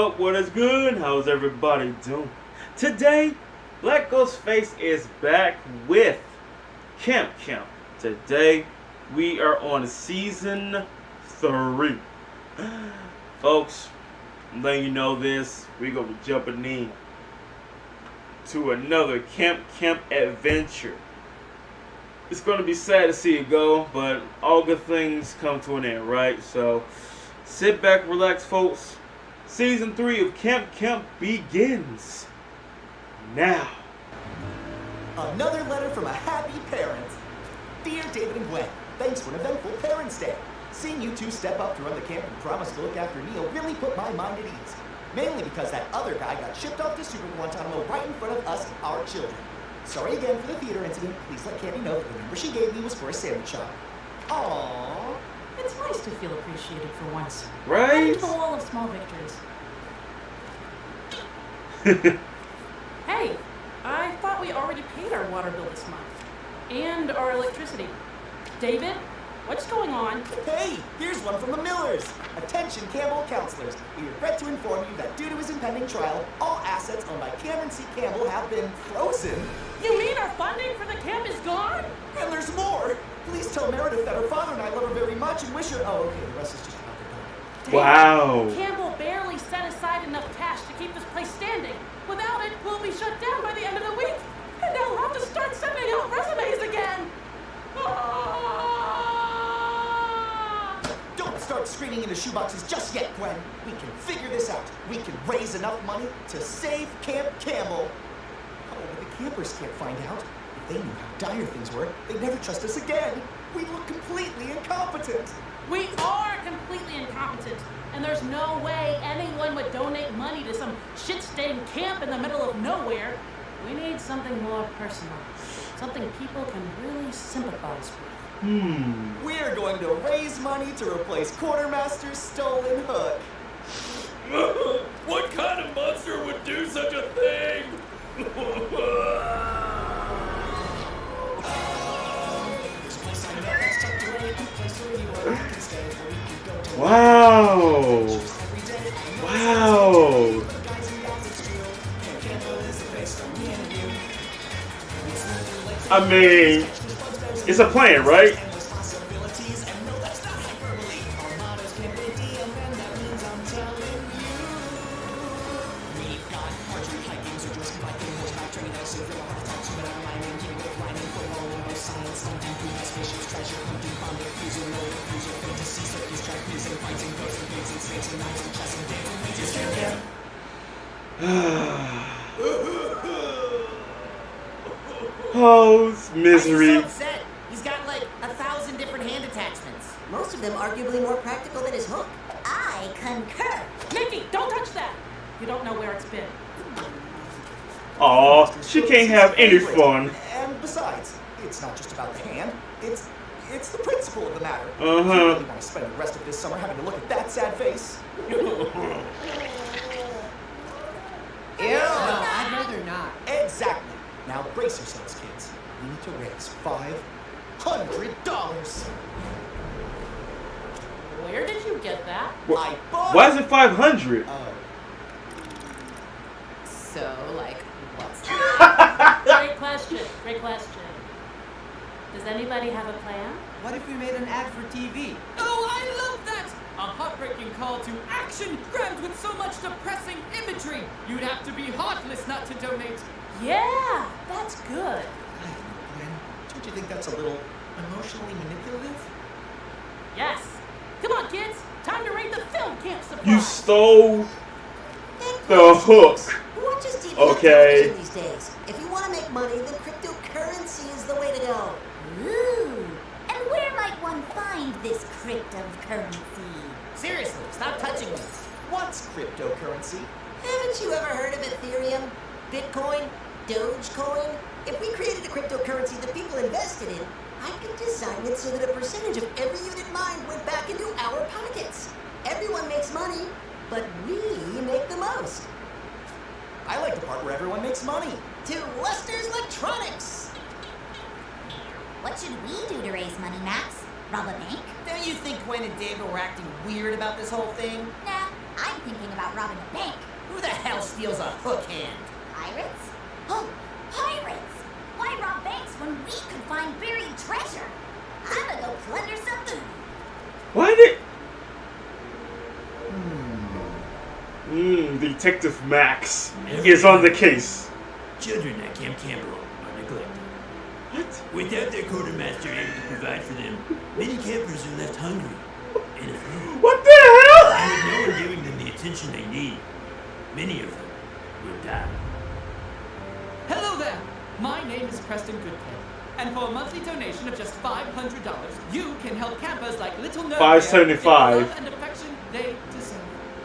up? What is good? How's everybody doing? Today, BlackGhostFace is back with Camp. Today, we are on season 3. Folks, I'm letting you know this. We're going to be jumping in to another camp adventure. It's going to be sad to see it go, but all good things come to an end, right? So, sit back, relax, folks. Season 3 of Camp begins now. Another letter from a happy parent. Dear David and Gwen, thanks for an eventful Parents' Day. Seeing you two step up to run the camp and promise to look after Neil really put my mind at ease. Mainly because that other guy got shipped off to Super Guantanamo right in front of us, our children. Sorry again for the theater incident. Please let Candy know that the number she gave me was for a sandwich shop. Aww. It's nice to feel appreciated for once. Right? Into the wall of small victories. Hey, I thought we already paid our water bill this month. And our electricity. David, what's going on? Hey, here's one from the Millers. Attention, Campbell counselors. We regret to inform you that due to his impending trial, all assets owned by Cameron C. Campbell have been frozen. You mean our funding for the camp is gone? And there's more. Please tell Meredith that her father and I love her very much and wish her... Oh, okay, the rest is just about the David, Wow. Campbell barely set aside enough cash to keep this place standing. Without it, we'll be shut down by the end of the week. And now we'll have to start sending out resumes again. Don't start screaming into shoeboxes just yet, Gwen. We can figure this out. We can raise enough money to save Camp Campbell. Oh, but the campers can't find out. If they knew how dire things were, they'd never trust us again. We look completely incompetent. We are completely incompetent, and there's no way anyone would donate money to some shit-stained camp in the middle of nowhere. We need something more personal, something people can really sympathize with. We're going to raise money to replace Quartermaster's stolen hook. What kind of monster would do such a thing? Wow. Wow. I mean, it's a plan, right? Oh, misery. I'm so upset. He's got like 1,000 different hand attachments. Most of them arguably more practical than his hook. I concur. Nikki, don't touch that! You don't know where it's been. Aw, she can't have any fun. And besides, it's not just about the hand. It's the principle of the matter. Uh-huh. You really want to spend the rest of this summer having to look at that sad face? Ew. No, I'd rather not. Exactly. Now brace yourselves, kids. We need to raise $500. Where did you get that? I bought Why is it 500? So, like, what's Great question. Does anybody have a plan? What if we made an ad for TV? Oh, I love that! A heartbreaking call to action, crammed with so much depressing imagery. You'd have to be heartless not to donate. Yeah, that's good. Gwen, don't you think that's a little emotionally manipulative? Yes. Come on, kids. Time to raid the film camp supply. You stole the hook. Who watches TV Okay. on television these days? If you want to make money, then cryptocurrency is the way to go. Ooh. And where might one find this cryptocurrency? Seriously, stop touching me. What's cryptocurrency? Haven't you ever heard of Ethereum, Bitcoin, Dogecoin? If we created a cryptocurrency that people invested in, I could design it so that a percentage of every unit mined went back into our pockets. Everyone makes money, but we make the most. I like the part where everyone makes money. To Lester's Electronics! What should we do to raise money, Max? Rob a bank? Don't you think Gwen and David were acting weird about this whole thing? Nah, I'm thinking about robbing a bank. Who the hell steals a hook hand? Pirates? Oh, pirates! Why rob banks when we could find buried treasure? I'm gonna go plunder some food. Why did... Detective Max is on the case. Children at Camp Campbell are neglected. What? Without their quartermaster able to provide for them, many campers are left hungry and afraid. What the hell? And with no one giving them the attention they need, many of them will die. Hello there! My name is Preston Goodpay, and for a monthly donation of just $500, you can help campers like Little Nerd $5.75. get the love and affection they deserve.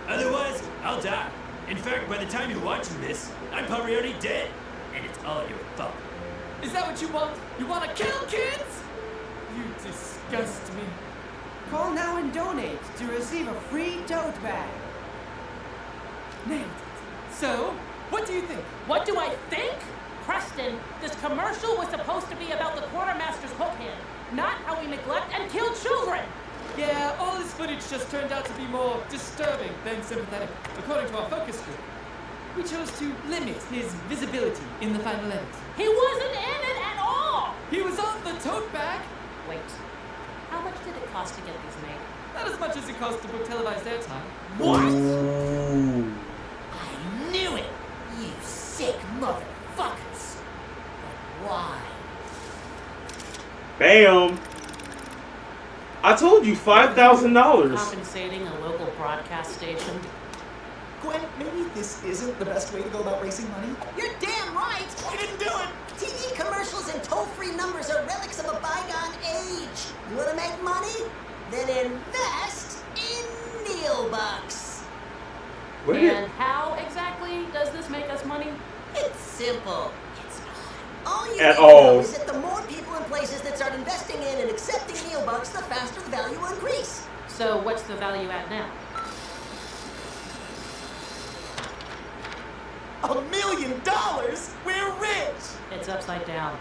Otherwise, I'll die. In fact, by the time you're watching this, I'm probably already dead. And it's all your fault. Is that what you want? You want to kill kids? You disgust me. Call now and donate to receive a free tote bag. Nailed it. So, what do you think? What do I think? Preston, this commercial was supposed to be about the quartermaster's hook hand, not how we neglect and kill children. Yeah, all this footage just turned out to be more disturbing than sympathetic, according to our focus group. We chose to limit his visibility in the final edit. He wasn't in it at all. He was on the tote bag. Wait, how much did it cost to get these made? Not as much as it cost to book televised airtime. Ooh. I knew it! You sick motherfuckers! But why? Bam. I told you $5,000. Compensating a local broadcast station. Gwen, maybe this isn't the best way to go about raising money. You're damn right! We didn't do it! TV commercials and toll-free numbers are relics of a bygone age. You want to make money? Then invest in Neil Bucks. Where did... And how exactly does this make us money? It's simple. It's not. All you At need to all. know is that the more people and places that start investing in and accepting Neil Bucks, the faster the value will increase. So what's the value at now? $1 million? We're rich! It's upside down.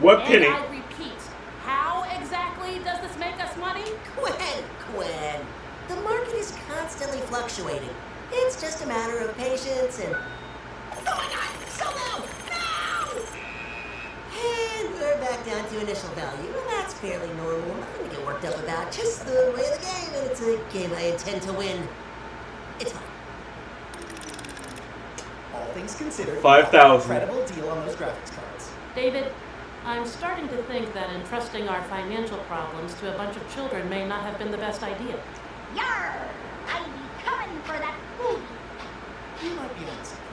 What penny? And I repeat, how exactly does this make us money? Gwen. The market is constantly fluctuating. It's just a matter of patience and... Oh my god! So low! No! And we're back down to initial value, and that's fairly normal. Nothing to get worked up about. Just the way of the game, and it's a game I intend to win. It's fine. All things considered, 5,000. incredible deal on those graphics cards. David, I'm starting to think that entrusting our financial problems to a bunch of children may not have been the best idea. Yarr! I be coming for that food. You might be on something.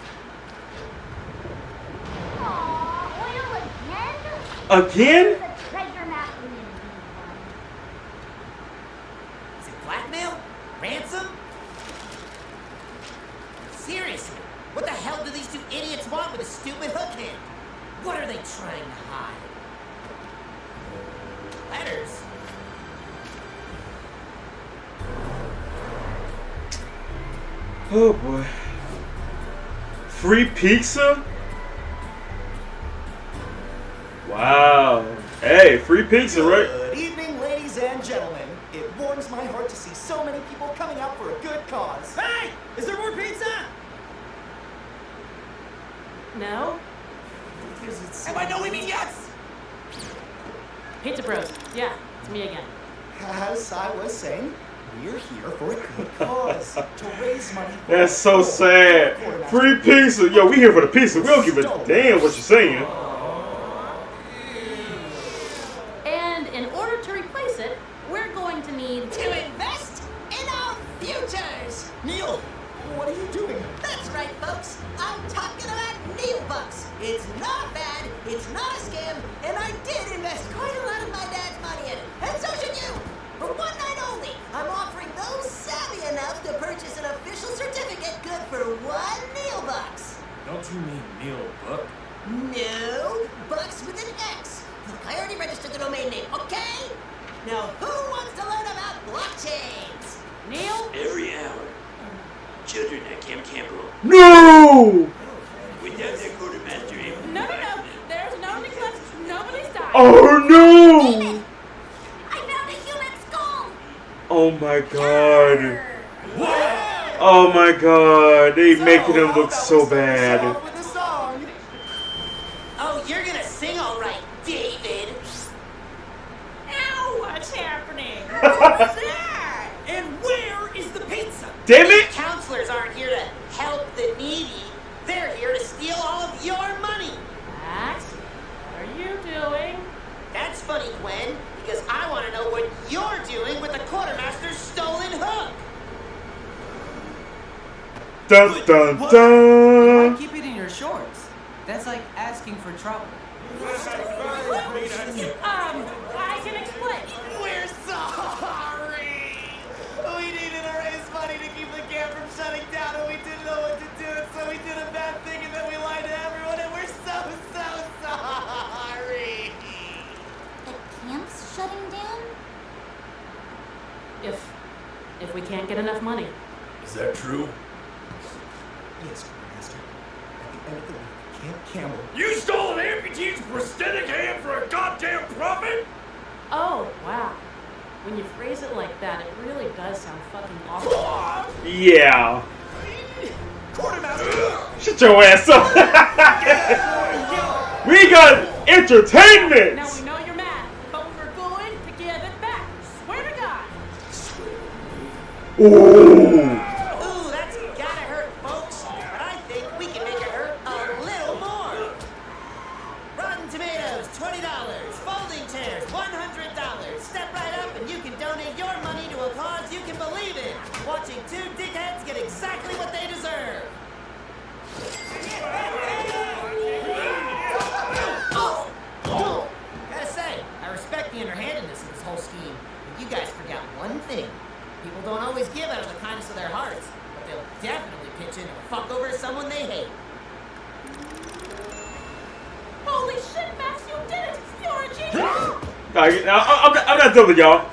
Aw, oil again? Again? The treasure map we need one. Is it blackmail? Ransom? Seriously, what the hell do these two idiots want with a stupid hook hand? What are they trying to hide? Letters? Oh boy. Free pizza? Wow. Hey, free pizza, right? Good evening, ladies and gentlemen. It warms my heart to see so many people coming out for a good cause. Hey! Is there more pizza? No? Because it's... And by no we mean yes! Pizza Bros. Yeah, it's me again. As I was saying, we're here for a good cause. To raise money for That's the so poor. sad. Quartermaster. Free pizza. Yo, we here for the pizza. We don't give a damn what you're saying. And in order to replace it, we're going to need To invest in our futures! Neil, what are you doing? That's right, folks. I'm talking about Neil Bucks. It's not bad, it's not a scam, and I did invest quite a lot of my dad's money in it. And so should you. For one night only, I'm offering those savvy enough to purchase an official certificate good for $1 Neil Bucks. Don't you mean Neil Buck? No, Bucks with an X. Look, I already registered the domain name, okay? Now, who wants to learn about blockchains? Neil? Every hour. Children at Camp Campbell, No! without their quartermaster able to No, no, provide no. for them, There's no neglect. Nobody's dying. Oh no! I found a human skull! Oh Oh my god. Oh my god. They making him look so bad. With a song. Oh, you're gonna sing all right, David. Ow, what's happening? What's that? And where is the pizza? Damn it! Counselors aren't here to help the needy. They're here to steal all of your money. Max, what are you doing? That's funny, Gwen, because I want to know what you're doing with the quartermaster's stolen hook. Dun dun Why dun! keep it in your shorts? That's like asking for trouble. I can explain. We're sorry. We needed to raise money to keep the camp from shutting down, and we didn't know what to do, and so we did a bad thing, and then we lied to everyone, and we're so sorry. The camp's shutting down? If we can't get enough money. Is that true? Yes, Quartermaster. At the end of the week, Camp Camel. You stole an amputee's prosthetic hand for a goddamn profit? Oh, wow. When you phrase it like that, it really does sound fucking awful. Yeah. Quartermaster! Shut your ass up. We got entertainment. Now we know you're mad, but we're going to give it back. Swear to God. Ooh. Ooh, that's gotta hurt, folks. But I think we can make it hurt a little more. Rotten tomatoes, $20. Folding chairs, $100. Step right up and you can donate your money to a cause you can believe in. Watching two dickheads get exactly what they deserve. Gotta say, I respect the underhandedness of this whole scheme. But you guys forgot one thing. People don't always give out of the kindness of their hearts, but they'll definitely pitch in to fuck over someone they hate. Holy shit, Max, you did it! You're a genius! I'm not done with y'all.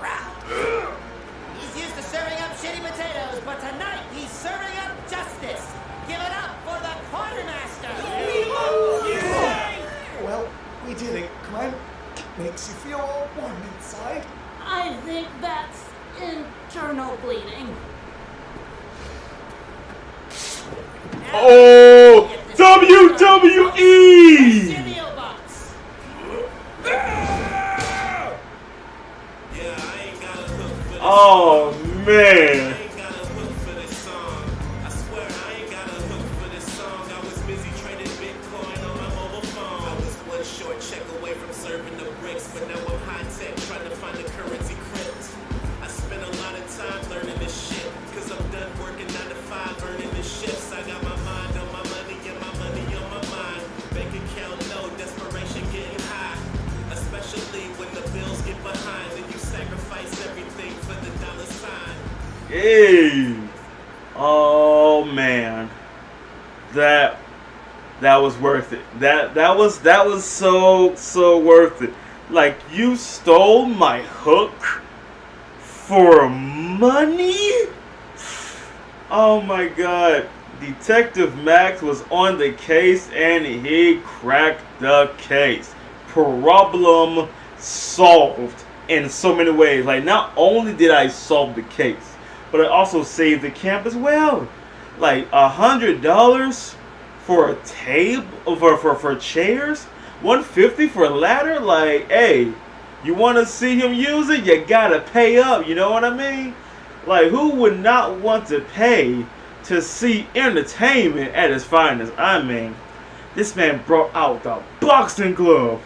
He's used to serving up shitty potatoes, but tonight he's serving up justice. Give it up for the quartermaster. Well, we did it, Glenn. Makes you feel all warm inside. I think that's internal bleeding. Oh, WWE! Jimmy O'Bucks. Oh man. Hey. Oh man. That was worth it. That was so worth it. Like, you stole my hook for money? Oh my god. Detective Max was on the case and he cracked the case. Problem solved in so many ways. Like, not only did I solve the case, but I also saved the camp as well. Like, $100 for a table, for chairs, $150 for a ladder. Like, hey, you want to see him use it? You gotta pay up. You know what I mean? Like, who would not want to pay to see entertainment at its finest? I mean, this man brought out the boxing glove.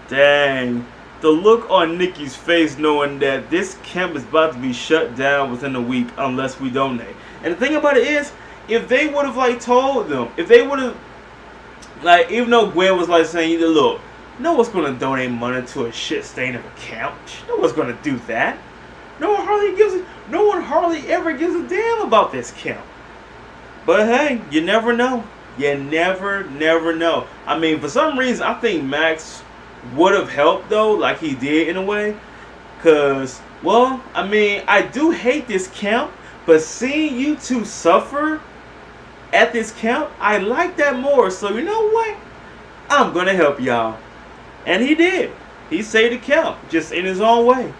Dang. The look on Nikki's face knowing that this camp is about to be shut down within a week unless we donate. And the thing about it is, if they would have like told them, if they would have, like, even though Gwen was like saying, look, no one's going to donate money to a shit stain of a camp. No one's going to do that. No one hardly ever gives a damn about this camp. But hey, you never know. You never know. I mean, for some reason, I think Max would have helped though, like he did in a way. Cause, well, I mean, I do hate this camp, but seeing you two suffer at this camp, I like that more. So you know what? I'm gonna help y'all. And he did. He saved the camp, just in his own way.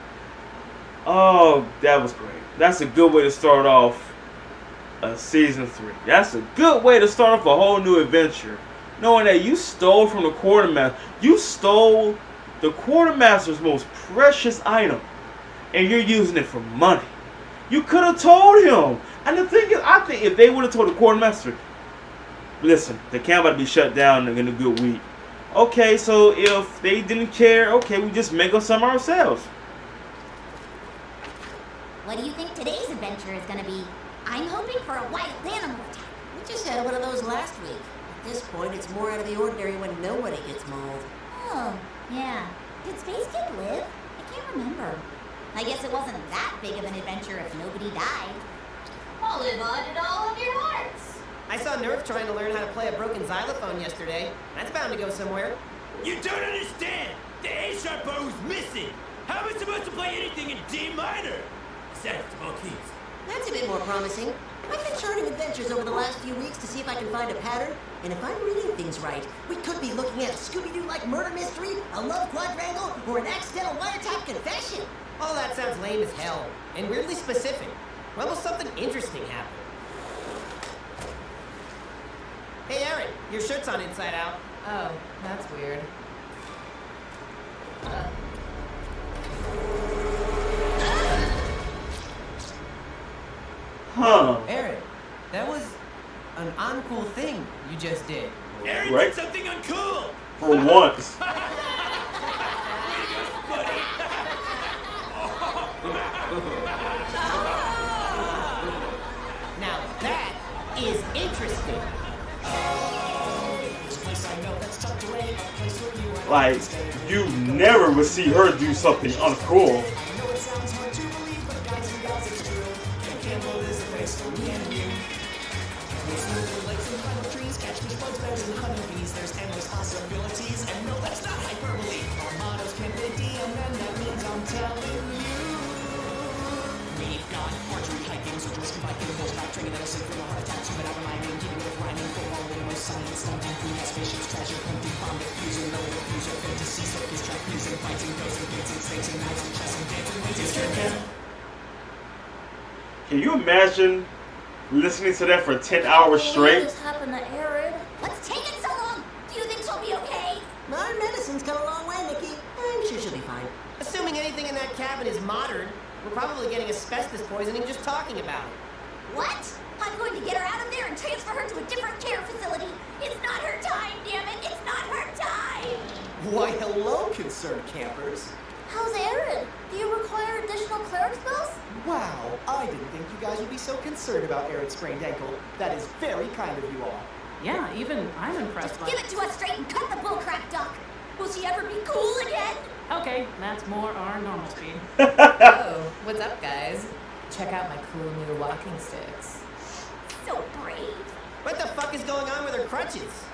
Oh, that was great. That's a good way to start off season 3. That's a good way to start off a whole new adventure. Knowing that you stole from the quartermaster. You stole the quartermaster's most precious item. And you're using it for money. You could have told him. And the thing is, I think if they would have told the quartermaster, listen, the camp about to be shut down in a good week. Okay, so if they didn't care, okay, we just make up some ourselves. What do you think today's adventure is gonna be? I'm hoping for a wild animal attack. We just had one of those last week. At this point, it's more out of the ordinary when nobody gets mauled. Oh, yeah. Did Space Kid live? I can't remember. I guess it wasn't that big of an adventure if nobody died. I'll live on in all of your hearts. I saw Nerf trying to learn how to play a broken xylophone yesterday. That's bound to go somewhere. You don't understand! The A sharp bar was missing! How am I supposed to play anything in D minor? Except all keys. That's a bit more promising. I've been charting adventures over the last few weeks to see if I can find a pattern, and if I'm reading things right, we could be looking at a Scooby-Doo-like murder mystery, a love quadrangle, or an accidental wiretap confession. All that sounds lame as hell, and weirdly specific. When will something interesting happen? Hey, Aaron, your shirt's on inside out. Oh, that's weird. Huh. Aaron, that was an uncool thing you just did. Aaron Right. did something uncool! For once. Now that is interesting. Like, you never would see her do something uncool. Can you imagine listening to that for 10 hours straight? What just happened to Aaron? What's taking so long? Do you think she'll be okay? Modern medicine's come a long way, Nikki. I'm sure she'll be fine. Assuming anything in that cabin is modern, we're probably getting asbestos poisoning just talking about it. What? I'm going to get her out of there and transfer her to a different care facility. It's not her time, damn it. It's not her time. Why, hello, concerned campers. How's Aaron? Do you require additional cleric spells? Wow, I didn't think you guys would be so concerned about Aaron's sprained ankle. That is very kind of you all. Yeah, even I'm impressed by Give it to us straight and cut the bullcrap, Doc. Will she ever be cool again? Okay, that's more our normal speed. Oh, what's up, guys? Check out my cool new walking sticks. So brave. What the fuck is going on with her crutches?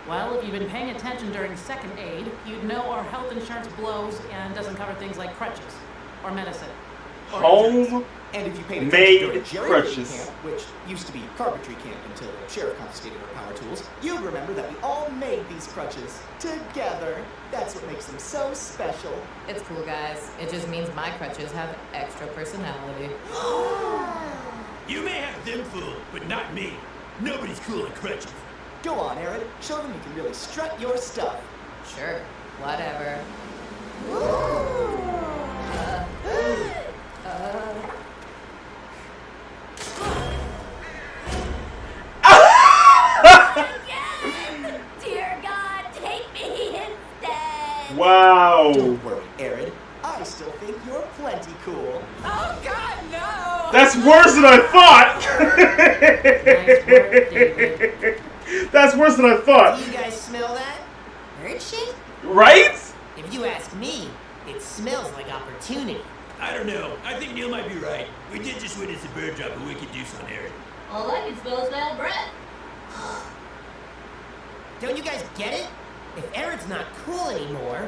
Well, if you've been paying attention during second aid, you'd know our health insurance blows and doesn't cover things like crutches or medicine. Or injuries. Home And if you paid made attention during Jerry crutches. Camp, which used to be carpentry camp until the sheriff confiscated our power tools, you'll remember that we all made these crutches together. That's what makes them so special. It's cool, guys. It just means my crutches have extra personality. You may have them fooled, but not me. Nobody's cool in crutches. Go on, Aaron. Show them you can really strut your stuff. Sure, whatever. Dear God, take me instead. Wow. Don't worry, Aaron. I still think you're plenty cool. Oh God, no! That's worse than I thought. Nice work, David. That's worse than I Do thought. you guys smell that? Bird shit? Right? If you ask me, it smells like opportunity. I don't know. I think Neil might be right. We did just witness a bird drop a wicked deuce on Aaron. All I can smell is bad breath. Don't you guys get it? If Aaron's not cool anymore,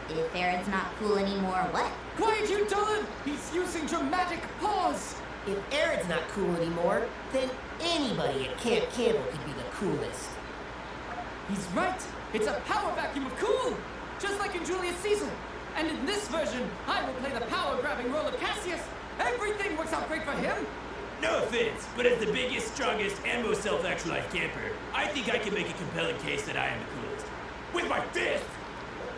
If Aaron's not cool anymore, what? Quiet, you Dolan! He's using dramatic pause. if Aaron's not cool anymore, then anybody at Camp Campbell could be the coolest. He's right. It's a power vacuum of cool, just like in Julius Caesar. And in this version, I will play the power-grabbing role of Cassius. Everything works out great for him. No offense, but as the biggest, strongest, and most self-actualized camper, I think I can make a compelling case that I am the coolest. With my fist!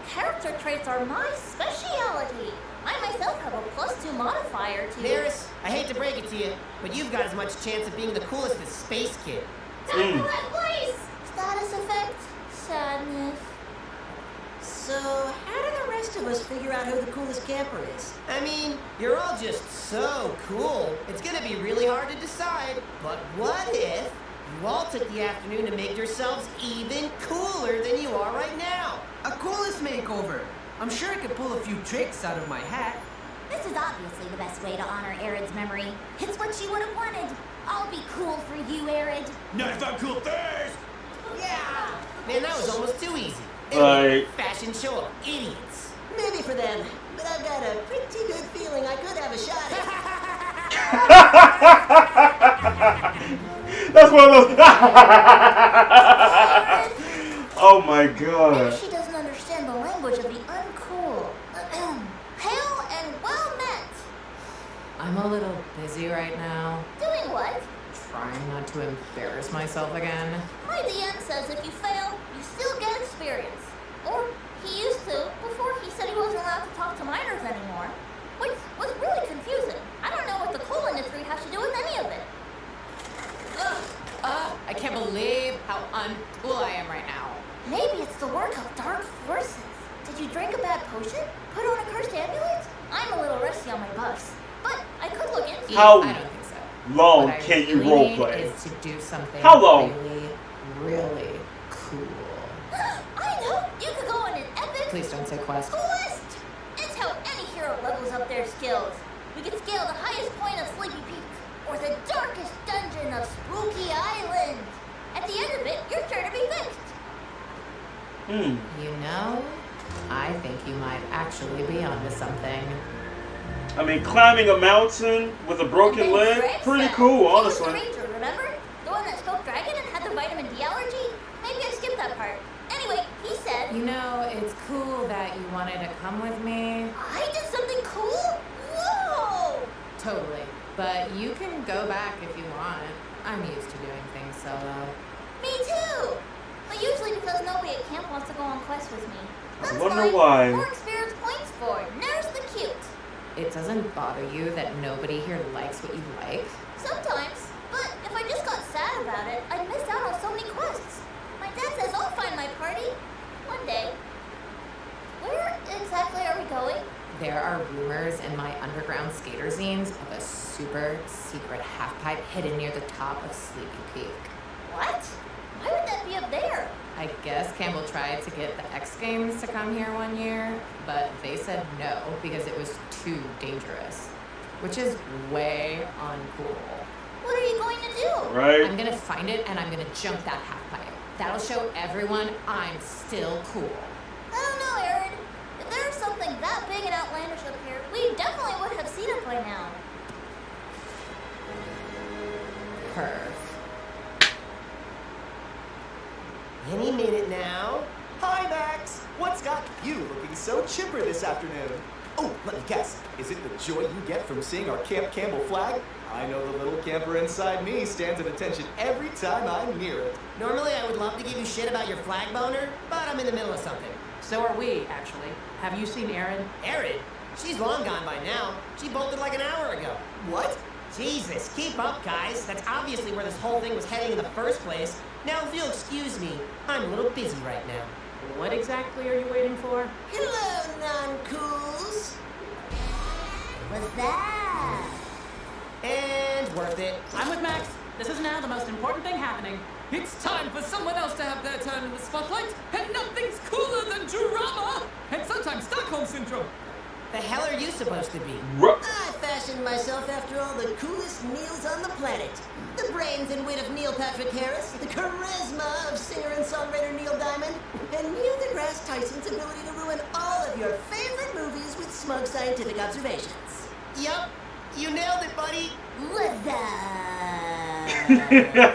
Character traits are my speciality. I myself have a +2 modifier to... Varys, I hate to break it to you, but you've got as much chance of being the coolest as Space Kid. Time for that place! Status effect, sadness. So, how do the rest of us figure out who the coolest camper is? I mean, you're all just so cool. It's gonna be really hard to decide. But what if you all took the afternoon to make yourselves even cooler than you are right now? A coolest makeover. I'm sure I could pull a few tricks out of my hat. This is obviously the best way to honor Arid's memory. It's what she would have wanted. I'll be cool for you, Arid. Not if I'm cool first! Yeah! Man, that was almost too easy. Right. Fashion show of idiots. Maybe for them, but I've got a pretty good feeling I could have a shot at That's one of those. Oh my god. Maybe she doesn't understand the language of the uncool. Hail and well met. I'm a little busy right now. Doing what? Trying not to embarrass myself again. My DM says if you fail, you still get experience. Or he used to before he said he wasn't allowed to talk to minors anymore. Which was really confusing. I don't know what the coal industry has to do with any of it. I can't believe how uncool I am right now. Maybe it's the work of dark forces. Did you drink a bad potion? Put on a cursed amulet? I'm a little rusty on my buffs, but I could look into it. How I don't think so. long What I can you really roleplay? need is to do something How long? really, really cool. I know! You could go on an epic Please don't say quest. quest! It's how any hero levels up their skills. We could scale the highest point of Sleepy Peak, or the darkest dungeon of Spooky Island. At the end of it, you're sure to be fixed. You know, I think you might actually be onto something. I mean, climbing a mountain with a broken And then leg, Greg pretty said cool, he was honestly. the ranger, remember? The one that spoke dragon and had the vitamin D allergy? Maybe I skipped that part. Anyway, he said... You know, it's cool that you wanted to come with me. I did something cool? Whoa! Totally. But you can go back if you want. I'm used to doing things solo. Me too! But usually because nobody at camp wants to go on quests with me. That's I wonder fine. why. More experience points for Nurse the Cute. It doesn't bother you that nobody here likes what you like? Sometimes, but if I just got sad about it, I'd miss out on so many quests. My dad says I'll find my party one day. Where exactly are we going? There are rumors in my underground skater zines of a super secret half-pipe hidden near the top of Sleepy Peak. What? Why would that be up there? I guess Campbell tried to get the X Games to come here one year, but they said no because it was too dangerous, which is way uncool. What are you going to do? Right? I'm gonna find it and I'm gonna jump that half-pipe. That'll show everyone I'm still cool. I don't know, Aaron. If there was something that big and outlandish up here, we definitely would have seen it by now. Perf. Any minute now. Hi, Max. What's got you looking so chipper this afternoon? Oh, let me guess. Is it the joy you get from seeing our Camp Campbell flag? I know the little camper inside me stands at attention every time I'm near it. Normally I would love to give you shit about your flag boner, but I'm in the middle of something. So are we, actually. Have you seen Erin? Erin? She's long gone by now. She bolted like an hour ago. What? Jesus, keep up, guys. That's obviously where this whole thing was heading in the first place. Now, if you'll excuse me, I'm a little busy right now. What exactly are you waiting for? Hello, non-cools. What's that? And worth it. I'm with Max. This is now the most important thing happening. It's time for someone else to have their turn in the spotlight, and nothing's cooler than drama! And sometimes Stockholm Syndrome. The hell are you supposed to be? I fashioned myself after all the coolest Neils on the planet. The brains and wit of Neil Patrick Harris, the charisma of singer and songwriter Neil Diamond, and Neil deGrasse Tyson's ability to ruin all of your favorite movies with smug scientific observations. Yup, you nailed it, buddy. What's that?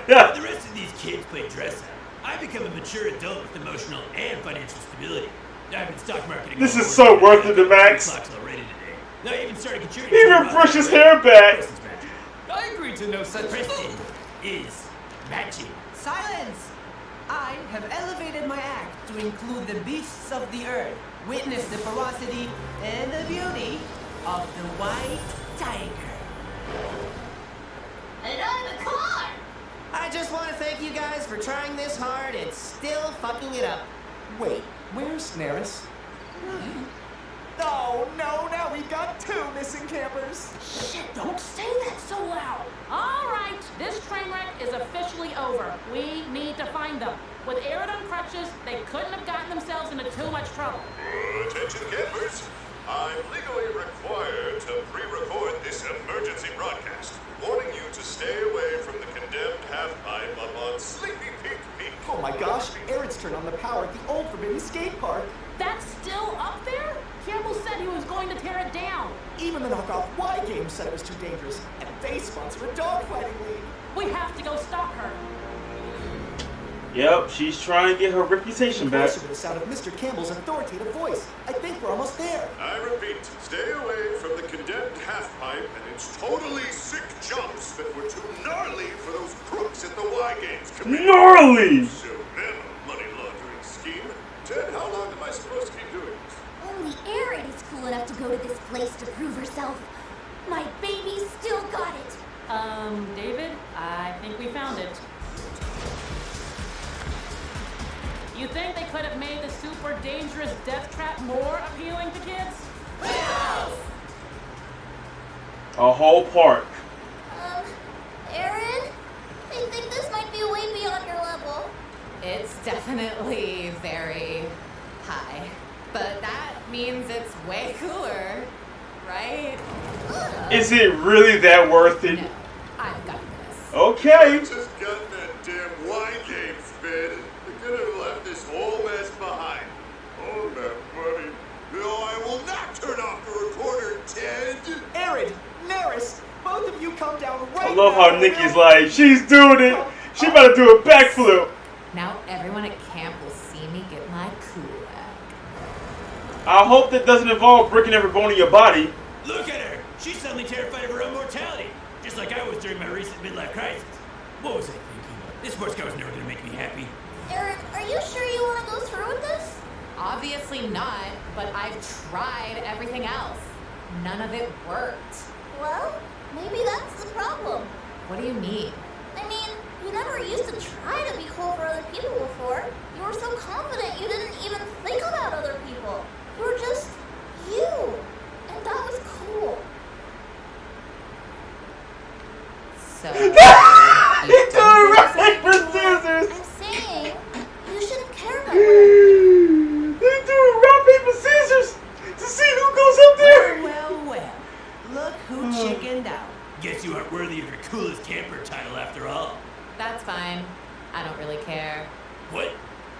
While the rest of these kids play dress up, I become a mature adult with emotional and financial stability. I've been stock marketing. This is so worth it to Max. Clock's already today. Now I even started contributing. He even brushed his hair back. Preston's magic. I agree to no such Preston is magic. Silence! I have elevated my act to include the beasts of the earth. Witness the ferocity and the beauty of the white tiger. And I'm a car! I just want to thank you guys for trying this hard and still fucking it up. Wait, where's Neris? Oh no, now we've got 2 missing campers. Shit, don't say that so loud. All right, this train wreck is officially over. We need to find them. With Arid on crutches, they couldn't have gotten themselves into too much trouble. Attention campers, I'm legally required to pre-record this emergency broadcast, warning you to stay away from the condemned half-pipe up on Sleepy Peak Peak. Oh my gosh, Arid's turned on the power at the old Forbidden Skate Park. That's still up there? Campbell said he was going to tear it down. Even the knockoff Y Games said it was too dangerous, and they sponsor a dogfighting league. We have to go stop her. Yep, she's trying to get her reputation back. Closer to the sound of Mr. Campbell's authoritative voice. I think we're almost there. I repeat, stay away from the condemned half-pipe and its totally sick jumps that were too gnarly for those crooks at the Y Games committee. Gnarly! So then, a money laundering scheme. Ted, how long am I supposed to keep doing this? Only Erin is cool enough to go to this place to prove herself. My baby still got it. David, I think we found it. You think they could have made the super dangerous death trap more appealing to kids? A whole park. Erin? I think this might be way beyond your level. It's definitely very high. But that means it's way cooler, right? Is it really that worth it? No, I've got this. Okay. Just got that damn Y Games bid. They could have left this whole mess behind. All that money. No, I will not turn off the recorder, Ted. Arid, Neris, both of you come down right now. I love how Nikki's like, she's doing it. She about to do a backflip. Now everyone at camp will see me get my cool back. I hope that doesn't involve breaking every bone in your body. Look at her! She's suddenly terrified of her own mortality, just like I was during my recent midlife crisis. What was I thinking? This sports car was never gonna make me happy. Erin, are you sure you want to go through with this? Obviously not, but I've tried everything else. None of it worked. Well, maybe that's the problem. What do you mean? I mean, you never used to try to be cool for other people before. You were so confident you didn't even think about other people. You were just you. And that was cool. So, He doing rock, paper, scissors. I'm saying, you shouldn't care about what They doing rock, paper, scissors to see who goes up there. Well. Look who chickened out. Guess you aren't worthy of your coolest camper title after all. that's fine. I don't really care. What?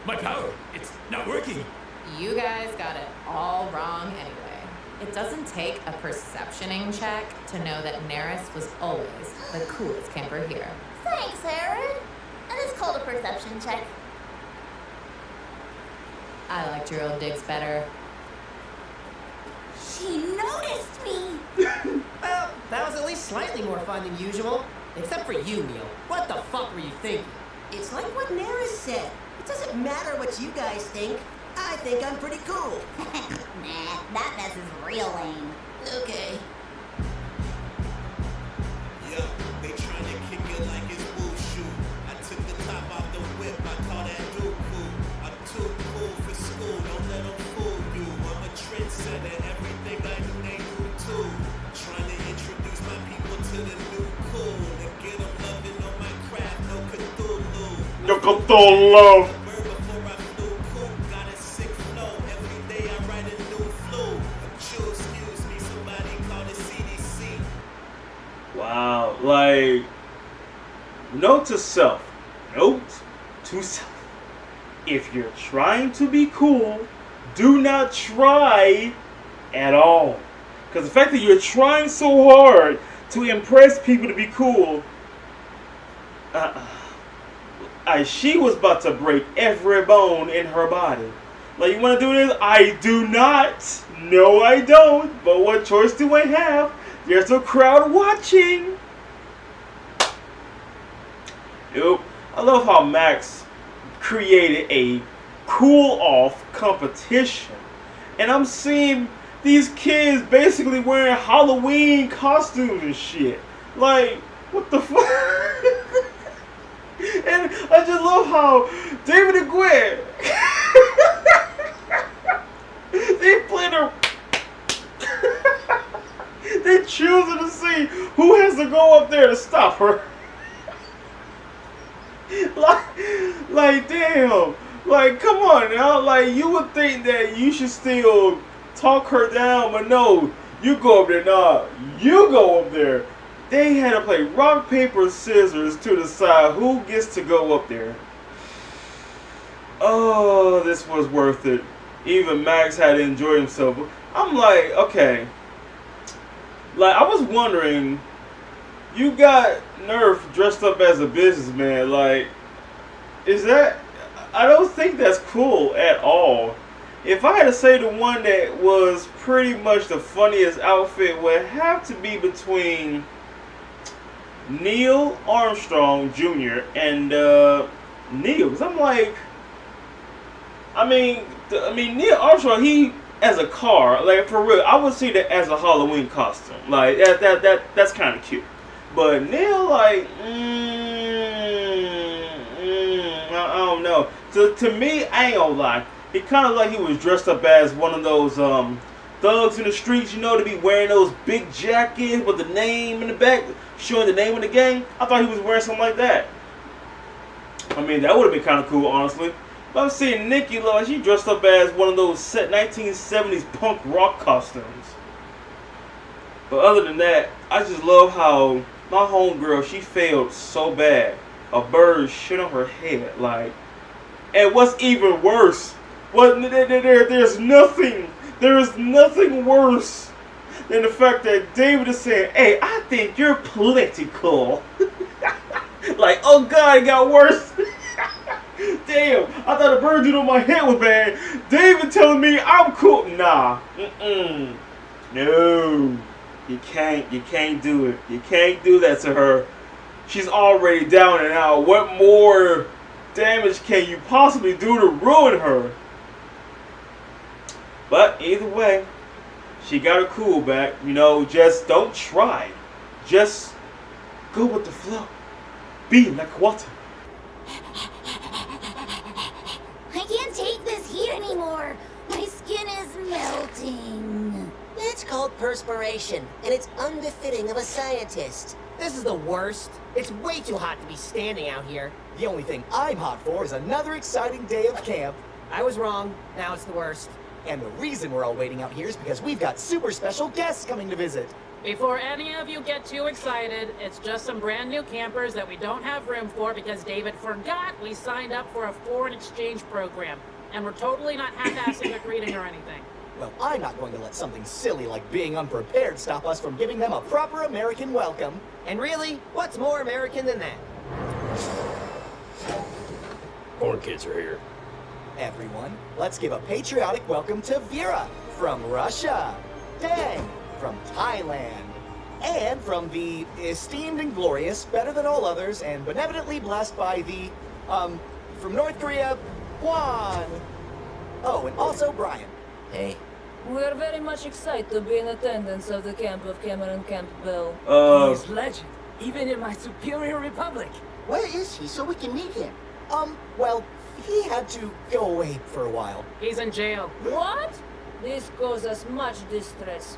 My power, it's not working. You guys got it all wrong anyway. It doesn't take a perceptioning check to know that Neris was always the coolest camper here. Thanks, Erin. And it's called a perception check. I liked your old digs better. She noticed me. Well, that was at least slightly more fun than usual. Except for you, Neil. What the fuck were you thinking? It's like what Neris said. It doesn't matter what you guys think. I think I'm pretty cool. Nah, that mess is real lame. Okay. Yo, they trying to kick it like it's wushu. I took the top off the whip, I call that dooku. I'm too cool for school, don't let them fool you. I'm a trendsetter, everything I do, they do too. Trying to introduce my people to the new cool. And get them loving on my craft, no Cthulhu. No Cthulhu. Before I flew cool, got a sick flow. Every day I write a new flu. Excuse me, somebody call the CDC. Wow, like, note to self. Note to self. If you're trying to be cool, do not try at all. Because the fact that you're trying so hard to impress people to be cool, she was about to break every bone in her body. Like, you want to do this? I do not. No, I don't. But what choice do I have? There's a crowd watching. Yep. I love how Max created a cool-off competition. And I'm seeing these kids basically wearing Halloween costumes and shit. Like, what the fuck? And I just love how David and Gwen, they play their... they choosing to see who has to go up there to stop her. like damn. Like, come on now. Like, you would think that you should still talk her down, but no. You go up there. Nah, you go up there. They had to play rock, paper, scissors to decide who gets to go up there. Oh, this was worth it. Even Max had to enjoy himself. I'm like, okay. Like, I was wondering, you got Nerf dressed up as a businessman. Like, is that... I don't think that's cool at all. If I had to say the one that was pretty much the funniest outfit would have to be between Neil Armstrong Jr. and Neil. Cause I'm like, I mean, Neil Armstrong, he as a car, like for real, I would see that as a Halloween costume. Like that's kind of cute. But Neil, like, I don't know. To me, I ain't gonna lie. He kind of like he was dressed up as one of those thugs in the streets, you know, to be wearing those big jackets with the name in the back, showing the name of the gang. I thought he was wearing something like that. I mean, that would have been kind of cool, honestly. But I'm seeing Nikki, like, she dressed up as one of those 1970s punk rock costumes. But other than that, I just love how my homegirl, she failed so bad. A bird shit on her head, like. And what's even worse, there's nothing worse than the fact that David is saying, hey, I think you're plenty cool. Like, oh God, it got worse. Damn, I thought a bird on my head was bad. David telling me I'm cool. Nah, no, you can't do it. You can't do that to her. She's already down and out. What more damage can you possibly do to ruin her? But either way, she got her cool back. You know, just don't try. Just go with the flow. Be like water. I can't take this heat anymore. My skin is melting. It's called perspiration, and it's unbefitting of a scientist. This is the worst. It's way too hot to be standing out here. The only thing I'm hot for is another exciting day of camp. I was wrong. Now it's the worst. And the reason we're all waiting out here is because we've got super special guests coming to visit. Before any of you get too excited, it's just some brand new campers that we don't have room for because David forgot we signed up for a foreign exchange program. And we're totally not half-assing a greeting or anything. Well, I'm not going to let something silly like being unprepared stop us from giving them a proper American welcome. And really, what's more American than that? Corn kids are here. Everyone, let's give a patriotic welcome to Vera from Russia, Dang from Thailand, and from the esteemed and glorious, better than all others, and benevolently blessed by the, from North Korea, Juan. Oh, and also Brian. Hey. We are very much excited to be in attendance of the camp of Cameron Campbell. He is legend, even in my superior republic. Where is he so we can meet him? Well, he had to go away for a while. He's in jail. What? This causes much distress.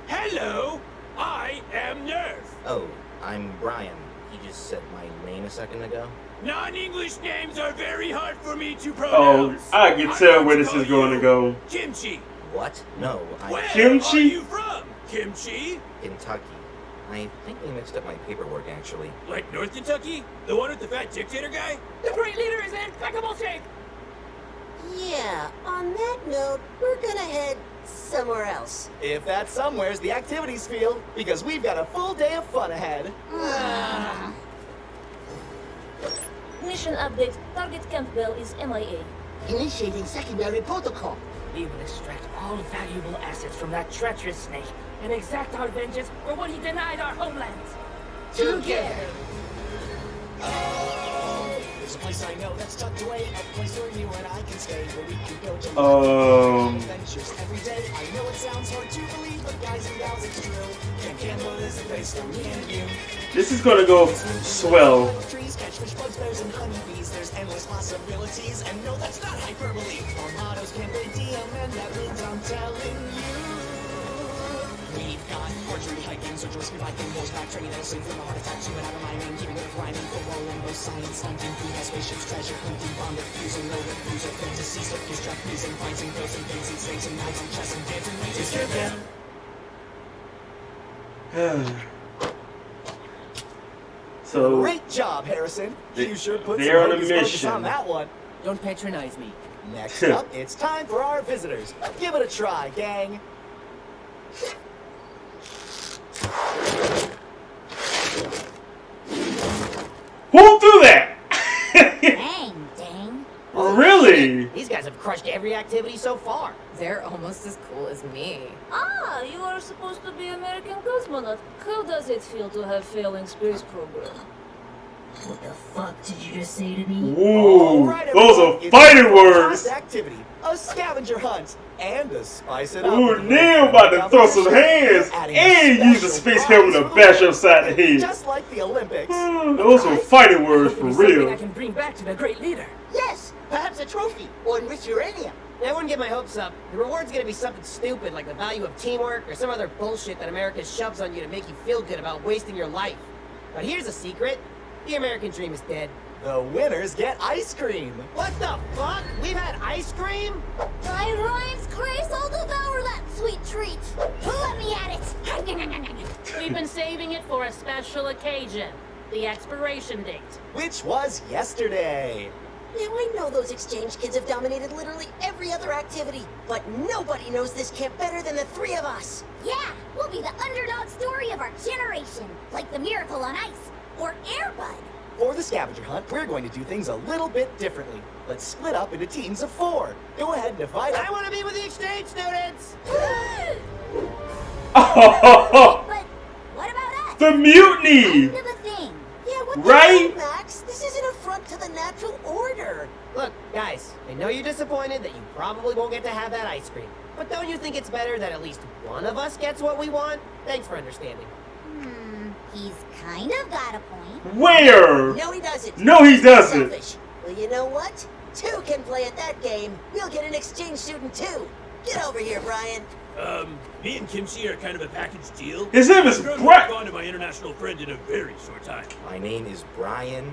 Hello, I am Nerf. Oh, I'm Brian. He just said my name a second ago. Non-English names are very hard for me to Oh, pronounce. I can tell where this is going to go. Kimchi. What? No, Where Kimchi? are you from? Kimchi? Kentucky. I think they mixed up my paperwork, actually. Like North Kentucky? The one with the fat dictator guy? The great leader is in impeccable shape. Yeah, on that note, we're gonna head somewhere else. If that somewhere's the activities field, because we've got a full day of fun ahead. Mission update. Target Campbell is MIA. Initiating secondary protocol. We will extract all valuable assets from that treacherous snake and exact our vengeance for what he denied our homelands. Together. There's a place I know that's tucked away, a place where you and I can stay, where we can go to adventures every day. I know it sounds hard to believe, but guys and gals, it's true. Camp is a place for me and you. This is gonna go swell. Trees, catch fish, bugs, bears, and honeybees. There's endless possibilities, and no, that's not hyperbole. Our motto's Camp and that means I'm telling you. We've got archery, hiking, search, rescue, biking, horseback training, that'll save from a heart attack, shooting out of mining, keeping it climbing, football, rainbow, science, stunting, food, spaceships, treasure, hunting, bomb, refusing, no refusal, fantasy, circus, trapezing, fights and girls and things and snakes and knives and chess and dancing, wages, you're them. So great job, Harrison. You sure put some they're on a hocus pocus mission. on that one. Don't patronize me. Next up, it's time for our visitors. Give it a try, gang. who threw that? Dang, dang. Really? These guys have crushed every activity so far. They're almost as cool as me. Ah, you are supposed to be American cosmonaut. How does it feel to have failing space program? What the fuck did you just say to me? Ooh, Right, those everyone, are it's fighting a words. fast activity, a scavenger hunt, and to spice it up. Ooh, with a Neil little about to throw some hands adding and use a special space helmet to prize for bash the upside the head. Just like the Olympics. Those are fighting words for Something I real. can bring back to the great leader. Yes, perhaps a trophy or enriched uranium. I wouldn't get my hopes up. The reward's gonna be something stupid like the value of teamwork or some other bullshit that America shoves on you to make you feel good about wasting your life. But here's a secret. The American dream is dead. The winners get ice cream. What the fuck? We've had ice cream? By Ryan's grace, I'll devour that sweet treat. Let me at it. We've been saving it for a special occasion. The expiration date. Which was yesterday. Now, I know those exchange kids have dominated literally every other activity, but nobody knows this camp better than the three of us. Yeah, we'll be the underdog story of our generation. Like the Miracle on Ice or Air Bud. For the scavenger hunt, we're going to do things a little bit differently. Let's split up into teams of 4. Go ahead and divide up. I want to be with the exchange students! But what about us? The mutiny! Kind of a thing. Yeah, what Right? the hell, Max? This isn't a front to the natural order. Look, guys, I know you're disappointed that you probably won't get to have that ice cream. But don't you think it's better that at least one of us gets what we want? Thanks for understanding. He's kind of got a point. Where? No, he doesn't. No, he doesn't. Selfish. Well, you know what? 2 can play at that game. We'll get an exchange student too. Get over here, Brian. Me and Kimchi are kind of a package deal. His name is I've grown Brett. to bond to my international friend in a very short time. My name is Brian.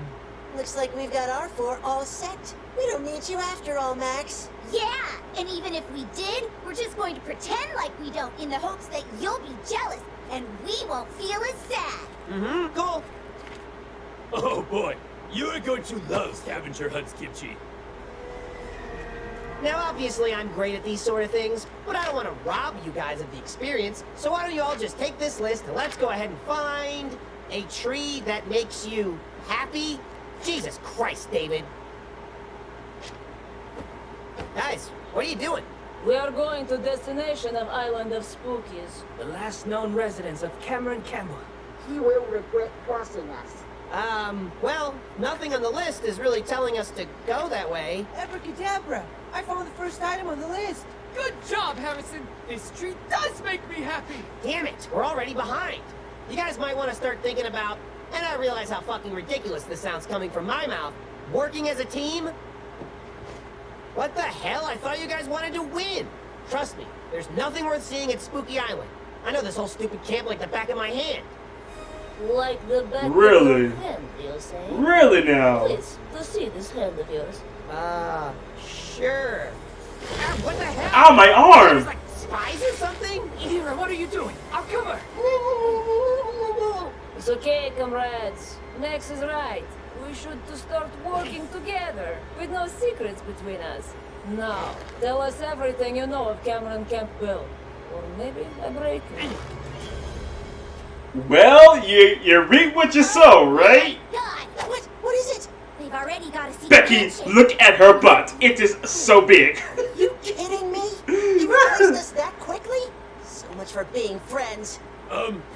Looks like we've got our 4 all set. We don't need you after all, Max. Yeah, and even if we did, we're just going to pretend like we don't in the hopes that you'll be jealous and we won't feel as sad. Cool. Oh boy, you are going to love scavenger hunts, Kimchi. Now, obviously, I'm great at these sort of things, but I don't want to rob you guys of the experience, so why don't you all just take this list and let's go ahead and find a tree that makes you happy? Jesus Christ, David. Guys, what are you doing? We are going to destination of Island of Spookies. The last known residence of Cameron Campbell. He will regret crossing us. Well, nothing on the list is really telling us to go that way. Abracadabra! I found the first item on the list. Good job, Harrison. This tree does make me happy. Damn it, we're already behind. You guys might want to start thinking about, and I realize how fucking ridiculous this sounds coming from my mouth, working as a team? What the hell? I thought you guys wanted to win. Trust me, there's nothing worth seeing at Spooky Island. I know this whole stupid camp like the back of my hand. Like the back Really? of your hand, you say? Really now? Please, to see this hand of yours. Sure. What the hell? Ow, my arm! Like spies or something? Ira, what are you doing? I'll cover. It's okay, comrades. Max is right. We should to start working together, with no secrets between us. Now, tell us everything you know of Cameron Campbell. Or maybe I break you. Well, you reap what you sow, right? God, What is it? they've already already gotta see Becky, the mansion. look at her butt. It is so big. You kidding me? You replaced us that quickly? So much for being friends.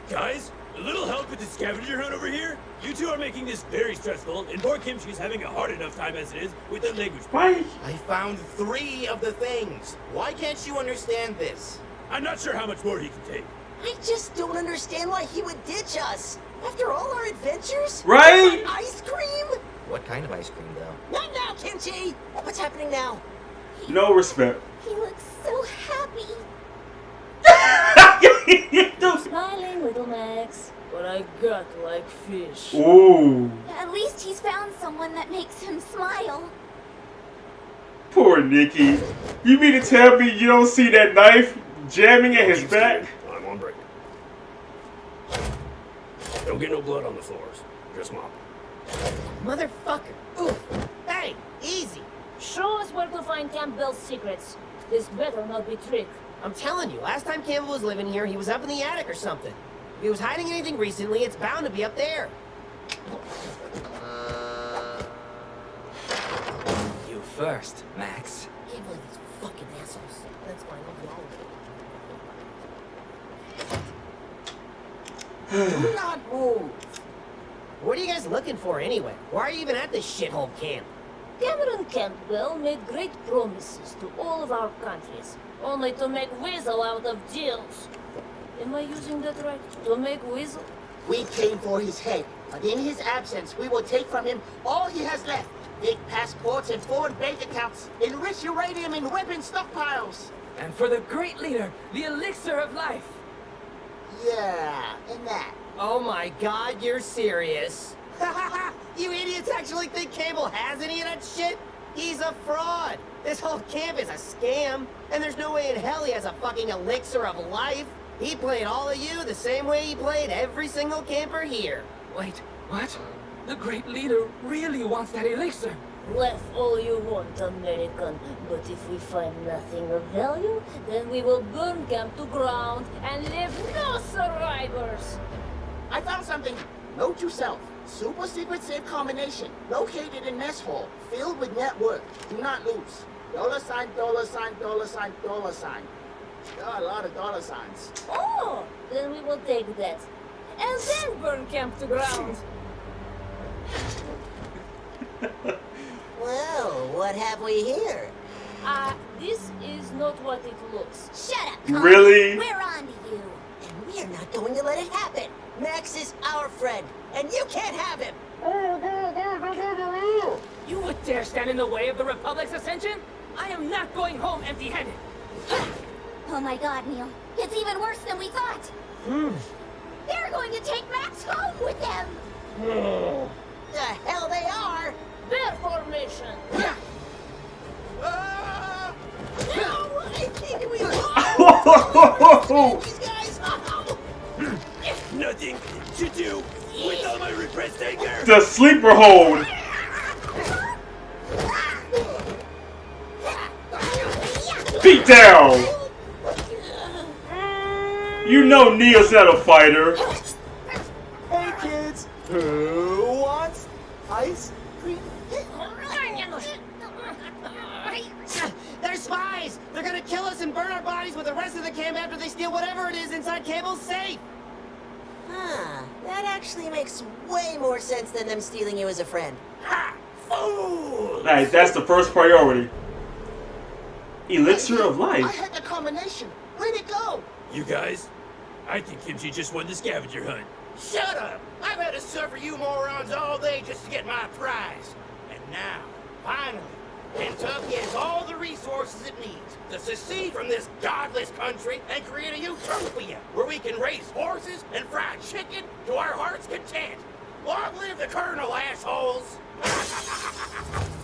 Guys, a little help with the scavenger hunt over here? You two are making this very stressful, and poor Kimchi's having a hard enough time as it is with the language. Why? I found 3 of the things. Why can't you understand this? I'm not sure how much more he can take. I just don't understand why he would ditch us. After all our adventures? Right? Ice cream? What kind of ice cream, though? Not now, Kimchi! What's happening now? No respect. He looks so happy. Smiling, little Max. But I got like fish. Ooh. At least he's found someone that makes him smile. Poor Nikki. You mean to tell me you don't see that knife jamming at his back? I'm on break. Don't get no blood on the floors. Just mop. Motherfucker. Ooh. Hey, easy. Show us where to find Campbell's secrets. This better not be trick. I'm telling you, last time Campbell was living here, he was up in the attic or something. If he was hiding anything recently, it's bound to be up there. You first, Max. Can't believe these fucking assholes. That's fine, I'll do all of it. Do not move. What are you guys looking for anyway? Why are you even at this shithole camp? Cameron Campbell made great promises to all of our countries, only to make weasel out of deals. Am I using that right? To make weasel? We came for his head, but in his absence, we will take from him all he has left. Big passports and foreign bank accounts, enriched uranium in weapon stockpiles. And for the great leader, the elixir of life. Yeah, and that. Oh my god, you're serious? You idiots actually think Campbell has any of that shit? He's a fraud. This whole camp is a scam. And there's no way in hell he has a fucking elixir of life. He played all of you the same way he played every single camper here. Wait, what? The great leader really wants that elixir. Laugh all you want, American, but if we find nothing of value, then we will burn camp to ground and leave no survivors. I found something. Note to self. Super secret safe combination. Located in mess hall. Filled with net worth. Do not lose. $sign, $sign. There are a lot of dollar signs. Oh, then we will take that. And then burn camp to ground. Well, what have we here? This is not what it looks. Shut up, Connie. Really? We're on to you. And we are not going to let it happen. Max is our friend, and you can't have him. You would dare stand in the way of the Republic's ascension? I am not going home empty-handed. Oh my god, Neil. It's even worse than we thought. They're going to take Max home with them. The hell they are! Bear formation. No, I think we these guys. Nothing to do with all my repressed anger. The sleeper hold. Beat down. You know Neil's not a fighter. Hey kids, who wants ice cream? They're spies! They're gonna kill us and burn our bodies with the rest of the camp after they steal whatever it is inside Campbell's safe! Huh, that actually makes way more sense than them stealing you as a friend. Ha! Fool! Alright, that's the first priority. Elixir of I life. had the combination. Where'd it go? You guys, I think Kimchi just won the scavenger hunt. Shut up! I've had to suffer you morons all day just to get my prize. And now, finally, Kentucky has all the resources it needs to secede from this godless country and create a utopia where we can raise horses and fry chicken to our heart's content. Long live the Colonel, assholes!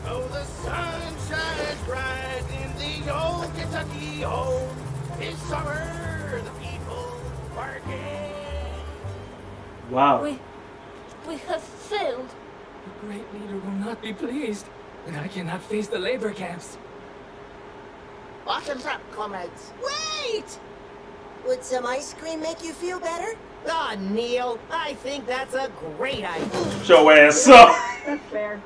Oh, the sun shines bright in the old Kentucky home. It's summer, the people working. Wow. We have failed. The great leader will not be pleased, and I cannot face the labor camps. Bottoms up, comrades. Wait! Would some ice cream make you feel better? Ah, Neil, I think that's a great idea. Show ass up. That's fair.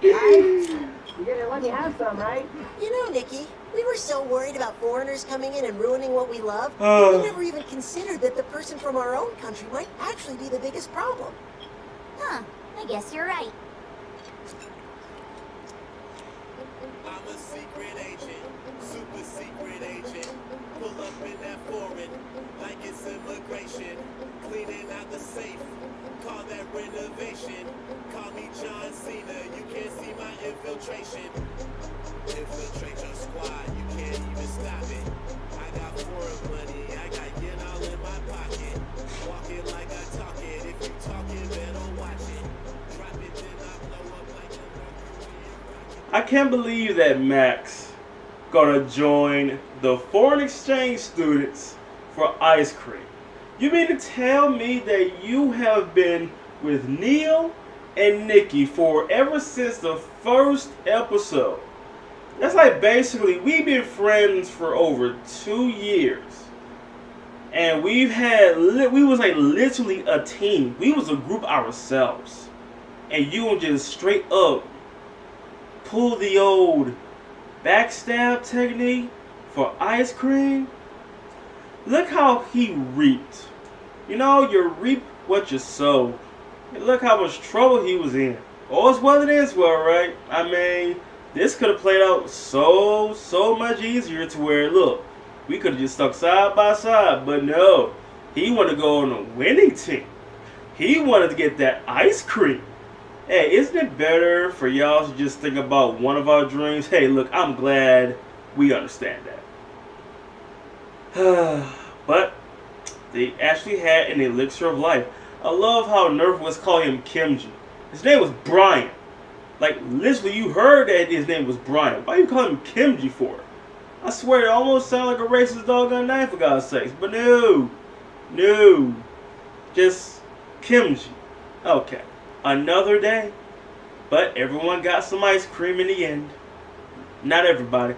You gotta let me have some, right? You know, Nikki, we were so worried about foreigners coming in and ruining what we love, we never even considered that the person from our own country might actually be the biggest problem. Huh, I guess you're right. I'm a secret agent, super secret agent. Pull up in that foreign, like it's immigration. Cleaning out the safe, call that renovation. Call me John Cena, you can't see my infiltration. Infiltrate your squad, you can't even stop it. I got foreign money, I got yen all in my pocket. Walk it like I talk it, if you talking, better watch it. Drop it, then I blow up like a North Korean rocket. I can't believe that Max gonna join the foreign exchange students for ice cream. You mean to tell me that you have been with Neil and Nikki for ever since the first episode? That's like basically we've been friends for over 2 years, and we was like literally a team. We was a group ourselves, and you will just straight up pull the old backstab technique for ice cream. Look how he reaped. You know, you reap what you sow. And look how much trouble he was in. All's well that is well, right? I mean, this could have played out so much easier to where, look, we could have just stuck side by side. But no, he wanted to go on a winning team. He wanted to get that ice cream. Hey, isn't it better for y'all to just think about one of our dreams? Hey, look, I'm glad we understand that. But they actually had an elixir of life. I love how Nerf was calling him Kimji. His name was Brian. Like, literally, you heard that his name was Brian. Why you call him Kimji for? I swear, it almost sounded like a racist doggone name, for God's sakes. But no. Just Kimji. Okay. Another day. But everyone got some ice cream in the end. Not everybody.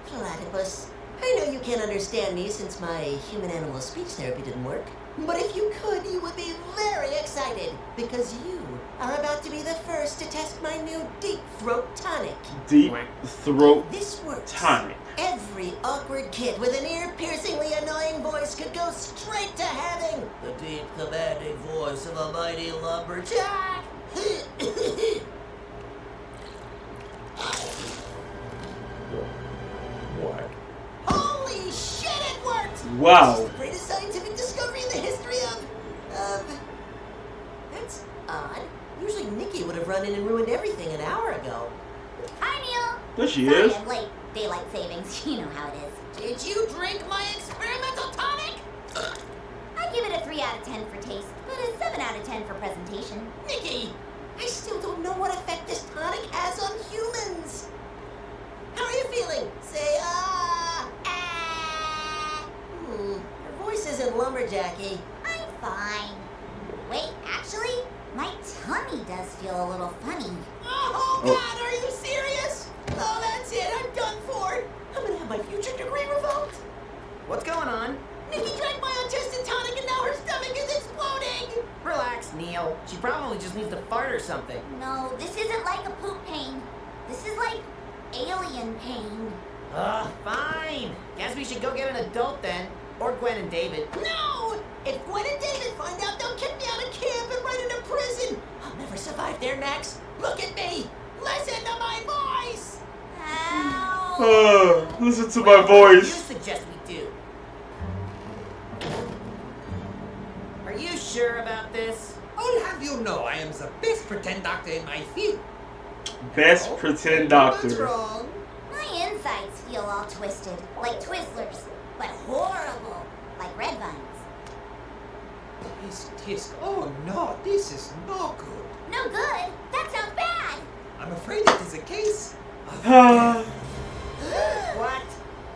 Platypus, I know you can't understand me since my human-animal speech therapy didn't work. But if you could, you would be very excited, because you are about to be the first to test my new Deep Throat Tonic. Deep Throat This works. Tonic. Every awkward kid with an ear-piercingly annoying voice could go straight to having the deep, commanding voice of a mighty lumberjack. What? Holy shit, it worked! Wow. This is the greatest scientific discovery in the history of... That's odd. Usually Nikki would have run in and ruined everything an hour ago. Hi, Neil. There she Sorry, is. I'm late. Daylight savings. You know how it is. Did you drink my experimental tonic? I give it a 3 out of 10 for taste, but a 7 out of 10 for presentation. Nikki, I still don't know what effect this tonic has on humans. How are you feeling? Say, Your voice isn't lumberjacky. I'm fine. Wait, actually, my tummy does feel a little funny. Oh, God, are you serious? Oh, that's it. I'm done for. I'm gonna have my future degree revoked. What's going on? Nikki drank my untested tonic and now her stomach is exploding. Relax, Neil. She probably just needs to fart or something. No, this isn't like a poop pain. This is like alien pain. Fine. Guess we should go get an adult then. Or Gwen and David. No! If Gwen and David find out, they'll kick me out of camp and right into prison. I'll never survive their necks. Look at me. Listen to my voice. Ow. Listen to my What do you voice. suggest we do? Are you sure about this? I'll have you know I am the best pretend doctor in my field. Best pretend What's doctor. wrong? My insides feel all twisted, like Twizzlers, but horrible, like red vines. Tisk. Oh no, this is no good. No good? That sounds bad. I'm afraid it is a case. What?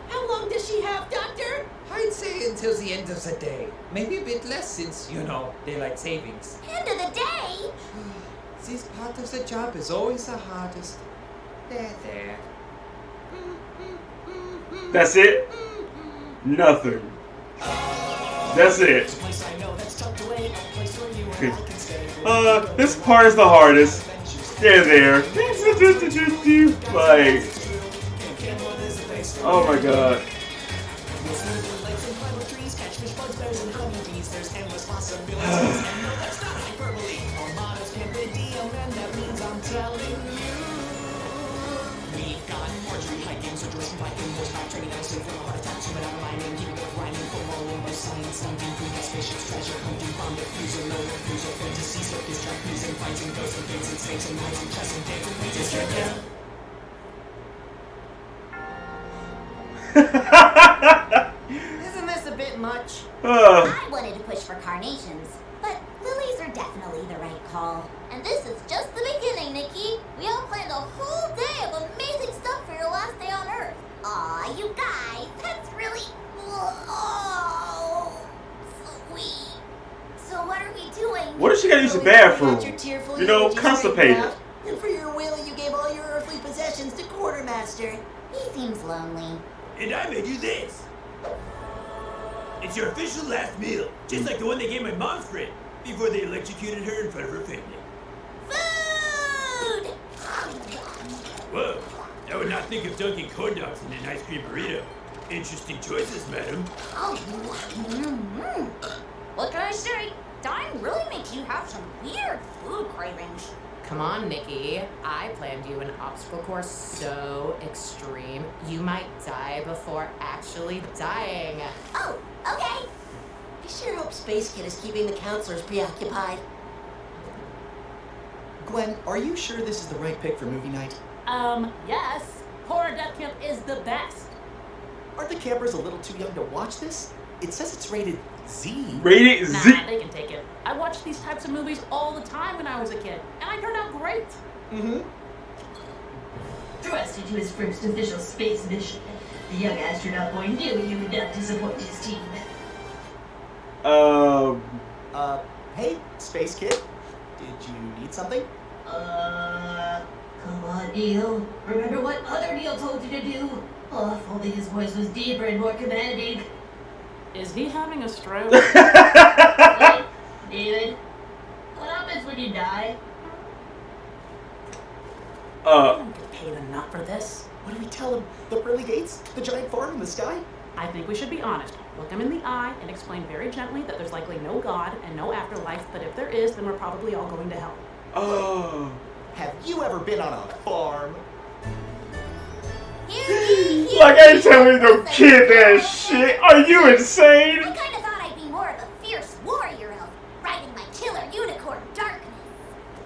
How long does she have, Doctor? I'd say until the end of the day. Maybe a bit less since, you know, daylight savings. End of the day? This part of the job is always the hardest. There. That's it? Nothing. That's it. Okay. This part is the hardest. They're there. Like, oh my god. Isn't this a bit much? I wanted to push for carnations, but lilies are definitely the right call. And this is just the beginning, Nikki. We all planned a whole day of amazing stuff for your last day on Earth. Aw, you guys, that's really... Oh, sweet. So what are we doing? What if she gotta use the bathroom? You know, constipated. And for your will, you gave all your earthly possessions to Quartermaster. He seems lonely. And I made you this. It's your official last meal, just like the one they gave my mom's friend before they electrocuted her in front of her family. Food! Whoa, I would not think of dunking corn dogs in an ice cream burrito. Interesting choices, madam. Oh, what can I say? Dying really makes you have some weird food cravings. Come on, Nikki. I planned you an obstacle course so extreme, you might die before actually dying. Oh, okay. I sure hope Space Kid is keeping the counselors preoccupied. Gwen, are you sure this is the right pick for movie night? Yes. Horror Death Camp is the best. Aren't the campers a little too young to watch this? It says it's rated Z. Rated Z? Nah, they can take it. I watched these types of movies all the time when I was a kid, and I turned out great. Mm-hmm. Thrust into his first official space mission, the young astronaut boy knew he would not disappoint his team. Hey, Space Kid. Did you need something? Come on, Neil. Remember what other Neil told you to do? Oh, if only his voice was deeper and more commanding. Is he having a stroke? What? David, what happens when you die? I don't get paid enough for this. What do we tell him? The pearly gates? The giant farm in the sky? I think we should be honest. Look him in the eye and explain very gently that there's likely no God and no afterlife, but if there is, then we're probably all going to hell. Oh. Have you ever been on a farm? Like, I ain't telling no kid that shit. Are you insane? I kind of thought I'd be more of a fierce warrior elf, riding my killer unicorn darkness.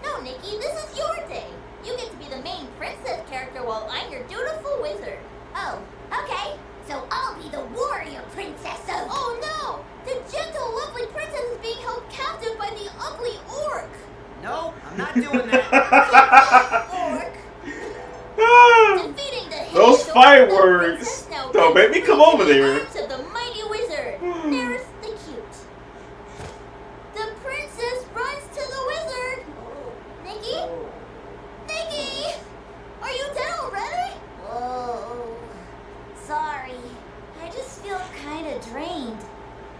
No, Nikki, this is your day. You get to be the main princess character while I'm your dutiful wizard. Oh, okay. So I'll be the warrior princess of... Oh no! The gentle, lovely princess is being held captive by the ugly orc. No, I'm not doing that. Orc. Defeating the Those fireworks. Don't make me come over there. arms of the mighty wizard. There's the cute. The princess runs to the wizard. Nikki? Nikki! Are you dead already? Whoa. Sorry. I just feel kind of drained.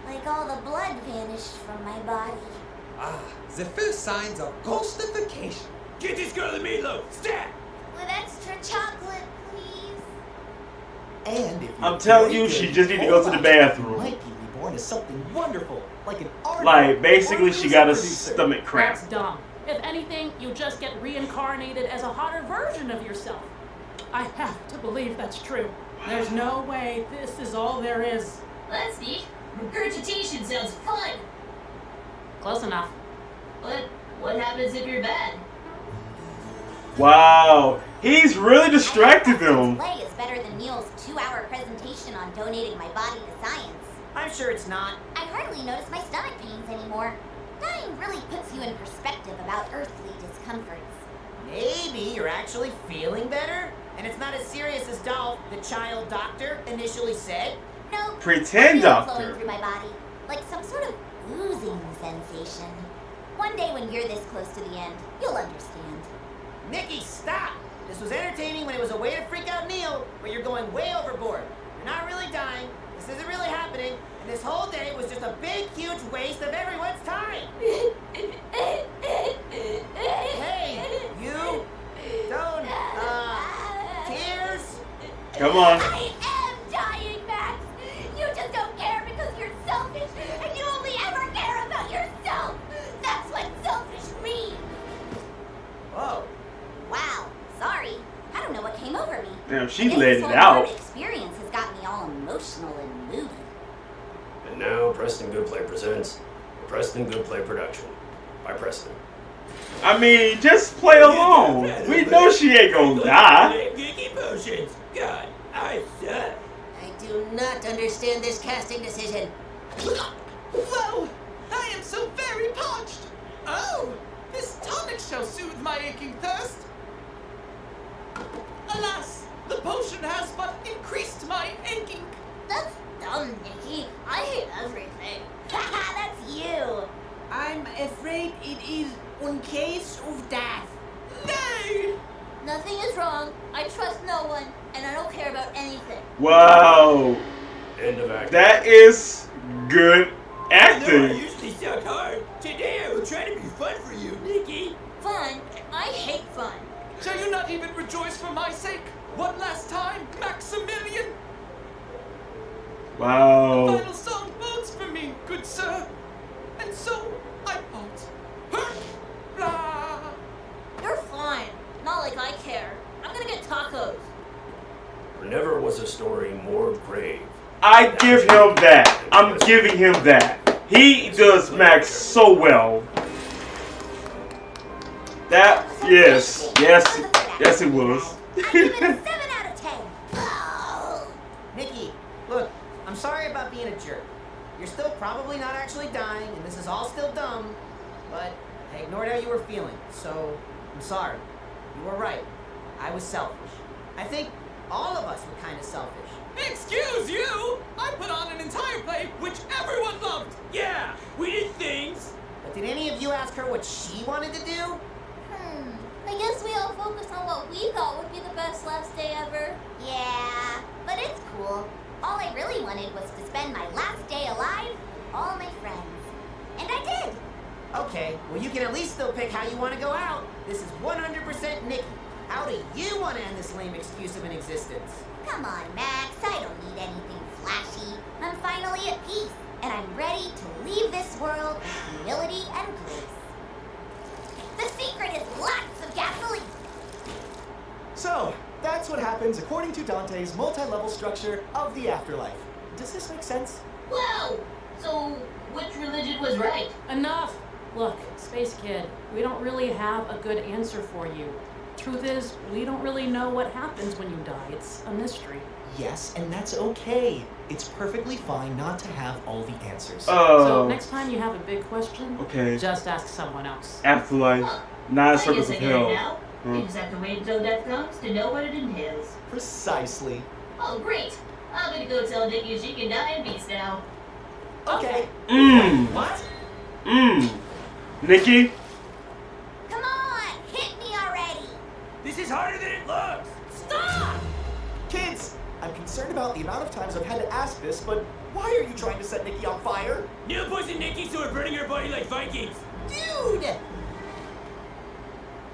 Like all the blood vanished from my body. Ah, the first signs of ghostification. Get this girl the meatloaf! Stat! With extra chocolate, please. And if I'm telling you, she just need to go to the bathroom. Might be reborn as something wonderful, like an artist. Like, basically, she got a stomach cramp. That's dumb. If anything, you just get reincarnated as a hotter version of yourself. I have to believe that's true. There's no way this is all there is. That's neat. Regurgitation sounds fun. Close enough. But what happens if you're bad? Wow, he's really distracted them. Play is better than Neil's 2-hour presentation on donating my body to science. I'm sure it's not. I hardly notice my stomach pains anymore. Dying really puts you in perspective about earthly discomforts. Maybe you're actually feeling better? And it's not as serious as Dolph, the child doctor, initially said? No. Pretend doctor. Flowing through my body, like some sort of oozing sensation. One day when you're this close to the end, you'll understand. Nikki, stop! This was entertaining when it was a way to freak out Neil, but you're going way overboard. You're not a big, huge waste of everyone's time. Hey, you don't, tears? Come on. I am dying, Max. You just don't care because you're selfish, and you only ever care about yourself. That's what selfish means. Whoa. Wow. Sorry. I don't know what came over me. Damn, she I guess let this it whole out. hard experience has got me all emotional and moody. And now, Preston Goodplay presents Preston Goodplay Production by Preston. I mean, just play along. We know she ain't gonna die. Geeky potions. God, I suck. I do not understand this casting decision. Whoa! I am so very parched! Oh! This tonic shall soothe my aching thirst! Alas! The potion has but increased my aching! That's dumb, Nikki. I hate everything. Haha, that's you. I'm afraid it is one case of death. Nay! Nothing is wrong. I trust no one, and I don't care about anything. Wow. End of act. That is good I acting. usually suck hard. Today I will try to be fun for you, Nikki. Fun? I hate fun. Shall you not even rejoice for my sake? One last time, Maximilian! Wow. The final song moans for me, good sir. And so I part. Blah! You're fine. Not like I care. I'm gonna get tacos. There never was a story more grave. I give him that. I'm giving him that. He does Max so well. That, yes, it was. I give it a 7 out of 10. Oh. Nikki, look, I'm sorry about being a jerk. You're still probably not actually dying, and this is all still dumb, but I ignored how you were feeling, so I'm sorry. You were right. I was selfish. I think all of us were kind of selfish. Excuse you! I put on an entire play which everyone loved! Yeah, we did things. But did any of you ask her what she wanted to do? I guess we all focused on what we thought would be the best last day ever. Yeah, but it's cool. All I really wanted was to spend my last day alive with all my friends. And I did. Okay, well you can at least still pick how you want to go out. This is 100% Nikki. How do you want to end this lame excuse of an existence? Come on, Max. I don't need anything flashy. I'm finally at peace, and I'm ready to leave this world with humility and grace. The secret is lots of gasoline. So, that's what happens according to Dante's multi-level structure of the afterlife. Does this make sense? Whoa! So, which religion was right? Enough! Look, Space Kid, we don't really have a good answer for you. Truth is, we don't really know what happens when you die. It's a mystery. Yes, and that's okay. It's perfectly fine not to have all the answers. So next time you have a big question, Okay. just ask someone else. Afterlife, not I circles guess of I get it hell. now. You just have to wait until death comes to know what it entails. Precisely. Oh, great! I'm gonna go tell Nikki she can die in peace now. Okay. What? Nikki? Come on, hit me already. This is harder than it looks. Stop! Kids, I'm concerned about the amount of times I've had to ask this, but why are you trying to set Nikki on fire? Neil poisoned Nikki, so we're burning her body like Vikings. Dude!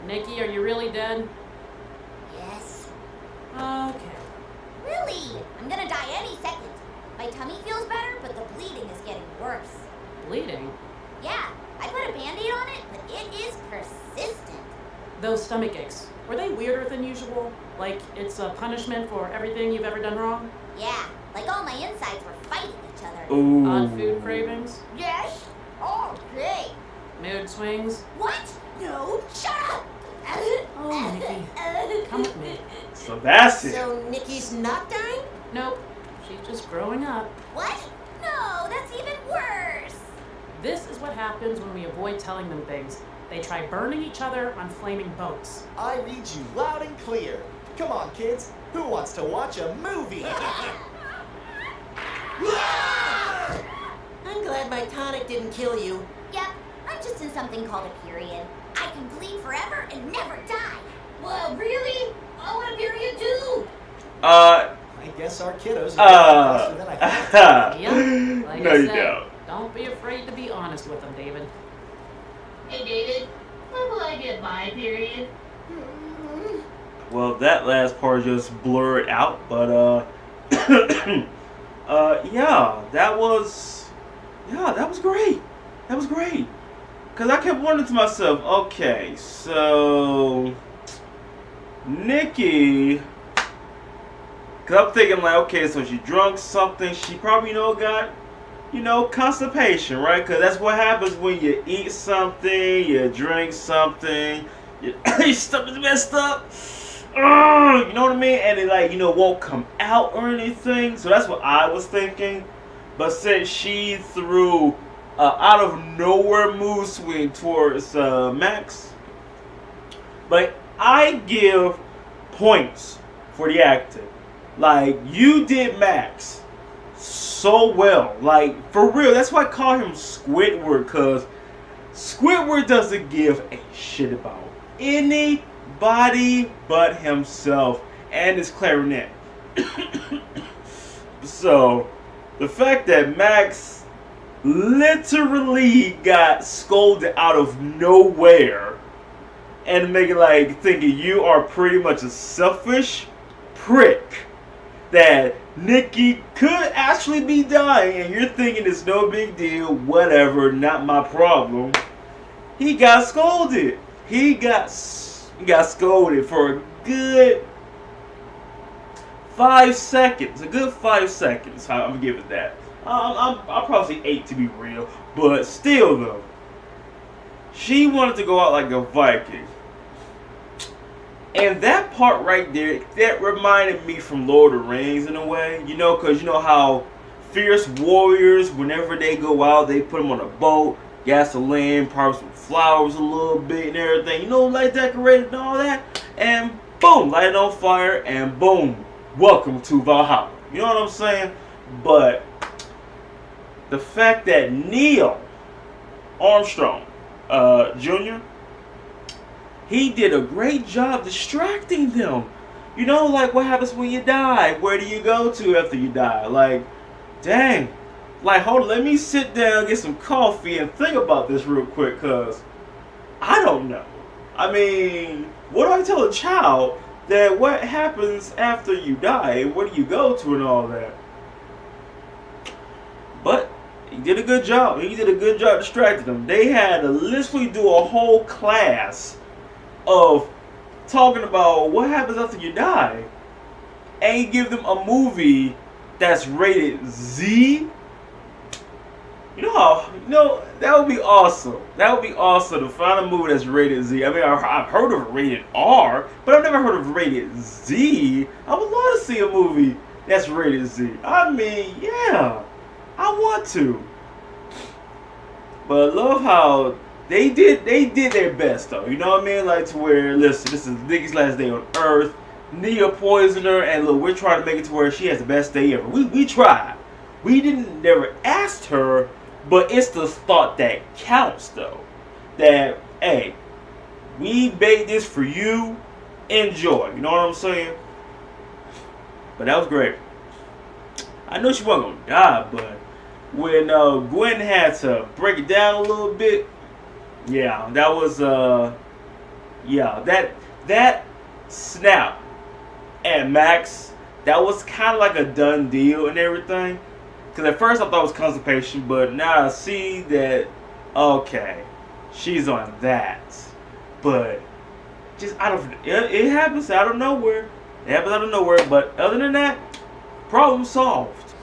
Nikki, are you really dead? Yes. Okay. Really? I'm gonna die any second. My tummy feels better, but the bleeding is getting worse. Bleeding? Yeah, I put a Band-Aid on it, but it is persistent. Those stomach aches, were they weirder than usual? Like it's a punishment for everything you've ever done wrong? Yeah, like all my insides were fighting each other. Ooh. Odd food cravings? Yes? Oh, great. Mood swings? What? No, shut up! Oh, Nikki, come with me. So that's it. So Nikki's not dying? Nope, she's just growing up. What? No, that's even worse. This is what happens when we avoid telling them things. They try burning each other on flaming boats. I read you loud and clear. Come on, kids. Who wants to watch a movie? I'm glad my tonic didn't kill you. Yep, I'm just in something called a period. I can bleed forever and never die. Well, really? I want a period too. I guess our kiddos are faster than I thought. Yeah, like No, I you said, don't. Don't Don't be afraid to be honest with them, David. Hey, David, when will I get my period? Well, that last part just blurred out, but yeah, that was great. That was great. Cause I kept wondering to myself, okay, so Nikki, cause I'm thinking like, okay, so she drunk something, she probably got constipation, right? Cause that's what happens when you eat something, you drink something, your stomach's messed up. You know what I mean? And it won't come out or anything. So that's what I was thinking. But since she threw out of nowhere mood swing towards Max, but I give points for the acting. Like, you did Max so well. Like, for real. That's why I call him Squidward, because Squidward doesn't give a shit about anybody but himself and his clarinet. So, the fact that Max literally got scolded out of nowhere and make it thinking you are pretty much a selfish prick, that Nikki could actually be dying and you're thinking it's no big deal, whatever, not my problem. He got scolded. He got scolded for a good 5 seconds. A good 5 seconds. I'm gonna give it that. I'll probably say 8 to be real, but still though, she wanted to go out like a Viking. And that part right there, that reminded me from Lord of the Rings in a way, because how fierce warriors, whenever they go out, they put them on a boat, gasoline, probably some flowers a little bit and everything, decorated and all that, and boom, light it on fire, and boom, welcome to Valhalla. You know what I'm saying? But the fact that Neil Armstrong Jr., he did a great job distracting them. What happens when you die? Where do you go to after you die? Dang. Hold on, let me sit down, get some coffee, and think about this real quick, because I don't know. I mean, what do I tell a child that what happens after you die? Where do you go to and all that? But he did a good job. He did a good job distracting them. They had to literally do a whole class of talking about what happens after you die, and give them a movie that's rated Z. That would be awesome. That would be awesome to find a movie that's rated Z. I mean, I've heard of rated R, but I've never heard of rated Z. I would love to see a movie that's rated Z. I mean, yeah, I want to. But I love how they did their best, though. You know what I mean? To where, listen, this is Nikki's last day on Earth. Nia poisoned her, and look, we're trying to make it to where she has the best day ever. We tried. We never asked her, but it's the thought that counts, though. That, hey, we made this for you. Enjoy. You know what I'm saying? But that was great. I know she wasn't gonna die, but when Gwen had to break it down a little bit, yeah, that was that snap at Max, that was kind of like a done deal and everything. Because at first I thought it was constipation, but now I see that, okay, she's on that. But just it happens out of nowhere. It happens out of nowhere. But other than that, problem solved.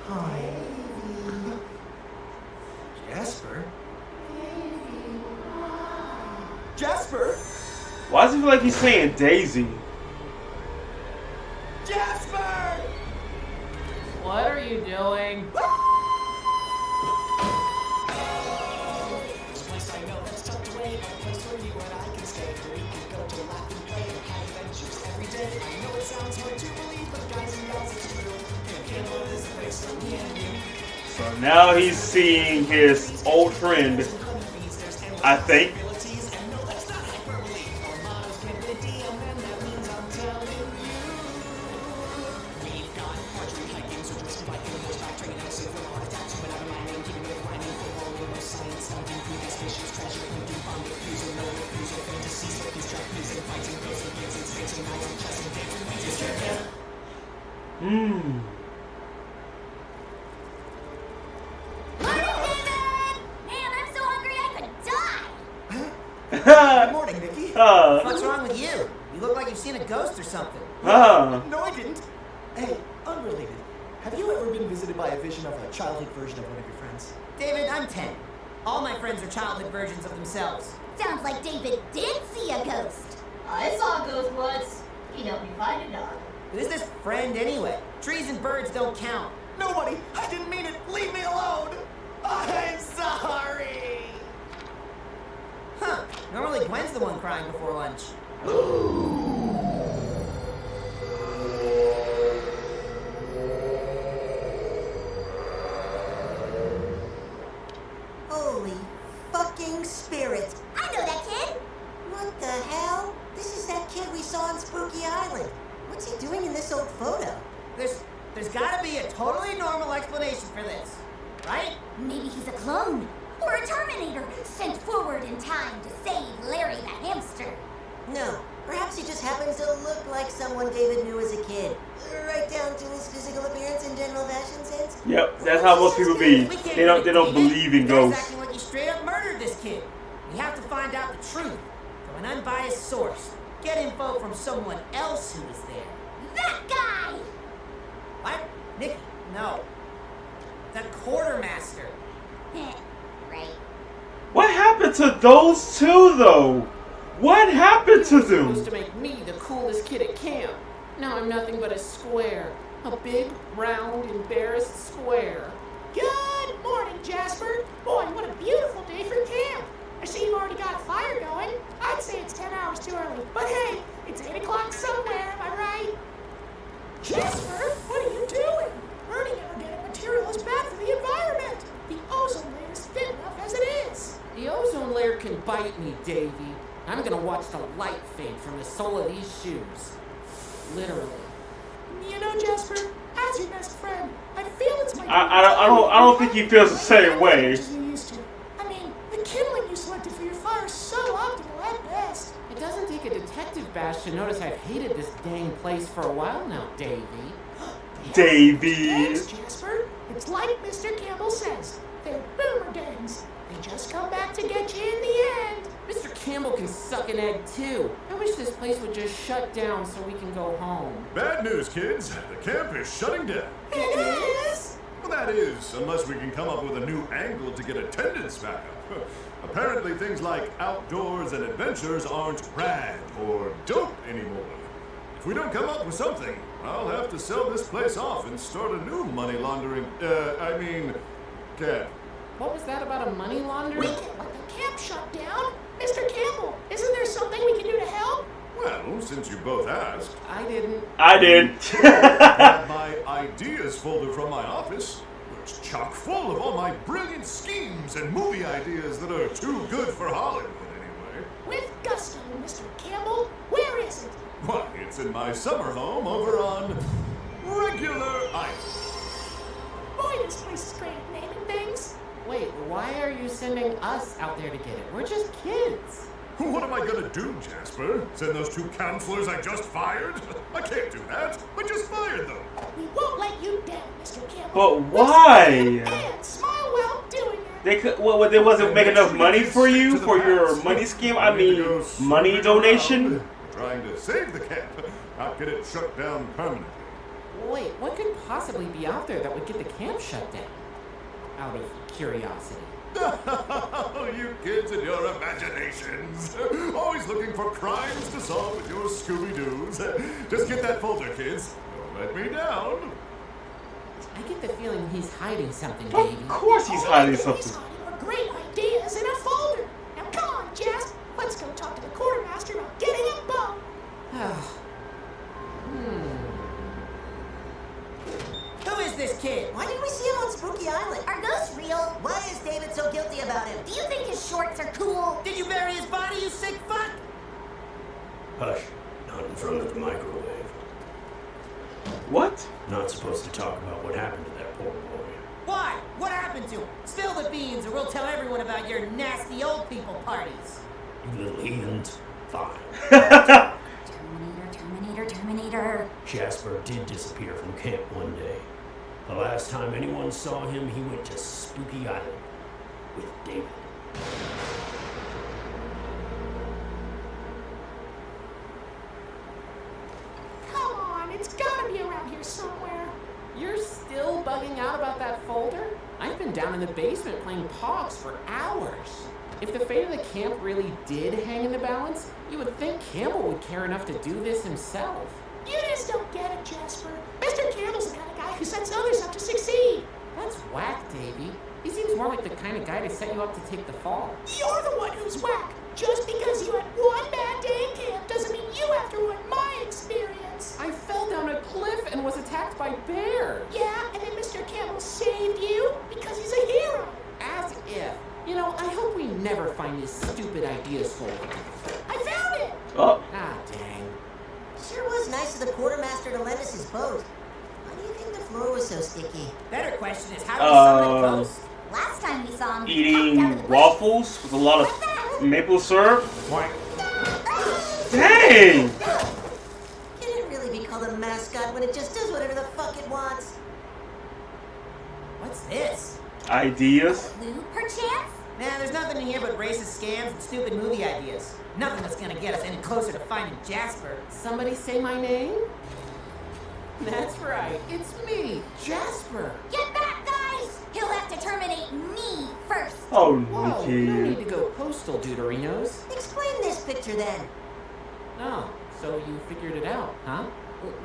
Hi. Jasper? Jasper? Why does it feel like he's saying Daisy? Jasper! What are you doing? So now he's seeing his old friend, I think. Hmm. Man, I'm so hungry I could die. Good morning, Nikki. What's wrong with you? You look like you've seen a ghost or something. No, I didn't. Hey, unrelated. Have you ever been visited by a vision of a childhood version of one of your friends? David, I'm 10. All my friends are childhood versions of themselves. Sounds like David did see a ghost. I saw a ghost once. He helped me find a dog. Who's this friend anyway? Trees and birds don't count. Nobody! I didn't mean it! Leave me alone! I'm sorry! Huh. Normally Gwen's the one crying before lunch. Holy fucking spirit! I know that kid. What the hell? This is that kid we saw on Spooky Island. What's he doing in this old photo? There's gotta be a totally normal explanation for this, right? Maybe he's a clone or a Terminator sent forward in time to save Larry the hamster. No, perhaps he just happens to look like someone David knew as a kid. Right down to his physical appearance and general fashion sense. Yep, that's how most people be. They don't believe in ghosts. Acting like you straight up murdered this kid. We have to find out the truth from an unbiased source. Get info from someone else who was there. That guy! What? Nikki, no. The quartermaster. Right. What happened to those two, though? What happened to them? Supposed to make me the coolest kid at camp. Now I'm nothing but a square. A big, round, embarrassed square. Good morning, Jasper. Boy, what a beautiful day for camp. I see you've already got a fire going. I'd say it's 10 hours too early. But hey, it's 8 o'clock somewhere, am I right? Jasper, what are you doing? Burning inorganic material is bad for the environment. The ozone layer is thin enough as it is. The ozone layer can bite me, Davy. I'm gonna watch the light fade from the sole of these shoes. Literally. You know, Jasper, as your best friend, I feel it's my I don't think he feels the same way. as you used to. I mean, the kindling you selected for your fire is so optimal at best. It doesn't take a detective bash to notice I've hated this dang place for a while now, Davy. Davy. Thanks, Jasper. It's like Mr. Campbell says. They're boomer gangs. They just come back to get you in the end. Mr. Campbell can suck an egg too. I wish this place would just shut down so we can go home. Bad news, kids. The camp is shutting down. It is? Well, that is, unless we can come up with a new angle to get attendance back up. Apparently, things like outdoors and adventures aren't rad or dope anymore. If we don't come up with something, I'll have to sell this place off and start a new money laundering, camp. What was that about a money laundering? We can't let the camp shut down. Mr. Campbell, isn't there something we can do to help? Well, since you both asked. I didn't. I did. I my ideas folder from my office. It's chock full of all my brilliant schemes and movie ideas that are too good for Hollywood anyway. With gusto, Mr. Campbell. Where is it? Why, it's in my summer home over on Regular Island. Boy, this place is great at naming things. Wait, why are you sending us out there to get it? We're just kids. What am I gonna do, Jasper? Send those 2 counselors I just fired? I can't do that. I just fired them. We won't let you down, Mr. Campbell. But why? And smile while doing it. They could. Well, they wasn't making enough money for you for your money scheme. I mean, money donation. Trying to save the camp, not get it shut down permanently. Wait, what could possibly be out there that would get the camp shut down? Out of curiosity. You kids and your imaginations. Always looking for crimes to solve with your Scooby-Doos. Just get that folder, kids. Don't let me down. I get the feeling he's hiding something, baby. Of course he's hiding something. He's hiding our great ideas in a folder. Now come on, Jess. Let's go talk to the quartermaster about getting a boat. Who is this kid? Why didn't we see him on Spooky Island? Are ghosts real? Why is David so guilty about him? Do you think his shorts are cool? Did you bury his body, you sick fuck? Hush. Not in front of the microwave. What? Not supposed to talk about what happened to that poor boy. Why? What happened to him? Spill the beans or we'll tell everyone about your nasty old people parties. You little heathens. Fine. Terminator, Jasper did disappear from camp one day. The last time anyone saw him, he went to Spooky Island with David. Come on, it's gotta be around here somewhere. You're still bugging out about that folder? I've been down in the basement playing Pogs for hours. If the fate of the camp really did hang in the balance, you would think Campbell would care enough to do this himself. You just don't get it, Jasper. Mr. Campbell's the kind of guy who sets others up to succeed. That's whack, Davey. He seems more like the kind of guy to set you up to take the fall. You're the one who's whack. Just because you had one bad day in camp doesn't mean you have to ruin my experience. I fell down a cliff and was attacked by bears. Yeah, and then Mr. Campbell saved you because he's a hero. As if. You know, I hope we never find this stupid ideas folder. I found it! Oh. Ah, dang. Sure was nice of the quartermaster to lend us his boat. Why do you think the floor was so sticky? Better question is, how do we summon a ghost? Last time we saw him, Eating waffles with a lot of maple syrup. What? Dang! Can it really be called a mascot when it just does whatever the fuck it wants? What's this? Ideas? Clue, perchance? Nah, there's nothing in here but racist scams and stupid movie ideas. Nothing that's gonna get us any closer to finding Jasper. Somebody say my name? That's right, it's me, Jasper. Get back, guys! He'll have to terminate me first. Oh, Whoa, Nikki. no need to go postal, Deuterinos. Explain this picture then. Oh, so you figured it out, huh?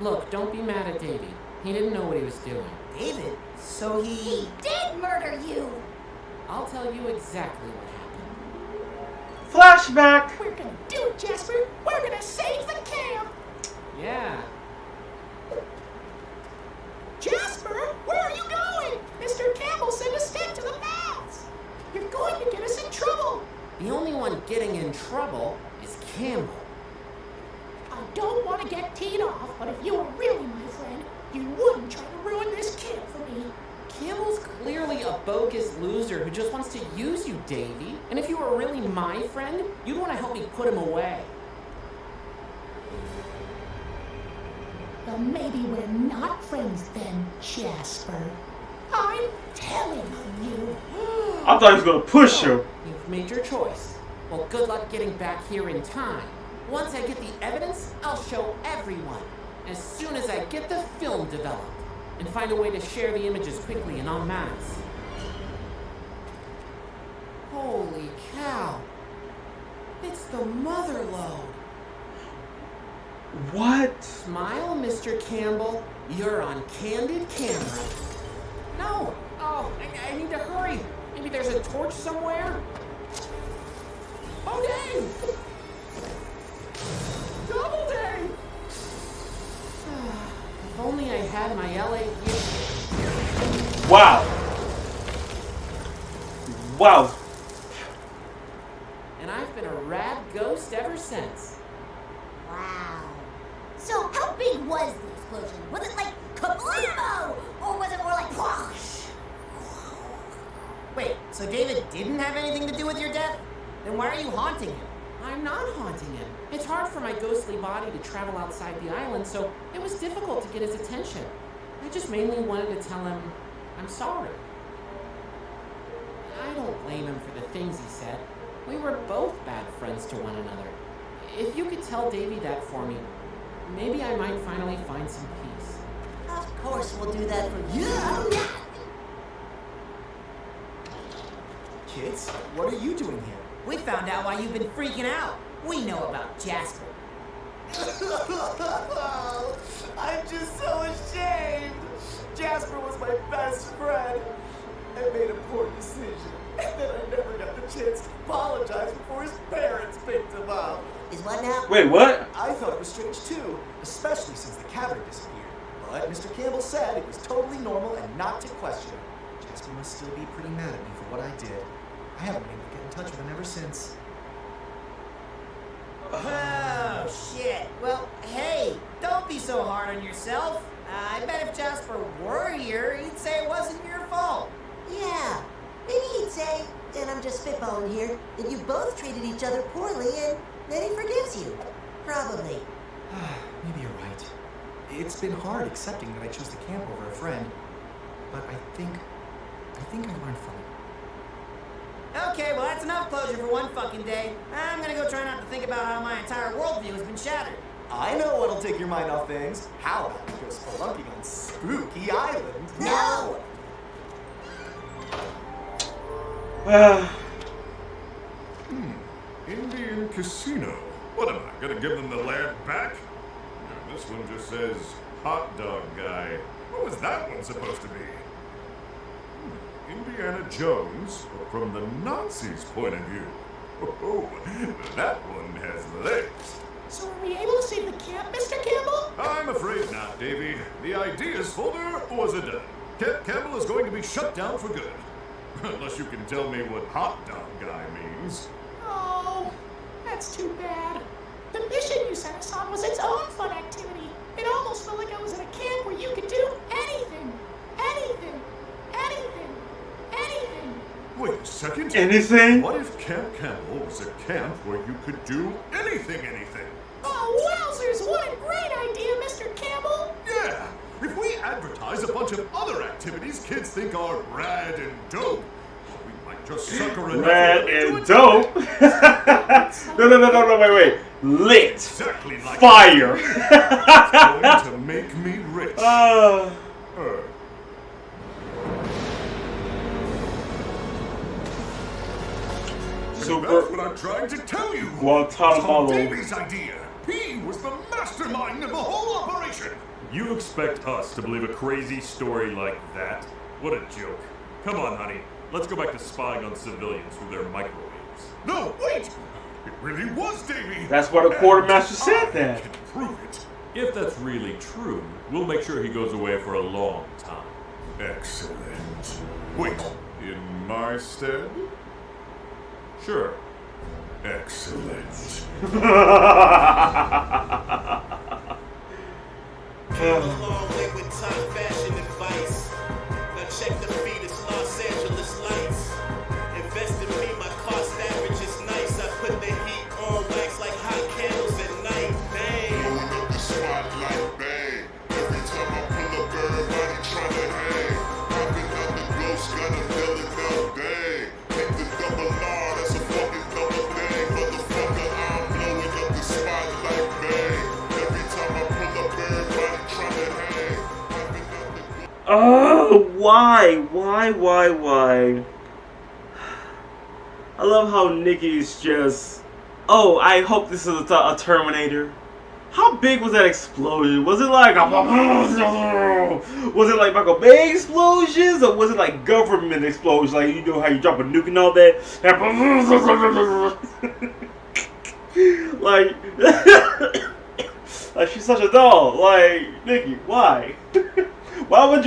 Look, don't be mad at Davey. He didn't know what he was doing. David? So He did murder you! I'll tell you exactly what happened. Flashback! We're gonna do it, Jasper. We're gonna save the camp. Yeah. Jasper, where are you going? Mr. Campbell said to stick to the paths. You're going to get us in trouble. The only one getting in trouble is Campbell. I don't want to get teed off, but if you were really my friend, you wouldn't try to ruin this camp for me. Campbell's clearly a bogus loser who just wants to use you, Davey. And if you were really my friend, you'd want to help me put him away. Well, maybe we're not friends then, Jasper. I'm telling on you. I thought he was gonna push him. You've made your choice. Well, good luck getting back here in time. Once I get the evidence, I'll show everyone. As soon as I get the film developed and find a way to share the images quickly and en masse. Holy cow. It's the mother lode. What? Smile, Mr. Campbell. You're on candid camera. No! Oh, I need to hurry. Maybe there's a torch somewhere? Oh, dang! Double dang! If only I had my LA gear. Wow. Wow. And I've been a rad ghost ever since. Wow. So how big was the explosion? Was it like kablamo? Or was it more like whoosh? Wait, so David didn't have anything to do with your death? Then why are you haunting him? I'm not haunting him. It's hard for my ghostly body to travel outside the island, so it was difficult to get his attention. I just mainly wanted to tell him I'm sorry. I don't blame him for the things he said. We were both bad friends to one another. If you could tell Davey that for me, maybe I might finally find some peace. Of course we'll do that for you. Kids, what are you doing here? We found out why you've been freaking out. We know about Jasper. I'm just so ashamed. Jasper was my best friend. I made a poor decision, and then I never got the chance to apologize before his parents picked him up. Is what now? Wait, what? I thought it was strange too, especially since the cavern disappeared. But Mr. Campbell said it was totally normal and not to question it. Jasper must still be pretty mad at me for what I did. I haven't been able to get in touch with him ever since. Oh, shit. Well, hey, don't be so hard on yourself. I bet if Jasper were here, he'd say it wasn't your fault. Yeah, maybe he'd say, and I'm just spitballing here, that you both treated each other poorly and then he forgives you. Probably. Maybe you're right. It's been hard accepting that I chose the camp over a friend, but I think I learned from it. Okay, well that's enough closure for one fucking day. I'm gonna go try not to think about how my entire worldview has been shattered. I know what'll take your mind off things. How about we go spelunking on Spooky Island? No! Indian Casino. What am I, gonna give them the land back? No, this one just says hot dog guy. What was that one supposed to be? Indiana Jones, but from the Nazis' point of view. Oh, that one has legs. So were we able to save the camp, Mr. Campbell? I'm afraid not, Davy. The ideas folder was a done. Camp Campbell is going to be shut down for good. Unless you can tell me what hot dog guy means. Oh, that's too bad. The mission you sent us on was its own fun activity. It almost felt like I was at a camp where you could do anything. Anything. Anything. Anything. Wait a second. Anything? What if Camp Campbell was a camp where you could do anything? Oh, wowzers, what a great idea, Mr. Campbell! Yeah! If we advertise a bunch of other activities kids think are rad and dope, we might just sucker enough Rad and dope? No, wait. Lit. Exactly like fire. It's going to make me rich. Super. That's what I'm trying to tell you. Guantanamo. It's Davy's idea. He was the mastermind of the whole operation. You expect us to believe a crazy story like that? What a joke. Come on, honey. Let's go back to spying on civilians through their microwaves. No, wait! It really was Davy! That's what a quartermaster said then. Can prove it. If that's really true, we'll make sure he goes away for a long time. Excellent. Wait, in my stead? Sure. Excellent. Came a long way with time, fashion, advice. Now check the feed, it's Los Angeles lights. Invest in me, my cost average is nice. I put the heat on wax like hot candles at night. Bang. Blowing up the spotlight, bang. Every time I pull up, everybody trying to hang. Popping out the ghost, got them yelling out, bang. Take the double R, that's a fucking double bang. Motherfucker, I'm blowing up the spotlight, bang. Every time I pull up, everybody trying to hang. Oh, why? I love how Nikki's just... Oh, I hope this is a Terminator. How big was that explosion? Was it like a... Was it like Michael Bay explosions? Or was it like government explosions? Like, you know how you drop a nuke and all that? Like... Like, she's such a doll. Like, Nikki, why? Why would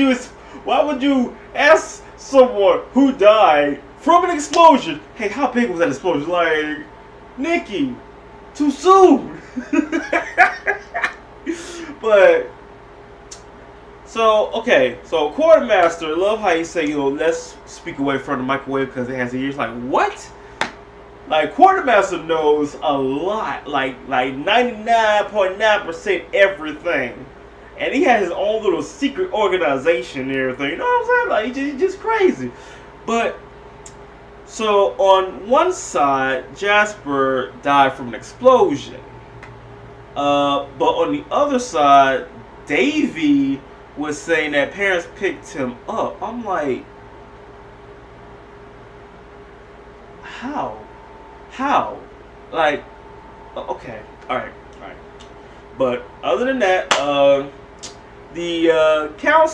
you ask someone who died from an explosion, hey, how big was that explosion? Like, Nikki, too soon. But, so Quartermaster, love how you say, let's speak away from the microwave because it has ears. Like, what? Like, Quartermaster knows a lot, like 99.9% everything. And he has his own little secret organization and everything. You know what I'm saying? Like, he's just crazy. But, so, on one side, Jasper died from an explosion. But on the other side, Davy was saying that parents picked him up. I'm like, how? Like, okay, alright. But other than that, the camp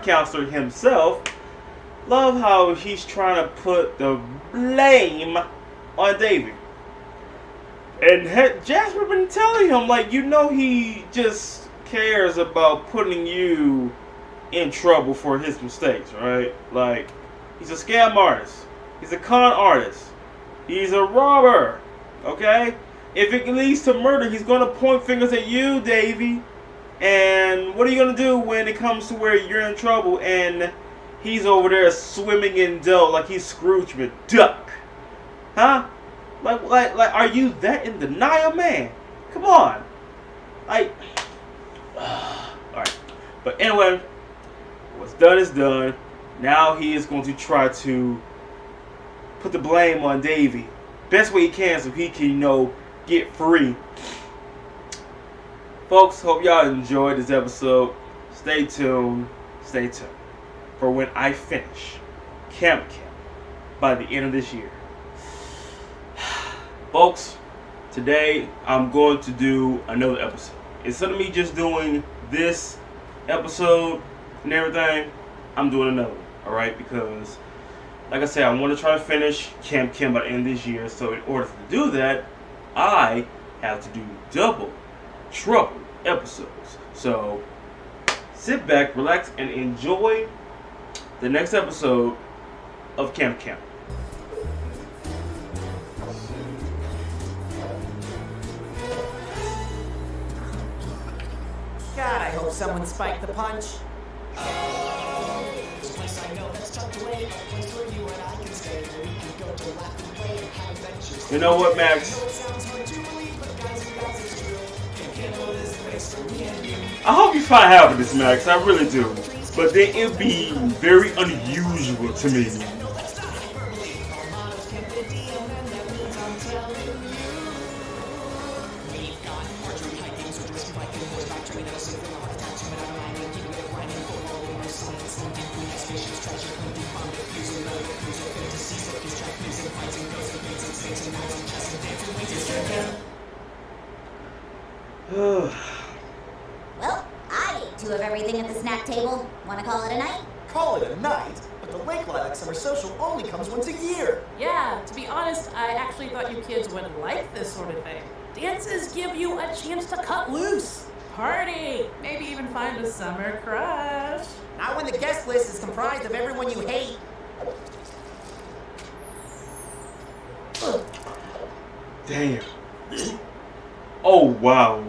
counselor himself, love how he's trying to put the blame on Davy. And Jasper been telling him, like, he just cares about putting you in trouble for his mistakes, right? Like, he's a scam artist. He's a con artist. He's a robber, okay? If it leads to murder, he's going to point fingers at you, Davy. And what are you going to do when it comes to where you're in trouble and he's over there swimming in dough like he's Scrooge McDuck? Huh? Like, are you that in denial, man? Come on. Like, But anyway, what's done is done. Now he is going to try to put the blame on Davey. Best way he can so he can, get free. Folks, hope y'all enjoyed this episode. Stay tuned for when I finish Camp by the end of this year. Folks, today I'm going to do another episode. Instead of me just doing this episode and everything, I'm doing another one, alright? Because, like I said, I want to try to finish Camp by the end of this year. So in order to do that, I have to do double, trouble episodes. So sit back, relax, and enjoy the next episode of Camp. God, I hope someone spiked the punch. You know what, Max? I hope you find happiness, Max. I really do. But then it'd be very unusual to me. Well, I ate 2 of everything at the snack table. Want to call it a night? Call it a night? But the Lake Lilac Summer Social only comes once a year. Yeah, to be honest, I actually thought you kids would like this sort of thing. Dances give you a chance to cut loose. Party. Maybe even find a summer crush. Not when the guest list is comprised of everyone you hate. Damn. Oh, wow.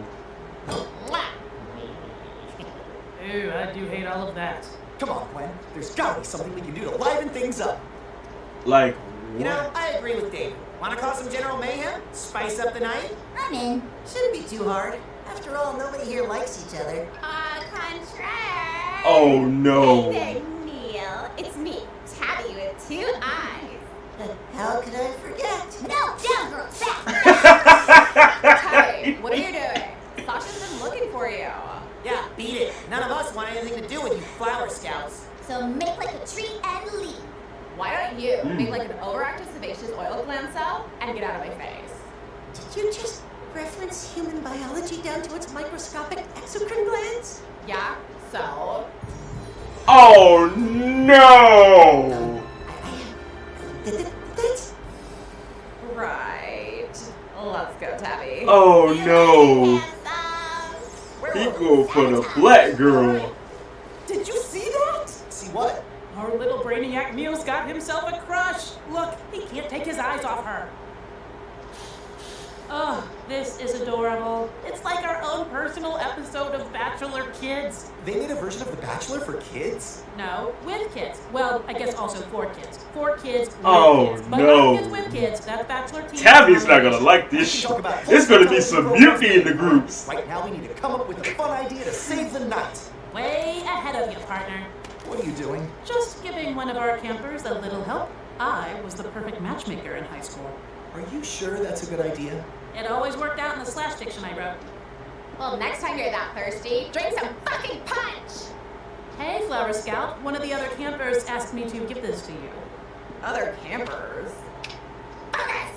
Ooh, I do hate all of that. Come on, Gwen. There's gotta be something we can do to liven things up. Like, You know, I agree with David. Want to cause some general mayhem? Spice up the night? I'm in. Shouldn't be too hard. After all, nobody here likes each other. Contract. Oh, no. Hey there, Neil. It's me, Tabby with 2 eyes. How could I forget? No, down, girl, back. Tabby, what are you doing? Sasha's been looking for you. Yeah, beat it. None of us want anything to do with you flower scouts. So make like a tree and leave. Why don't you make like an overactive sebaceous oil gland cell and get out of my face? Did you just reference human biology down to its microscopic exocrine glands? Yeah, so? Oh, no. That's... Right. Let's go, Tabby. Oh, no. He go for the black girl. Did you see that? See what? Our little brainiac Neil's got himself a crush. Look, he can't take his eyes off her. Oh, this is adorable. It's like our own personal episode of Bachelor Kids. They made a version of The Bachelor for kids? No, with kids. Well, I guess also for kids. For kids, with kids. But no. not kids with kids. That's Bachelor Team. Tabby's not gonna like this shit. It's gonna be some mutiny in the groups. Right now we need to come up with a fun idea to save the night. Way ahead of you, partner. What are you doing? Just giving one of our campers a little help. I was the perfect matchmaker in high school. Are you sure that's a good idea? It always worked out in the slash fiction I wrote. Well, next time you're that thirsty, drink some fucking punch! Hey, Flower Scout. One of the other campers asked me to give this to you. Other campers? Fuckers!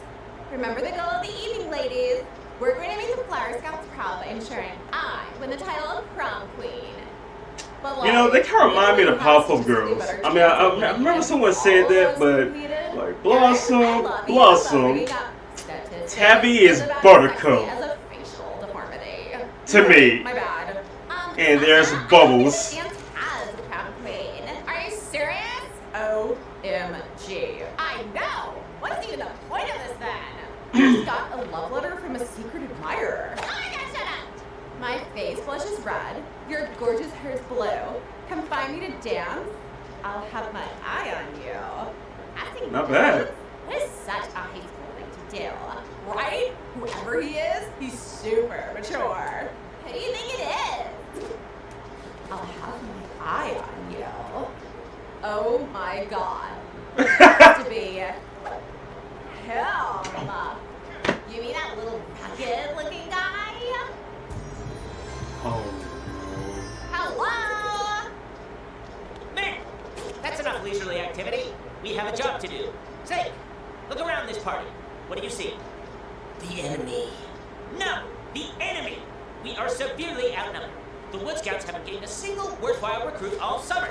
Remember the goal of the evening, ladies. We're going to make the Flower Scouts proud by ensuring I win the title of prom queen. You know, they kind of remind me of the Powerpuff Girls. I mean, I remember someone said that, but like Blossom, Tabby is Buttercup to me. My bad. And there's Bubbles. Are you serious? OMG. I know. What's even the point of this then? I just got a love letter from a secret admirer. Oh my God, shut up! My face blushes red. Your gorgeous hair's blue. Come find me to dance. I'll have my eye on you. I think Not bad. That is such a high school thing to do, right? Whoever he is, he's super mature. Who do you think it is? I'll have my god. It has to be him. You mean that little rugged-looking guy? Oh. Hello? Man, that's enough leisurely activity. We have a job to do. Say, look around this party. What do you see? The enemy. No, the enemy. We are severely outnumbered. The Wood Scouts haven't gained a single worthwhile recruit all summer.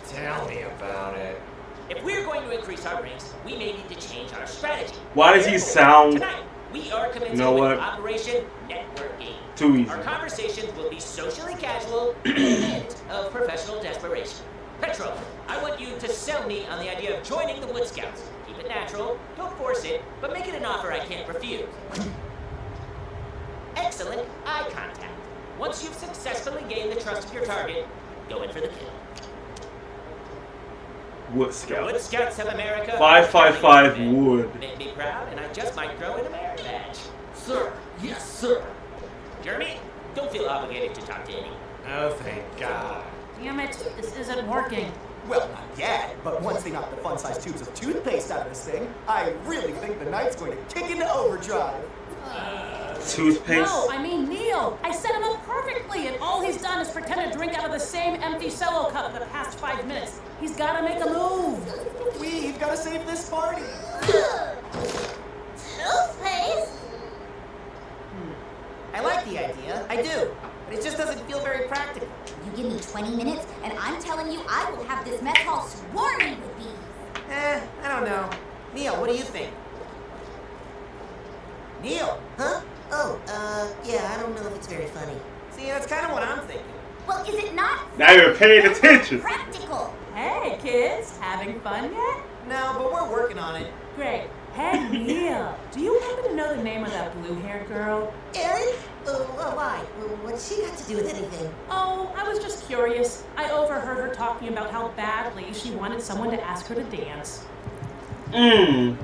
Tell me about it. If we're going to increase our ranks, we may need to change our strategy. Why does he sound? Tonight, we are commencing You know what? with Operation Networking. Too easy. Our conversations will be socially casual and a hint of professional desperation. Petro, I want you to sell me on the idea of joining the Wood Scouts. Keep it natural, don't force it, but make it an offer I can't refuse. Excellent eye contact. Once you've successfully gained the trust of your target, go in for the kill. Wood Scout. Wood Scouts of America. 555 Wood. Make me proud, and I just might throw in a merit badge. Sir, yes, sir. Jeremy, don't feel obligated to talk to any. Oh, thank God. Damn it, this isn't working. Well, not yet, but once they knock the fun-sized tubes of toothpaste out of this thing, I really think the night's going to kick into overdrive. Toothpaste? No, I mean Neil. I set him up perfectly, and all he's done is pretend to drink out of the same empty solo cup for the past 5 minutes. He's got to make a move. We've got to save this party. Toothpaste? I like the idea. I do. But it just doesn't feel very practical. You give me 20 minutes, and I'm telling you, I will have this mess hall swarming with bees. I don't know. Neil, what do you think? Neil! Huh? Oh, yeah, I don't know if it's very funny. See, that's kind of what I'm thinking. Well, is it not Now you're paying attention. practical? Hey, kids, having fun yet? No, but we're working on it. Great. Hey, Neil, do you happen to know the name of that blue-haired girl? Erin? Why? What's she got to do with anything? Oh, I was just curious. I overheard her talking about how badly she wanted someone to ask her to dance. Anyway.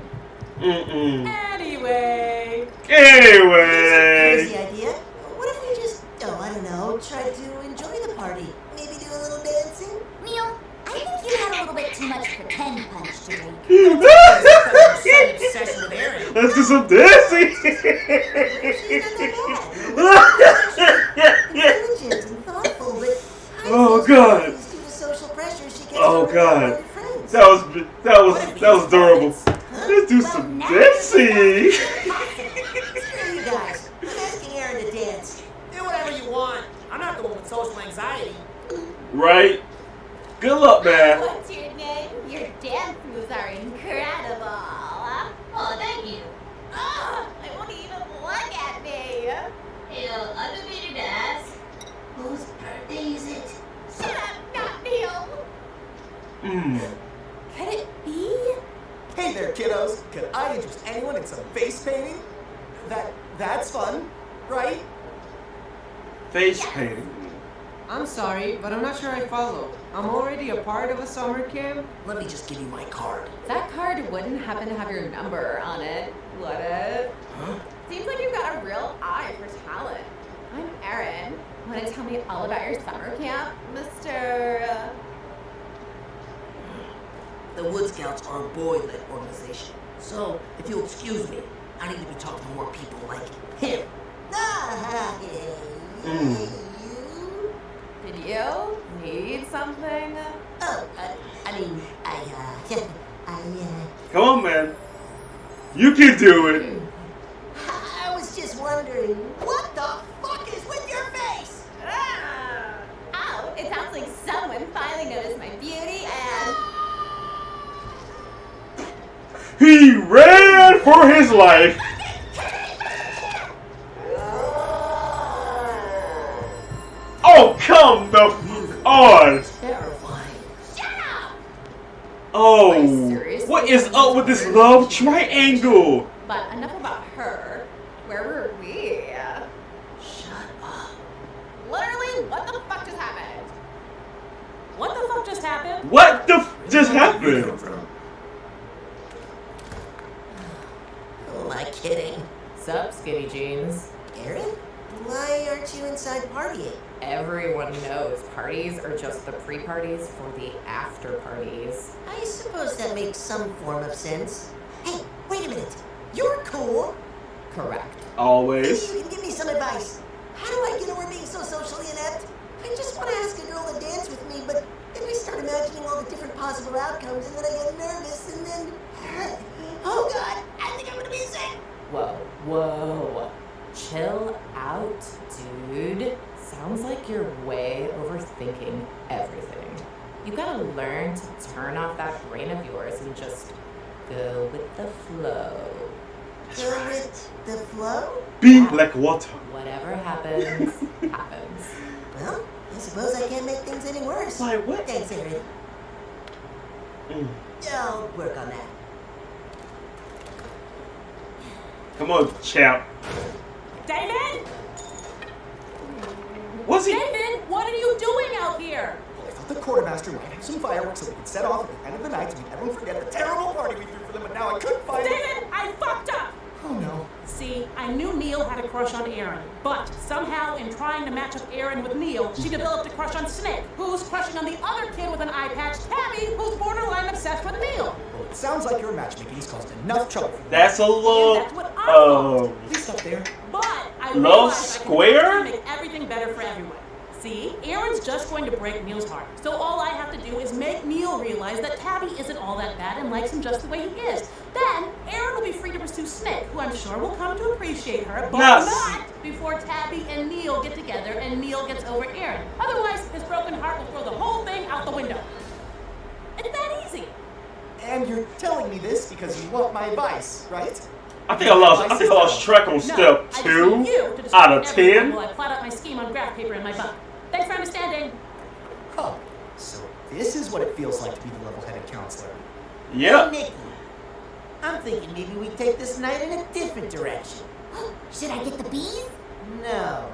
Anyway. Here's the idea. What if we just, I don't know, try to enjoy the party? Maybe do a little dancing? Neil, I think you had a little bit too much pretend punch to drink. Let's do some dancing. Oh God. Oh God. That was adorable. Let's do some dancing. Screw you guys. I'm asking Erin to dance. Do whatever you want. I'm not the one with social anxiety. Right. Good luck, man. What's your name? Your dance moves are incredible. Oh, thank you. Oh, I won't even look at me. Hey, I've been meaning to ask, whose birthday is it? Shut up, not Neil. Could it be? Hey there, kiddos. Could I interest anyone in some face painting? That's fun, right? Face painting. I'm sorry, but I'm not sure I follow. I'm already a part of a summer camp. Let me just give you my card. That card wouldn't happen to have your number on it, would it? Huh? Seems like you've got a real eye for talent. I'm Erin. Want to tell me all about your summer camp, Mr. The Wood Scouts are a boy-led organization. So, if you'll excuse me, I need to be talking to more people like him. Did you need something? Oh, Come on, man. You can do it. I was just wondering, what the fuck is with your face? Oh, it sounds like someone finally noticed my beauty and... He ran for his life. Oh, come the f on. Terrifying. Shut up! Oh, Seriously? what is up with this love triangle? But enough about her. Where were we? Shut up. Literally, what the fuck just happened? What the fuck just happened? What the f just happened? Who am I kidding? Sup, skinny jeans? Erin? Why aren't you inside partying? Everyone knows parties are just the pre-parties for the after-parties. I suppose that makes some form of sense. Hey, wait a minute. You're cool. Correct. Always. Maybe you can give me some advice. How do I get over being so socially inept? I just want to ask a girl to dance with me, but then I start imagining all the different possible outcomes, and then I get nervous, and then... Oh, God, I think I'm going to be sick. Whoa. Chill out, dude. Sounds like you're way overthinking everything. You gotta learn to turn off that brain of yours and just go with the flow. Go with the flow? Be like water. Whatever happens, happens. Well, I suppose I can't make things any worse. Why, what? Thanks, Aaron. I'll work on that. Come on, champ. David? What's he? David, what are you doing out here? Well, I thought the quartermaster might have some fireworks so we could set off at the end of the night to make everyone forget the terrible party we threw for them, but now I couldn't find David, I fucked up! Oh no. See, I knew Neil had a crush on Aaron, but somehow in trying to match up Aaron with Neil, she developed a crush on Snake, who's crushing on the other kid with an eye patch, Tabby, who's borderline obsessed with Neil. Well, it sounds like your matchmaking's caused enough trouble for you. That's a little. That's what I thought. Please stop there. But I Love realized square? I can make everything better for everyone. See, Aaron's just going to break Neil's heart. So all I have to do is make Neil realize that Tabby isn't all that bad and likes him just the way he is. Then Aaron will be free to pursue Snake, who I'm sure will come to appreciate her, but not before Tabby and Neil get together and Neil gets over Aaron. Otherwise, his broken heart will throw the whole thing out the window. It's that easy. And you're telling me this because you want my advice, right? I think I lost track on step 2 out of 10. While I plot out my scheme on graph paper in my bunk. Thanks for understanding. Huh. So this is what it feels like to be the level-headed counselor. Yep. Hey, Nikki. I'm thinking maybe we take this night in a different direction. Should I get the bees? No.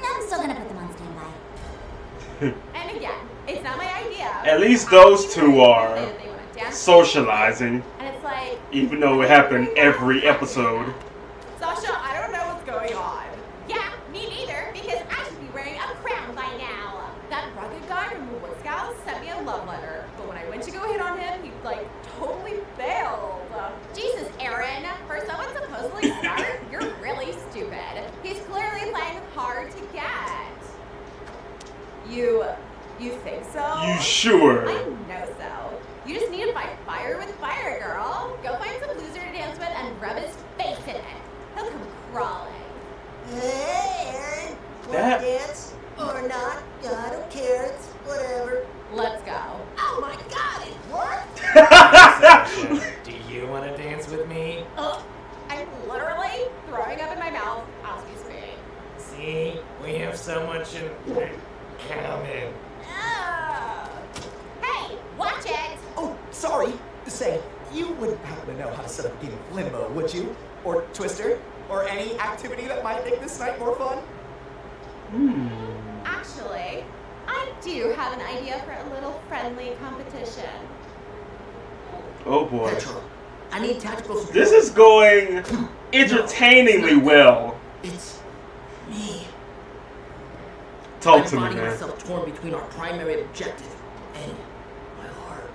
I'm still gonna put them on standby. And again, it's not my idea. At least those two are They wanna dance. socializing, And it's like, even though it happened every episode. Sasha, I don't know what's going on. Yeah, me neither, because I should be wearing a crown by now. That rugged guy from the Wood Scouts sent me a love letter, but when I went to go hit on him, he, like, totally bailed. Jesus, Aaron, for someone supposedly smart, you're really stupid. He's clearly playing hard to get. You think so? You sure? I know so. You just need to fight fire with fire, girl. Go find some loser to dance with and rub his face in it. He'll come crawling. Hey, Aaron. Want That- to dance? Or not? I don't care. It's whatever. Let's go. Oh my God, it worked! Do you want to dance with me? I'm literally throwing up in my mouth as we speak. See, we have so much in common. Hey, watch it! Oh, sorry. Say, you wouldn't happen to know how to set up a game of Limbo, would you? Or Twister? Or any activity that might make this night more fun? Actually, I do have an idea for a little friendly competition. Oh boy. I need tactical support. This is going entertainingly well. It's me. Talk to me, I'm finding man. myself torn between our primary objective and my heart.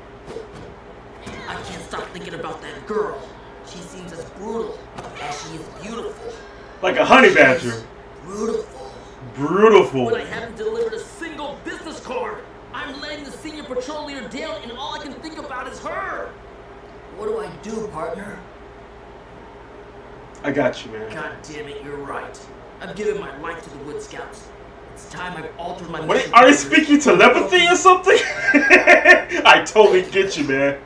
I can't stop thinking about that girl. She seems as brutal as she is beautiful. Like a honey badger. Beautiful. Beautiful. But I haven't delivered a single business card. I'm letting the senior patrol leader down, and all I can think about is her. What do I do, partner? I got you, man. God damn it, you're right. I've given my life to the Wood Scouts. It's time I've altered my What, mission. are they speaking telepathy or something? I totally get you, man.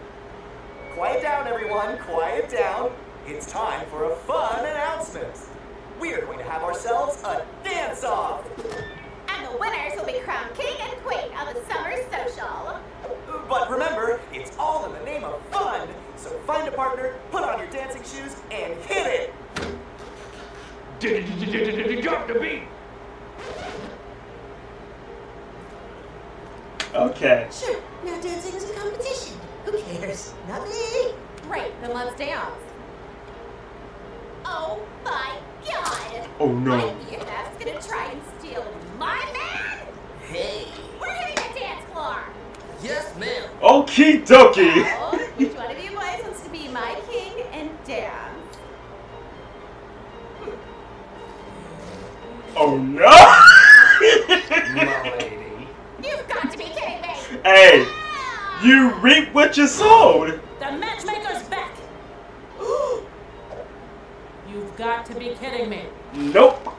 Quiet down, everyone. Quiet down. It's time for a fun announcement. We are going to have ourselves a dance-off. And the winners will be crowned king and queen of the summer social. But remember, it's all in the name of fun. So find a partner, put on your dancing shoes, and hit it. Drop the beat. Okay. Sure, now dancing is a competition. Who cares? Not me. Great, then let's dance. Oh my God! Oh no. My BFFs gonna try and steal my man? Hey. We're hitting the dance floor. Yes, ma'am. Okie dokie. So, which one of you boys wants to be my king and dance? Oh no! My lady. You've got to be kidding me. Hey, you reap what you sowed. The matchmaker's back. You've got to be kidding me. Nope.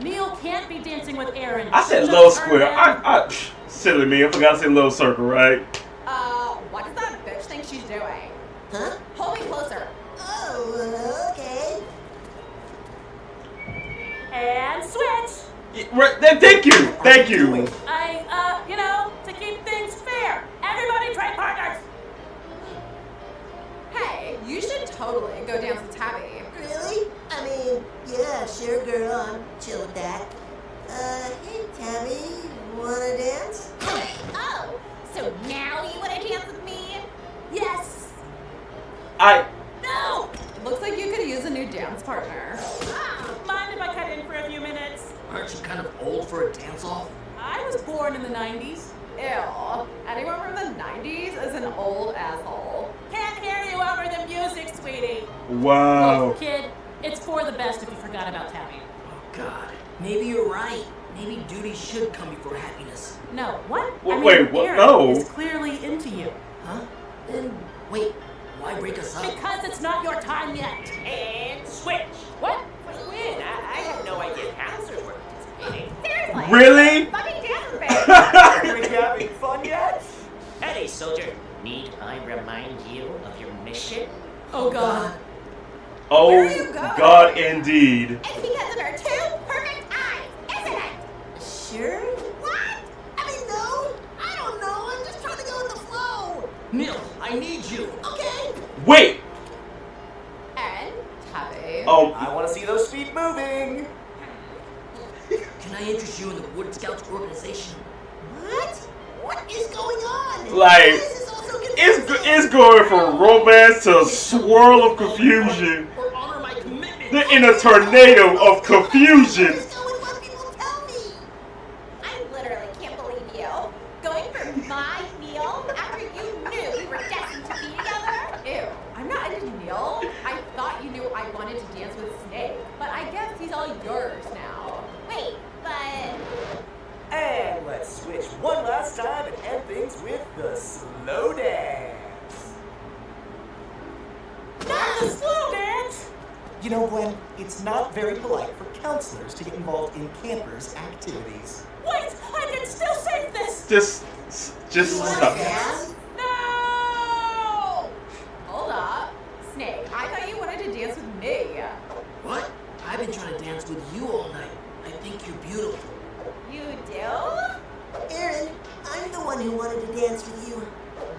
Neil can't be dancing with Aaron. I said Just little turn square. around. Silly me. I forgot to say little circle, right? What does that bitch think she's doing? Huh? Hold me closer. Oh, okay. And switch. Thank you. Thank you. To keep things fair, everybody trade partners. Hey, you should totally go dance with Tabby. Really? I mean, yeah, sure, girl. I'm chill with that. Hey, Tabby, wanna dance? Oh, so now you want to dance with me? Yes. No. Looks like you could use a new dance partner. Mind if I cut in for a few minutes? Aren't you kind of old for a dance-off? I was born in the 90s. Ew. Anyone from the 90s is an old asshole. Can't hear you over the music, sweetie. Wow. Look, kid, it's for the best if you forgot about Tabby. Oh, God. Maybe you're right. Maybe duty should come before happiness. No, what? Wait, what? Aaron No. is clearly into you. Huh? Then, wait. Why break us up? Because it's not your time yet. And switch. What? Win. I had no idea counselors were participating. Seriously? Really? Fucking dance with me. Are we having fun yet? Hey, soldier. Need I remind you of your mission? Oh, God. Oh, Where are you going? God, indeed. It's because of her two perfect eyes, isn't it? Sure? What? I mean, no. I don't know. I'm just trying to go with the flow. Neil, I need you. Okay. Wait. And Tabby. I want to see those feet moving. Can I interest you in the Wood Scouts organization? What? What is going on? Like, This is also confusing. it's going from romance to a swirl of confusion. Or honor my commitment. They're in a tornado of confusion. Just go with what people tell me. I literally can't believe you. Going for my Neil after you knew we were destined to be together? Ew, I'm not into Neil. I thought you knew I wanted to dance with Snake, but I guess he's all yours now. Wait, but... And let's switch one last time and end things with the slow dance. Not the slow dance. You know, Gwen, it's not very polite for counselors to get involved in campers' activities. Wait, I can still save this. Just stop. No. Hold up. Snake, I thought you wanted to dance with me. What? I've been trying to dance with you all night. I think you're beautiful. You do? Aaron, I'm the one who wanted to dance with you.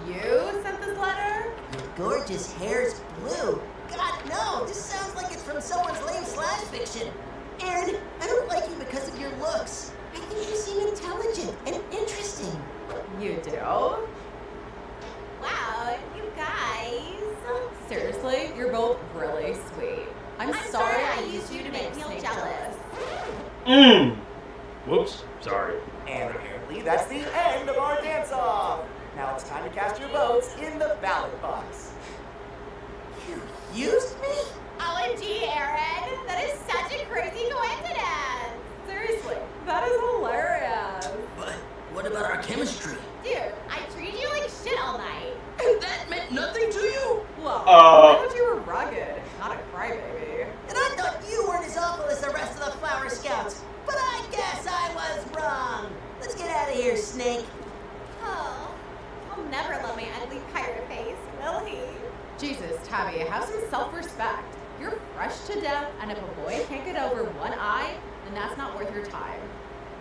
You sent this letter? Your gorgeous hair's blue. God, no, this sounds like it's from someone's lame slash fiction. Aaron, I don't like you because of your looks. I think you seem intelligent and interesting. You do? Wow, you guys. Seriously, you're both really sweet. I'm sorry I used you to make Neil jealous. Whoops. Sorry. And apparently that's the end of our dance-off. Now it's time to cast your votes in the ballot box. You used me? OMG, Aaron! That is such a crazy coincidence! Seriously, that is hilarious. But what about our chemistry? Dude, I treated you like shit all night. And that meant nothing to you? Well, I thought you were rugged, not a crybaby. And I thought you weren't as awful as the rest of the Flower Scouts. But I guess I was wrong. Let's get out of here, Snake. Oh, he'll never love my ugly pirate face, will he? Jesus, Tabby, have some self-respect. You're fresh to death, and if a boy can't get over one eye, then that's not worth your time.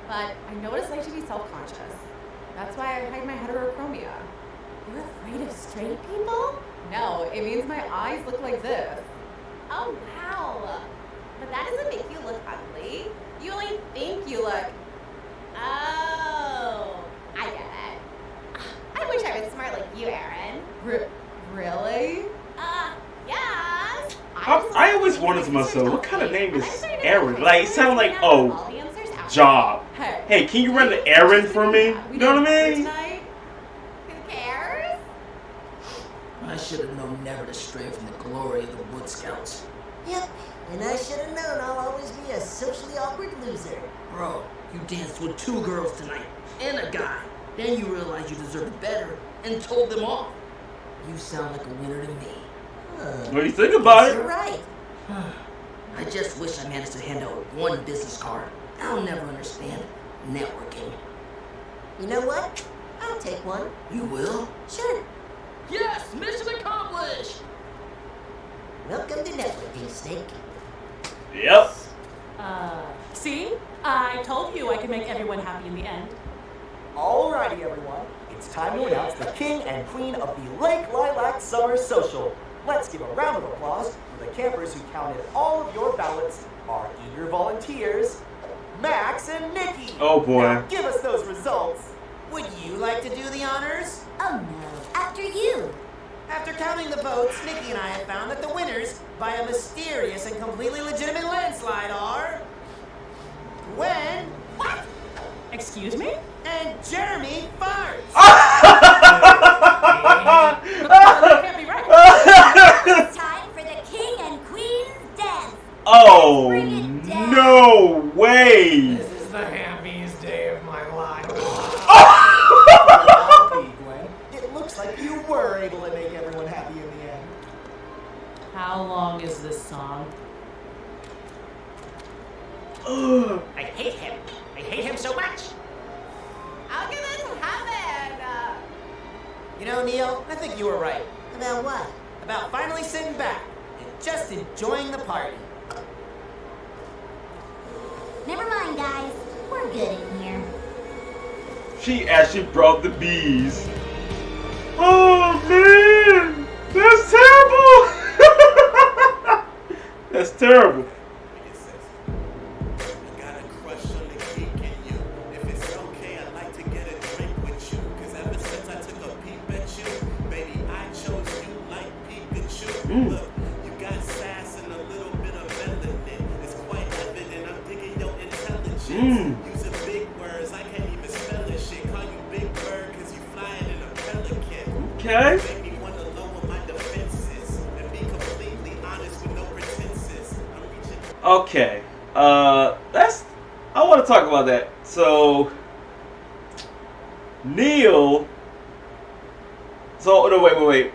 But I know what it's like to be self-conscious. That's why I hide my heterochromia. You're afraid of straight people? No, it means my eyes look like this. Oh, wow. But that doesn't make you look ugly. You only think you look... Oh, I get it. I wish I was smart like you, Aaron. Really? Yes. I always wondered to myself, what kind of name is Aaron? Like, it sounds like, oh, job. Hey. Hey, can you run the errand for me? You know what I mean? Who cares? I should have known never to stray from the glory of the Wood Scouts. Yep, and I should have known I'll always be a socially awkward loser. Bro, you danced with 2 girls tonight, and a guy. Then you realized you deserved better, and told them off. You sound like a winner to me. What do you think about it? You're right. I just wish I managed to hand out 1 business card. I'll never understand networking. You know what? I'll take one. You will? Sure. Yes, mission accomplished! Welcome to networking, Snake. Yep. See? I told you I could make everyone happy in the end. Alrighty, everyone. It's time to announce the king and queen of the Lake Lilac Summer Social. Let's give a round of applause for the campers who counted all of your ballots, our eager volunteers, Max and Nikki. Oh boy. Now give us those results. Would you like to do the honors? Oh no, after you. After counting the votes, Nikki and I have found that the winners, by a mysterious and completely legitimate landslide, are Gwen. What? Excuse me? And Jeremy Farts. That can't be right. It's time for the king and queen's dance. Oh, no way. This is the happiest day of my life. Gwen, it looks like you were able to make everyone happy in the end. How long is this song? I hate him. I hate him so much. How can this happen? You know, Neil, I think you were right. About what? About finally sitting back and just enjoying the party. Never mind, guys. We're good in here. She actually brought the bees. Oh man, that's terrible. That's terrible. Look, you got sass and a little bit of melanin. It's quite evident I'm digging your intelligence. Using big words, I can't even spell this shit. Call you Big Bird because you flying in a pelican. Okay. Make me want to lower my defenses and be completely honest with no pretenses. I'm reaching. Okay. I want to talk about that. So, Neil. So, no, wait.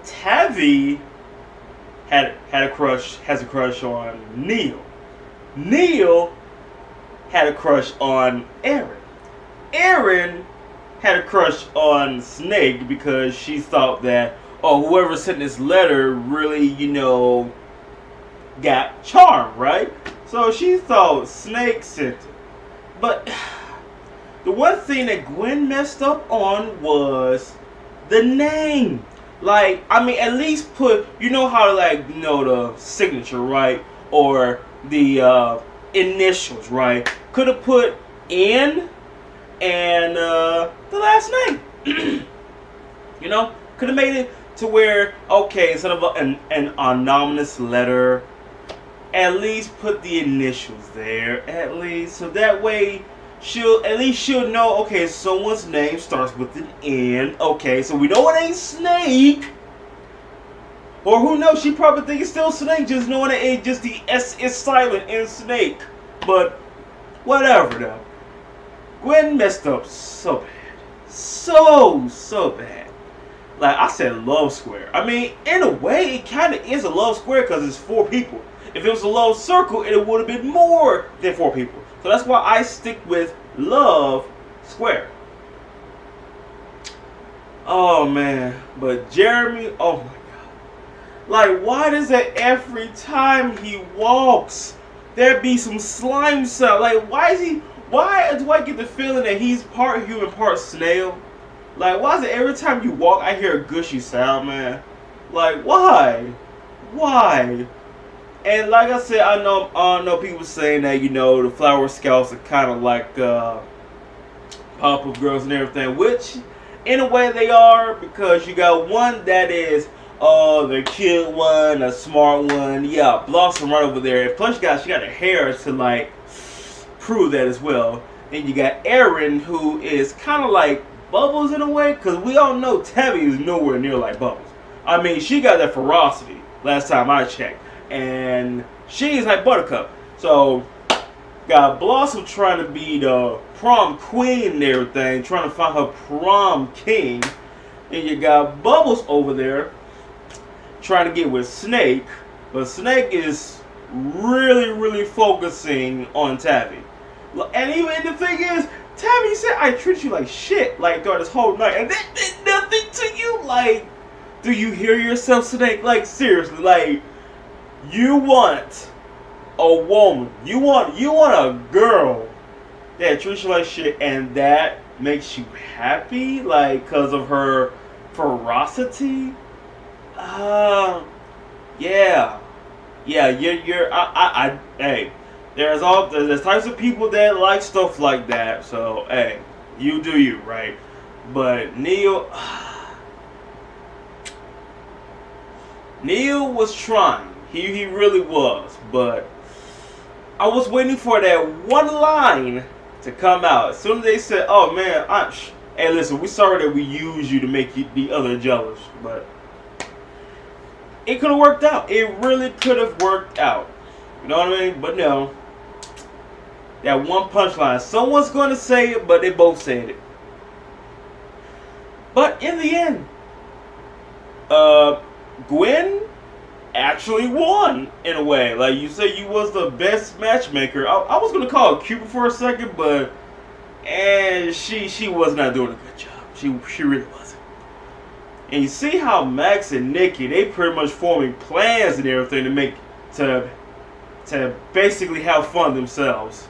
Tavi has a crush on Neil. Neil had a crush on Aaron. Aaron had a crush on Snake because she thought that, oh, whoever sent this letter really, got charmed, right? So she thought Snake sent it. But the one thing that Gwen messed up on was the name. Like, I mean, at least put, how, the signature, right? Or the initials, right? Could have put N and the last name. Could have made it to where, okay, instead of an anonymous letter, at least put the initials there, at least. So that way, she'll know, okay, someone's name starts with an N. Okay, so we know it ain't Snake. Or who knows, she probably think it's still Snake, just knowing that it just the S is silent in Snake. But whatever though. Gwen messed up so bad. So bad. Like I said, love square. I mean, in a way, it kind of is a love square because it's 4 people. If it was a love circle, it would have been more than 4 people. So that's why I stick with love square. Oh man, but Jeremy, oh my god. Like, why does it every time he walks, there be some slime sound? Like, why do I get the feeling that he's part human, part snail? Like, why is it every time you walk, I hear a gushy sound, man? Like, why? Why? And like I said, I know people saying that, the Flower Scouts are kind of like pop-up girls and everything, which in a way they are, because you got one that is, the cute one, a smart one, yeah, Blossom right over there. And plus she got her hair to like prove that as well. And you got Aaron, who is kind of like Bubbles in a way, because we all know Tabby is nowhere near like Bubbles. I mean, she got that ferocity last time I checked, and she's like Buttercup. So, got Blossom trying to be the prom queen and everything, trying to find her prom king. And you got Bubbles over there trying to get with Snake, but Snake is really focusing on Tabby. And even the thing is, Tabby said, I treat you like shit, like, throughout this whole night, and that did nothing to you. Like, do you hear yourself, Snake? Like, seriously, like, you want a woman, you want a girl that treats you like shit, and that makes you happy, like, because of her ferocity? Yeah, hey, there's types of people that like stuff like that, so, hey, you do you, right? But Neil was trying, he really was, but I was waiting for that one line to come out. As soon as they said, oh man, hey listen, we sorry that we used you to make the other jealous, but it could have worked out. It really could have worked out. You know what I mean? But no. That one punchline. Someone's going to say it, but they both said it. But in the end, Gwen actually won in a way. Like you said, you was the best matchmaker. I was going to call her Cupid for a second, but she was not doing a good job. She really wasn't. And you see how Max and Nikki, they pretty much forming plans and everything to basically have fun themselves.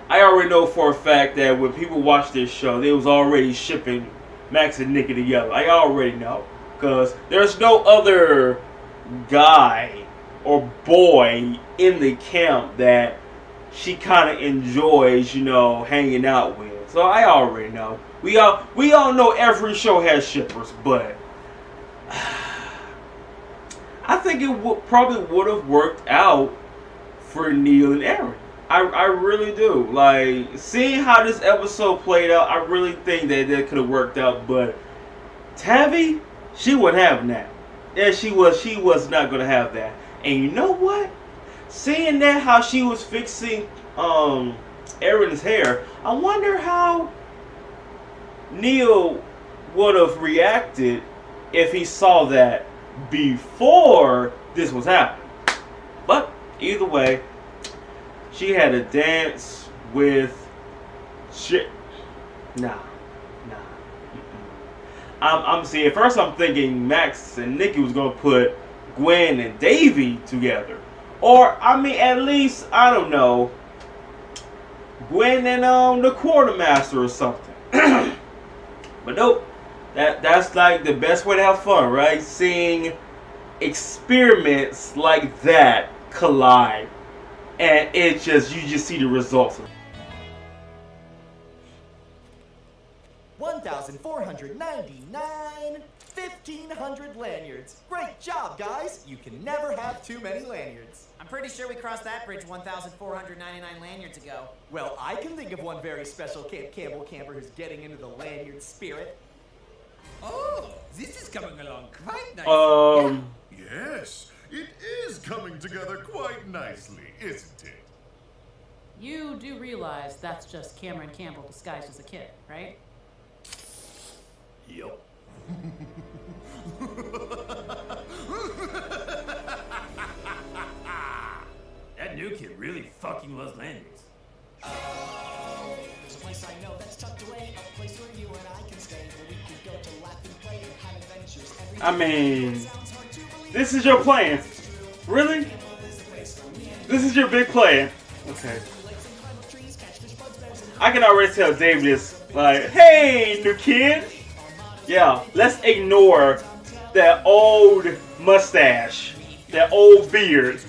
I already know for a fact that when people watch this show, they was already shipping Max and Nikki together. I already know. Because there's no other guy or boy in the camp that she kind of enjoys, you know, hanging out with. So I already know. We all know every show has shippers, but I think it probably would have worked out for Neil and Aaron. I really do. Like, seeing how this episode played out, I really think that could have worked out. But Tabby, she wouldn't have that. Yeah, she was not gonna have that. And you know what? Seeing that how she was fixing Aaron's hair, I wonder how Neil would have reacted if he saw that before this was happening. But either way, she had to dance with shit. Nah. I'm seeing. At first, I'm thinking Max and Nikki was gonna put Gwen and Davey together, or I mean, at least I don't know, Gwen and the Quartermaster or something. But nope. That's like the best way to have fun, right? Seeing experiments like that collide. And you just see the results. 1,499, 1,500 lanyards. Great job, guys. You can never have too many lanyards. I'm pretty sure we crossed that bridge 1,499 lanyards ago. Well, I can think of one very special Camp Campbell camper who's getting into the lanyard spirit. Oh, this is coming along quite nicely. Yes, it is coming together quite nicely, isn't it? You do realize that's just Cameron Campbell disguised as a kid, right? Yep. That new kid really fucking loves lanyards. There's a place I know that's tucked away, a place where you and I can stay, where we can go to laugh and play and have adventures every day. I mean, this is your plan. Really? This is your big plan. Okay. I can already tell David is like, hey, new kid. Yeah, let's ignore that old mustache, that old beard.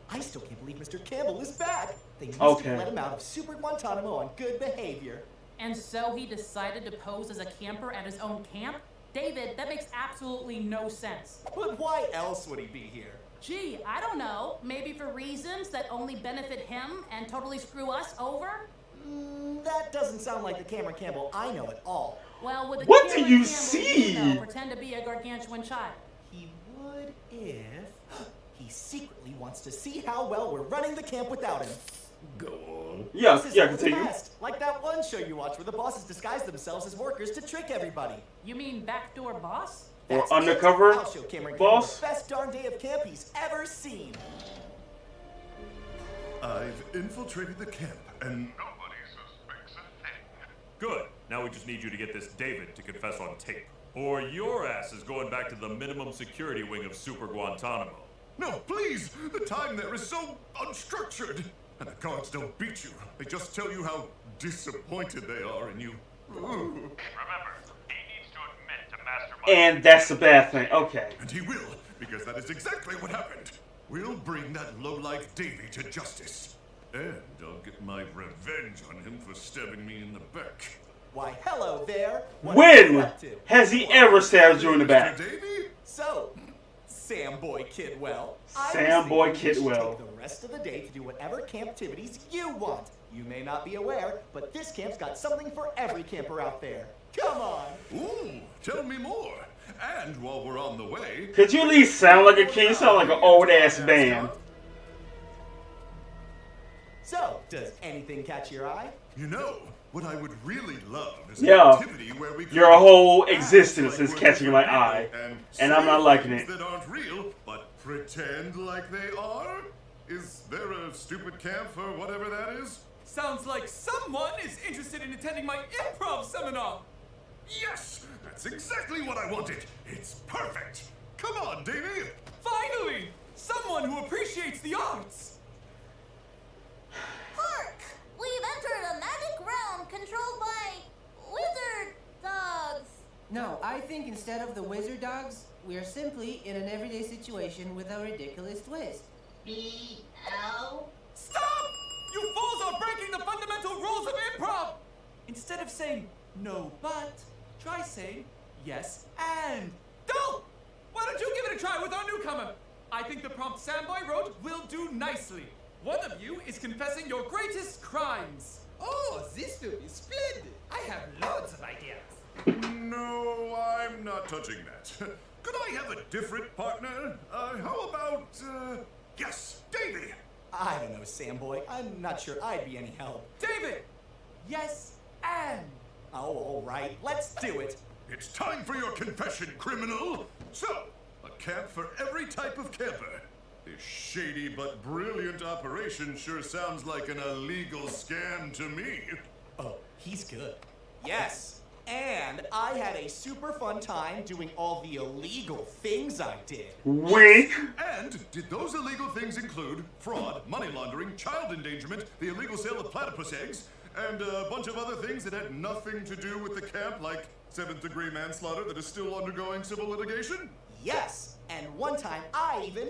I still can't believe Mr. Campbell is back. They must have let him out of Super Guantanamo on good behavior. And so he decided to pose as a camper at his own camp? David, that makes absolutely no sense. But why else would he be here? Gee, I don't know. Maybe for reasons that only benefit him and totally screw us over? That doesn't sound like the Cameron Campbell I know at all. Well, with the What do Cameron you Campbell see? you know, pretend to be a gargantuan child. He would if he secretly wants to see how well we're running the camp without him. Go on. Yeah, This is yeah, old continue. past, like that one show you watch where the bosses disguise themselves as workers to trick everybody. You mean backdoor boss? Or That's undercover it. I'll show Cameron Campbell boss. the best darn day of camp he's ever seen. I've infiltrated the camp and nobody suspects a thing. Good. Now we just need you to get this David to confess on tape. Or your ass is going back to the minimum security wing of Super Guantanamo. No, please! The time there is so unstructured. And the guards don't beat you. They just tell you how disappointed they are in you. Remember, he needs to admit to mastermind. And that's the bad thing. Okay. And he will, because that is exactly what happened. We'll bring that lowlife Davy to justice. And I'll get my revenge on him for stabbing me in the back. Why, hello there. What are you When up to? has he ever stabbed you in the back? So, Sam Boy Kidwell. Sam Boy I was thinking you should Kidwell. take the rest of the day to do whatever camp activities you want. You may not be aware, but this camp's got something for every camper out there. Come on. Ooh, tell me more. And while we're on the way, Could you at least sound like a king? You sound like an old ass band. So, does anything catch your eye? you know, what I would really love is an Yeah. activity where we Your could whole act existence like is we're catching my different eye. people And I'm not say liking things it. that aren't real, but pretend like they are? Is there a stupid camp for whatever that is? Sounds like someone is interested in attending my improv seminar. Yes! That's exactly what I wanted! It's perfect! Come on, Davey! Finally! Someone who appreciates the arts! Hark! We've entered a magic realm controlled by wizard dogs. No, I think instead of the wizard dogs, we are simply in an everyday situation with a ridiculous twist. B-L? Stop! You fools are breaking the fundamental rules of improv! Instead of saying no but, try saying yes and. Don't! Why don't you give it a try with our newcomer? I think the prompt Samboy wrote will do nicely. One of you is confessing your greatest crimes. Oh, this will be splendid. I have loads of ideas. No, I'm not touching that. Could I have a different partner? How about, yes, Davey! I don't know, Sam Boy. I'm not sure I'd be any help. David! Yes and. Oh, all right. Let's do it. It's time for your confession, criminal! So, a camp for every type of camper. This shady but brilliant operation sure sounds like an illegal scam to me. Oh, he's good. Yes. And I had a super fun time doing all the illegal things I did. Wink. And did those illegal things include fraud, money laundering, child endangerment, the illegal sale of platypus eggs, and a bunch of other things that had nothing to do with the camp, like 7th-degree manslaughter that is still undergoing civil litigation? Yes. And one time I even,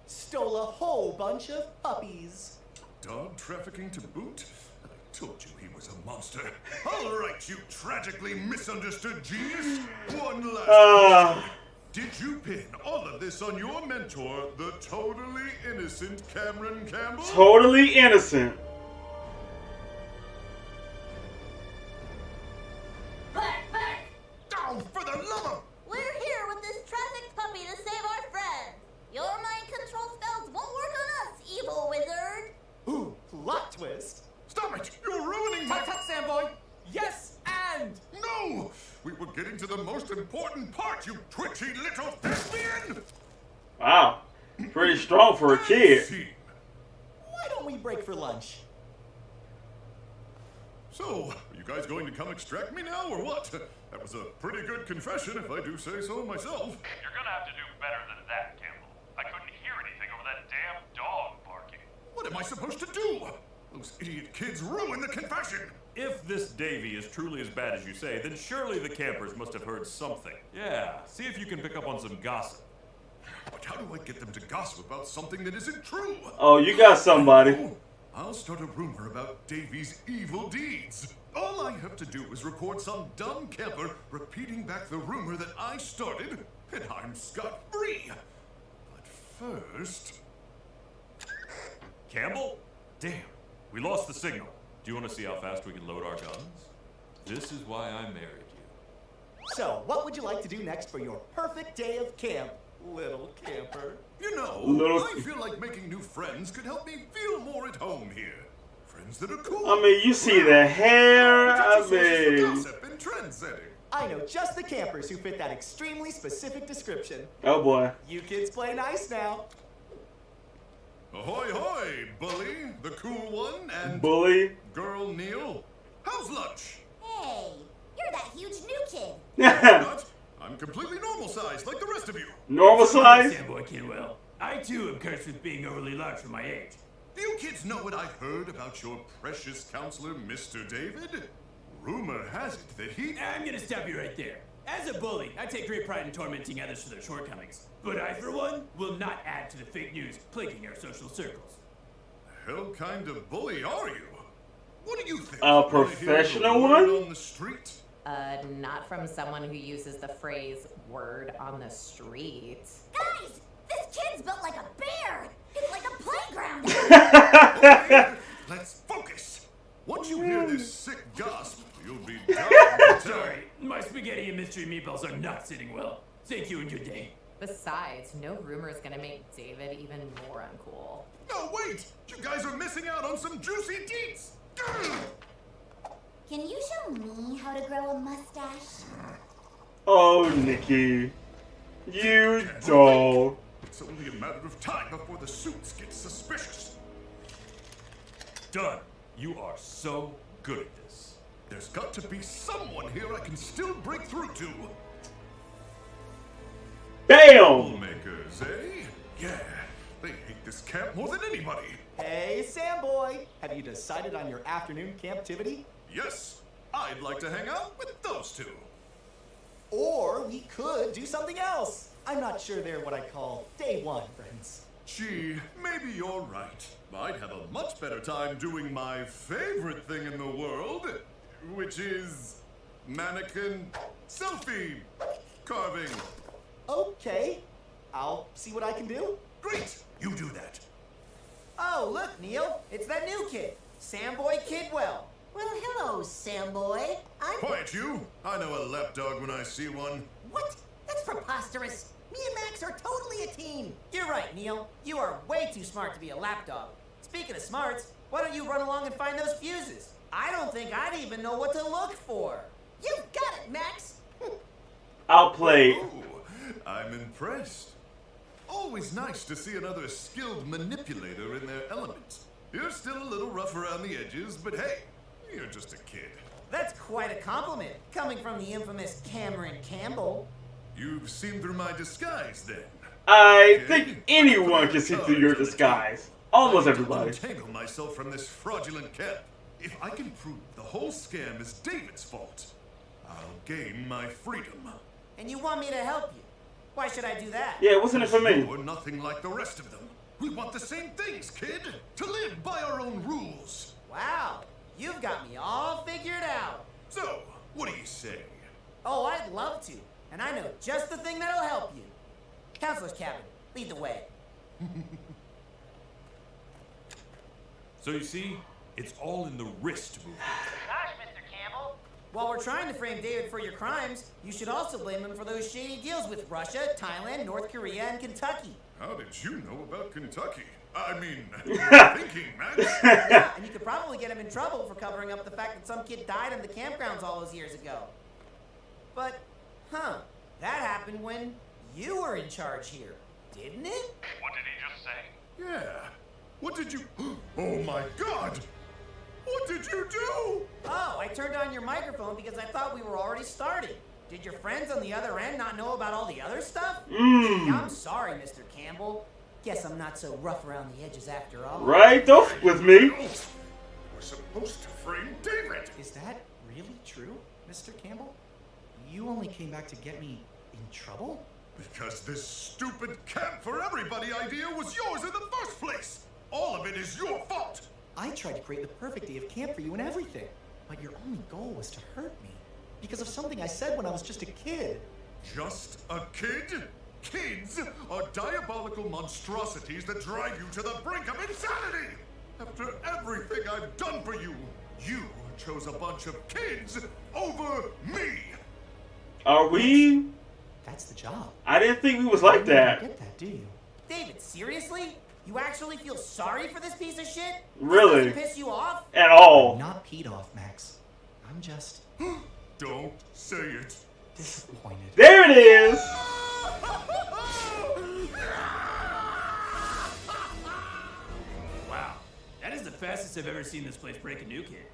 stole a whole bunch of puppies. Dog trafficking to boot? I told you he was a monster. All right, you tragically misunderstood genius. One last question. Did you pin all of this on your mentor, the totally innocent Cameron Campbell? Totally innocent. Back! Oh, for the love of... We're here with this trafficked puppy to save our friend. Your mind control spells won't work on us, evil wizard. Ooh, plot twist. Stop it! You're ruining my... Tut, Samboy! Yes and. No! We were getting to the most important part, you twitchy little thespian! Wow. Pretty strong for a kid. Why don't we break for lunch? So, are you guys going to come extract me now, or what? That was a pretty good confession, if I do say so myself. You're gonna have to do better than that, Campbell. I couldn't hear anything over that damn dog barking. What am I supposed to do? Those idiot kids ruined the confession! If this Davy is truly as bad as you say, then surely the campers must have heard something. Yeah, see if you can pick up on some gossip. But how do I get them to gossip about something that isn't true? Oh, you got somebody. I'll start a rumor about Davy's evil deeds. All I have to do is record some dumb camper repeating back the rumor that I started, and I'm scot-free. But first... Campbell? Damn, we lost the signal. Do you want to see how fast we can load our guns? This is why I married you. So, what would you like to do next for your perfect day of camp, little camper? You know, I feel like making new friends could help me feel more at home here. Friends that are cool. I mean, you see the hair. I mean, Gossip and trend setting. I know just the campers who fit that extremely specific description. oh boy. You kids play nice now. Ahoy hoy, Bully, the cool one, and Bully. Girl Neil. How's lunch? Hey, you're that huge new kid. Not. I'm completely normal sized, like the rest of you. Normal size? Samboy Kidwell. I too am cursed with being overly large for my age. Do you kids know what I heard about your precious counselor, Mr. David? Rumor has it that he... I'm gonna stop you right there. As a bully, I take great pride in tormenting others for their shortcomings. But I, for one, will not add to the fake news plaguing our social circles. The hell kind of bully are you? What do you think? A professional one? On the street? Not from someone who uses the phrase word on the street. Guys, this kid's built like a bear. It's like a playground. Okay, let's focus. Once you hear this sick gasp, you'll be down. Sorry, my spaghetti and mystery meatballs are not sitting well. Thank you and good day. Besides, no rumor is gonna make David even more uncool. No, wait! You guys are missing out on some juicy deets! Can you show me how to grow a mustache? Oh, Nikki. You doll. It's only a matter of time before the suits get suspicious. Done. You are so good at this. There's got to be someone here I can still break through to. Bam! Troublemakers, eh? Yeah, they hate this camp more than anybody. Hey, Sam boy, have you decided on your afternoon camptivity? Yes, I'd like to hang out with those two. Or we could do something else. I'm not sure they're what I call day one friends. Gee, maybe you're right. I'd have a much better time doing my favorite thing in the world, which is mannequin selfie carving. Okay, I'll see what I can do. Great, you do that. Oh, look, Neil. It's that new kid, Samboy Kidwell. Well, hello, Sam boy. I'm... Quiet you. I know a lapdog when I see one. What? That's preposterous. Me and Max are totally a team. You're right, Neil. You are way too smart to be a lapdog. Speaking of smarts, why don't you run along and find those fuses? I don't think I'd even know what to look for. You've got it, Max. I'll play. Ooh, I'm impressed. Always nice to see another skilled manipulator in their element. You're still a little rough around the edges, but hey, you're just a kid. That's quite a compliment, coming from the infamous Cameron Campbell. You've seen through my disguise, then. I think anyone can see through your disguise. Almost everybody. Untangle myself from this fraudulent camp. If I can prove the whole scam is David's fault, I'll gain my freedom. And you want me to help you? Why should I do that? Yeah, wasn't it for me? You're nothing like the rest of them. We want the same things, kid. To live by our own rules. Wow, you've got me all figured out. So, what do you say? Oh, I'd love to. And I know just the thing that'll help you. Counselor's cabin, lead the way. So you see, it's all in the wrist movement. Gosh, Mr. Campbell. While we're trying to frame David for your crimes, you should also blame him for those shady deals with Russia, Thailand, North Korea, and Kentucky. How did you know about Kentucky? I mean, thinking, Max. Yeah, and you could probably get him in trouble for covering up the fact that some kid died in the campgrounds all those years ago. But, that happened when you were in charge here, didn't it? What did he just say? Yeah. What did you... Oh my god! What did you do? Oh, I turned on your microphone because I thought we were already starting. Did your friends on the other end not know about all the other stuff? Gee, I'm sorry, Mr. Campbell. Guess I'm not so rough around the edges after all. Right, though, with me. We're supposed to frame David. Is that really true, Mr. Campbell? You only came back to get me in trouble? Because this stupid camp for everybody idea was yours in the first place! All of it is your fault! I tried to create the perfect day of camp for you and everything, but your only goal was to hurt me. Because of something I said when I was just a kid. Just a kid? Kids are diabolical monstrosities that drive you to the brink of insanity! After everything I've done for you, you chose a bunch of kids over me! Are we? That's the job. I didn't think we was like that. Get that, do you? David, seriously? You actually feel sorry for this piece of shit? Really? Does it piss you off? At all. I'm not peed off, Max. I'm just... Don't say it. Disappointed. There it is! Wow, that is the fastest I've ever seen this place break a new kid.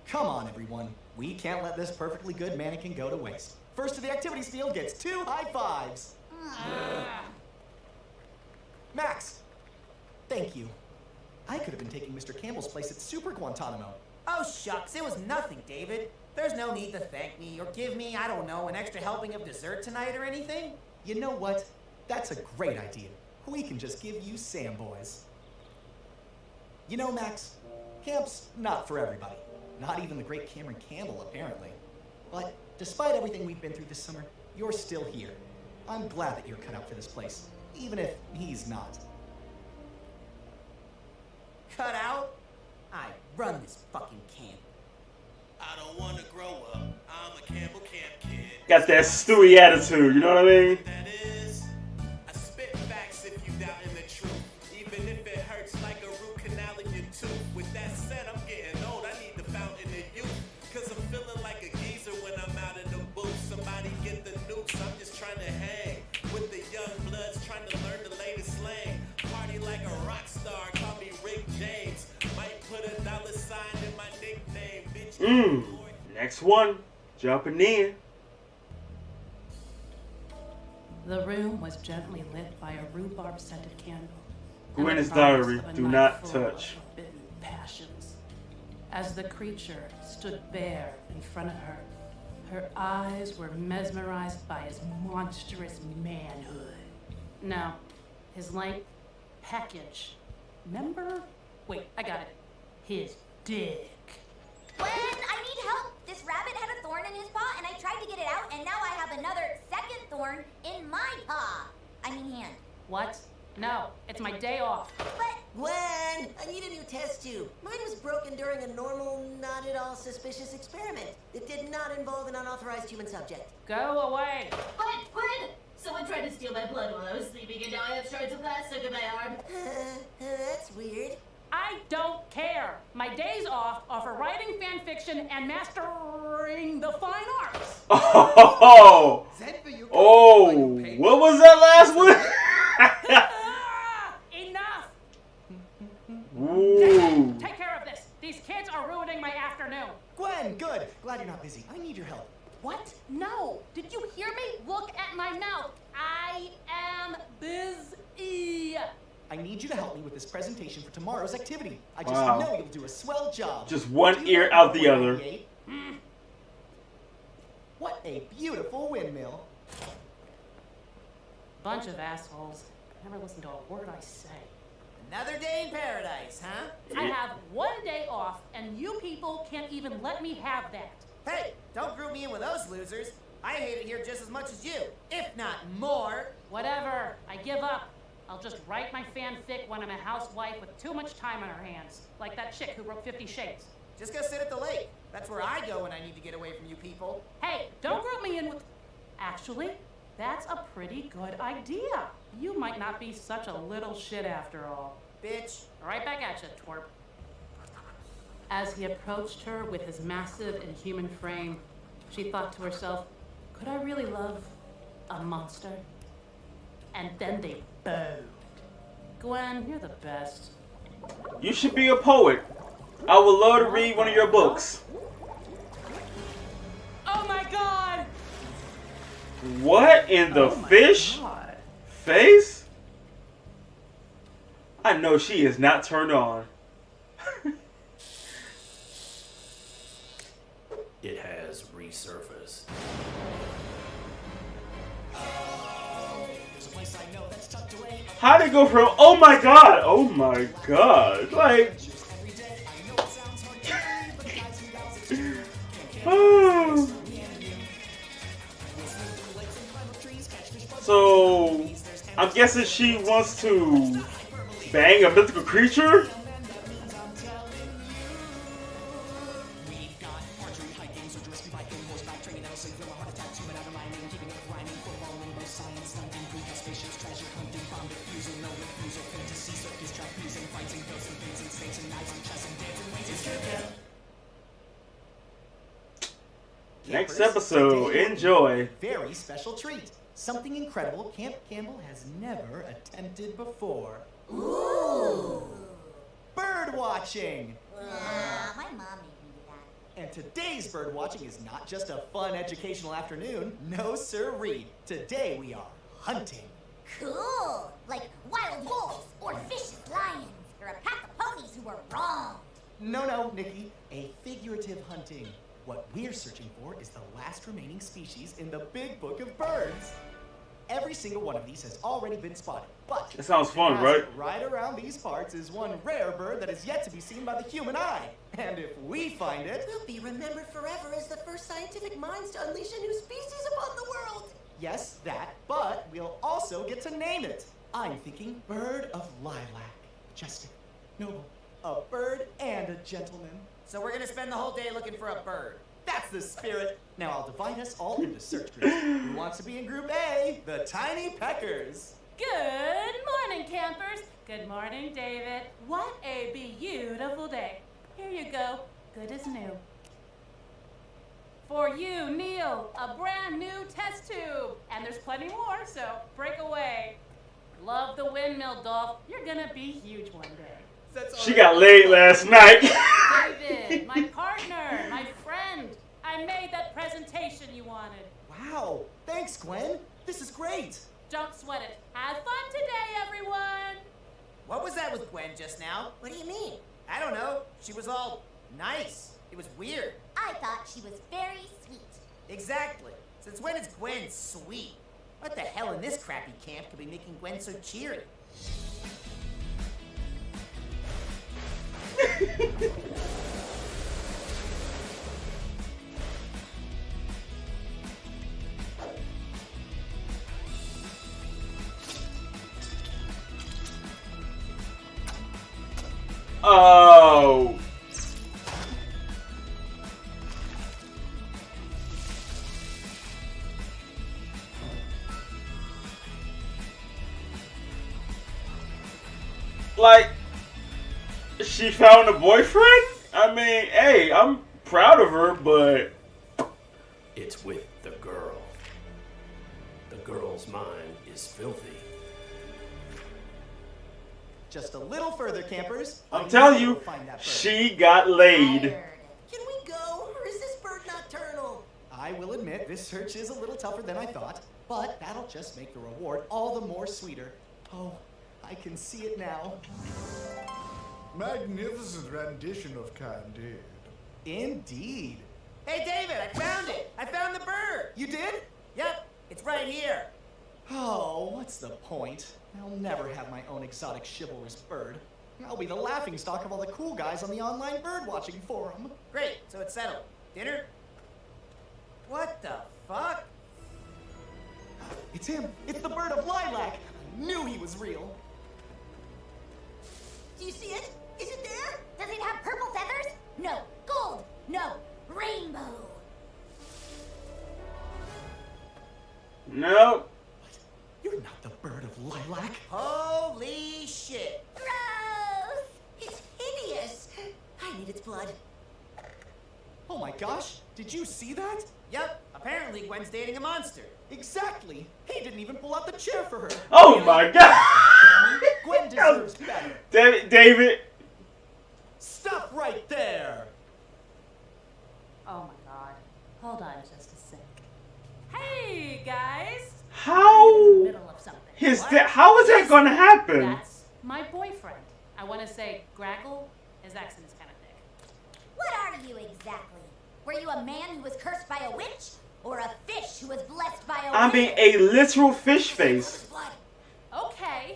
Come on, everyone. We can't let this perfectly good mannequin go to waste. First to the activities field gets 2 high fives. Max, thank you. I could have been taking Mr. Campbell's place at Super Guantanamo. Oh, shucks, it was nothing, David. There's no need to thank me or give me, I don't know, an extra helping of dessert tonight or anything. You know what? That's a great idea. We can just give you Sam boys. You know, Max, camp's not for everybody. Not even the great Cameron Campbell, apparently. But despite everything we've been through this summer, you're still here. I'm glad that you're cut out for this place, even if he's not. Cut out? I run this fucking camp. I don't want to grow up. I'm a Campbell Camp kid. Got that Stewie attitude, you know what I mean? That is, I spit facts if you doubt in the truth. Even if it hurts like a root canal in your tooth. With that said, I'm getting old. I need the fountain of youth. Cause I'm feeling like a geezer when I'm out in the booth. Somebody get the nukes. I'm just trying to hang with the young bloods, trying to learn the latest slang. Party like a rock star. Call me Rick James. Might put a dollar sign in my nickname, bitch. Next one. Jumping in. The room was gently lit by a rhubarb-scented candle. Gwen's diary. Do not touch. Forbidden passions. As the creature stood bare in front of her, her eyes were mesmerized by his monstrous manhood. No, his length, package. Remember? Wait, I got it. His dick. Gwen, I need help. This rabbit had a thorn in his paw, and I tried to get it out, and now I have another second thorn in my paw. I mean hand. What? No, it's my day off. But Gwen, I need a new test tube. Mine was broken during a normal, not at all suspicious experiment. It did not involve an unauthorized human subject. Go away. Gwen! Someone tried to steal my blood while I was sleeping, and now I have shards of glass stuck in my arm. That's weird. I don't care. My days off are for writing fan fiction and mastering the fine arts. Oh, what was that last one? Enough. Ooh. Take care of this. These kids are ruining my afternoon. Gwen, good. Glad you're not busy. I need your help. What? No. Did you hear me? Look at my mouth. I am busy. I need you to help me with this presentation for tomorrow's activity. I just Wow. know you'll do a swell job. Just one ear out the other. What a beautiful windmill. Bunch of assholes. Never listen to a word I say. Another day in paradise, huh? I have one day off, and you people can't even let me have that. Hey, don't group me in with those losers. I hate it here just as much as you, if not more. Whatever. I give up. I'll just write my fanfic when I'm a housewife with too much time on her hands. Like that chick who wrote 50 Shades. Just go sit at the lake. That's where I go when I need to get away from you people. Hey, don't group me in with... Actually, that's a pretty good idea. You might not be such a little shit after all. Bitch. Right back at you, twerp. As he approached her with his massive inhuman frame, she thought to herself, could I really love a monster? And then they bowed. Gwen, you're the best. You should be a poet. I would love to read one of your books. Oh my god! What in the fish face? I know she is not turned on. It has resurfaced. How'd it go from oh my god, like oh. So I'm guessing she wants to bang a mythical creature? Next episode, enjoy. Very special treat. Something incredible Camp Campbell has never attempted before. Ooh! Bird watching! My mom made me do that. And today's bird watching is not just a fun educational afternoon. No sirree. Today we are hunting. Cool! Like wild wolves, or vicious lions, or a pack of ponies who were wrong. No, Nikki. A figurative hunting. What we're searching for is the last remaining species in the Big Book of Birds. Every single one of these has already been spotted, but it sounds fun, right? Right around these parts is one rare bird that is yet to be seen by the human eye. And if we find it, we'll be remembered forever as the first scientific minds to unleash a new species upon the world. Yes, that, but we'll also get to name it. I'm thinking bird of lilac. Majestic, noble, a bird and a gentleman. So we're gonna spend the whole day looking for a bird. That's the spirit. Now I'll divide us all into search groups. Who wants to be in Group A? The Tiny Peckers. Good morning, campers. Good morning, David. What a beautiful day. Here you go. Good as new. For you, Neil, a brand new test tube. And there's plenty more, so break away. Love the windmill, Dolph. You're gonna be huge one day. She got laid last night. David, my partner, my friend. I made that presentation you wanted. Wow. Thanks, Gwen. This is great. Don't sweat it. Have fun today, everyone. What was that with Gwen just now? What do you mean? I don't know. She was all nice. It was weird. I thought she was very sweet. Exactly. Since when is Gwen sweet? What the hell in this crappy camp could be making Gwen so cheery? Oh. Like, she found a boyfriend? I mean, hey, I'm proud of her, but it's with the girl. The girl's mind is filthy. Just a little further, campers. I'm telling you, she got laid. Can we go, or is this bird nocturnal? I will admit, this search is a little tougher than I thought, but that'll just make the reward all the more sweeter. Oh, I can see it now. Magnificent rendition of Candide. Indeed. Hey, David, I found it. I found the bird. You did? Yep, it's right here. Oh, what's the point? I'll never have my own exotic chivalrous bird. I'll be the laughingstock of all the cool guys on the online bird-watching forum. Great, so it's settled. Dinner? What the fuck? It's him. It's the bird of lilac. I knew he was real. Do you see it? Is it there? Does it have purple feathers? No. Gold? No. Rainbow. No. You're not the bird of lilac. Holy shit. Gross! It's hideous. I need its blood. Oh my gosh, did you see that? Yep, apparently Gwen's dating a monster. Exactly. He didn't even pull out the chair for her. Oh my god. Gwen deserves better. David. Stop right there. Oh my god. Hold on just a sec. Hey, guys. How? Middle of something. How is that going to happen? That's my boyfriend. I want to say Graggle. His accent is kind of thick. What are you exactly? Were you a man who was cursed by a witch? Or a fish who was blessed by a I mean, a literal fish face. Okay,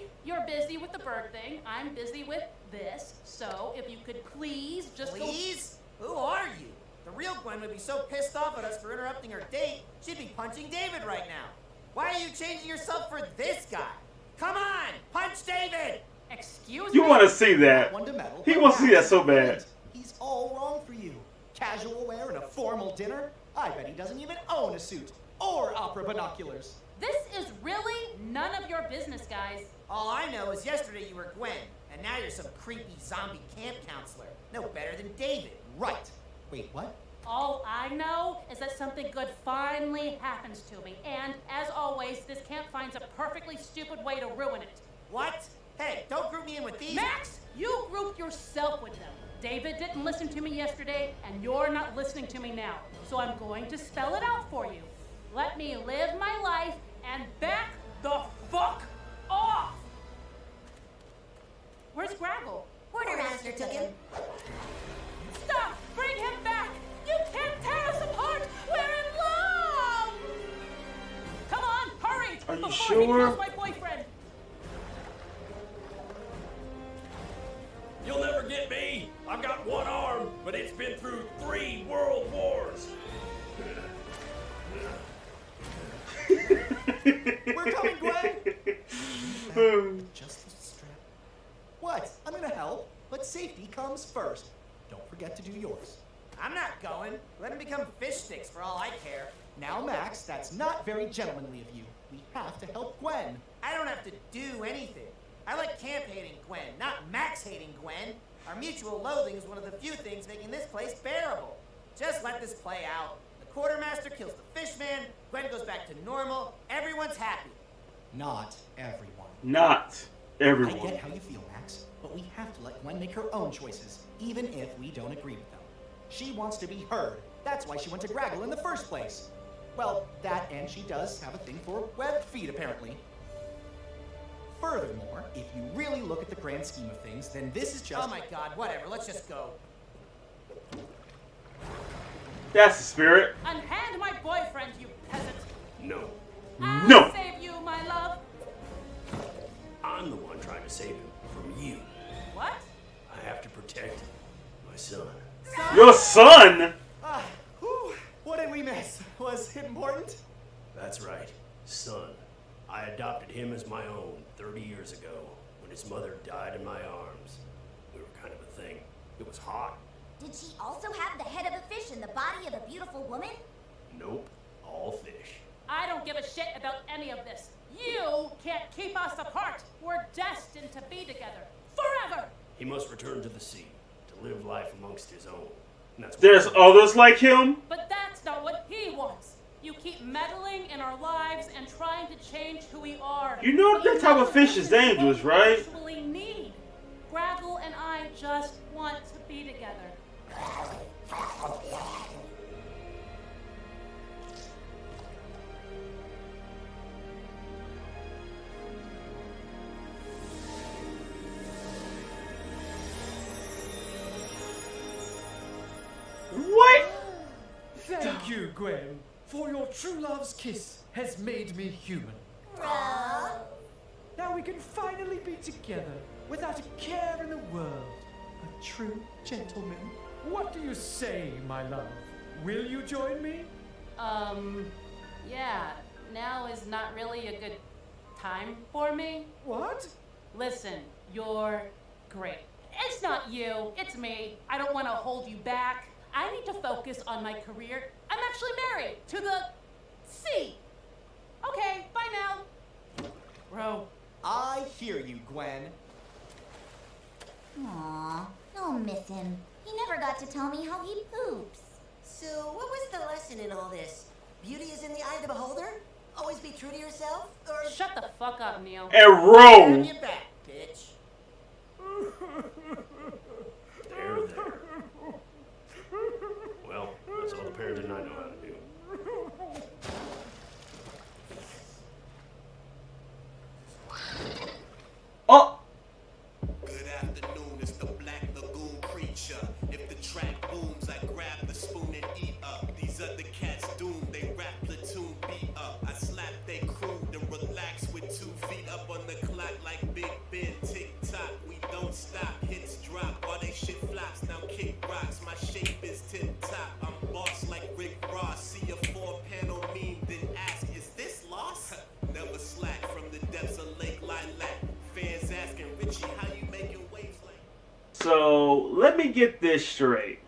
busy with the bird thing. I'm busy with this. So if you could please just Please? Who are you? The real Gwen would be so pissed off at us for interrupting her date, she'd be punching David right now. Why are you changing yourself for this guy? Come on, punch David! Excuse You me? want to see that? One to meddle, He but wants to see Max that so is bad. great. He's all wrong for you. Casual wear and a formal dinner? I bet he doesn't even own a suit or opera binoculars. This is really none of your business, guys. All I know is yesterday you were Gwen, and now you're some creepy zombie camp counselor. No better than David. Right. Wait, what? All I know is that something good finally happens to me. And, as always, this camp finds a perfectly stupid way to ruin it. What? Hey, don't group me in with these. Max, you grouped yourself with them. David didn't listen to me yesterday, and you're not listening to me now. So I'm going to spell it out for you. Let me live my life and back the fuck off! Where's Graggle? Quartermaster took him. Stop! Bring him back! You can't tear us apart! We're in love! Come on, hurry! Are you before sure? he kills my boyfriend! You'll never get me. I've got one arm, but it's been through 3 world wars. We're coming, Gwen! Just the strap. What? I'm gonna help, but safety comes first. Don't forget to do yours. I'm not going. Let him become fish sticks for all I care. Now, Max, that's not very gentlemanly of you. We have to help Gwen. I don't have to do anything. I like camp hating Gwen, not Max hating Gwen. Our mutual loathing is one of the few things making this place bearable. Just let this play out. The quartermaster kills the fishman, Gwen goes back to normal, everyone's happy. Not everyone. Not everyone. I get how you feel, Max, but we have to let Gwen make her own choices, even if we don't agree with them. She wants to be heard. That's why she went to Graggle in the first place. Well, that and she does have a thing for web feet, apparently. Furthermore, if you really look at the grand scheme of things, then this is just... Oh my god, whatever, let's just go. That's the spirit. Unhand my boyfriend, you peasant! No. I'll save you, my love! I'm the one trying to save him from you. What? I have to protect my son. Your son? What did we miss? Was it important? That's right. Son. I adopted him as my own 30 years ago when his mother died in my arms. We were kind of a thing. It was hot. Did she also have the head of a fish and the body of a beautiful woman? Nope. All fish. I don't give a shit about any of this. You can't keep us apart. We're destined to be together. Forever! He must return to the sea to live life amongst his own. And that's what There's others like him? But that's not what he wants. You keep meddling in our lives and trying to change who we are. You know that type of fish is dangerous, right? We actually need. Graggle and I just want to be together. What? Thank you, Gwen, for your true love's kiss has made me human. Now we can finally be together without a care in the world. A true gentleman. What do you say, my love? Will you join me? Yeah, now is not really a good time for me. What? Listen, you're great. It's not you, it's me. I don't want to hold you back. I need to focus on my career. I'm actually married to the sea. Okay, bye now. Bro. I hear you, Gwen. Aw, I'll miss him. He never got to tell me how he poops. So, what was the lesson in all this? Beauty is in the eye of the beholder? Always be true to yourself? Or... Shut the fuck up, Neil. And roll. Turn your back, bitch. There. Well, that's all the parenting I know how to do. Oh! Good afternoon, it's the Black Lagoon creature. If the track booms, I grab the spoon and eat up. These other cats doomed, they rap platoon beat up. I slap they crew, then relax with 2 feet up on the clock like Big Ben. rocks, my shape is tip top. I'm boss like Rick Ross. See a 4-panel meme, then ask, is this lost? Never slack from the depths of Lake Lilac. Fans asking, Richie, how you making waves like? So let me get this straight.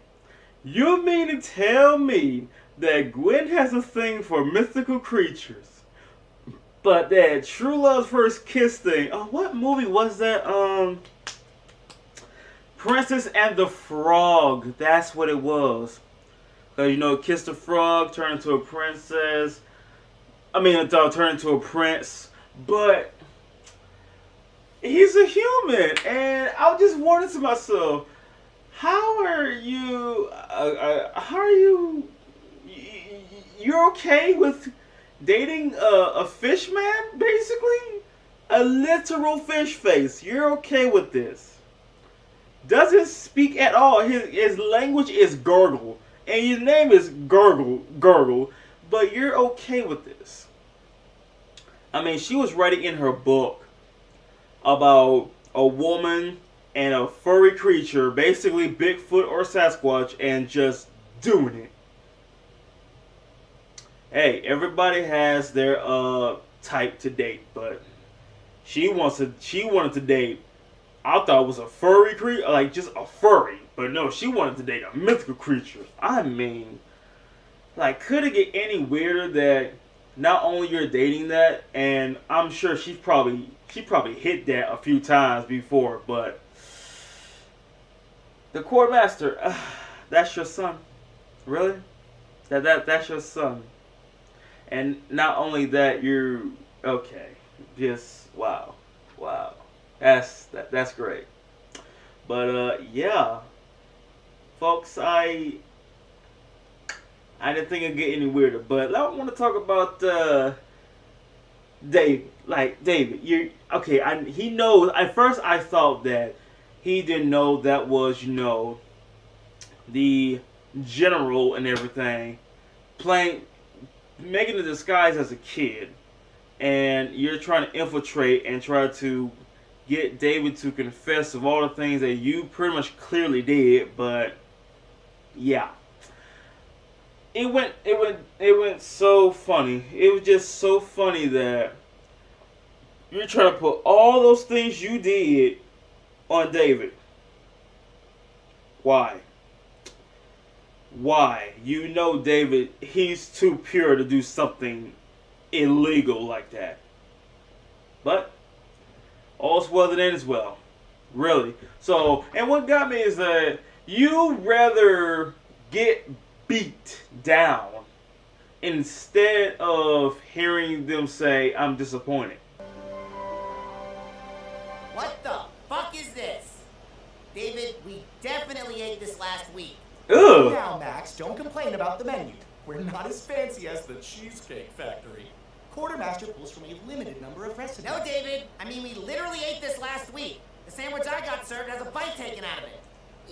You mean to tell me that Gwen has a thing for mythical creatures, but that True Love's first kiss thing? Oh, what movie was that? Princess and the Frog. That's what it was. You know, Kiss the Frog turned into a princess. I mean, turned into a prince, but he's a human, and I just wondered to myself, how are you? You're okay with dating a fish man, basically, a literal fish face? You're okay with this? Doesn't speak at all. His language is gargle, and his name is gargle. But you're okay with this? I mean, she was writing in her book about a woman and a furry creature, basically Bigfoot or Sasquatch, and just doing it. Hey, everybody has their type to date, but she wanted to date. I thought it was a furry creature, like just a furry, but no, she wanted to date a mythical creature. I mean, like, could it get any weirder that not only you're dating that, and I'm sure she probably hit that a few times before, but the Quartermaster, that's your son, really? That's your son, and not only that, you're okay. Just wow, that's great. But yeah, folks, I didn't think it'd get any weirder, but I want to talk about David. Like, David, you're okay. He knows. At first, I thought that he didn't know that was, you know, the general and everything, making the disguise as a kid, and you're trying to infiltrate and try to get David to confess of all the things that you pretty much clearly did. But yeah. It went so funny. It was just so funny that you're trying to put all those things you did on David. Why? You know David, he's too pure to do something illegal like that. But all's well that ends well. Really. So, and what got me is that you rather get beat down instead of hearing them say, I'm disappointed. What the fuck is this? David, we definitely ate this last week. Ugh. Now, Max, don't complain about the menu. We're not as fancy as the Cheesecake Factory. Quartermaster pulls from a limited number of recipes. No, David. I mean, we literally ate this last week. The sandwich I got served has a bite taken out of it.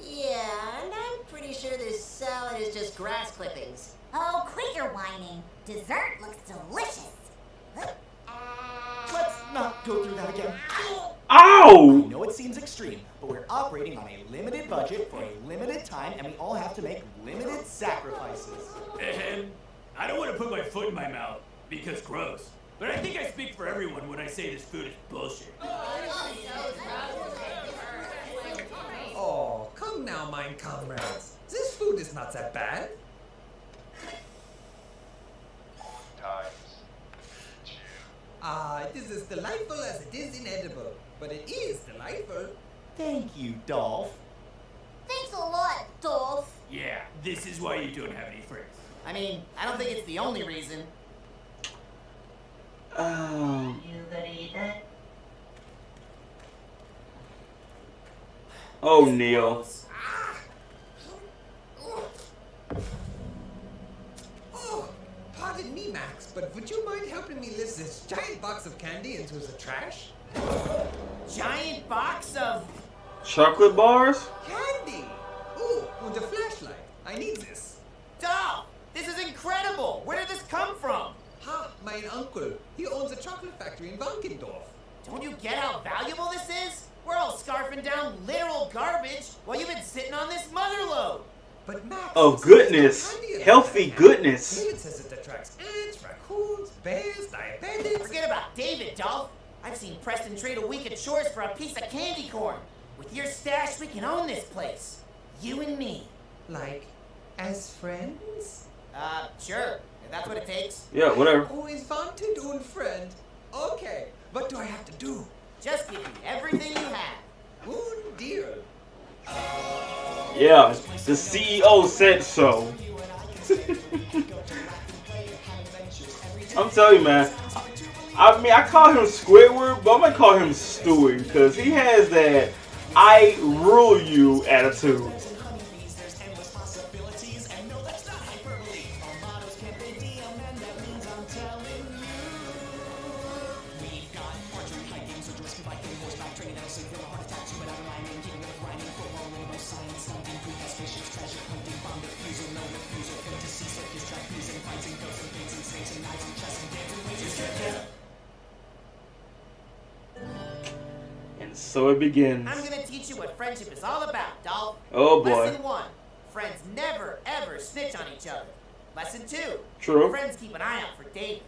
Yeah, and I'm pretty sure this salad is just grass clippings. Oh, quit your whining. Dessert looks delicious. Let's not go through that again. Ow! I know it seems extreme, but we're operating on a limited budget for a limited time, and we all have to make limited sacrifices. And I don't want to put my foot in my mouth, because gross. But I think I speak for everyone when I say this food is bullshit. Oh, come now, mine comrades. This food is not that bad. It is as delightful as it is inedible, but it is delightful. Thank you, Dolph. Thanks a lot, Dolph. Yeah, this is why you don't have any friends. I mean, I don't think it's the only reason. You gonna eat that? Oh, Neil. Oh, pardon me, Max, but would you mind helping me lift this giant box of candy into the trash? Giant box of Chocolate bars? Candy! Ooh, and a flashlight. I need this. Dolph! This is incredible! Where did this come from? Ha, my uncle. He owns a chocolate factory in Wankendorf. Don't you get how valuable this is? We're all scarfing down literal garbage while you've been sitting on this mother load. But Max, of goodness, healthy goodness. David says it attracts ants, raccoons, bears, diabetics. Forget about David, Dolph. I've seen Preston trade a week at Shores for a piece of candy corn. With your stash, we can own this place. You and me. Like, as friends? Sure. If that's what it takes. Yeah, whatever. Always wanted un friend. Okay, what do I have to do? Just give me everything you have. Un deal. Yeah, the CEO said so. I'm telling you, man. I mean, I call him Squidward, but I'm gonna call him Stewie because he has that "I rule you" attitude. And so it begins. I'm gonna teach you what friendship is all about, Dolph. Oh boy. Lesson 1. Friends never, ever snitch on each other. Lesson 2. True. Friends keep an eye out for David.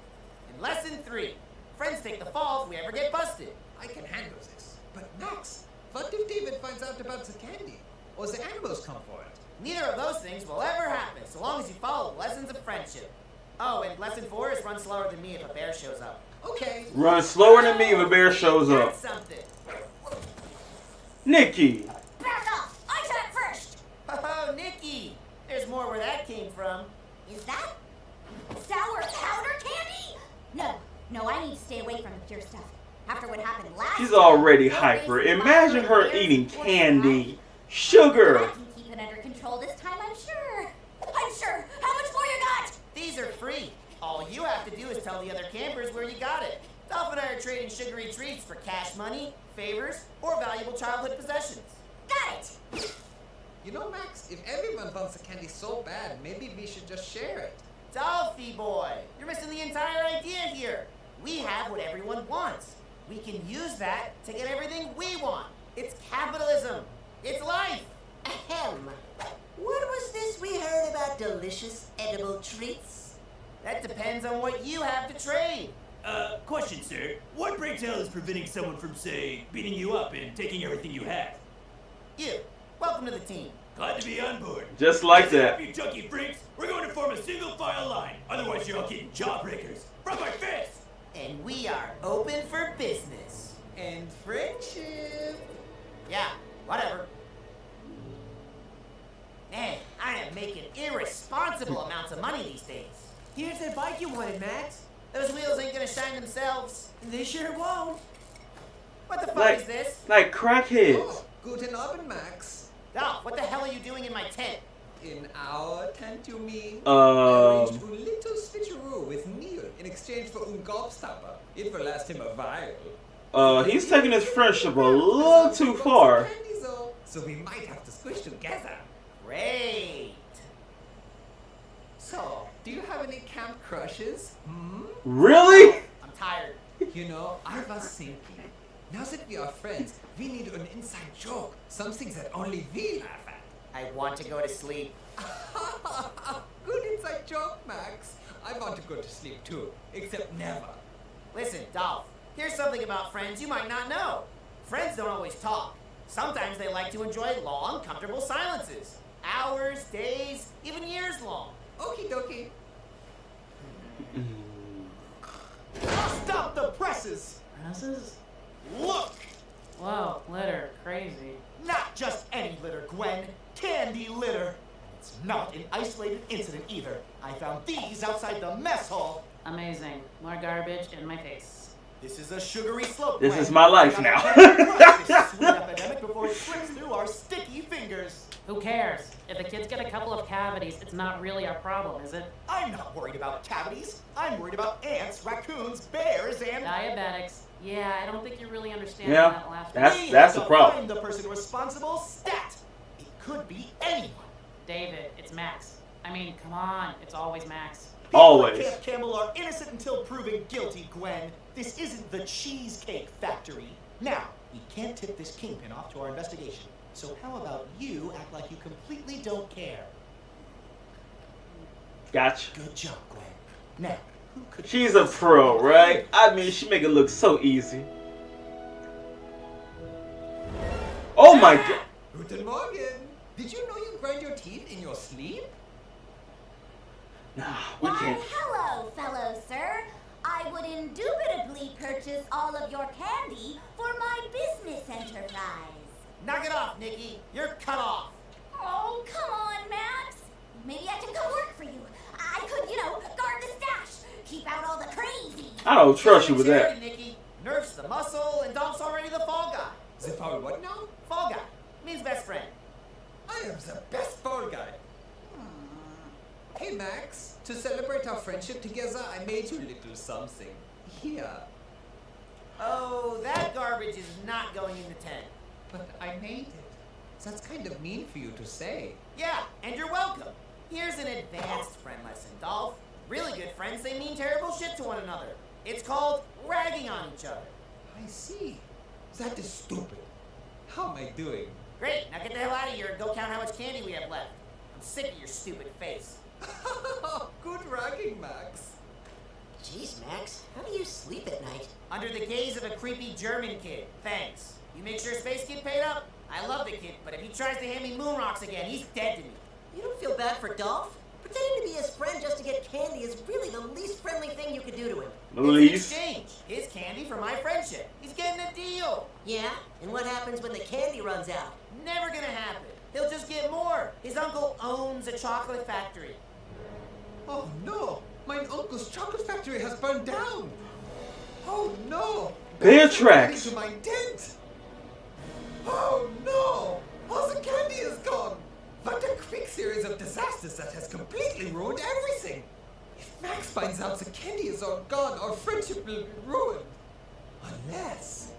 And lesson 3. Friends take the fall if we ever get busted. I can handle this. But Max, what if David finds out about the candy? Or the animals come for it? Neither of those things will ever happen so long as you follow the lessons of friendship. Oh, and lesson 4 is run slower than me if a bear shows up. Okay. Run slower than me if a bear shows up. That's something. Nikki. Back off! I said it first! Oh, Nikki! There's more where that came from. Is that sour powder candy? No, I need to stay away from the pure stuff. After what happened last She's time, already no hyper. reason to Imagine bother her with eating bears or candy. I Sugar. can keep it under control this time, I'm sure. I'm sure. How much more you got? These are free. All you have to do is tell the other campers where you got it. Dolph and I are trading sugary treats for cash money, favors, or valuable childhood possessions. Got it! You know, Max, if everyone wants the candy so bad, maybe we should just share it. Dolphy boy, you're missing the entire idea here. We have what everyone wants. We can use that to get everything we want. It's capitalism. It's life. Ahem. What was this we heard about delicious edible treats? That depends on what you have to trade. Question, sir. What break hell is preventing someone from, say, beating you up and taking everything you have? You. Welcome to the team. Glad to be on board. Just like Listen that. up, you junkie freaks. We're going to form a single file line. Otherwise, you're all getting jawbreakers from my fist. And we are open for business. And friendship. Yeah, whatever. Man, I am making irresponsible amounts of money these days. Here's that bike you wanted, Max. Those wheels ain't gonna shine themselves. They sure won't. What the fuck is this? Like crackheads. Oh, guten Abend, Max. Dolph, what the hell are you doing in my tent? In our tent, you mean? I arranged a little switcheroo with Neil in exchange for un gobstopper. It will last him a while. He's taking his friendship a little too far. So we might have to squish together. Great. So, do you have any camp crushes? Really? I'm tired. You know, I was thinking, now that we are friends, we need an inside joke. Something that only we laugh at. I want to go to sleep. Good inside joke, Max. I want to go to sleep too, except never. Listen, Dolph, here's something about friends you might not know. Friends don't always talk. Sometimes they like to enjoy long, comfortable silences. Hours, days, even years long. Okie dokie. Stop the presses! Presses? Look! Whoa, litter, crazy. Not just any litter, Gwen. Candy litter. It's not an isolated incident either. I found these outside the mess hall. Amazing. More garbage in my face. This is a sugary slope. This Gwen. is my life We now. gotta crush this sweet epidemic before it slips through our sticky fingers. Who cares? If the kids get a couple of cavities, it's not really our problem, is it? I'm not worried about cavities. I'm worried about ants, raccoons, bears, and Diabetics. Yeah, I don't think you really understand Yeah, that last that's- one. we that's have the to problem. Find the person responsible. Stat. It could be anyone. David, it's Max. I mean, come on, it's always Max. People Always. at Camp Campbell are innocent until proven guilty, Gwen. This isn't the Cheesecake Factory. Now, we can't tip this kingpin off to our investigation. So how about you act like you completely don't care? Gotcha. Good job, Gwen. Now, who could... She's a pro, right? I mean, she make it look so easy. Oh my god. Guten Morgen. Did you know you grind your teeth in your sleep? Nah, we can't. Hello, fellow sir. I would indubitably purchase all of your candy for my business enterprise. Knock it off, Nikki. You're cut off. Oh, come on, Max. Maybe I can come work for you. I could, guard the stash. Keep out all the crazy. I don't trust you with that. Nikki. Nerf's the muscle, and Dolph's already the fall guy. The fall what now? Fall guy. Means best friend. I am the best fall guy. Hey Max, to celebrate our friendship together, I made you a little something. Here. Oh, that garbage is not going in the tent. But I made it. That's kind of mean for you to say. Yeah, and you're welcome. Here's an advanced friend lesson, Dolph. Really good friends, they mean terrible shit to one another. It's called ragging on each other. I see. That is stupid. How am I doing? Great, now get the hell out of here and go count how much candy we have left. I'm sick of your stupid face. Good ragging, Max. Jeez, Max, how do you sleep at night? Under the gaze of a creepy German kid. Thanks. You make sure Space Kid paid up? I love the kid, but if he tries to hand me moon rocks again, he's dead to me. You don't feel bad for Dolph? Pretending to be his friend just to get candy is really the least friendly thing you could do to him. It's an exchange. His candy for my friendship. He's getting a deal. Yeah? And what happens when the candy runs out? Never gonna happen. He'll just get more. His uncle owns a chocolate factory. Oh no! My uncle's chocolate factory has burned down! Oh no! Bear tracks! To my tent! Oh no! All the candy is gone! What a quick series of disasters that has completely ruined everything! If Max finds out the candy is all gone, our friendship will be ruined. Unless...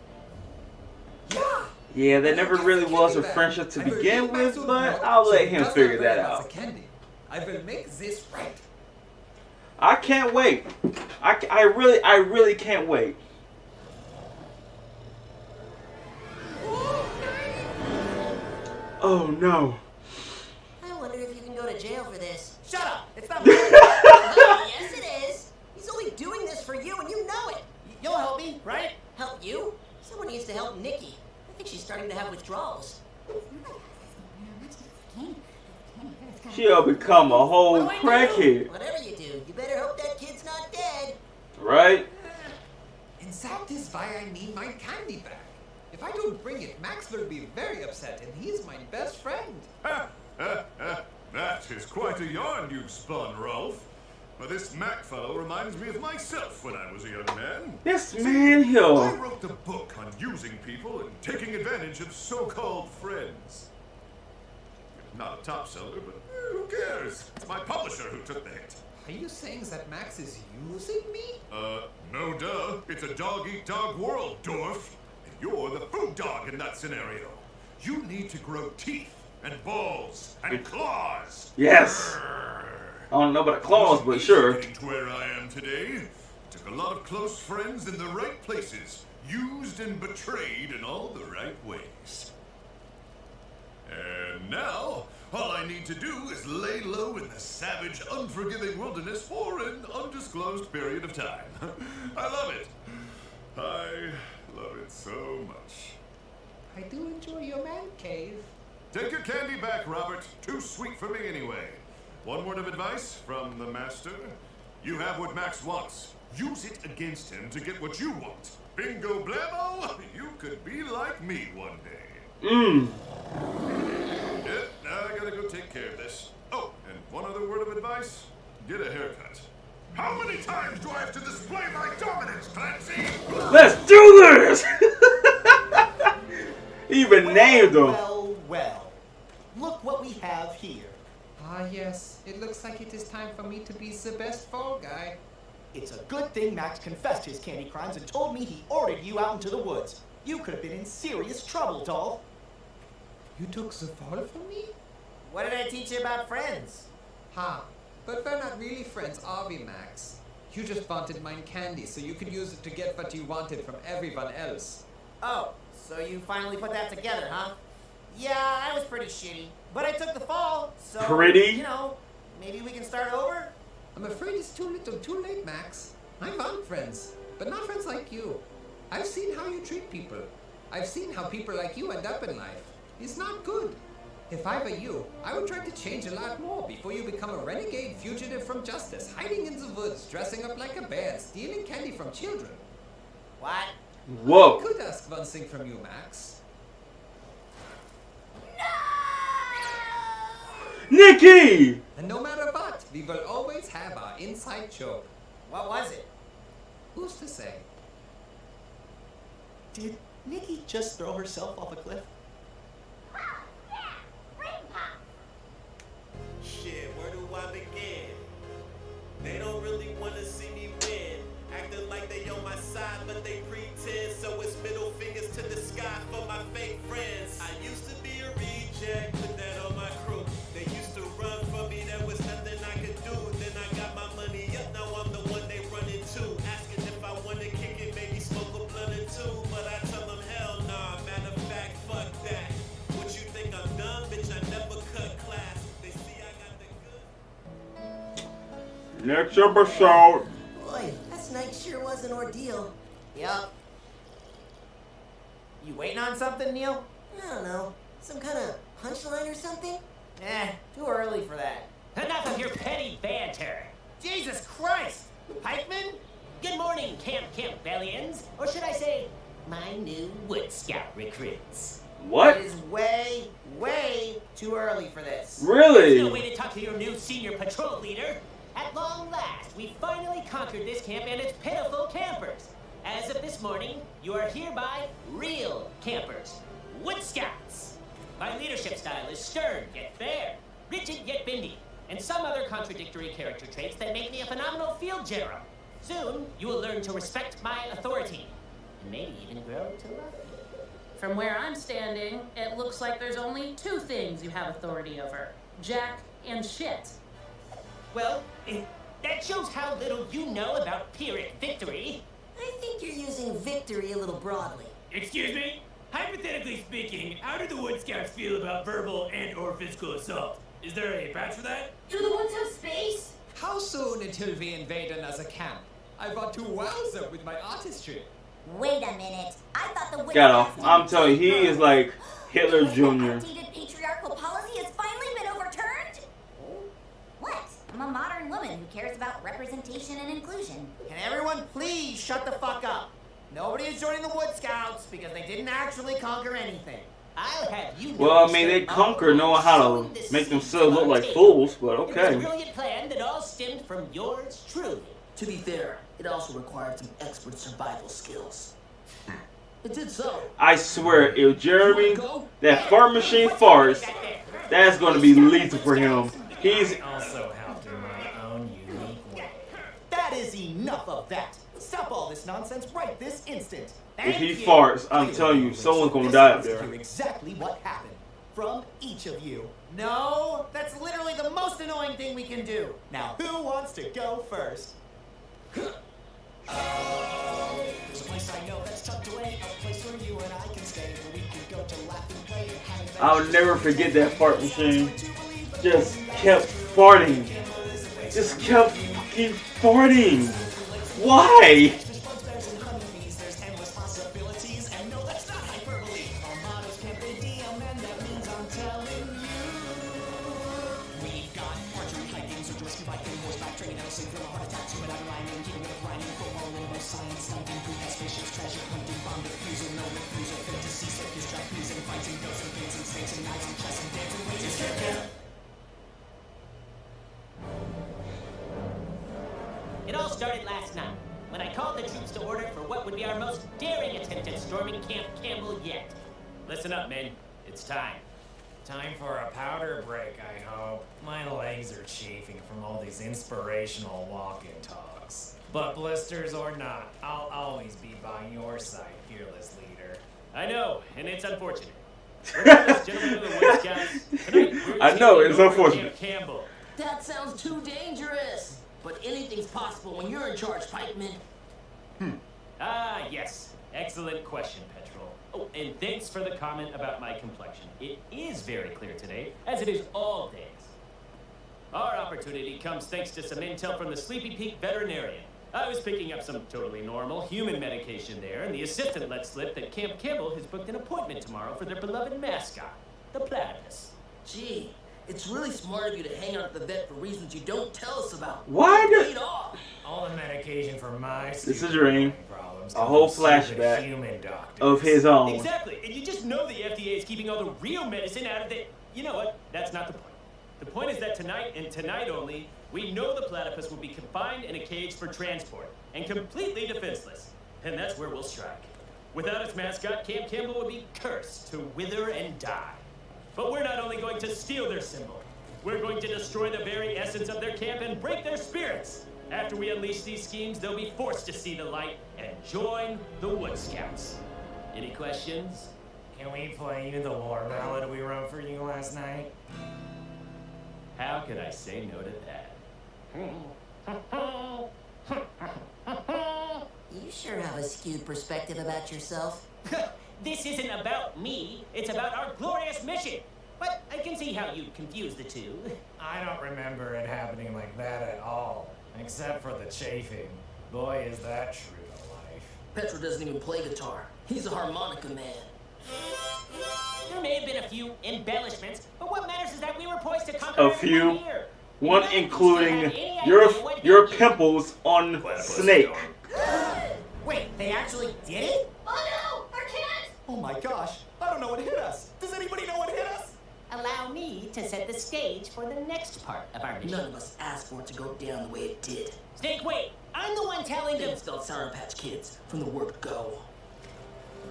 Yeah, there never really was a friendship to begin with, but I'll let him figure that out. I will make this right. I can't wait. I really can't wait. Oh no. I wonder if you can go to jail for this. Shut up! It's not Yes, it is. He's only doing this for you, and you know it. You'll help me, right? Help you? Someone needs to help Nikki. I think she's starting to have withdrawals. She'll become a whole crackhead. Whatever you do, you better hope that kid's not dead. Right? And that is why I need my candy back. If I don't bring it, Max will be very upset, and he's my best friend. That is quite a yarn you've spun, Ralph. But this Mac fellow reminds me of myself when I was a young man. This man here. I wrote the book on using people and taking advantage of so-called friends. Not a top seller, but who cares? It's my publisher who took the hit. Are you saying that Max is using me? No duh. It's a dog-eat-dog world, Dorf. And you're the food dog in that scenario. You need to grow teeth and balls and claws. Yes. I don't know about the claws, but sure. Getting to where I am today. Took a lot of close friends in the right places. Used and betrayed in all the right ways. And now, all I need to do is lay low in the savage, unforgiving wilderness for an undisclosed period of time. I love it. I love it so much. I do enjoy your man cave. Take your candy back, Robert. Too sweet for me anyway. One word of advice from the master. You have what Max wants. Use it against him to get what you want. Bingo blammo, you could be like me one day. Yep, now I gotta go take care of this. Oh, and one other word of advice. Get a haircut. How many times do I have to display my dominance, Clancy? Let's do this! Even named him. Well. Look what we have here. Ah, yes. It looks like it is time for me to be the best fall guy. It's a good thing Max confessed his candy crimes and told me he ordered you out into the woods. You could have been in serious trouble, Dolph. You took the fall for me? What did I teach you about friends? Ha. But we're not really friends, are we, Max? You just wanted mine candy so you could use it to get what you wanted from everyone else. Oh, so you finally put that together, huh? Yeah, I was pretty shitty. But I took the fall, so... Pretty? You know, maybe we can start over? I'm afraid it's too little too late, Max. I found friends, but not friends like you. I've seen how you treat people. I've seen how people like you end up in life. It's not good. If I were you, I would try to change a lot more before you become a renegade fugitive from justice, hiding in the woods, dressing up like a bear, stealing candy from children. What? Whoa. I could ask one thing from you, Max. Nikki! And no matter what, we will always have our inside joke. What was it? Who's to say? Did Nikki just throw herself off a cliff? Shit, where do I begin? They don't really wanna see me win. Acting like they on my side, but they pretend. So it's middle fingers to the sky for my fake friends. I used to be a reject, put that on my crew. They used to run for me, there was nothing I could do. Then I got my money up, now I'm the one they run into. Asking if I wanna kick it, maybe smoke a blunt or two. But I tell them hell nah, matter of fact, fuck that. What you think I'm dumb, bitch, I never cut class. They see I got the good. Next episode. Boy, last night sure was an ordeal. Yup. You waiting on something, Neil? I don't know. Some kind of punchline or something? Too early for that. Enough of your petty banter. Jesus Christ! Pikeman? Good morning, Camp Campbellians. Or should I say, my new Wood Scout recruits. What? It is way, way too early for this. Really? There's no way to talk to your new senior patrol leader. At long last, we finally conquered this camp and its pitiful campers. As of this morning, you are hereby real campers, Wood Scouts. My leadership style is stern yet fair, rigid yet bendy, and some other contradictory character traits that make me a phenomenal field general. Soon, you will learn to respect my authority, and maybe even grow to love me. From where I'm standing, it looks like there's only two things you have authority over: Jack and shit. Well, that shows how little you know about Pyrrhic victory. I think you're using victory a little broadly. Excuse me? Hypothetically speaking, how do the Wood Scouts feel about verbal and or physical assault? Is there a patch for that? Do the woods have space? How soon until we invade another camp? I want to wow them with my artistry. Wait a minute. I thought the Got off. I'm telling you, he is like Hitler Jr. outdated patriarchal policy has finally been overturned? What? I'm a modern woman who cares about representation and inclusion. Can everyone please shut the fuck up? Nobody is joining the Wood Scouts because they didn't actually conquer anything. I'll have you know. Well, I mean, they conquer knowing how to make themselves look like fools, but It was a okay. brilliant plan that all stemmed from yours truly. To be fair, it also required some expert survival skills. It did so. I swear, if Jeremy, that fart machine farts, that's going to be lethal for him. He's also helped in my own unique way. That is enough of that. Stop all this nonsense right this instant. if he farts, I'm telling you, someone's going to die up there. Hear exactly what happened from each of you. No, that's literally the most annoying thing we can do. Now, who wants to go first? There's a place I know that's tucked away, a place where you and I can stay, where we can go to laugh and play and have I'll never forget that fart machine. Just kept farting. Just kept fucking farting. Why? there's endless possibilities, and no, that's not hyperbole. Our motto's Camp Idiom, and that means I'm telling you. We've got archery, hiking, search, rescue, biking, horseback, training, housing, from a heart attack to an rhyming, keeping it rhyming, football, rainbow, science, stunting, food, spaceships, treasure, hunting, bomb, refusal, no refusal, fantasy, circus, trapeze, and fighting, ghosts, and paints, and snakes, and knives, and chess, and dancing, wages, It all started last night, when I called the troops to order for what would be our most daring attempt at storming Camp Campbell yet. Listen up, men. It's time. Time for a powder break, I hope. My legs are chafing from all these inspirational walk-in talks. But blisters or not, I'll always be by your side, fearless leader. I know, and it's unfortunate. Regardless, gentlemen of the Wood Scouts, tonight we're I know, taking it's over unfortunate. Camp Campbell. That sounds too dangerous. But anything's possible when you're in charge, Pikeman. Ah, yes. Excellent question, Petrol. Oh, and thanks for the comment about my complexion. It is very clear today, as it is all days. All opportunity comes thanks to some intel from the Sleepy Peak veterinarian. I was picking up some totally normal human medication there, and the assistant let slip that Camp Campbell has booked an appointment tomorrow for their beloved mascot, the platypus. Gee, it's really smart of you to hang out at the vet for reasons you don't tell us about. Why did... All the medication for my This is Ring. problems A whole come from stupid flashback human doctors. of his own. Exactly, and you just know the FDA is keeping all the real medicine out of the... You know what? That's not the point. The point is that tonight, and tonight only, we know the platypus will be confined in a cage for transport, and completely defenseless. And that's where we'll strike. Without its mascot, Camp Campbell would be cursed to wither and die. But we're not only going to steal their symbol, we're going to destroy the very essence of their camp and break their spirits. After we unleash these schemes, they'll be forced to see the light and join the Wood Scouts. Any questions? Can we play you the war ballad we wrote for you last night? How could I say no to that? You sure have a skewed perspective about yourself. This isn't about me, it's about our glorious mission. But I can see how you'd confuse the two. I don't remember it happening like that at all, except for the chafing. Boy, is that true to life. Petro doesn't even play guitar. He's a harmonica man. There may have been a few embellishments, but what matters is that we were poised to conquer A it in few. 1 year. One including your pimples on Snake. Wait, they actually did it? Oh no, our cat! Oh my gosh, I don't know what hit us. Does anybody know what hit us? Allow me to set the stage for the next part of our mission. None of us asked for it to go down the way it did. Snake, wait! I'm the one telling them. Things spelled Sour Patch Kids from the word go.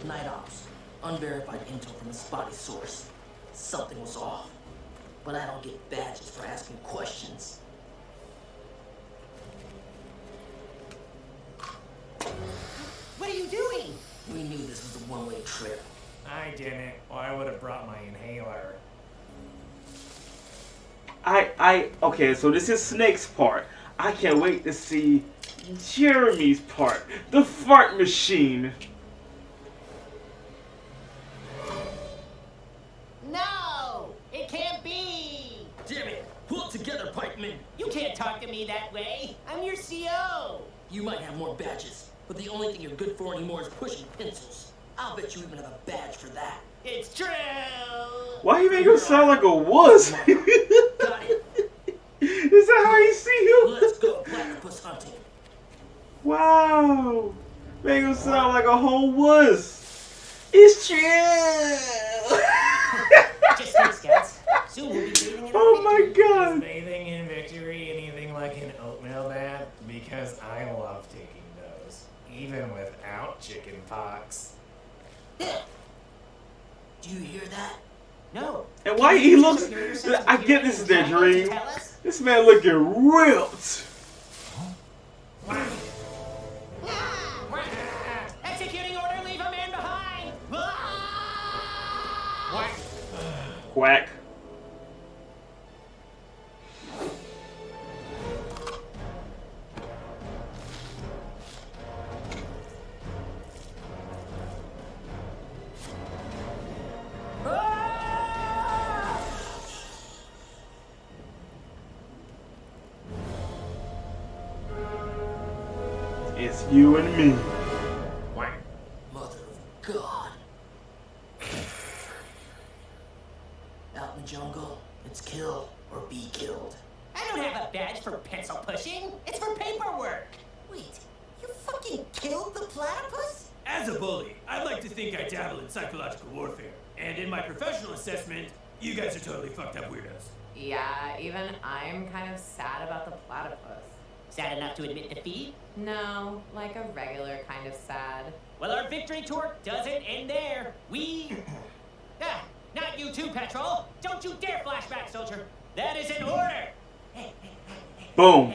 Night Ops. Unverified intel from a spotty source. Something was off. But I don't get badges for asking questions. What are you doing? We knew this was a one-way trip. I didn't, or I would have brought my inhaler. Okay, so this is Snake's part. I can't wait to see Jeremy's part. The fart machine. No! It can't be! Damn it! Pull it together, Pikeman! You can't talk to me that way. I'm your CO. You might have more badges, but the only thing you're good for anymore is pushing pencils. I'll bet you even have a badge for that. It's true! Why you make him sound like a wuss? Got it. Is that how you see him? Let's go platypus hunting. Wow. Make him sound like a whole wuss. It's true. Just think, Scouts. Soon we'll be bathing in Oh my god. Is bathing in victory anything like an oatmeal bath? Because I love taking those, even without chicken pox. Do you hear that? No. And why he looks... I get this is their dream. This man looking ripped. Executing order, leave a man behind! Quack. It's you and me. Mother of God. Out in the jungle, it's kill or be killed. I don't have a badge for pencil pushing. It's for paperwork. Wait, you fucking killed the platypus? As a bully, I'd like to think I dabble in psychological warfare. And in my professional assessment, you guys are totally fucked up weirdos. Yeah, even I'm kind of sad about the platypus. Sad enough to admit defeat? No, like a regular kind of sad. Well, our victory tour doesn't end there. We... not you too, Petrol. Don't you dare flashback, soldier. That is an order. Boom.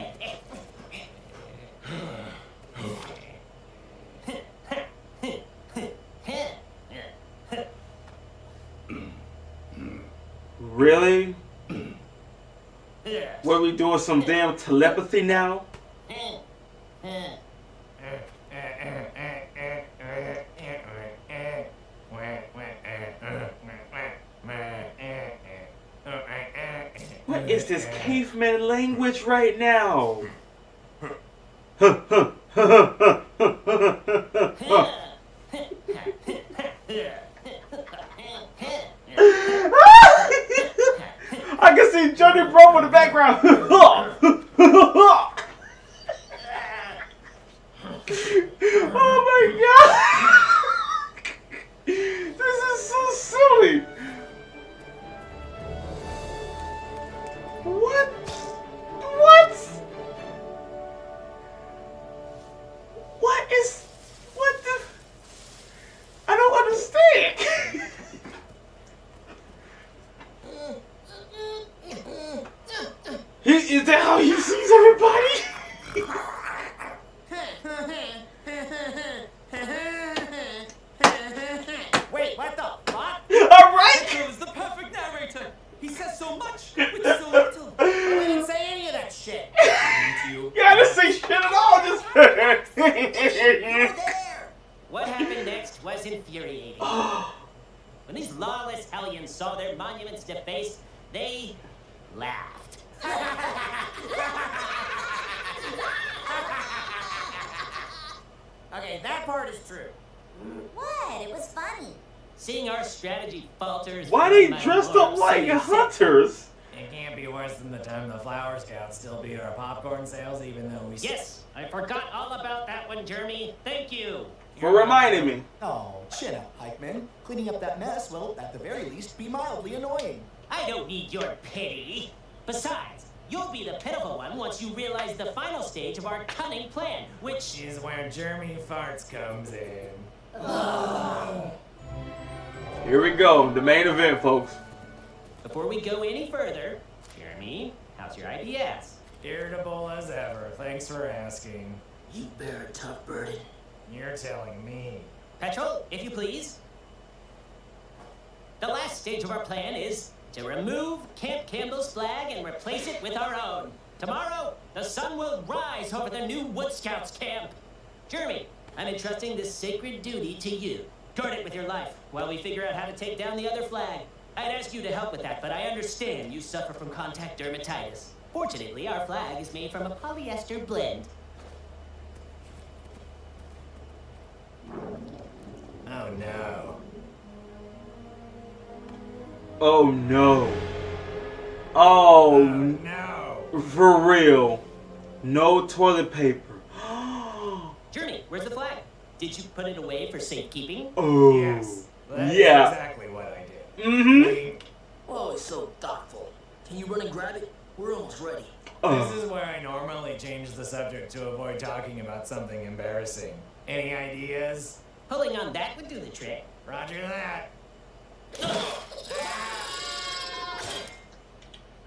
Really? What are we doing? Some damn telepathy now? What is this caveman language right now? I can see Johnny Bravo in the background. Oh my god! This is so silly. What? What? What is? What the? I don't understand. Is that how he sees everybody? Wait, what the fuck? Alright! Petro is the perfect narrator. He says so much with so little. I didn't say any of that shit. You didn't say shit at all, just What happened next was infuriating. When these lawless hellions saw their monuments defaced, they laughed. Okay, that part is true. What? It was funny. Seeing our strategy falters. Why they dressed up like hunters? It can't be worse than the time the Flower Scouts still beat our popcorn sales, even though we. Yes, I forgot all about that one, Jeremy. Thank you. For reminding me. Oh, chin up, Pikeman. Cleaning up that mess will, at the very least, be mildly annoying. I don't need your pity. Besides, you'll be the pitiful one once you realize the final stage of our cunning plan, which is where Jeremy Farts comes in. Here we go, the main event, folks. Before we go any further, Jeremy, how's your IBS? Irritable as ever. Thanks for asking. You bear a tough burden. You're telling me. Petrol, if you please. The last stage of our plan is to remove Camp Campbell's flag and replace it with our own. Tomorrow, the sun will rise over the new Wood Scouts camp. Jeremy, I'm entrusting this sacred duty to you. Guard it with your life while we figure out how to take down the other flag. I'd ask you to help with that, but I understand you suffer from contact dermatitis. Fortunately, our flag is made from a polyester blend. Oh no. Oh no. Oh no. For real. No toilet paper. Journey, where's the flag? Did you put it away for safekeeping? Oh. Yes. That's Yeah. exactly what I did. Mm-hmm. Oh, it's so thoughtful. Can you run and grab it? We're almost ready. This is where I normally change the subject to avoid talking about something embarrassing. Any ideas? Pulling on that would do the trick. Roger that.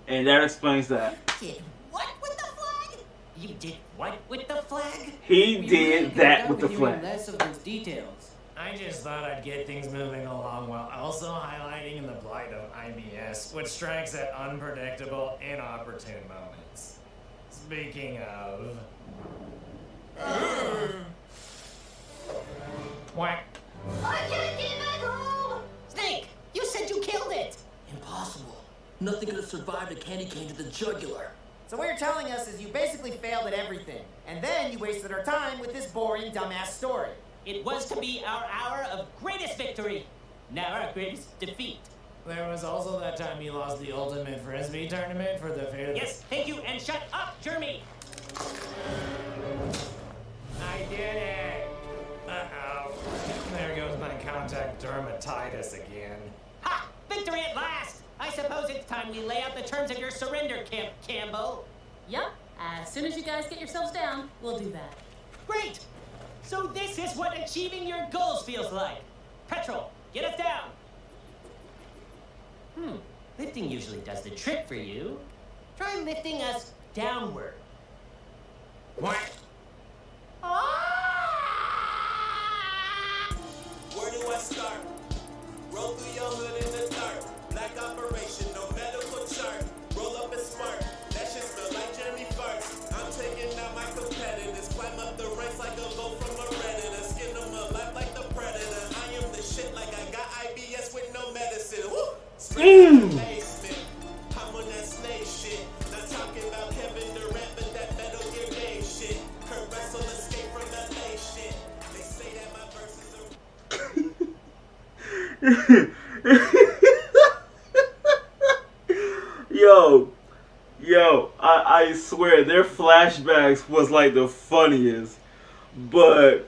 And that explains that. Did what with the flag? You did what with the flag? He did that with the flag. Less of those details. I just thought I'd get things moving along while also highlighting the blight of IBS, which strikes at unpredictable, inopportune moments. Speaking of... Whack. I can't get back home! Snake, you said you killed it! Impossible. Nothing could have survived a candy cane to the jugular. So what you're telling us is you basically failed at everything, and then you wasted our time with this boring, dumbass story. It was to be our hour of greatest victory, now our greatest defeat. There was also that time you lost the Ultimate Frisbee tournament for the fifth. Yes, thank you, and shut up, Jeremy! I did it! Uh-oh. There goes my contact dermatitis again. Ha! Victory at last! I suppose it's time we lay out the terms of your surrender, Camp Campbell. Yep. As soon as you guys get yourselves down, we'll do that. Great! So this is what achieving your goals feels like. Petrol, get us down! Lifting usually does the trick for you. Try lifting us downward. What? Where do I start? Roll through your hood in the dark. Black operation, no medical chart. Roll up and smart. That shit smell like Jeremy farts. I'm taking out my competitors. Climb up the ranks like a vote from a redditor. Skin them alive like the predator. I am the shit like I got IBS with no medicine. Woo! Straight to the basement. I'm on that snake shit. Yo, I swear their flashbacks was like the funniest, but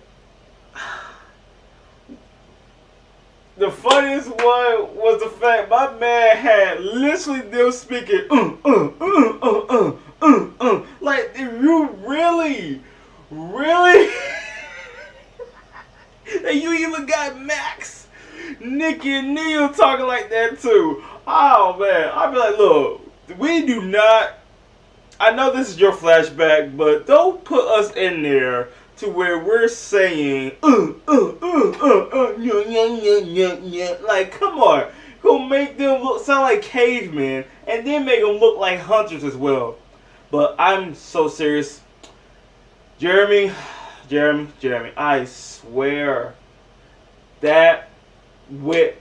the funniest one was the fact my man had literally them speaking like you really and you even got Max, Nikki, and Neil talking like that too. Oh man, I'd be like, look, we do not. I know this is your flashback, but don't put us in there to where we're saying like, come on, go make them sound like cavemen, and then make them look like hunters as well. But I'm so serious, Jeremy, I swear that went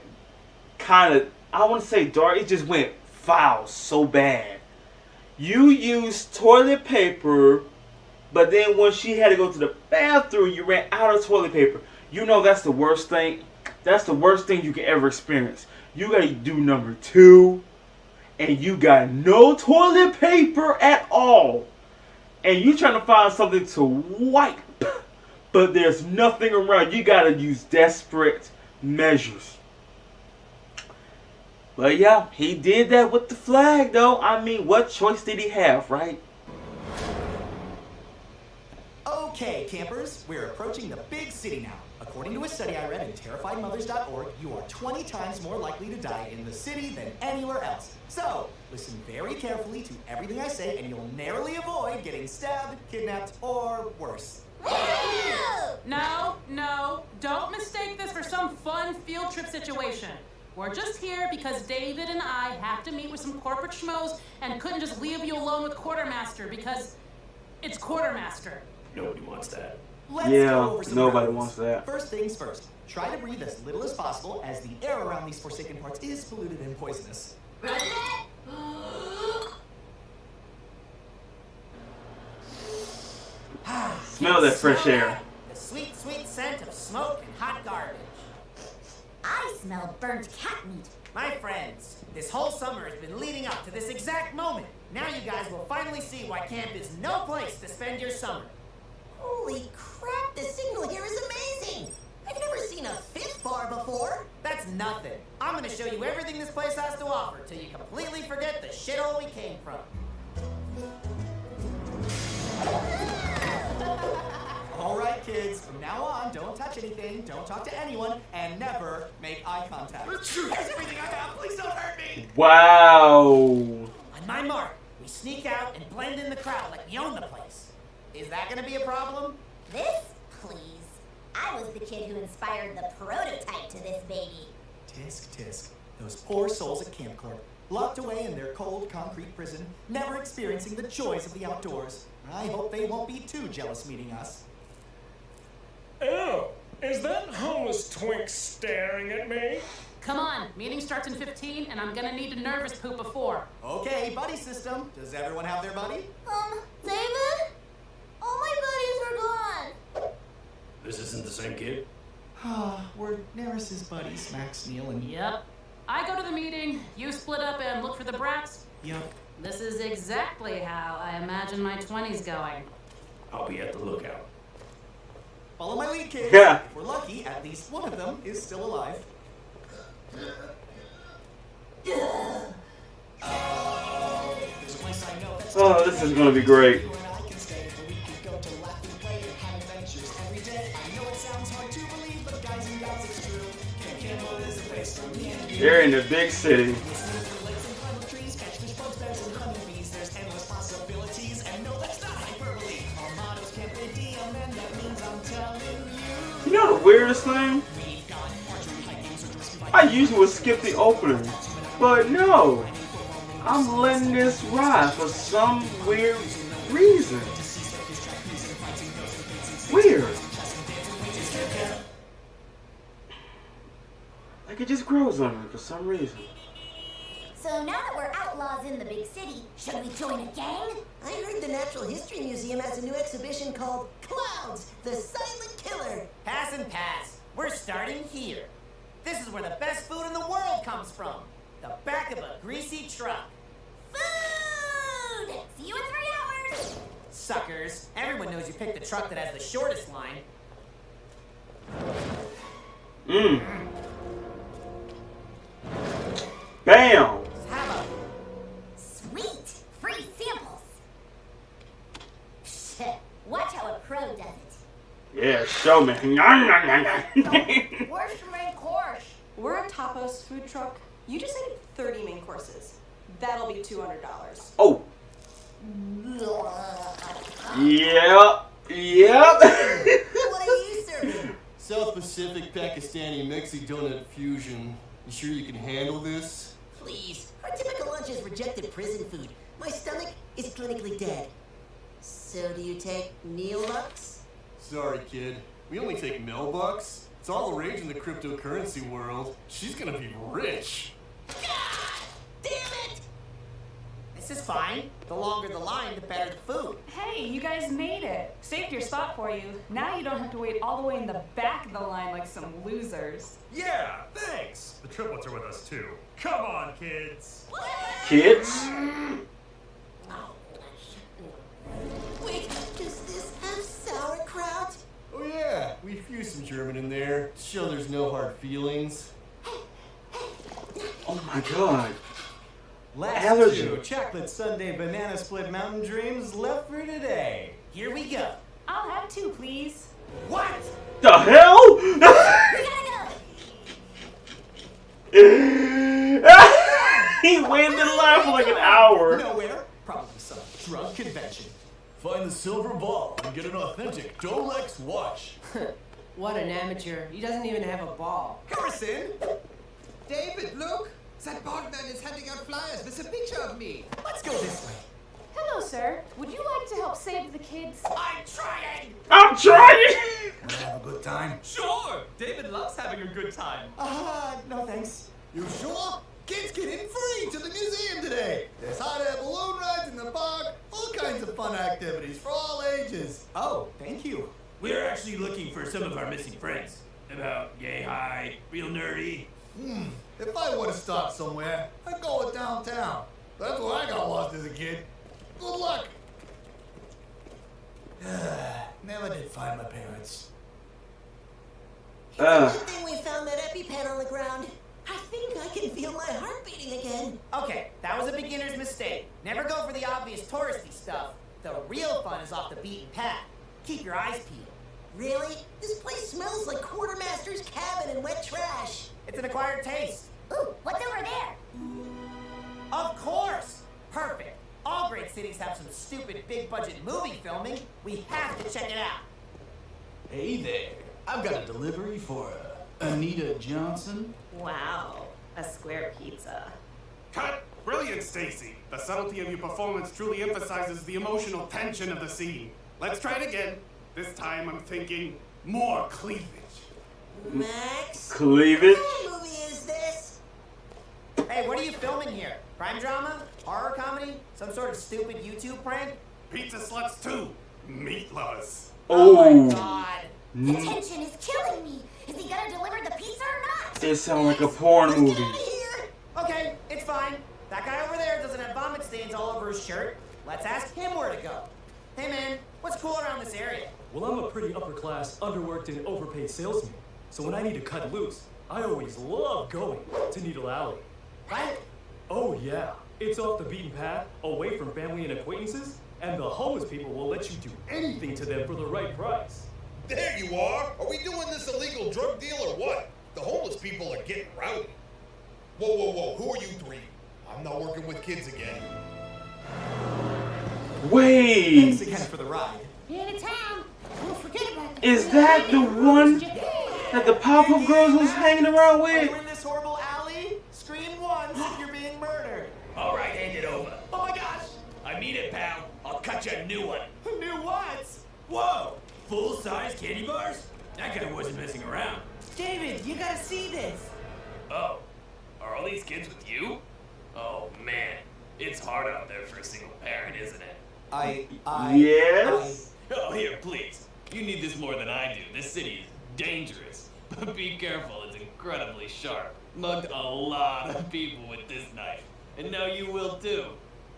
kind of, I want to say dark. It just went foul so bad. You used toilet paper, but then when she had to go to the bathroom, you ran out of toilet paper. You know that's the worst thing. That's the worst thing you can ever experience. You gotta do number 2, and you got no toilet paper at all. And you trying to find something to wipe, but there's nothing around. You gotta use desperate measures. But yeah, he did that with the flag though. I mean, what choice did he have, right? Okay, campers, we're approaching the big city now. According to a study I read in terrifiedmothers.org, you are 20 times more likely to die in the city than anywhere else. So, listen very carefully to everything I say and you'll narrowly avoid getting stabbed, kidnapped, or worse. No, don't mistake this for some fun field trip situation. We're just here because David and I have to meet with some corporate schmoes and couldn't just leave you alone with Quartermaster because it's Quartermaster. Nobody wants that. Let's go over some nobody rules. wants that. First things first, try to breathe as little as possible as the air around these forsaken parts is polluted and poisonous. Smell that fresh air. The sweet, sweet scent of smoke and hot garbage. I smell burnt cat meat. My friends, this whole summer has been leading up to this exact moment. Now you guys will finally see why camp is no place to spend your summer. Holy crap, the signal here is amazing! I've never seen a fifth bar before. That's nothing. I'm gonna show you everything this place has to offer till you completely forget the shithole we came from. All right, kids, from now on, don't touch anything, don't talk to anyone, and never make eye contact. Here's everything I have, please don't hurt me! Wow. On my mark, we sneak out and blend in the crowd like we own the place. Is that gonna be a problem? This, please. I was the kid who inspired the prototype to this baby. Tisk, tisk. Those poor souls at Camp Corp, locked away in their cold concrete prison, never experiencing the joys of the outdoors. I hope they won't be too jealous meeting us. Oh, is that homeless twink staring at me? Come on, meeting starts in 15 and I'm gonna need to nervous poop before. Okay, buddy system. Does everyone have their buddy? David? All my buddies are gone. This isn't the same kid? We're Neris's buddies, Max, Neil, and... Yep. I go to the meeting, you split up and look for the brats. Yep. This is exactly how I imagine my 20s going. I'll be at the lookout. Follow my lead, kids. Yeah. If we're lucky, at least one of them is still alive. Oh, this is gonna be great. They're in the big city. You know the weirdest thing? I usually would skip the opening, but no. I'm letting this ride for some weird reason. Weird. Like it just grows on me for some reason. So now that we're outlaws in the big city, should we join a gang? I heard the Natural History Museum has a new exhibition called Clouds, the Silent Killer. Pass and pass. We're starting here. This is where the best food in the world comes from. The back of a greasy truck. Food! See you in 3 hours! Suckers. Everyone knows you picked the truck that has the shortest line. Mmm. Bam! Sweet! Free samples! Shit, watch how a pro does it. Yeah, show me. Where's your main course? We're a tapas food truck. You just ate 30 main courses. That'll be $200. Oh. Yep. Yep. What are you serving? South Pacific Pakistani Mexi donut fusion. You sure you can handle this? Please, our typical lunch is rejected prison food. My stomach is clinically dead. So do you take Neolux? Sorry, kid. We only take Melbucks. It's all the rage in the cryptocurrency world. She's gonna be rich. This is fine. The longer the line, the better the food. Hey, you guys made it. Saved your spot for you. Now you don't have to wait all the way in the back of the line like some losers. Yeah, thanks. The triplets are with us too. Come on, kids. Kids? Wait, does this have sauerkraut? Oh yeah, we fused some German in there. Show there's no hard feelings. Oh my god. Last Allergy. 2 chocolate sundae banana split mountain dreams left for today. Here we go. I'll have 2, please. What? The hell? He waited in line for like an hour. Nowhere. Probably some drug convention. Find the silver ball and get an authentic Dolex watch. What an amateur. He doesn't even have a ball. Harrison! David, look! That barman is handing out flyers with a picture of me. Let's go this way. Hello, sir. Would you like to help save the kids? I'm trying! I'm trying! Have a good time. Sure! David loves having a good time. No thanks. You sure? Kids get in free to the museum today. There's hot air balloon rides in the park, all kinds of fun activities for all ages. Oh, thank you. We're actually looking for some of our missing friends. About yay high, real nerdy. If I were to start somewhere, I'd go with downtown. That's where I got lost as a kid. Good luck. Never did find my parents. Good thing we found that EpiPen on the ground. I think I can feel my heart beating again. Okay, that was a beginner's mistake. Never go for the obvious touristy stuff. The real fun is off the beaten path. Keep your eyes peeled. Really? This place smells like Quartermaster's cabin and wet trash. It's an acquired taste. Ooh, what's over there? Of course! Perfect. All great cities have some stupid big-budget movie filming. We have to check it out. Hey there. I've got a delivery for Anita Johnson. Wow, a square pizza. Cut! Brilliant, Stacy. The subtlety of your performance truly emphasizes the emotional tension of the scene. Let's try it again. This time I'm thinking more cleavage. Max? Cleavage? What movie is this? Hey, what are you filming here? Crime drama? Horror comedy? Some sort of stupid YouTube prank? Pizza sluts too. Meat lovers. Oh my god. The tension is killing me. Is he gonna deliver the pizza or not? It sounds like a porn movie. Okay, it's fine. That guy over there doesn't have vomit stains all over his shirt. Let's ask him where to go. Hey man, what's cool around this area? Well, I'm a pretty upper-class, underworked, and overpaid salesman. So when I need to cut loose, I always love going to Needle Alley. What? Oh yeah, it's off the beaten path, away from family and acquaintances, and the homeless people will let you do anything to them for the right price. There you are! Are we doing this illegal drug deal or what? The homeless people are getting rowdy. Whoa, whoa, whoa, who are you three? I'm not working with kids again. Wait! Thanks again for the ride. In town. Don't forget about the Is that the one that the pop-up girls was hanging around Are with? you in this horrible alley? Scream once if you're being murdered. All right, hand it over. Oh my gosh! I mean it, pal. I'll cut you a new one. New what? Whoa! Full-size candy bars? That guy wasn't messing around. David, you gotta see this. Oh, are all these kids with you? Oh man, it's hard out there for a single parent, isn't it? Yes? Oh, here, please. You need this more than I do. This city is dangerous. But be careful, it's incredibly incredibly sharp. Mugged a lot of people with this knife. And now you will too.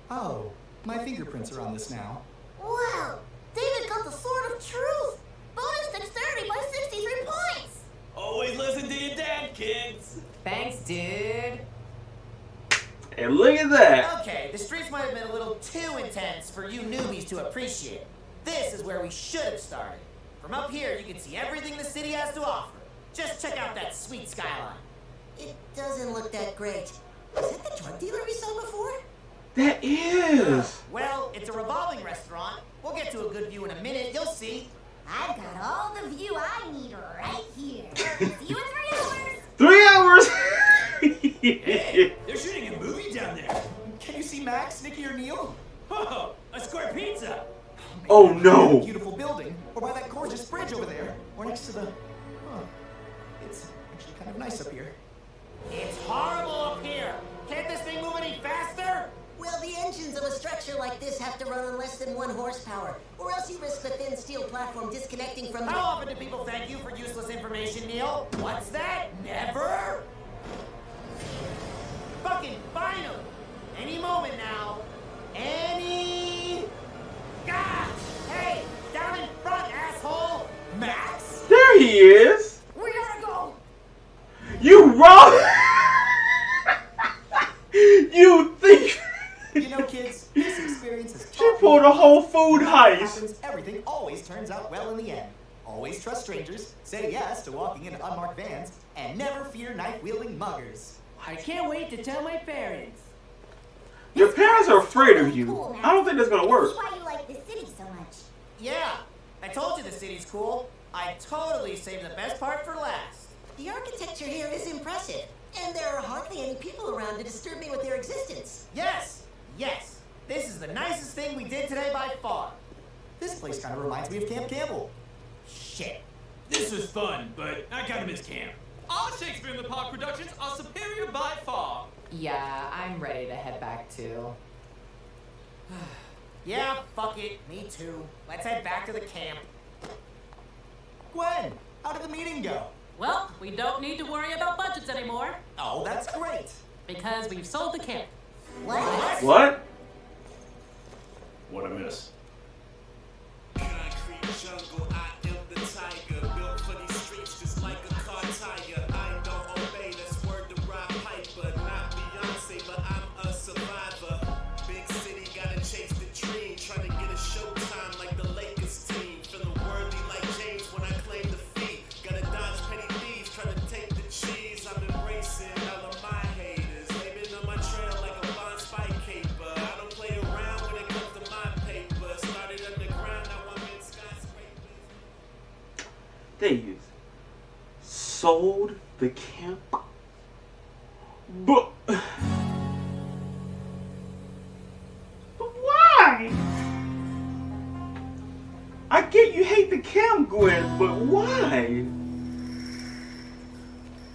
Oh, my fingerprints are on this now. Wow, David got the Sword of Truth. Bonus dexterity by 63 points. Always listen to your dad, kids. Thanks, dude. And look at that. Okay, the streets might have been a little too intense for you newbies to appreciate. This is where we should have started. From up here, you can see everything the city has to offer. Just check out that sweet skyline. It doesn't look that great. Is that the drug dealer we saw before? That is. Well, it's a revolving restaurant. We'll get to a good view in a minute, you'll see. I've got all the view I need right here. See you in 3 hours. 3 hours. Hey, they're shooting a movie down there. Can you see Max, Nikki, or Neil? Oh, a square pizza. Oh no. Beautiful building, or by that gorgeous bridge over there, or next to the. Huh. It's actually kind of nice up here. It's horrible up here. Can't this thing move any faster? Well, the engines of a structure like this have to run on less than 1 horsepower, or else you risk the thin steel platform disconnecting from the... How often do people thank you for useless information, Neil? What's that? Never? Fucking finally! Any moment now. Any... God! Hey! Down in front, asshole! Max! There he is. We gotta go. You wrong. You think. You know, kids, this experience has She pulled a whole food heist. happens, everything always turns out well in the end. Always trust strangers, say yes to walking in unmarked vans, and never fear knife-wielding muggers. I can't wait to tell my parents. Your parents are afraid of you. I don't think that's gonna work. That's why you like the city so much. Yeah, I told you the city's cool. I totally saved the best part for last. The architecture here is impressive, and there are hardly any people around to disturb me with their existence. Yes, yes. This is the nicest thing we did today by far. This place kind of reminds me of Camp Campbell. Shit. This was fun, but I kind of miss camp. Our Shakespeare in the Park productions are superior by far. Yeah, I'm ready to head back too. Yeah, fuck it. Me too. Let's head back to the camp. Gwen, how did the meeting go? Well, we don't need to worry about budgets anymore. Oh, that's great. Because we've sold the camp. What? What? What I miss? Concrete jungle, I am the tiger. Built for these streets just like a car tire. I don't obey, that's word to Rob Piper. Not Beyonce, but I'm a survivor. Big city, gotta chase the dream. Trying to get a showtime like the Lakers team. Feeling worthy like James when I claim defeat. Gotta dodge petty thieves, trying to take the cheese. I'm embracing all of my haters. They've been on my trail like a bond spike caper. I don't play around when it comes to my paper. Started underground, now I'm in skyscrapers. They sold the camp. But why? I get you hate the camp, Gwen, but why?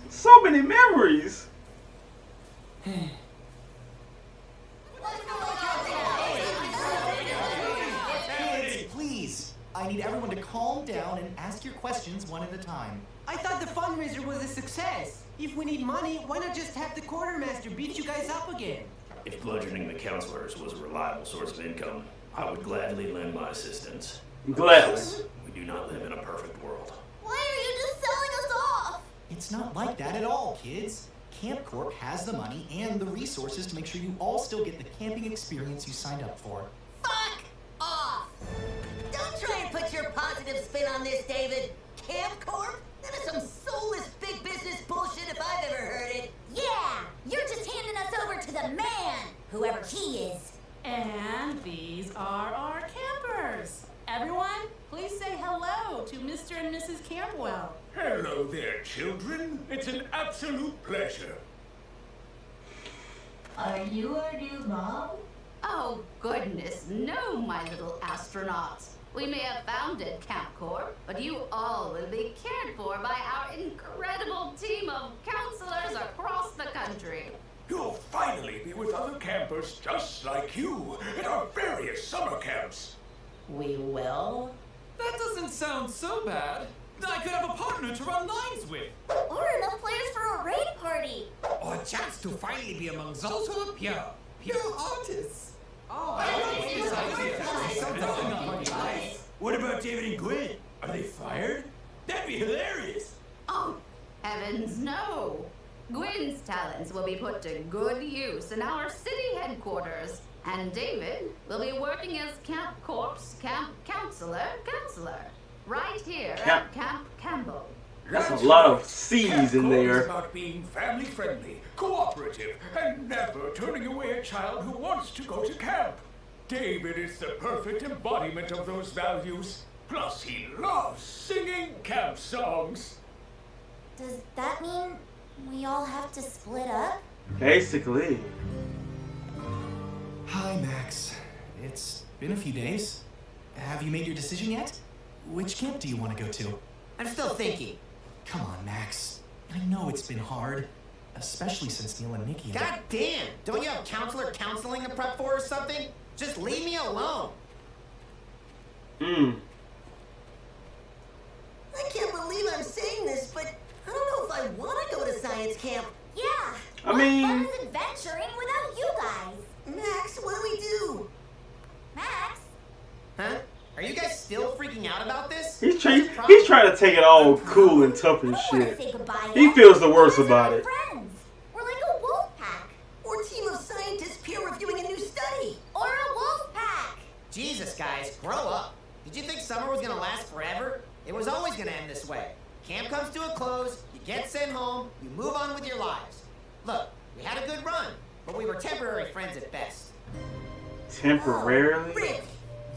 So many memories. Kids, please. I need everyone to calm down and ask your questions one at a time. I thought the fundraiser was a success. If we need money, why not just have the quartermaster beat you guys up again? If bludgeoning the counselors was a reliable source of income, I would gladly lend my assistance. Gladly. We do not live in a perfect world. Why are you just selling us off? It's not like that at all, kids. Camp Corp has the money and the resources to make sure you all still get the camping experience you signed up for. Fuck off! Don't try and put your positive spin on this, David. Camp Corp? That is some soulless big business bullshit if I've ever heard it. Yeah, you're just handing us over to the man, whoever he is. And these are our campers. Everyone, please say hello to Mr. and Mrs. Campwell. Hello there, children. It's an absolute pleasure. Are you our new mom? Oh, goodness, no, my little astronauts. We may have founded Camp Corp, but you all will be cared for by our incredible team of counselors across the country. You'll finally be with other campers just like you at our various summer camps. We will? That doesn't sound so bad. I could have a partner to run lines with. Or enough players for a raid party. Or a chance to finally be among those who are pure artists. What about David and Gwen? Are they fired? That'd be hilarious. Oh, heavens no. Gwen's talents will be put to good use in our city headquarters, and David will be working as Camp Corps Camp Counselor, right here at Camp Campbell. That's a lot of C's in It's there. about being family friendly, cooperative, and never turning away a child who wants to go to camp. David is the perfect embodiment of those values. Plus, he loves singing camp songs. Does that mean we all have to split up? Basically. Hi, Max. It's been a few days. Have you made your decision yet? Which camp do you want to go to? I'm still thinking. Come on, Max. I know it's been hard, especially since Neil and Nikki. God damn! Don't you have counseling to prep for or something? Just leave me alone. I can't believe I'm saying this, but I don't know if I want to go to science camp. Yeah. I mean, what fun is adventuring without you guys? Max, what do we do? Max? Huh? Are you guys still freaking out about this? he's trying to take it all cool and tough and shit. He feels the worst about it. Friends. We're like a wolf pack. Or team of scientists peer reviewing a new study. Or a wolf pack. Jesus, guys, grow up. Did you think summer was gonna last forever? It was always gonna end this way. Camp comes to a close, you get sent home, you move on with your lives. Look, we had a good run, but we were temporary friends at best. Temporarily? Really?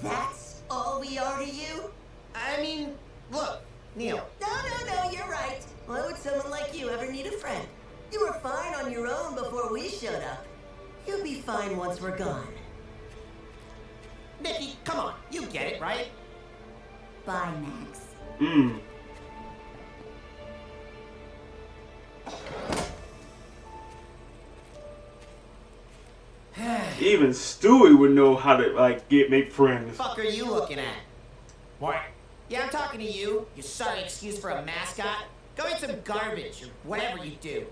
That's all we are to you? I mean, look, Neil. No, you're right. Why would someone like you ever need a friend? You were fine on your own before we showed up. You'll be fine once we're gone. Nikki, come on, you get it, right? Bye, Max. Even Stewie would know how to make friends. Fuck are you looking at? What? Yeah, I'm talking to you. You sorry excuse for a mascot. Go eat some garbage or whatever you do.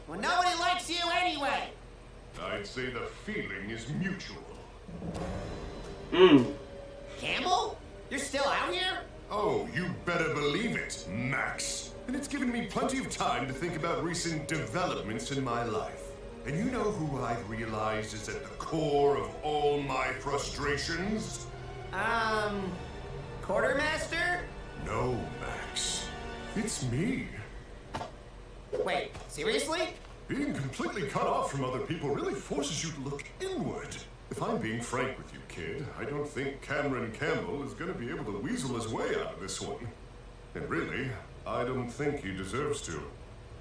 Well, nobody likes you anyway. I'd say the feeling is mutual. Campbell? You're still out here? Oh, you better believe it, Max. And it's given me plenty of time to think about recent developments in my life. And you know who I've realized is at the core of all my frustrations? Quartermaster? No, Max. It's me. Wait, seriously? Being completely cut off from other people really forces you to look inward. If I'm being frank with you, kid, I don't think Cameron Campbell is going to be able to weasel his way out of this one. And really, I don't think he deserves to.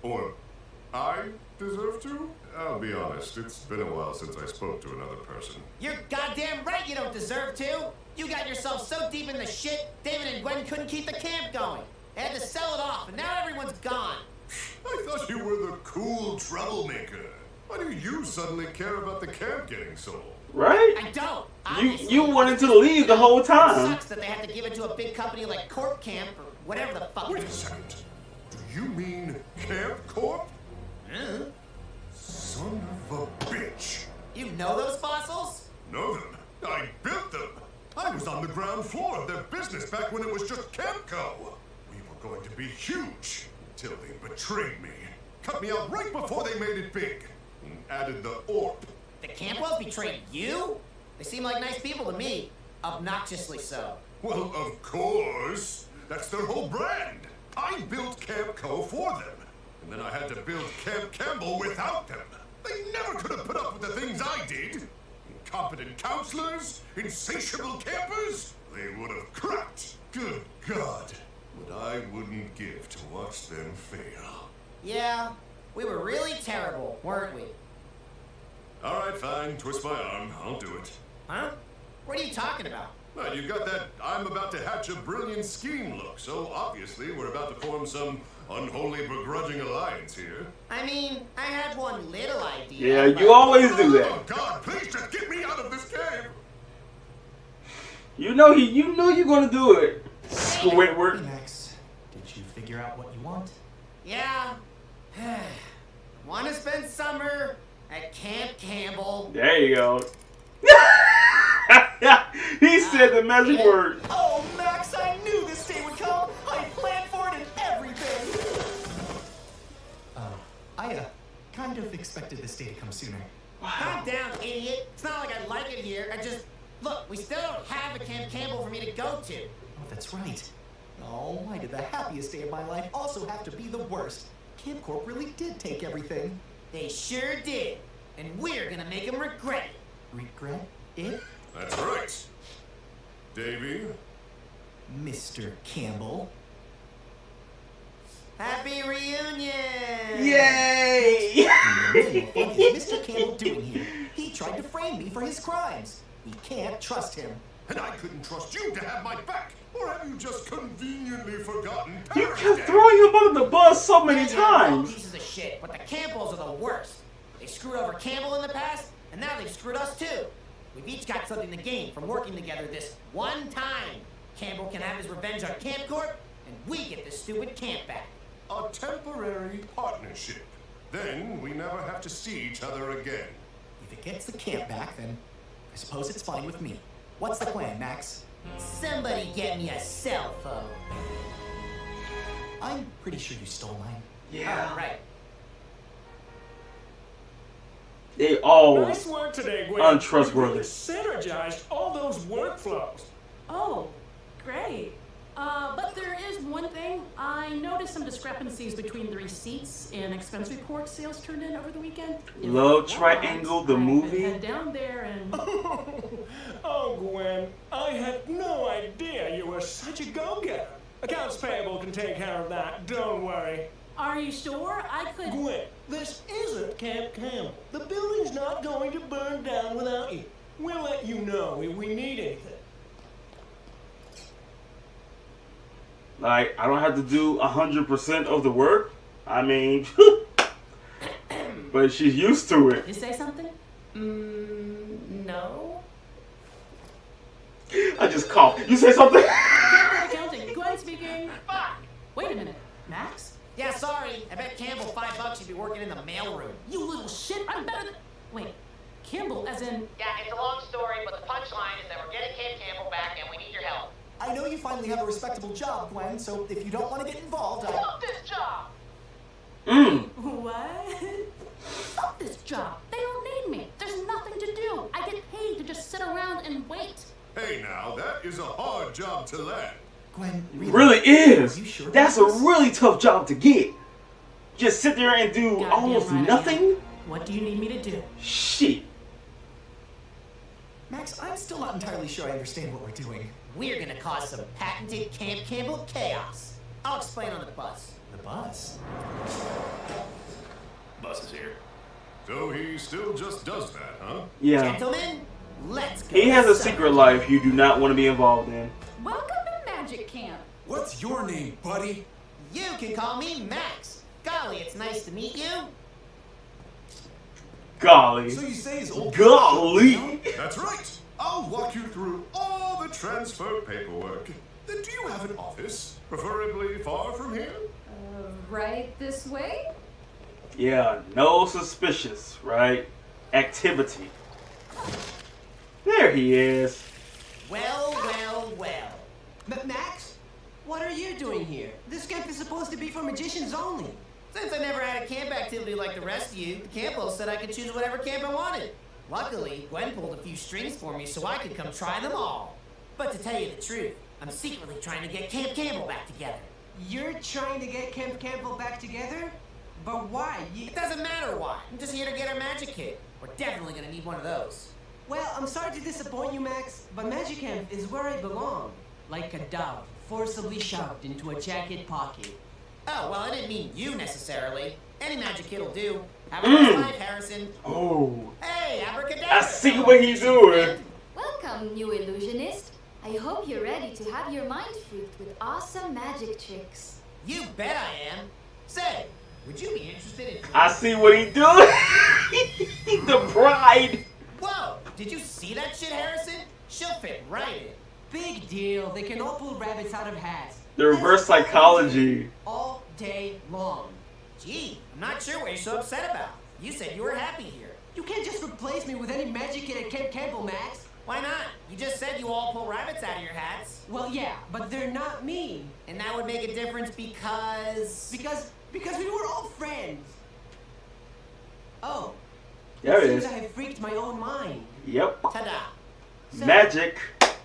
Or I deserve to? I'll be honest, it's been a while since I spoke to another person. You're goddamn right you don't deserve to. You got yourself so deep in the shit, David and Gwen couldn't keep the camp going. They had to sell it off, and now everyone's gone. I thought you were the cool troublemaker. Why do you suddenly care about the camp getting sold? Right? I don't. You wanted to leave the whole It time. sucks that they had to give it to a big company like Corp Camp or whatever the fuck. Wait a second. Do you mean Camp Corp? Huh? Son of a bitch. You know those fossils? Know them? I built them. I was on the ground floor of their business back when it was just Campco. We were going to be huge until they betrayed me. Cut me out right before they made it big. And added the ORP. The Campwells betrayed you? They seem like nice people to me. Obnoxiously so. Well, of course. That's their whole brand. I built Campco for them. And then I had to build Camp Campbell without them. They never could have put up with the things I did. Incompetent counselors, insatiable campers, they would have cracked. Good God. What I wouldn't give to watch them fail. Yeah, we were really terrible, weren't we? All right, fine. Twist my arm. I'll do it. Huh? What are you talking about? Well, you got that I'm about to hatch a brilliant scheme look, so obviously we're about to form some unholy begrudging alliance here. I mean, I had one little idea. Yeah, you always do Oh, that. God, please just get me out of this cave! You know you're gonna do it. Squidward. Max, did you figure out what you want? Yeah. Want to spend summer at Camp Campbell. There you go. He said the magic word. Oh, Max, I knew this day would come. I planned for it and everything. I kind of expected this day to come sooner. Calm down, idiot. It's not like I like it here. Look, we still don't have a Camp Campbell for me to go to. Oh, that's right. Oh, why did the happiest day of my life also have to be the worst? Camp Corp really did take everything. They sure did. And we're gonna make them regret it. Regret it? That's right. Davy? Mr. Campbell. Happy reunion! Yay! What is Mr. Campbell doing here? He tried to frame me for his crimes. We can't trust him. And I couldn't trust you to have my back. Or have you just conveniently forgotten You Parents' kept Day? throwing him under the bus so many times. Pieces of shit, but the Campbells are the worst. They screwed over Campbell in the past, and now they've screwed us too. We've each got something to gain from working together this one time. Campbell can have his revenge on Camp Corp, and we get this stupid camp back. A temporary partnership. Then we never have to see each other again. If it gets the camp back, then I suppose it's fine with me. What's the plan, Max? Somebody get me a cell phone. I'm pretty sure you stole mine. Yeah. Oh, right. They all Nice work today, Gwen. untrustworthy. You synergized all those workflows. Oh, great. But there is one thing. I noticed some discrepancies between the receipts and expense report sales turned in over the weekend. Love Triangle, the movie. Head down there and... Oh, Gwen, I had no idea you were such a go-getter. Accounts payable can take care of that, don't worry. Are you sure? I could... Gwen, this isn't Camp Campbell. The building's not going to burn down without you. We'll let you know if we need anything. Like, I don't have to do 100% of the work. I mean, but she's used to it. You say something? No. I just coughed. You say something? Accounting. Gwen speaking. Wait a minute. Max? Yeah, sorry. I bet Campbell $5 you'd be working in the mailroom. You little shit. I'm better than... Wait. Campbell as in... Yeah, it's a long story, but the punchline is that we're getting Camp Campbell back and we need your help. I know you finally have a respectable job, Gwen, so if you don't want to get involved, Fuck this job! What? Fuck this job. They don't need me. There's nothing to do. I get paid to just sit around and wait. Hey now, that is a hard job to land. Gwen, Really is. Are you sure That's a about this? really tough job to get. Just sit there and do Goddamn almost right I nothing? am. What do you need me to do? Shit. Max, I'm still not entirely sure I understand what we're doing. We're gonna cause some patented Camp Campbell chaos. I'll explain on the bus. The bus? Bus is here. So he still just does that, huh? Yeah. Gentlemen, let's go. He has a inside. secret life you do not want to be involved in. Welcome to Magic Camp. What's your name, buddy? You can call me Max. Golly, it's nice to meet you. Golly. So you say his old... Golly. That's right. I'll walk you through all the transfer paperwork. Do you have an office? Preferably far from here? Right this way? Yeah, no suspicious, right? Activity. There he is. Well, well, well. Max, what are you doing here? This camp is supposed to be for magicians only. Since I never had a camp activity like the rest of you, the Campbells said I could choose whatever camp I wanted. Luckily, Gwen pulled a few strings for me so I could come try them all. But to tell you the truth, I'm secretly trying to get Camp Campbell back together. You're trying to get Camp Campbell back together? But why? It doesn't matter why. I'm just here to get our magic kit. We're definitely gonna need one of those. Well, I'm sorry to disappoint you, Max, but Magic Camp is where I belong. Like a dove, forcibly shoved into a jacket pocket. Oh, well, I didn't mean you necessarily. Any magic kit will do. Have a nice life, Harrison. Oh. Hey, abracadabra. I see what he's doing. Welcome, new illusionist. I hope you're ready to have your mind freaked with awesome magic tricks. You bet I am. Say, would you be interested in... I see what he's doing. The pride. Whoa, did you see that shit, Harrison? She'll fit right in. Big deal. They can all pull rabbits out of hats. The reverse psychology. All day long. Gee, I'm not sure what you're so upset about. You said you were happy here. You can't just replace me with any magic kid at Camp Campbell, Max. Why not? You just said you all pull rabbits out of your hats. Well, yeah, but they're not me. And that would make a difference because... Because we were all friends. Oh. There it seems is. I have freaked my own mind. Yep. Ta-da. So, Magic.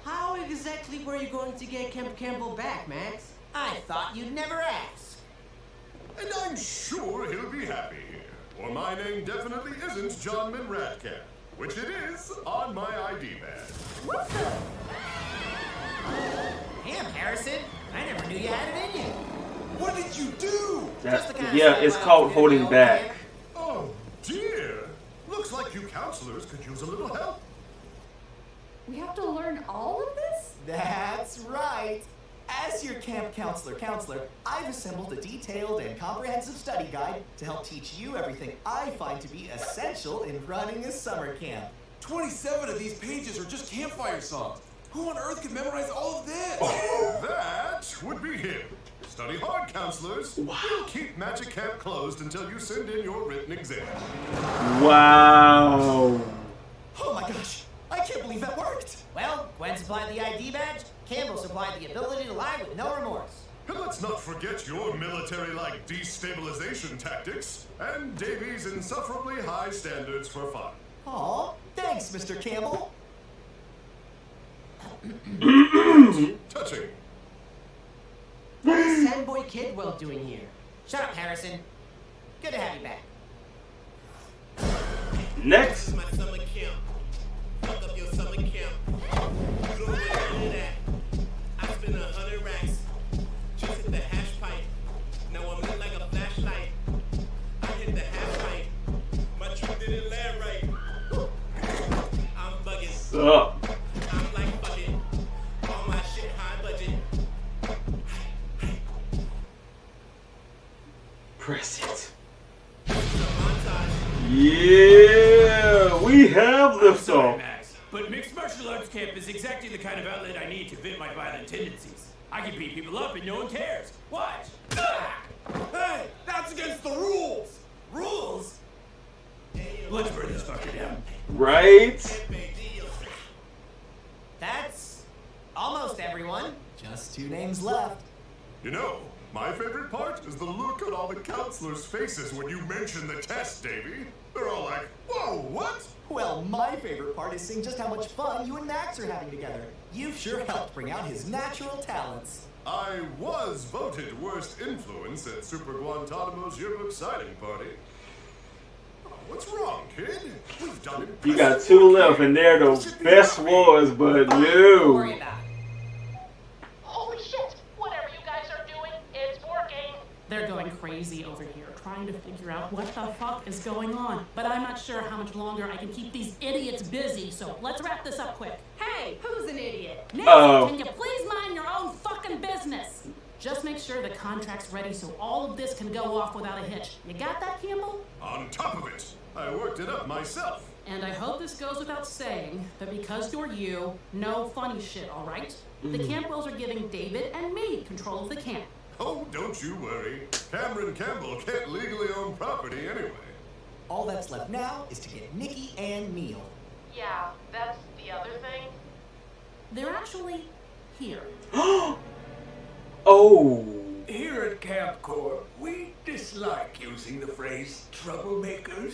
How exactly were you going to get Camp Campbell back, Max? I thought you'd never ask. And I'm sure he'll be happy here. Or my name definitely isn't John Radcamp, which it is on my ID badge. What the? Damn, Harrison. I never knew you had it in you. What did you do? Yeah, it's called holding back. Oh, dear. Looks like you counselors could use a little help. We have to learn all of this? That's right. As your camp counselor, I've assembled a detailed and comprehensive study guide to help teach you everything I find to be essential in running a summer camp. 27 of these pages are just campfire songs. Who on earth could memorize all of this? That would be him. Study hard, counselors. Wow. We'll keep Magic Camp closed until you send in your written exam. Wow. Oh my gosh, I can't believe that worked. Well, Gwen supplied the ID badge, Campbell supplied the ability to lie with no remorse. And let's not forget your military-like destabilization tactics and Davy's insufferably high standards for fun. Aw, thanks, Mr. Campbell. Touching. What is Sandboy Kidwell doing here? Shut up, Harrison. Good to have you back. Next. My summer camp. Fuck up your summer camp. You don't really do that. I spent 100 racks. Just hit the hash pipe. Now I'm lit like a flashlight. I hit the half pipe. My truck didn't land right. I'm bugging. What's up? I'm like bugging. All my shit high budget. Press it. Yeah, we have liftoff. Max, but mixed martial arts camp is exactly the kind of outlet I need to fit my violent tendencies. I can beat people up and no one cares. Watch. Hey, that's against the rules. Rules? Let's burn this fucker down. Right? That's almost everyone. Just 2 names left. You know, my favorite part is the look on all the counselors' faces when you mention the test, Davy. They're all like, whoa, what? Well, my favorite part is seeing just how much fun you and Max are having together. You've sure helped bring out his natural talents. I was voted worst influence at Super Guantanamo's yearbook signing party. Oh, what's wrong, kid? We've done it. You got 2 left, and they're the best ones, but no. Holy shit! Whatever you guys are doing, it's working. They're going crazy over here, trying to figure out what the fuck is going on. But I'm not sure how much longer I can keep these idiots busy, so let's wrap this up quick. Hey, who's an idiot? Nancy, can you please mind your own fucking business? Just make sure the contract's ready so all of this can go off without a hitch. You got that, Campbell? On top of it, I worked it up myself. And I hope this goes without saying, but because you're you, no funny shit, all right? The Campbells are giving David and me control of the camp. Oh, don't you worry. Cameron Campbell can't legally own property anyway. All that's left now is to get Nikki and Neil. Yeah, that's the other thing. They're actually here. Oh. Here at Camp Corps, we dislike using the phrase troublemakers.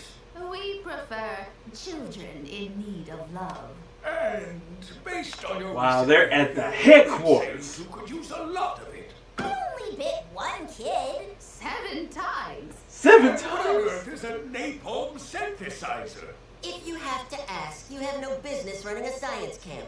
We prefer children in need of love. And based on your Wow, recent they're at the behavior, headquarters. you could use a lot of it. I only bit 1 kid. 7 times. 7 And what on times? earth is a napalm synthesizer? If you have to ask, you have no business running a science camp.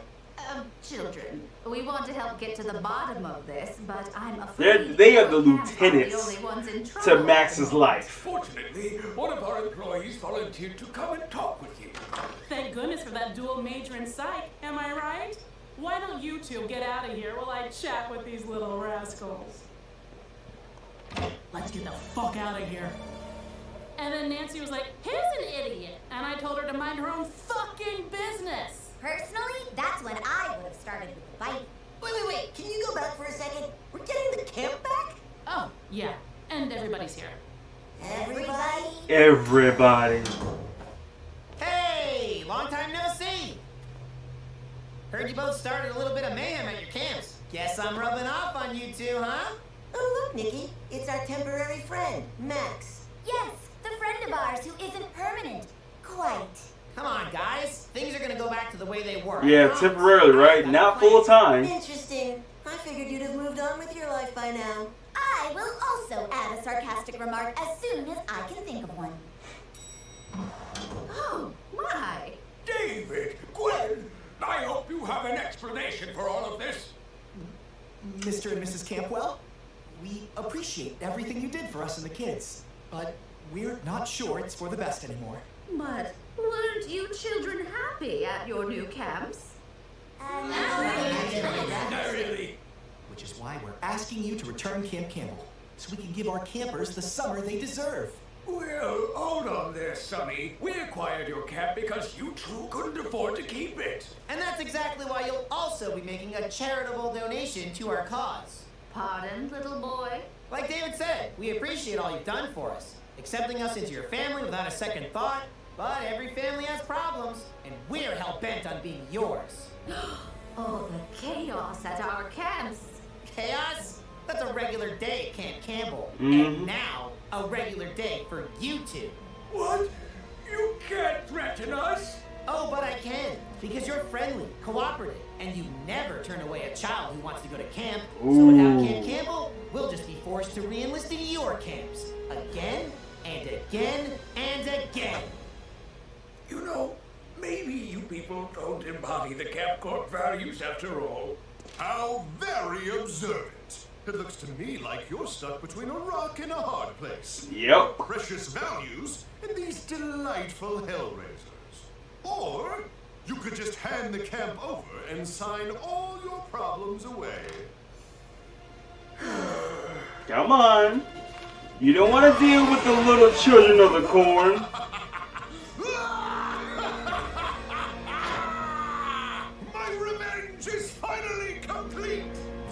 Children, we want to help get to the bottom of this, but I'm afraid They are the your camp are lieutenants the only ones in to trouble. Max's life. Fortunately, one of our employees volunteered to come and talk with you. Thank goodness for that dual major in psych, am I right? Why don't you two get out of here while I chat with these little rascals? Let's get the fuck out of here. And then Nancy was like, here's an idiot. And I told her to mind her own fucking business. Personally, that's when I would have started with the bite. Yeah, and everybody's here. Everybody? Everybody. Hey, long time no see. Heard you both started a little bit of mayhem at your camps. Guess I'm rubbing off on you two, huh? Oh, look, Nikki. It's our temporary friend, Max. Yes, the friend of ours who isn't permanent. Quite. Come on, guys. Things are gonna go back to the way they were. Yeah, temporarily, right? Not full time. Interesting. I figured you'd have moved on with your life by now. I will also add a sarcastic remark as soon as I can think of one. Oh, my. David, Gwen, I hope you have an explanation for all of this. Mr. and Mrs. Campwell, we appreciate everything you did for us and the kids, but we're not sure it's for the best anymore. But weren't you children happy at your new camps? Not really. Which is why we're asking you to return Camp Campbell, so we can give our campers the summer they deserve. Well, hold on there, Sonny. We acquired your camp because you two couldn't afford to keep it. And that's exactly why you'll also be making a charitable donation to our cause. Pardon, little boy? Like David said, we appreciate all you've done for us, accepting us into your family without a second thought, but every family has problems, and we're hell-bent on being yours. Oh, the chaos at our camps. Chaos? That's a regular day at Camp Campbell. Mm-hmm. And now, a regular day for you two. What? You can't threaten us. Oh, but I can, because you're friendly, cooperative, and you never turn away a child who wants to go to camp. Ooh. So without Camp Campbell, we'll just be forced to re-enlist in your camps. Again, and again, and again. You know, maybe you people don't embody the Camp Corp values after all. How very observant. It looks to me like you're stuck between a rock and a hard place. Yep. Precious values and these delightful hellraisers. Or you could just hand the camp over and sign all your problems away. Come on. You don't want to deal with the little children of the corn. My revenge is finally complete!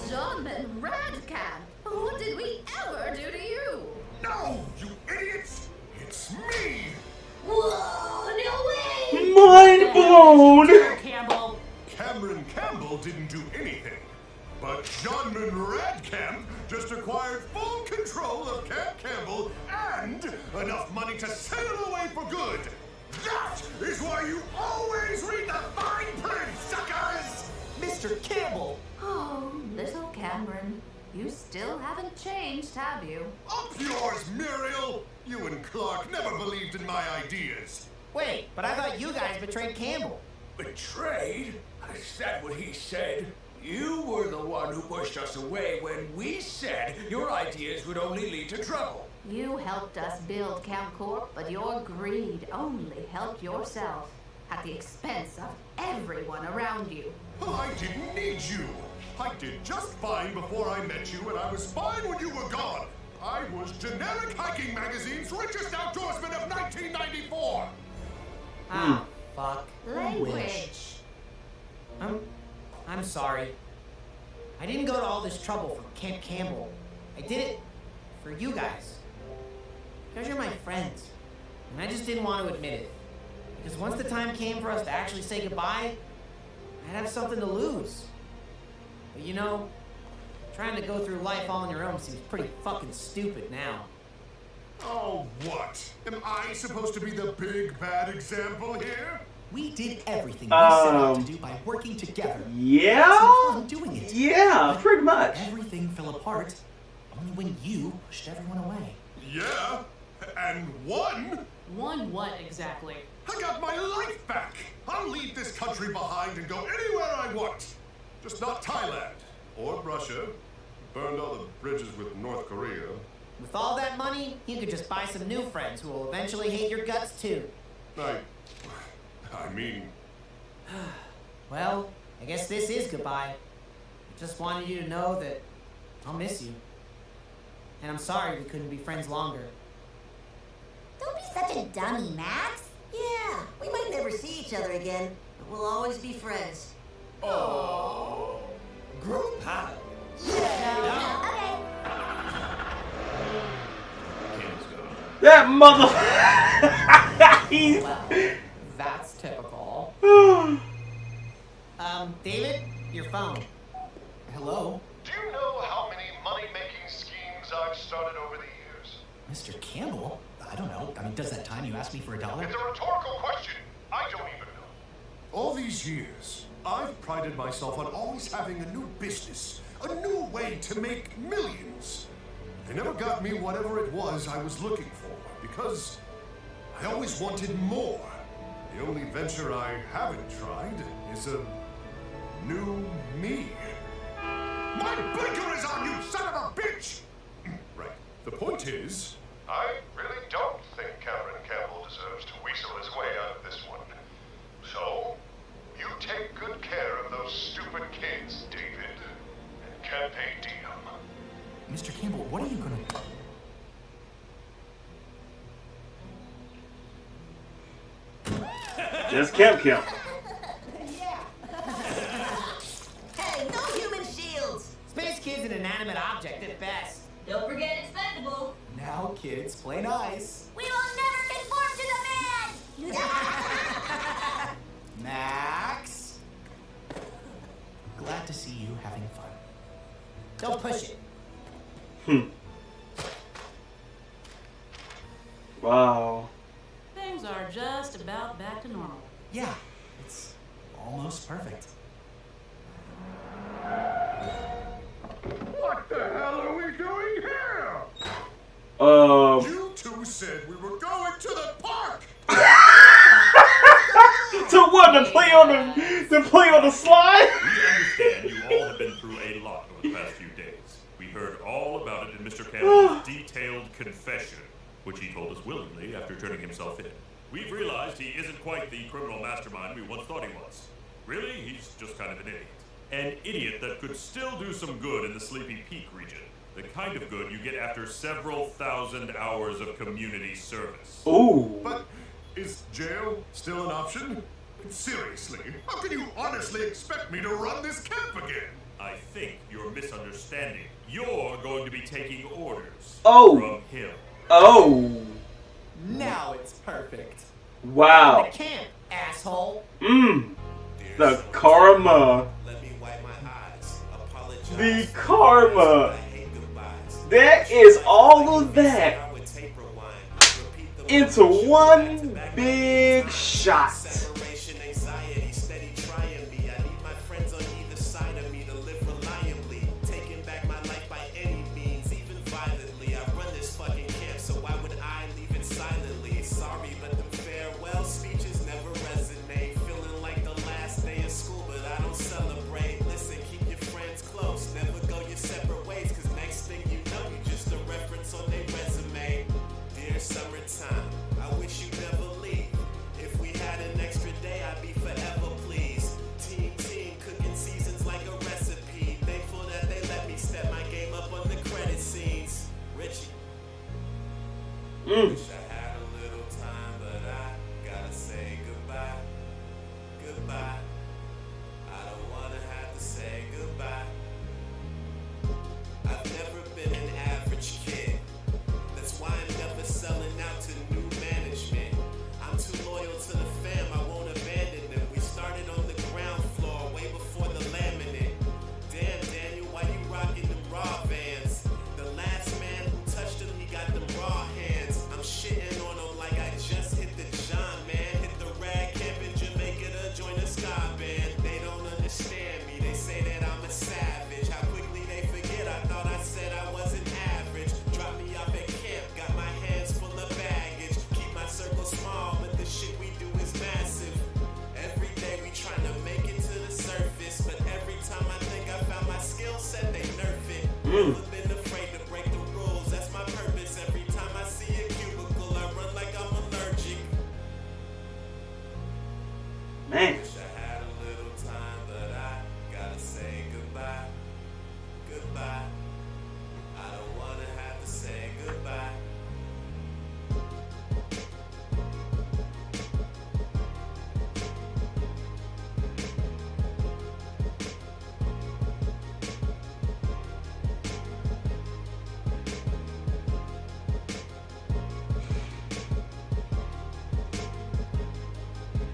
John and Radcamp, what did we ever do to you? No, you idiots! It's me! Whoa, no way! Mind blown! Campbell. Cameron Campbell didn't do anything. But Johnman Radcamp just acquired full control of Camp Campbell and enough money to sail away for good. That is why you always read the fine print, suckers! Mr. Campbell! Oh, little Cameron, you still haven't changed, have you? Up yours, Muriel! You and Clark never believed in my ideas. Wait, but I thought you guys betrayed Campbell. Betrayed? Is that what he said? You were the one who pushed us away when we said your ideas would only lead to trouble. You helped us build Camp Corp, but your greed only helped yourself at the expense of everyone around you. I didn't need you. I did just fine before I met you, and I was fine when you were gone. I was Generic Hiking Magazine's richest outdoorsman of 1994. Ah, fuck. Language. I'm sorry. I didn't go to all this trouble for Camp Campbell. I did it for you guys. Because you're my friends. And I just didn't want to admit it. Because once the time came for us to actually say goodbye, I'd have something to lose. But you know, trying to go through life all on your own seems pretty fucking stupid now. Oh, what? Am I supposed to be the big bad example here? We did everything we set out to do by working together. Yeah? Had some fun doing it. Yeah, But pretty much. Everything fell apart only when you pushed everyone away. Yeah, and won. Won what exactly? I got my life back. I'll leave this country behind and go anywhere I want. Just not Thailand or Russia. Burned all the bridges with North Korea. With all that money, you could just buy some new friends who will eventually hate your guts too. I mean... Well, I guess this is goodbye. I just wanted you to know that I'll miss you. And I'm sorry we couldn't be friends longer. Don't be such a dummy, Max. Yeah, we might never see each other again, but we'll always be friends. Oh, group hug. Okay. That mother. He's... Well, that's typical. David, your phone. Hello? Do you know how many money-making schemes I've started over the years? Mr. Campbell? I don't know. I mean, does that time you asked me for $1? It's a rhetorical question. I don't even know. All these years, I've prided myself on always having a new business, a new way to make millions. They never got me whatever it was I was looking for, because I always wanted more. The only venture I haven't tried is a new me. My blinker is on, you son of a bitch! Right. The point is, I really don't think Cameron Campbell deserves to weasel his way out of this one. So, you take good care of those stupid kids, David, and Campaign Diem. Mr. Campbell, what are you gonna... Just Camp. Hey, no human shields! Space Kid's an inanimate object at best. Don't forget expendable. Now, kids, play nice. We will never conform to the man! Max? Glad to see you having fun. Don't push it. Wow. Things are just about back to normal. Yeah, it's almost perfect. What the hell are we doing here? You two said we were going to the park! To what? To play on the slide? We understand you all have been through a lot over the past few days. We heard all about it in Mr. Campbell's detailed confession, which he told us willingly after turning himself in. We've realized he isn't quite the criminal mastermind we once thought he was. Really, he's just kind of an idiot. An idiot that could still do some good in the Sleepy Peak region. The kind of good you get after several thousand hours of community service. Ooh. But is jail still an option? Seriously, how can you honestly expect me to run this camp again? I think you're misunderstanding. You're going to be taking orders from him. Oh. Now it's perfect. Wow. The camp, asshole. The karma. Let me wipe my eyes. Apologize. The karma. That is all of that into one big shot. Separation anxiety, steady trying me. I need my friends on either side of me to live reliably. Taking back my life by any means, even violently. I run this fucking camp, so why would I leave it silently? Sorry, but the farewell speeches never resonate. Feeling like the last day of school, but I don't celebrate. Listen, keep your friends close. Never go your separate ways, cause next thing you know, you just a reference on their resume. Dear summertime, I wish you never leave. If we had an extra day, I'd be forever pleased. Team, cooking seasons like a recipe. Thankful that they let me step my game up on the credit scenes. Richie. Wish I had a little time, but I gotta say goodbye. Goodbye. I don't wanna have to say goodbye. I've never been an average kid. That's why I'm never selling out to new management. I'm too loyal to the fam, I won't abandon them. We started on the ground floor, way before the laminate. Damn, Daniel, why you rocking them raw vans? The last man who touched them, he got them raw hands. I'm shitting on them like I just hit the John, man. Hit the rag camp in Jamaica to join the ska band. They don't understand me, they say that I'm a savage. How quickly they forget, I thought I said I wasn't average. Drop me off at camp, got my hands full of baggage. Keep my circle small, but the shit we do is massive. Every day we trying to make it to the surface, but every time I think I found my skill set, they nerf it. Never been afraid to break the rules, that's my purpose. Every time I see a cubicle, I run like I'm allergic. Man. Wish I had a little time, but I gotta say goodbye. Goodbye. I don't wanna have to say goodbye.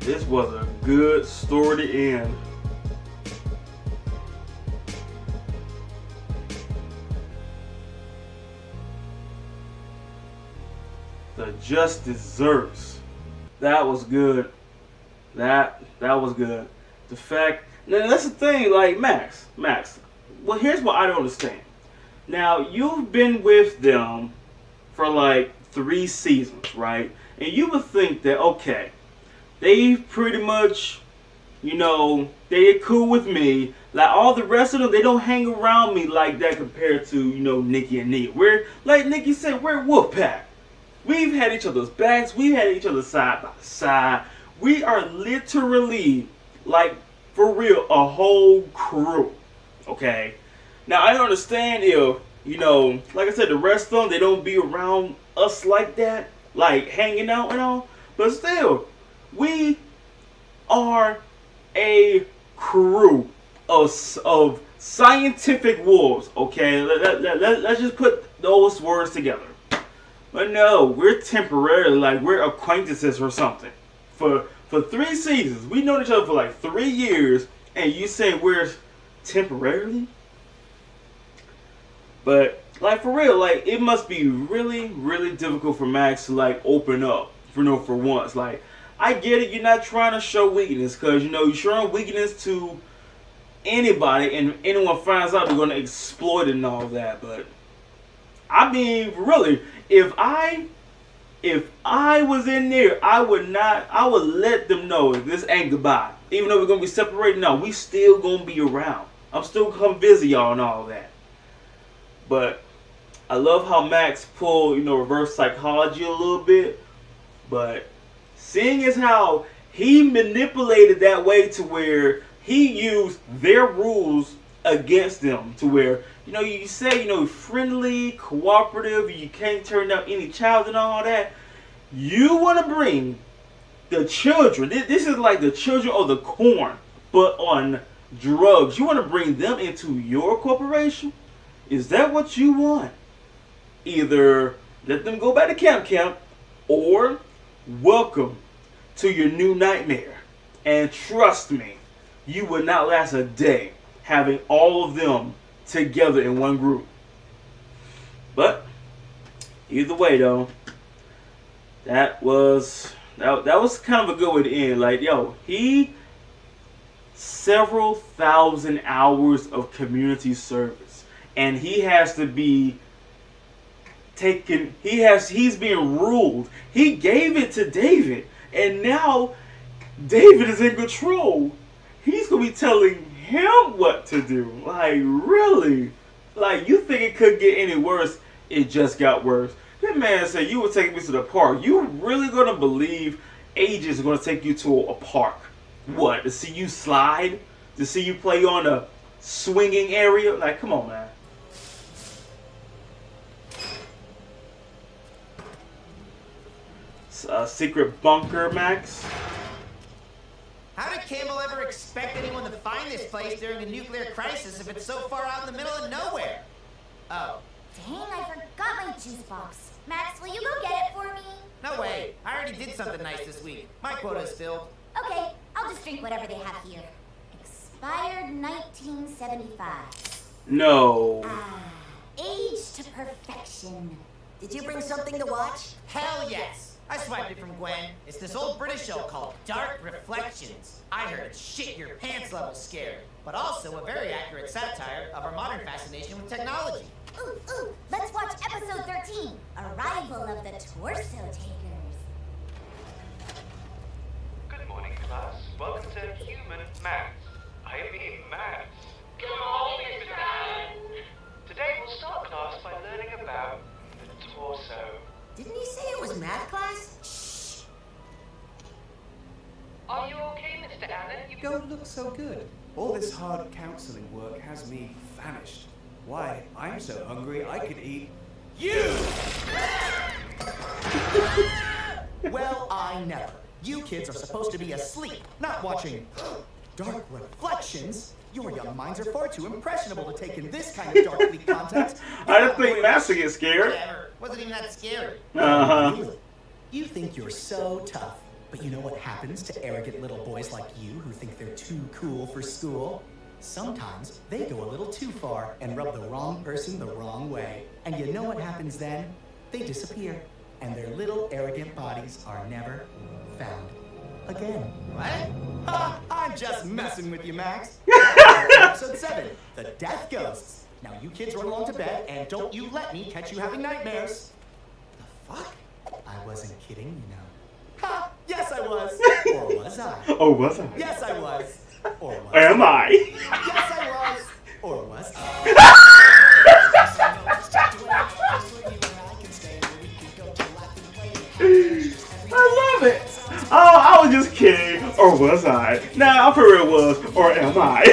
This was a good story to end. The Just Desserts. That was good. That was good. The fact, now that's the thing, like Max. Well, here's what I don't understand. Now, you've been with them for like 3 seasons, right? And you would think that, okay, they pretty much, you know, they're cool with me. Like all the rest of them, they don't hang around me like that compared to, you know, Nikki and Nia. We're, like Nikki said, we're Wolfpack. We've had each other's backs. We've had each other side by side. We are literally, like, for real, a whole crew. Okay? Now, I understand if, you know, like I said, the rest of them, they don't be around us like that. Like, hanging out and all. But still, we are a crew of scientific wolves. Okay? Let's just put those words together. But no, we're temporarily, like we're acquaintances or something. For 3 seasons. We known each other for like 3 years, and you say we're temporarily? But like for real, like it must be really, really difficult for Max to like open up for once. Like I get it, you're not trying to show weakness, because you know you're showing weakness to anybody, and anyone finds out they're gonna exploit it and all that. But I mean, really, if I was in there, I would let them know this ain't goodbye. Even though we're gonna be separated, no, we still gonna be around. I'm still gonna come visit y'all and all that. But I love how Max pulled, you know, reverse psychology a little bit. But seeing as how he manipulated that way to where he used their rules against them, to where, you know, you say, you know, friendly, cooperative, you can't turn down any child and all that. You want to bring the children. This is like the children of the corn, but on drugs. You want to bring them into your corporation? Is that what you want? Either let them go back to camp, or welcome to your new nightmare. And trust me, you would not last a day having all of them together in one group. But either way though, that was kind of a good way to end. Like, yo, he several thousand hours of community service, and he has to be taken, he's being ruled. He gave it to David, and now David is in control. He's gonna be telling him what to do. Like, really? Like, you think it could get any worse? It just got worse. That man said, you were taking me to the park. You really gonna believe agents are gonna take you to a park? What, to see you slide? To see you play on a swinging area? Like, come on, man. Secret bunker, Max? How did Campbell ever expect anyone to find this place during a nuclear crisis if it's so far out in the middle of nowhere? Oh. Dang, I forgot my juice box. Max, will you go get it for me? No way. I already did something nice this week. My quota is filled. Okay, I'll just drink whatever they have here. Expired 1975. No. Aged to perfection. Did you bring something to watch? Hell yes. I swiped it from Gwen. It's this old British show called Dark Reflections. I heard it's shit your pants level scared, but also a very accurate satire of our modern fascination with technology. Ooh, let's watch episode 13, Arrival of the Torso Takers. Good morning, class. Welcome to Human Maths. I mean Maths. Good morning, Mr. Allen. Today we'll start class by learning about the torso. Didn't he say it was math class? Shh. Are you okay, Mr. Allen? You don't look so good. All this hard counseling work has me famished. Why, I'm so hungry I could eat you! Well, I never. You kids are supposed to be asleep, not watching Dark Reflections. Your young minds are far too impressionable to take in this kind of darkly content. I didn't think Master gets scared. Whatever. Wasn't even that scary. Uh-huh. Really? You think you're so tough. But you know what happens to arrogant little boys like you who think they're too cool for school? Sometimes they go a little too far and rub the wrong person the wrong way. And you know what happens then? They disappear, and their little arrogant bodies are never found again. What? Ha! I'm just messing with you, Max. Episode 7, The Death Ghosts. Now you kids run along to bed, and don't you let me catch you having nightmares. The fuck? I wasn't kidding, you know. Ha! Yes, I was. Or was I? Oh, was I? Yes, I was. Or was Am I? Yes, I was. Or was I? I love it. Oh, I was just kidding. Or was I? Nah, I for real was. Or am I?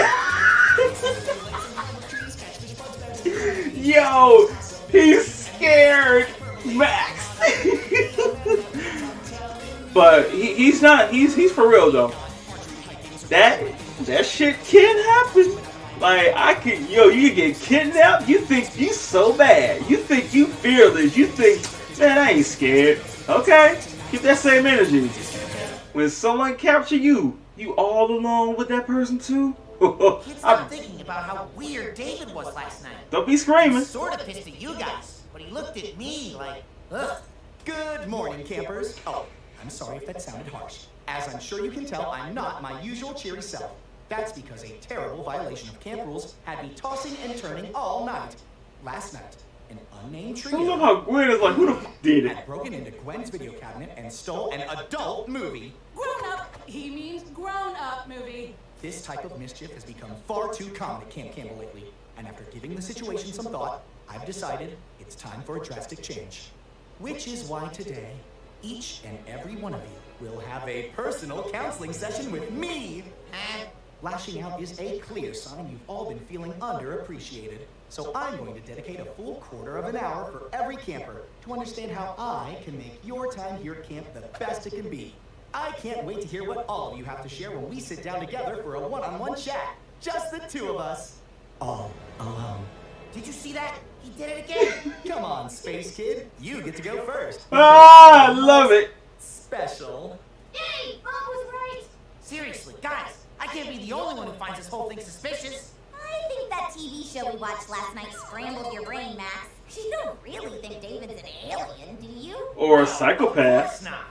Yo, he's scared, Max. But he's not. He's for real though. That shit can happen. Like you can get kidnapped. You think you so bad. You think you fearless. You think, man, I ain't scared. Okay, keep that same energy. When someone capture you, you all alone with that person too. Can't stop thinking about how weird David was last night. Don't be screaming. He sort of pissed at you guys, but he looked at me like, ugh. Good morning, campers. Oh, I'm sorry if that sounded harsh. As I'm sure you can tell, I'm not my usual cheery self. That's because a terrible violation of camp rules had me tossing and turning all night. Last night, an unnamed trio. I love how Gwen is like, who the fuck did it? Had broken into Gwen's video cabinet and stole an adult movie. Grown up. He means grown up movie. This type of mischief has become far too common at Camp Campbell lately, and after giving the situation some thought, I've decided it's time for a drastic change. Which is why today, each and every one of you will have a personal counseling session with me. Lashing out is a clear sign you've all been feeling underappreciated. So I'm going to dedicate a full quarter of an hour for every camper to understand how I can make your time here at camp the best it can be. I can't wait to hear what all of you have to share when we sit down together for a one-on-one chat. Just the two of us. All alone. Did you see that? He did it again. Come on, Space Kid. You get to go first. Ah, I love it. Special. Yay! Bob was right. Seriously, guys, I can't be the only one who finds this whole thing suspicious. I think that TV show we watched last night scrambled your brain, Max. You don't really think David's an alien, do you? Or a psychopath. Of course not.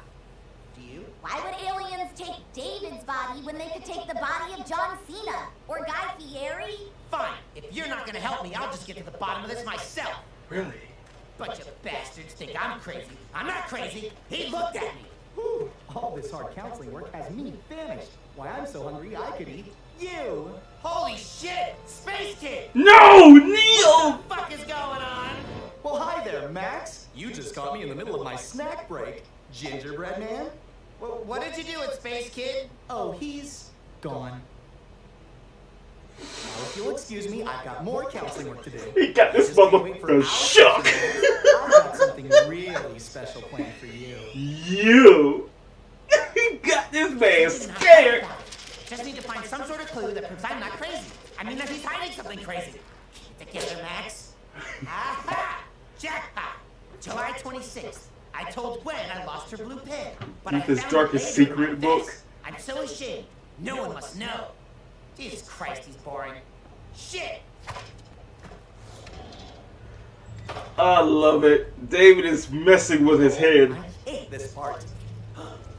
Do you? Why would aliens take David's body when they could take the body of John Cena or Guy Fieri? Fine. If you're not gonna help me, I'll just get to the bottom of this myself. Really? Bunch of bastards think I'm crazy. I'm not crazy. He looked at me. Whew. All this hard counseling work has me famished. Why, I'm so hungry I could eat you. Holy shit! Space Kid! No, Neil! What the fuck is going on? Well, hi there, Max. You just caught me in the middle of my snack break. Gingerbread man? Well, what did you do with Space Kid? Oh, he's gone. Now, if you'll excuse me, I've got more counseling work to do. He got this motherfucker shook. I've got something really special planned for you. You? He got this man scared. Just need to find some sort of clue that proves I'm not crazy. I mean that he's hiding something crazy. Get it together, Max. Aha! Jackpot! July 26th. I told Gwen I lost her blue pen, but I His found darkest it later in secret my book. vest. I'm so ashamed. No one must know. Jesus Christ, he's boring. Shit! I love it. David is messing with his head. I hate this part.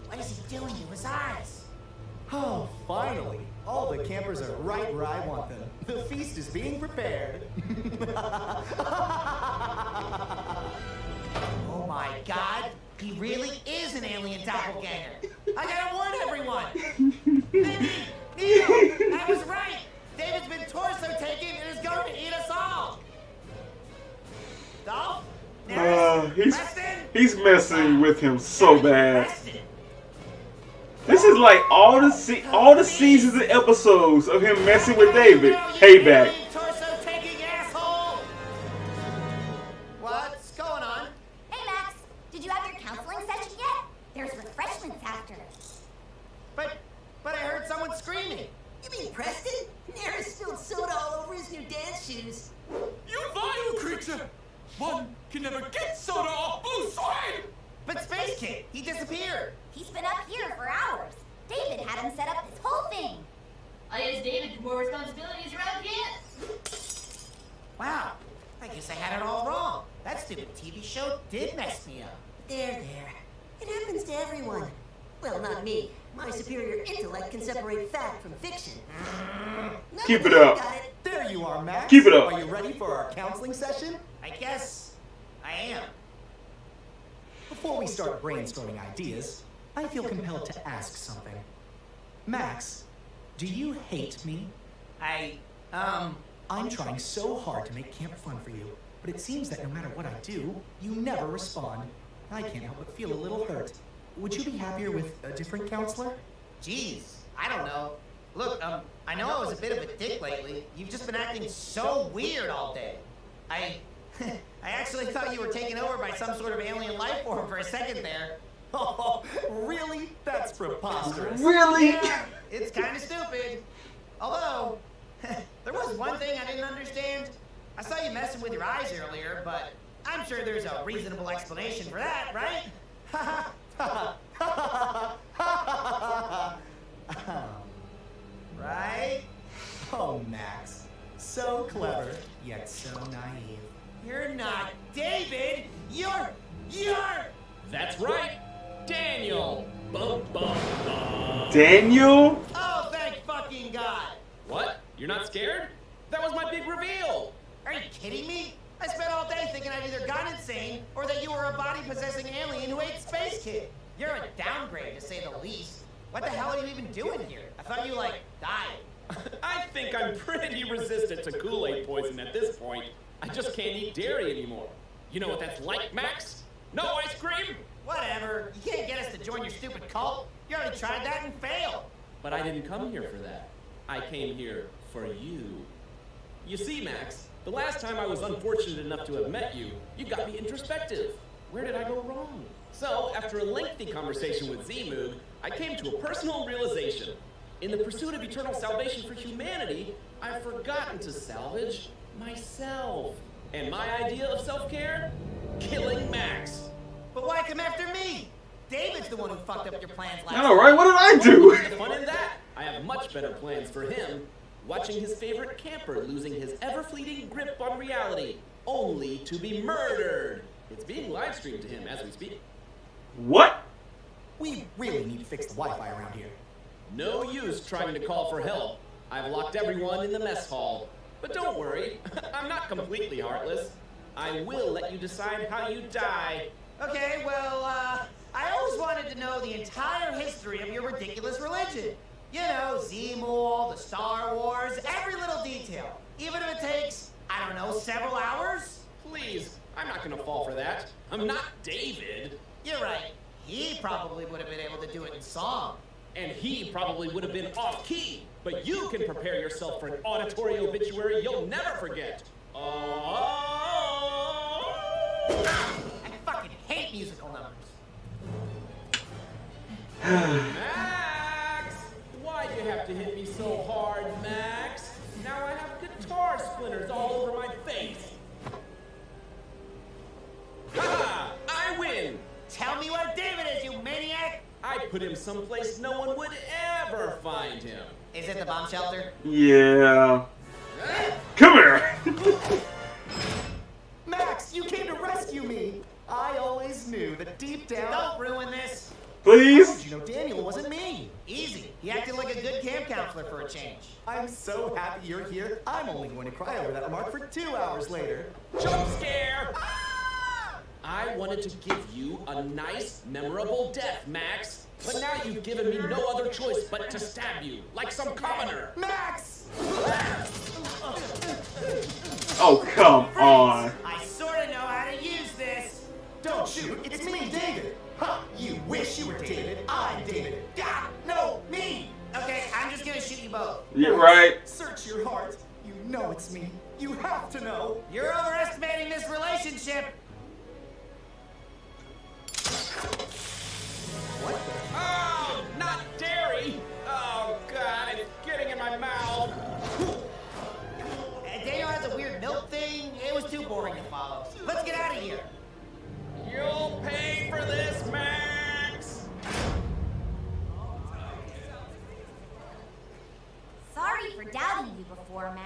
What is he doing to his eyes? Oh, finally. All the campers are right where I want them. The feast is being prepared. Oh my God! He really is an alien doppelganger! I gotta warn everyone! Mindy! Neil! I was right! David's been torso taken and is going to eat us all! Dolph? He's messing with him so bad. This is like all the seasons and episodes of him messing with David. Payback. Torso taking asshole! What's going on? Hey, Max. Did you have your counseling session yet? There's refreshments after. But I heard someone screaming. You mean Preston? Nara spilled soda all over his new dance shoes. You vile creature! One can never get soda off Blue Suede! But Space Kid, he disappeared. He's been up here for Please roll kiss. Wow, I guess I had it all wrong. That stupid TV show did mess me up. There. It happens to everyone. Well, not me. My superior intellect can separate fact from fiction. Keep it up. Got it. There you are, Max. Keep it up. Are you ready for our counseling session? I guess I am. Before we start brainstorming ideas, I feel compelled to ask something. Max, do you hate me? I'm trying so hard to make camp fun for you, but it seems that no matter what I do, you never respond. I can't help but feel a little hurt. Would you be happier with a different counselor? Jeez, I don't know. Look, I know I was a bit of a dick lately. You've just been acting so weird all day. I actually thought you were taken over by some sort of alien life form for a second there. Oh, really? That's preposterous. Really? Yeah, it's kind of stupid. Although, there was one thing I didn't understand. I saw you messing with your eyes earlier, but I'm sure there's a reasonable explanation for that, right? Right? Oh, Max. So clever, yet so naive. You're not David! You're... That's right, Daniel! Bum, bum, bum. Daniel? Oh, thank fucking God! What? You're not scared? That was my big reveal! Are you kidding me? I spent all day thinking I'd either gone insane or that you were a body-possessing alien who ate Space Kid. You're a downgrade, to say the least. What the hell are you even doing here? I thought you, died. I think I'm pretty resistant to Kool-Aid poison at this point. I just can't eat dairy anymore. You know what that's like, Max? No ice cream? Whatever. You can't get us to join your stupid cult. You already tried that and failed. But I didn't come here for that. I came here for you. You see, Max, the last time I was unfortunate enough to have met you, you got me introspective. Where did I go wrong? So, after a lengthy conversation with Z-Moog, I came to a personal realization. In the pursuit of eternal salvation for humanity, I've forgotten to salvage myself. And my idea of self-care? Killing Max. But why come after me? David's the one who fucked up your plans last I know, right? What did I do? What's the fun in that? I have much better plans for him. Watching his favorite camper losing his ever-fleeting grip on reality, only to be murdered. It's being live-streamed to him as we speak. What? We really need to fix the Wi-Fi around here. No use trying to call for help. I've locked everyone in the mess hall. But don't worry, I'm not completely heartless. I will let you decide how you die. Okay, well, I always wanted to know the entire history of your ridiculous religion. You know, Z-Maul, the Star Wars, every little detail. Even if it takes, I don't know, several hours? Please, I'm not gonna fall for that. I'm not David. You're right. He probably would have been able to do it in song. And he probably would have been off-key. But you can prepare yourself for an auditory obituary you'll never forget. I fucking hate musical numbers. Max! Why'd you have to hit me so hard, Max? Now I have guitar splinters all over my face. Ha! I win! Tell me where David is, you maniac! I put him someplace no one would ever find him. Is it the bomb shelter? Yeah. Come here! Max, you came to rescue me! I always knew that deep down... Don't ruin this! Please? How did you know Daniel wasn't me? Easy. He acted like a good camp counselor for a change. I'm so happy you're here. I'm only going to cry over that remark for 2 hours later. Jump scare! I wanted to give you a nice, memorable death, Max. But now you've given me no other choice but to stab you, like some commoner. Max! Oh, come on. I sort of know how to use this. Don't shoot, it's me, David. Huh, you wish you were David. I'm David. God, no, me! Okay, I'm just gonna shoot you both. You're right. Search your heart. You know it's me. You have to know. You're overestimating this relationship. What? Oh, not dairy! Oh, God, it's getting in my mouth. Daniel has a weird milk thing. It was too boring to follow. Let's get out of here. You'll pay for this, Max! Sorry for doubting you before, Max.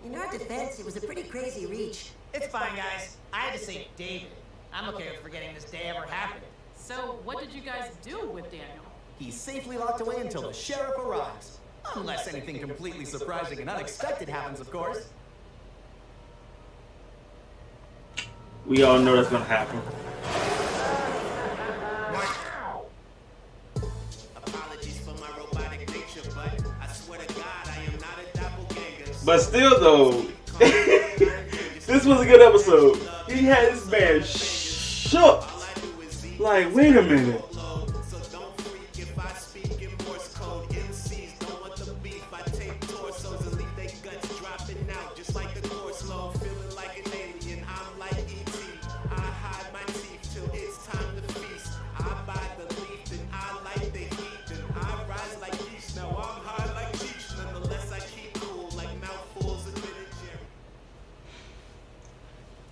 In our defense, it was a pretty crazy reach. It's fine, guys. I had to save David. I'm okay with forgetting this day ever happened. So, what did you guys do with Daniel? He's safely locked away until the sheriff arrives. Unless anything completely surprising and unexpected happens, of course. We all know that's gonna happen. Apologies for my robotic nature, but I swear to God, I am not a doppelganger. But still, though, this was a good episode. He had this man shook. Like, wait a minute.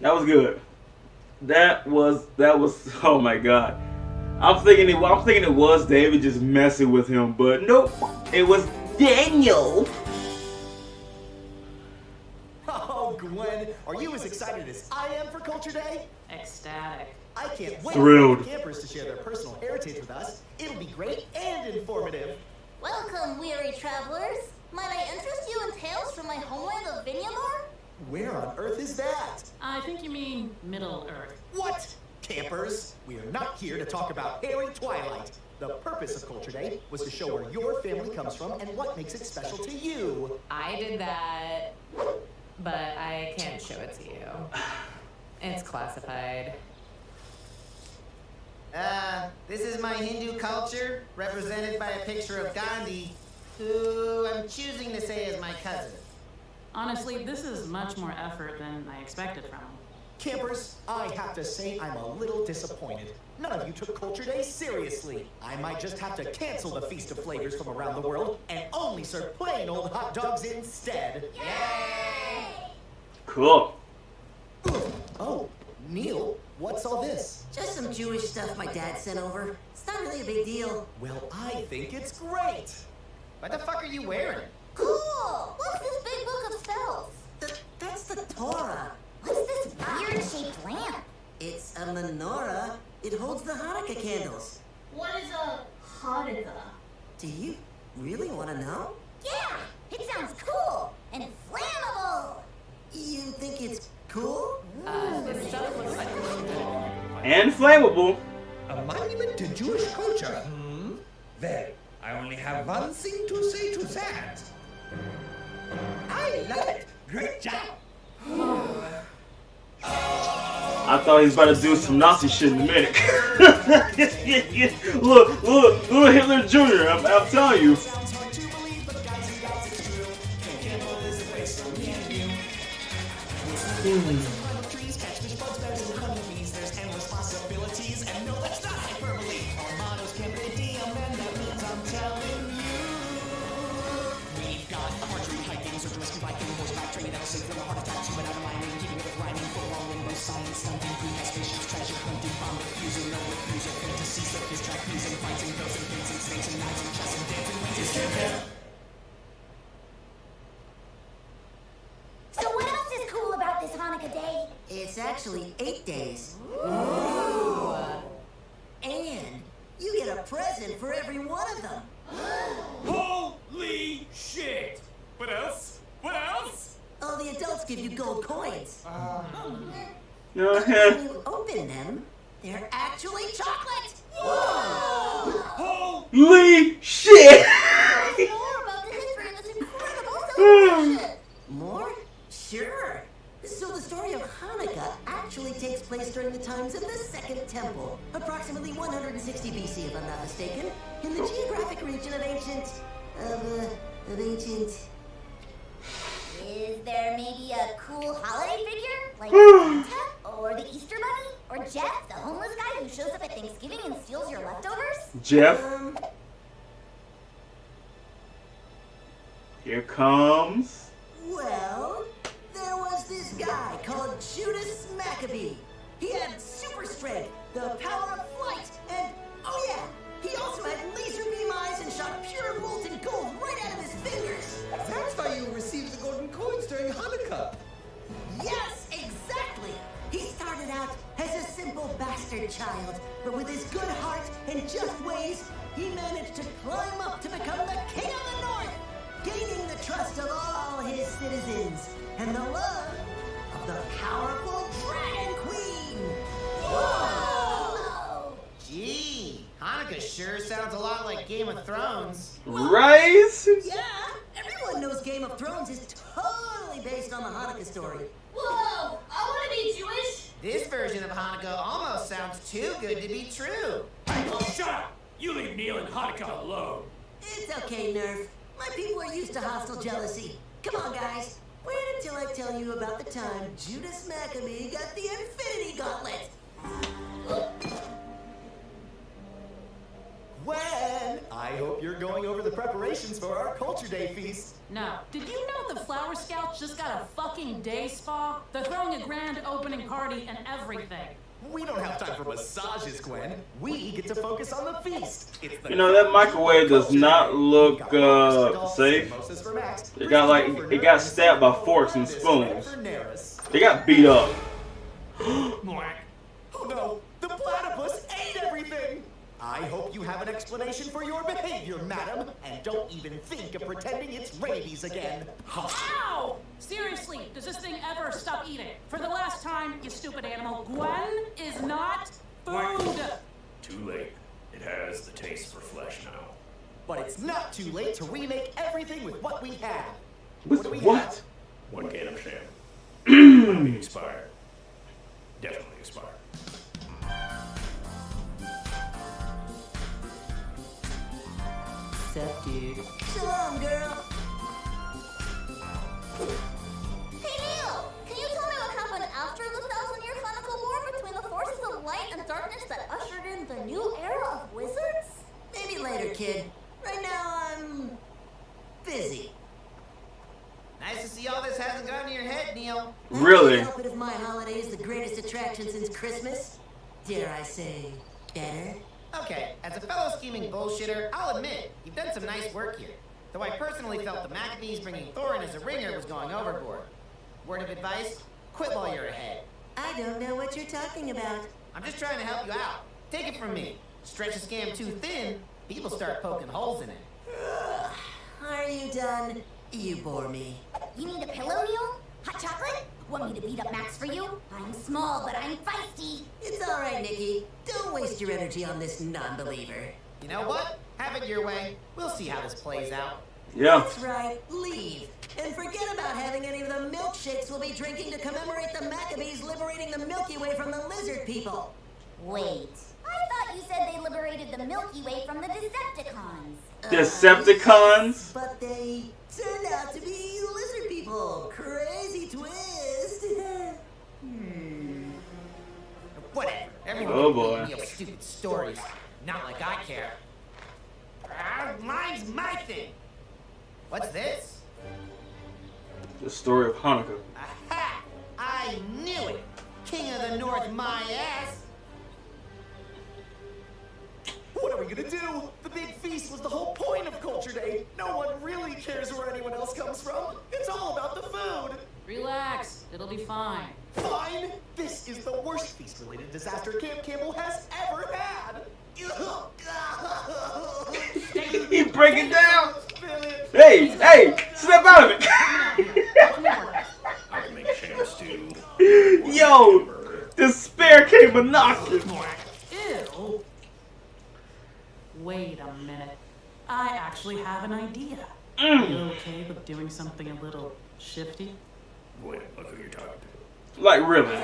That was good. That was oh my god. I'm thinking it was David just messing with him, but nope. It was Daniel. Oh, Gwen, are you as excited as I am for Culture Day? Ecstatic. I can't wait Thrilled. for campers to share their personal heritage with us. It'll be great and informative. Welcome, weary travelers. Might I interest you in tales from my homeland of Vinyamar? Where on earth is that? I think you mean Middle Earth. What? Campers, we are not here to talk about Harry Twilight. The purpose of Culture Day was to show where your family comes from and what makes it special to you. I did that, but I can't show it to you. It's classified. This is my Hindu culture, represented by a picture of Gandhi, who I'm choosing to say is my cousin. Honestly, this is much more effort than I expected from him. Campers, I have to say I'm a little disappointed. None of you took Culture Day seriously. I might just have to cancel the Feast of Flavors from around the world and only serve plain old hot dogs instead. Yay! Cool. Oh, Neil, what's all this? Just some Jewish stuff my dad sent over. It's not really a big deal. Well, I think it's great. What the fuck are you wearing? Cool! What's this big book of spells? That's the Torah. What's this weird-shaped lamp? It's a menorah. It holds the Hanukkah candles. What is a Hanukkah? Do you really want to know? Yeah! It sounds cool! And flammable! You think it's cool? This stuff looks like And flammable. A monument to Jewish culture, Well, I only have one thing to say to that. I love it. Great job. I thought he was about to do some Nazi shit in a minute. Look, little Hitler Jr. I'm telling you. So what else is cool about this Hanukkah day? It's actually 8 days. Ooh. And you get a present for every one of them. Holy shit! What else? What else? Oh, the adults give you gold coins. When you open them, they're actually chocolate. Whoa! Holy shit! More about the history of this incredible celebration. More? Sure. So the story of Hanukkah actually takes place during the times of the Second Temple, approximately 160 BC, if I'm not mistaken, in the geographic region of ancient. Is there maybe a cool holiday figure? Like Santa? Or the Easter Bunny? Or Jeff, the homeless guy who shows up at Thanksgiving and steals your leftovers? Jeff. Here comes. Well, there was this guy called Judas Maccabee. He had super strength, the power of flight, and oh yeah, he also had laser beam eyes and shot pure molten gold right out of his fingers. That's why you received the golden coins efforts during Hanukkah. Yes, exactly! He started out as a simple bastard child, but with his good heart and just ways, he managed to climb up to become the King of the North, gaining the trust of all his citizens and the love of the powerful Dragon Queen! Whoa! Gee, Hanukkah sure sounds a lot like Game of Thrones. Right? Yeah, everyone knows Game of Thrones is totally based on the Hanukkah story. Whoa! I want to be Jewish! This version of Hanukkah almost sounds too good to be true. Shut up! You leave Neil and Hanukkah alone. It's okay, Nerf. My people are used to hostile jealousy. Come on, guys. Wait until I tell you about the time Judas Maccabee got the Infinity Gauntlet. Gwen, I hope you're going over the preparations for our Culture Day feast. No. Did you know the Flower Scouts just got a fucking day spa? They're throwing a grand opening party and everything. We don't have time for massages, Gwen. We get to focus on the feast. It's the You know, that microwave does not look safe. It got stabbed by forks and spoons. They got beat up. Oh no, the platypus ate everything! I hope you have an explanation for your behavior, madam, and don't even think of pretending it's rabies again. Ow! Seriously, does this thing ever stop eating? For the last time, you stupid animal, Gwen is not food! Too late. It has the taste for flesh now. But it's not too late to remake everything with what we have. With do we what? have? One can of sham. Might be expired. Definitely expired. Sup, dude? Shalom, girl. Hey Neil! Can you tell me what happened after the 1,000-year Hanukkah war between the forces of light and darkness that ushered in the new era of wizards? Maybe later, kid. Right now, I'm busy. Nice to see all this hasn't gone to your head, Neil. Really? I can't help it if my holiday is the greatest attraction since Christmas. Dare I say, better? Okay, as a fellow scheming bullshitter, I'll admit, you've done some nice work here. Though I personally felt the Maccabees bringing Thorin as a ringer was going overboard. Word of advice? Quit while you're ahead. I don't know what you're talking about. I'm just trying to help you out. Take it from me. Stretch a scam too thin, people start poking holes in it. Are you done? You bore me. You need a pillow, Neil? Hot chocolate? Want me to beat up Max for you? I'm small, but I'm feisty. It's all right, Nikki. Don't waste your energy on this non-believer. You know what? Have it your way. We'll see how this plays out. Yeah. That's right. Leave. And forget about having any of the milkshakes we'll be drinking to commemorate the Maccabees liberating the Milky Way from the lizard people. Wait. I thought you said they liberated the Milky Way from the Decepticons. Decepticons? But they turned out to be lizard people. Crazy twist. Whatever. Everyone Oh, can boy. believe Neil's stupid stories. Not like I care. Mine's my thing. What's this? The story of Hanukkah. Aha! I knew it! King of the North, my ass! What are we gonna do? The big feast was the whole point of Culture Day. No one really cares where anyone else comes from. It's all about the food. Relax, it'll be fine. Fine. This is the worst feast-related disaster Camp Campbell has ever had. He break it down. Hey, snap out of it. I can make sham stew. Yo, despair came and knocked him. Ew. Wait a minute. I actually have an idea. Are you okay with doing something a little shifty? Wait, look who you're talking to. Like, really?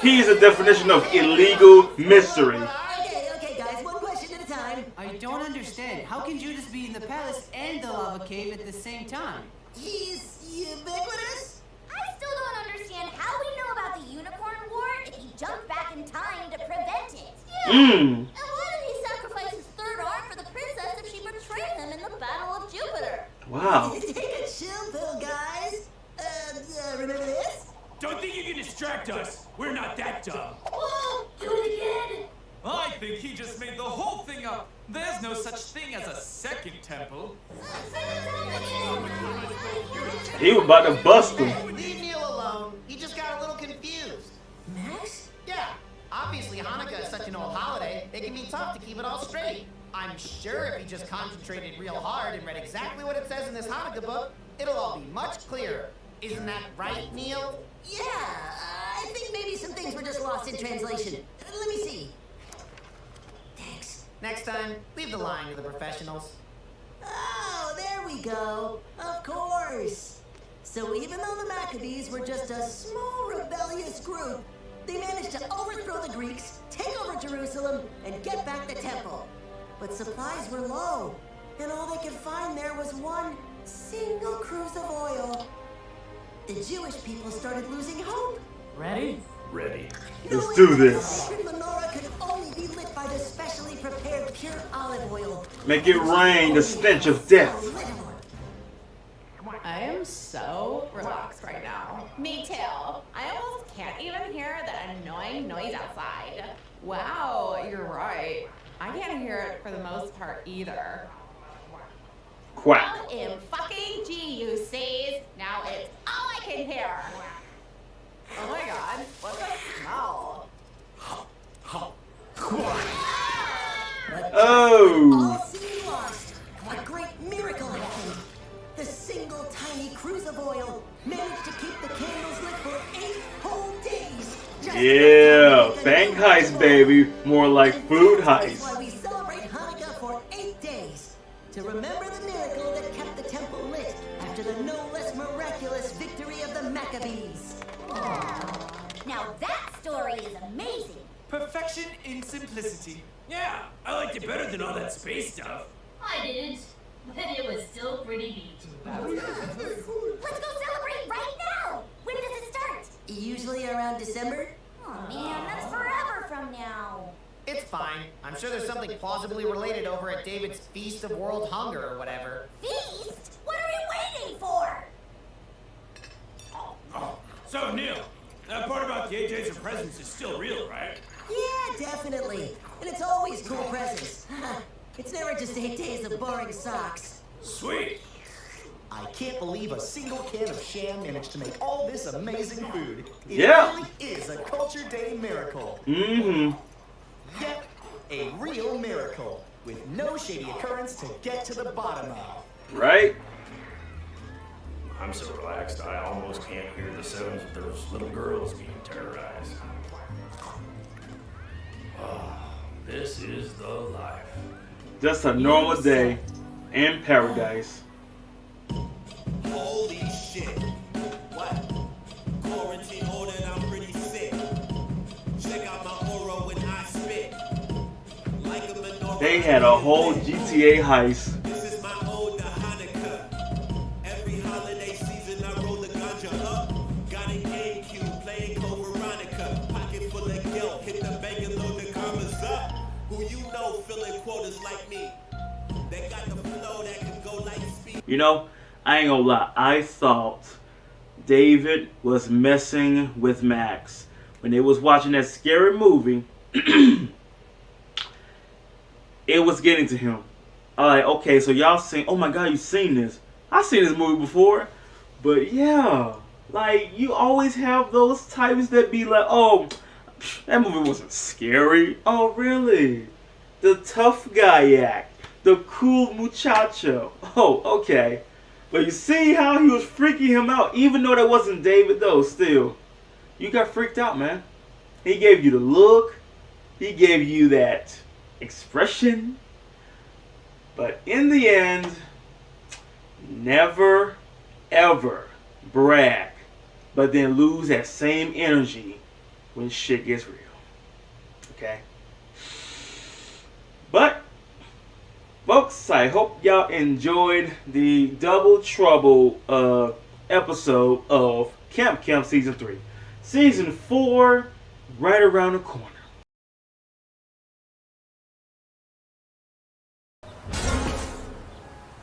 He's a definition of illegal mystery. Okay, guys, one question at a time. I don't understand. How can Judas be in the palace and the lava cave at the same time? He's ubiquitous? I still don't understand how we know about the Unicorn War if he jumped back in time to prevent it. Yeah. And why did he sacrifice his third arm for the princess if she betrayed him in the Battle of Jupiter? Wow. Take a chill pill, guys. Remember this? Don't think you can distract us. We're not that dumb. Whoa! Do it again! I think he just made the whole thing up. There's no such thing as a second temple. He was about to bust him. tough to keep it all straight. I'm sure if he just concentrated real hard and read exactly what it says in this Hanukkah book, it'll all be much clearer. Isn't that right, Neil? Yeah, I think maybe some things were just lost in translation. Let me see. Thanks. Next time, leave the lying to the professionals. Oh, there we go. Of course. So even though the Maccabees were just a small rebellious group, they managed to overthrow the Greeks, take over Jerusalem, and get back the temple. But supplies were low, and all they could find there was one single cruse of oil. The Jewish people started losing hope. Ready? Ready. Let's do this. The sacred menorah could only be lit by the specially prepared pure olive oil. Make it rain, the stench of death. I am so relaxed right now. Me too. I almost can't even hear that annoying noise outside. Wow, you're right. I can't hear it for the most part either. Quack. OMG, you sees. Now it's all I can hear. Oh my god, what the smell? Oh. All seemed lost. A great miracle happened. The single tiny cruse of oil managed to keep the candles lit for 8 whole days. Yeah, bank heist, baby. More like food That's heist. why we celebrate Hanukkah for 8 days. To remember the miracle that kept the temple lit after the no less miraculous victory of the Maccabees. Now that story is amazing. Perfection in simplicity. Yeah, I liked it better than all that space stuff. I didn't, but it was still pretty neat. Let's go celebrate right now. When does it start? Usually around December. Oh man, that's forever from now. It's fine. I'm sure there's something plausibly related over at David's Feast of World Hunger or whatever. Feast? What are we waiting for? So, Neil, that part about gay days of presents is still real, right? Yeah, definitely. And it's always cool presents. It's never just 8 days of boring socks. Sweet. I can't believe a single can of sham managed to make all this amazing food. It Yeah. really is a Culture Day miracle. Mm-hmm. Yep, a real miracle with no shady occurrence to get to the bottom of. Right? I'm so relaxed, I almost can't hear the sounds of those little girls being terrorized. Oh, this is the life. Just a normal day in paradise. Holy shit. What? Quarantine order and I'm pretty sick. Check out my aura when I spit. Like a menorah. They had a whole GTA heist. This is my ode to Hanukkah. Every holiday season I roll the ganja up. Got a GameCube playing Code Veronica. Pocket full of guilt, hit the bank and load the karmas up. Who you know filling quotas like me? They got the flow that can go like speed. You know, I ain't gonna lie. I thought David was messing with Max when they was watching that scary movie. It was getting to him. I'm like, okay, so y'all seen? Oh my God, you seen this? I've seen this movie before, but yeah, like you always have those types that be like, oh, that movie wasn't scary. Oh really? The tough guy act, the cool muchacho. Oh, okay. But you see how he was freaking him out, even though that wasn't David though, still. You got freaked out, man. He gave you the look. He gave you that expression. But in the end, never, ever brag, but then lose that same energy when shit gets real. Okay? But folks, I hope y'all enjoyed the Double Trouble episode of Camp Camp Season 3. Season 4, right around the corner.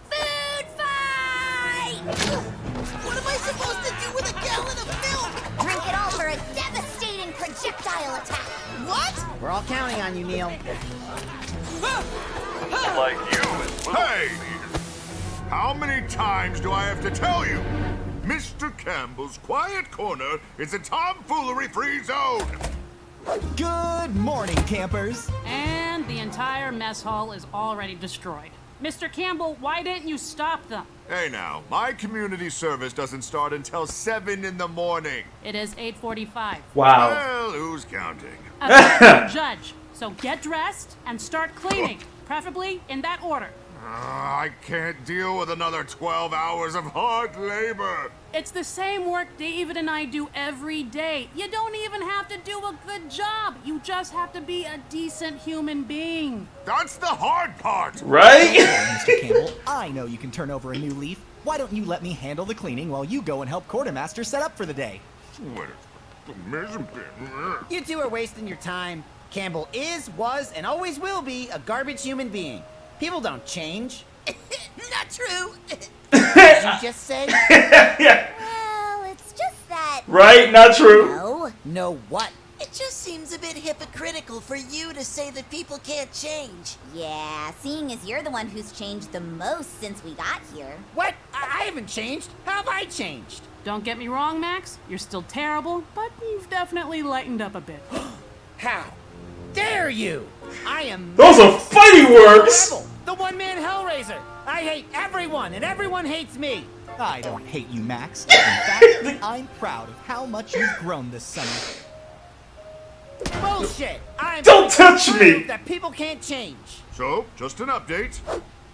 Food fight! What am I supposed to do with a gallon of milk? Drink it all for a devastating projectile attack. What? We're all counting on you, Neil. Like you. Hey! How many times do I have to tell you? Mr. Campbell's quiet corner is a tomfoolery-free zone. Good morning, campers. And the entire mess hall is already destroyed. Mr. Campbell, why didn't you stop them? Hey now, my community service doesn't start until 7 in the morning. It is 8:45. Wow. Well, who's counting? A judge. So get dressed and start cleaning, preferably in that order. I can't deal with another 12 hours of hard labor. It's the same work David and I do every day. You don't even have to do a good job. You just have to be a decent human being. That's the hard part. Right? Mr. Campbell, I know you can turn over a new leaf. Why don't you let me handle the cleaning while you go and help Quartermaster set up for the day? You two are wasting your time. Campbell is, was, and always will be a garbage human being. People don't change. Not true. Did you just say? Well, it's just that... Right? Not true. No. No what? It just seems a bit hypocritical for you to say that people can't change. Yeah, seeing as you're the one who's changed the most since we got here. What? I haven't changed. How have I changed? Don't get me wrong, Max. You're still terrible, but you've definitely lightened up a bit. How dare you? I am... Those are fighting words! Rebel, the one-man Hellraiser. I hate everyone, and everyone hates me. I don't hate you, Max. In fact, I'm proud of how much you've grown this summer. Bullshit! Don't touch me! That people can't change. So, just an update.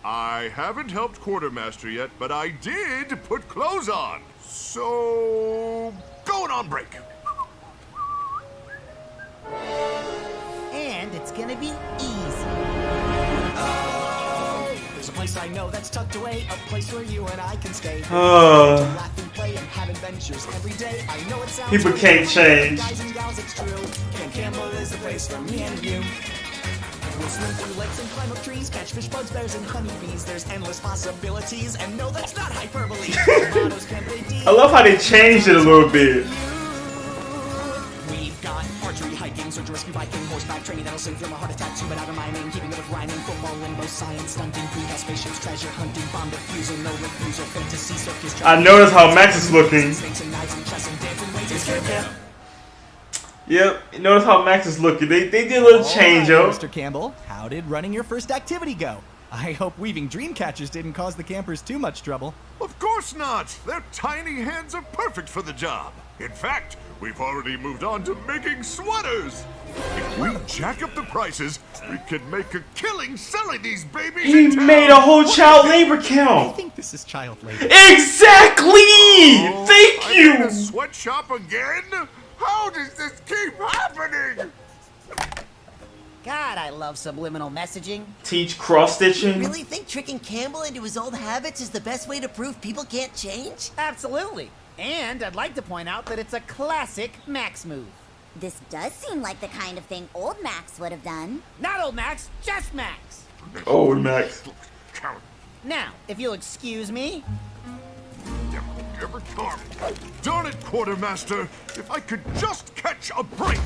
I haven't helped Quartermaster yet, but I did put clothes on. So, going on break. And it's gonna be easy. There's a place I know that's tucked away, a place where you and I can stay. Laugh and play and have adventures every day. I know it sounds People can't change. Guys and gals, it's true. Camp Campbell is the place for me and you. We'll swim through lakes and climb up trees, catch fish, bugs, bears, and honeybees. There's endless possibilities, and no, that's not hyperbole. I love how they changed it a little bit. We've got archery, hiking, search and rescue, biking, horseback training that'll save from a heart attack, scuba diving, mining, keeping up with rhyming, football, limbo, science, stunting, greenhouse, spaceships, treasure hunting, bomb defusal, no refusal, fantasy, circus. I noticed how Max is looking. Yep, you notice how Max is looking. They did a little change, yo. Mr. Campbell, how did running your first activity go? I hope weaving dream catchers didn't cause the campers too much trouble. Of course not. Their tiny hands are perfect for the job. In fact, we've already moved on to making sweaters. If we jack up the prices, we can make a killing selling these babies. He made a whole child labor count. I think this is child labor. Exactly! Thank you! I'm in a sweatshop again? How does this keep happening? God, I love subliminal messaging. Teach cross-stitching. You really think tricking Campbell into his old habits is the best way to prove people can't change? Absolutely. And I'd like to point out that it's a classic Max move. This does seem like the kind of thing old Max would have done. Not old Max, just Max. Old Max. Now, if you'll excuse me. Darn it, Quartermaster! If I could just catch a break!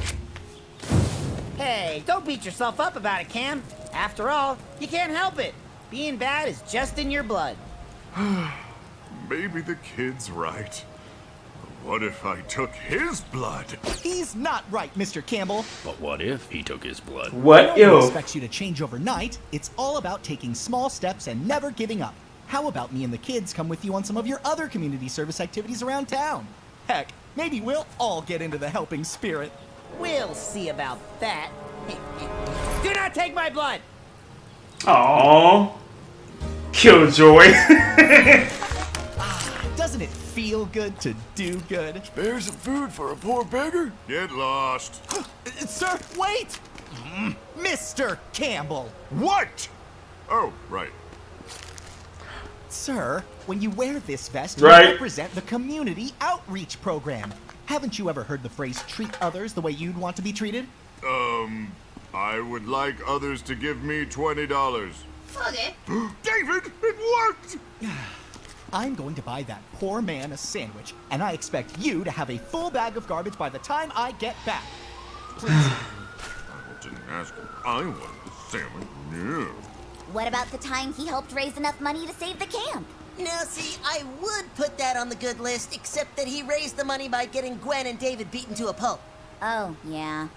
Hey, don't beat yourself up about it, Cam. After all, you can't help it. Being bad is just in your blood. Maybe the kid's right. What if I took his blood? He's not right, Mr. Campbell. But what if he took his blood? What No one if? expects you to change overnight. It's all about taking small steps and never giving up. How about me and the kids come with you on some of your other community service activities around town? Heck, maybe we'll all get into the helping spirit. We'll see about that. Do not take my blood! Aww. Killjoy. Doesn't it feel good to do good? Spare some food for a poor beggar? Get lost. Sir, wait! Mr. Campbell! What? Oh, right. Sir, when you wear this vest, Right. you represent the community outreach program. Haven't you ever heard the phrase, treat others the way you'd want to be treated? I would like others to give me $20. Okay. David, it worked! I'm going to buy that poor man a sandwich, and I expect you to have a full bag of garbage by the time I get back. Please. I didn't ask him. I wanted the sandwich. No. What about the time he helped raise enough money to save the camp? Now, see, I would put that on the good list, except that he raised the money by getting Gwen and David beaten to a pulp. Oh, yeah.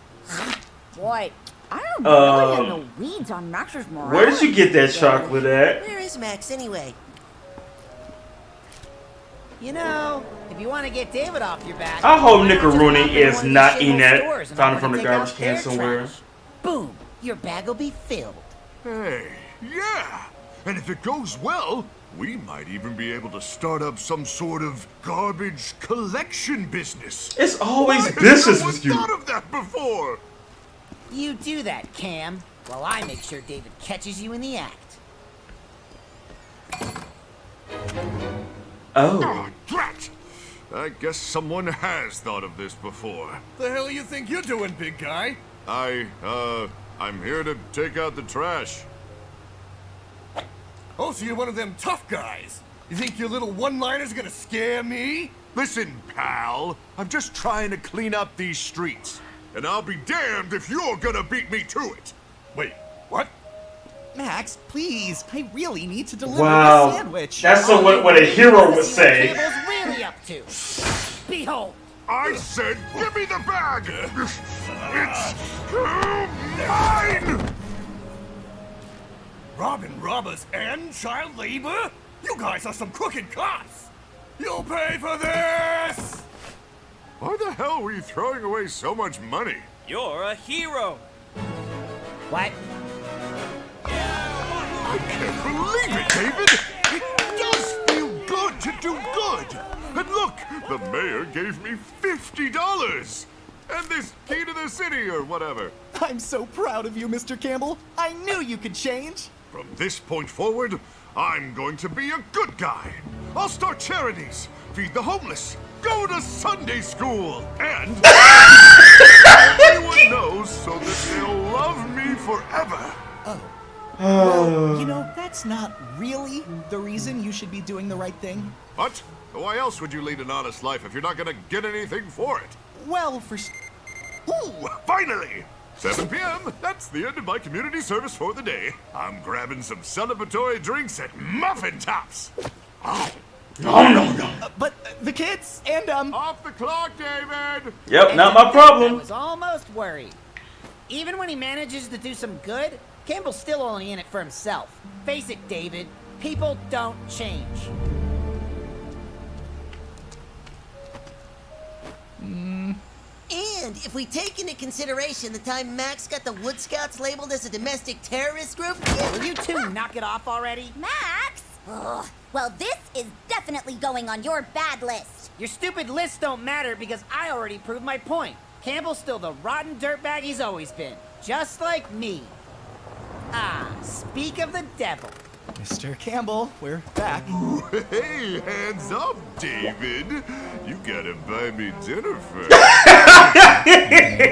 Boy, I am really in the weeds on Max's morale. Where did you get that chocolate at? Where is Max anyway? You know, if you want to get David off your back, I hope why not just Nickaroonie hop in is one of not these eating shithole that stores and found offer from to the take garbage out can their somewhere. trash. Boom, your bag will be filled. Hey, yeah. And if it goes well, we might even be able to start up some sort of garbage collection business. It's always Why has business no one with you. thought of that before? You do that, Cam, while I make sure David catches you in the act. Oh. Drat! I guess someone has thought of this before. The hell you think you're doing, big guy? I'm here to take out the trash. Oh, so you're one of them tough guys. You think your little one-liner's gonna scare me? Listen, pal, I'm just trying to clean up these streets. And I'll be damned if you're gonna beat me to it. Wait, what? Max, please, I really need to deliver Wow. this sandwich. That's what a hero would say. Campbell's really up to. Behold. I said, give me the bag! It's mine! Robbing robbers and child labor? You guys are some crooked cops! You'll pay for this! Why the hell were you throwing away so much money? You're a hero. What? I can't believe it, David! It does feel good to do good! And look, the mayor gave me $50! And this key to the city or whatever. I'm so proud of you, Mr. Campbell. I knew you could change. From this point forward, I'm going to be a good guy. I'll start charities, feed the homeless, go to Sunday school, and everyone knows so that they'll love me forever. Well, you know, that's not really the reason you should be doing the right thing. What? Why else would you lead an honest life if you're not gonna get anything for it? Well, Ooh, finally! 7 p.m. That's the end of my community service for the day. I'm grabbing some celebratory drinks at Muffin Tops. But the kids and Off the clock, David. Yep, not my I problem. was almost worried. Even when he manages to do some good, Campbell's still only in it for himself. Face it, David. People don't change. And if we take into consideration the time Max got the Wood Scouts labeled as a domestic terrorist group... Will you two knock it off already? Max? Ugh. Well, this is definitely going on your bad list. Your stupid lists don't matter because I already proved my point. Campbell's still the rotten dirtbag he's always been. Just like me. Ah, speak of the devil. Mr. Campbell, we're back. Hey, hands up, David. You gotta buy me dinner first.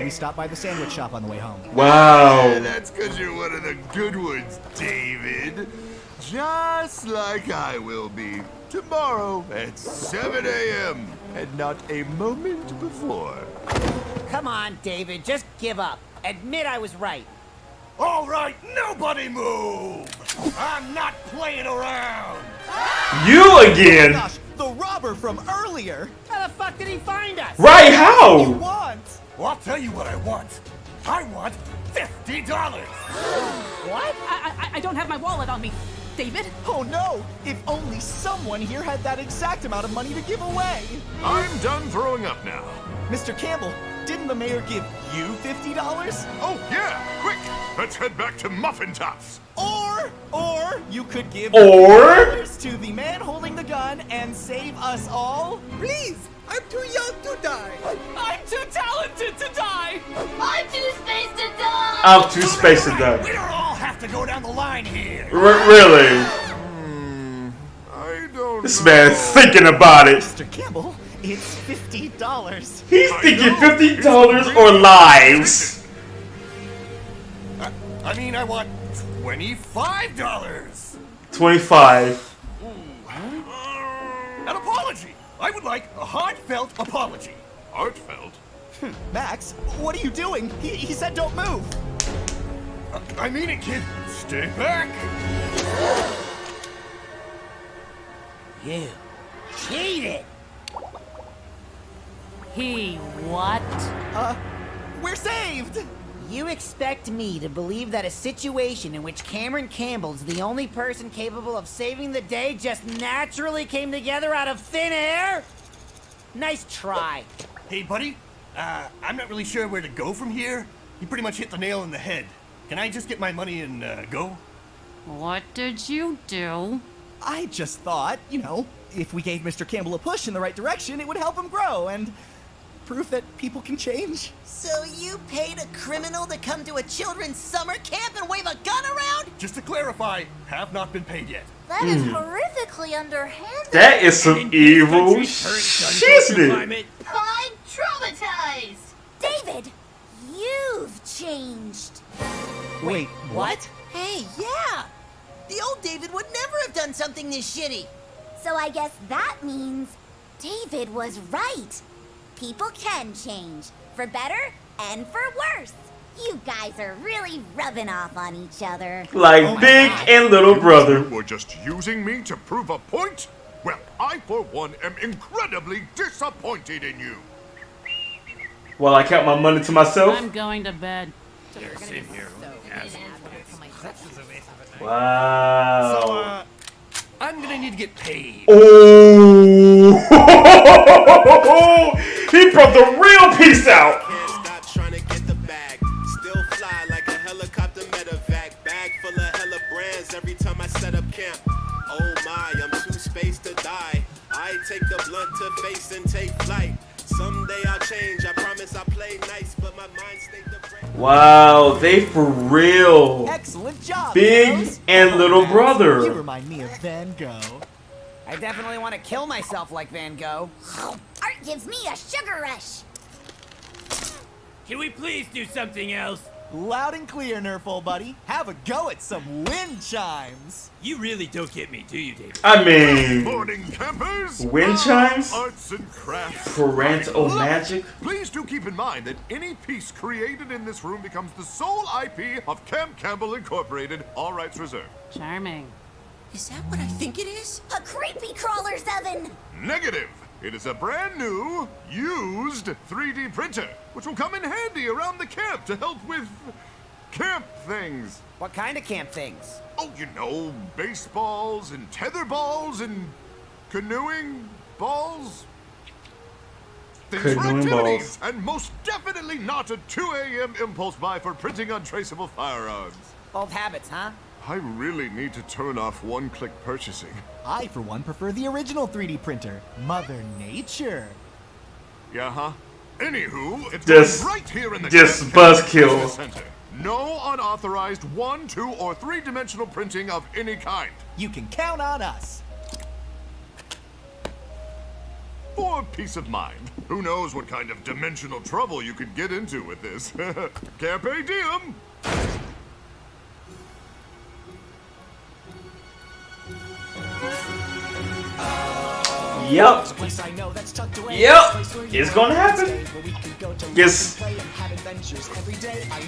We stopped by the sandwich shop on the way home. Wow. Yeah, that's because you're one of the good ones, David. Just like I will be. Tomorrow at 7 a.m. and not a moment before. Come on, David, just give up. Admit I was right. All right, nobody move! I'm not playing around! You again. Gosh, the robber from earlier. How the fuck did he find us? Right, how? You want? Well, I'll tell you what I want. I want $50! What? I don't have my wallet on me. David? Oh no! If only someone here had that exact amount of money to give away. I'm done throwing up now. Mr. Campbell, didn't the mayor give you $50? Oh, yeah, quick! Let's head back to Muffin Tops. Or you could give Or? $50 to the man holding the gun and save us all. Please, I'm too young to die. I'm too talented to die. I'm too spaced to die. I'm too spaced to die. We don't all have to go down the line here. Really? I don't This know. man's thinking about it. Mr. Campbell, it's $50. He's thinking $50 or lives. I mean, I want $25. 25. An apology. I would like a heartfelt apology. Heartfelt? Max, what are you doing? He said don't move. I mean it, kid. Stay back. You cheated. He what? We're saved! You expect me to believe that a situation in which Cameron Campbell's the only person capable of saving the day just naturally came together out of thin air? Nice try. Hey, buddy. I'm not really sure where to go from here. You pretty much hit the nail on the head. Can I just get my money and go? What did you do? I just thought, you know, if we gave Mr. Campbell a push in the right direction, it would help him grow, and proof that people can change. So you paid a criminal to come to a children's summer camp and wave a gun around? Just to clarify, have not been paid yet. That is horrifically underhanded. That is some evil shiznit. I'm traumatized. David, you've changed. Wait, what? Hey, yeah! The old David would never have done something this shitty. So I guess that means David was right. People can change, for better and for worse. You guys are really rubbing off on each other. Like big and little brother. You were just using me to prove a point? Well, I, for one, am incredibly disappointed in you. Well, I kept my money to myself. I'm going to bed. Same here. Wow. So, I'm gonna need to get paid. Oh! He brought the real piece out. Can't stop trying to get the bag. Still fly like a helicopter medevac. Bag full of hella brands every time I set up camp. Oh my, I'm too spaced to die. I take the blunt to face and take flight. Someday I'll change. I promise I'll play nice, but my mind stayed the brain. Wow, they for real. Excellent job, Big Rose. and little brother. You remind me of Van Gogh. I definitely want to kill myself like Van Gogh. Art gives me a sugar rush. Can we please do something else? Loud and clear, Nerf, old buddy. Have a go at some wind chimes. You really don't get me, do you, David? I mean, Morning, campers. wind chimes? Arts and crafts. Parental magic? Please do keep in mind that any piece created in this room becomes the sole IP of Camp Campbell Incorporated. All rights reserved. Charming. Is that what I think it is? A creepy crawler's oven. Negative. It is a brand new, used 3D printer, which will come in handy around the camp to help with camp things. What kind of camp things? Oh, you know, baseballs and tether balls and canoeing balls. Things for Canoeing activities, balls. and most definitely not a 2 a.m. impulse buy for printing untraceable firearms. Old habits, huh? I really need to turn off one-click purchasing. I, for one, prefer the original 3D printer, Mother Nature. Yeah, huh? Anywho, it's Just- right here in the just Camp buzzkill. Business Center. No unauthorized 1, 2, or 3-dimensional printing of any kind. You can count on us. For peace of mind. Who knows what kind of dimensional trouble you could get into with this? Carpe diem! Yep. Yep. It's gonna happen. Yes. I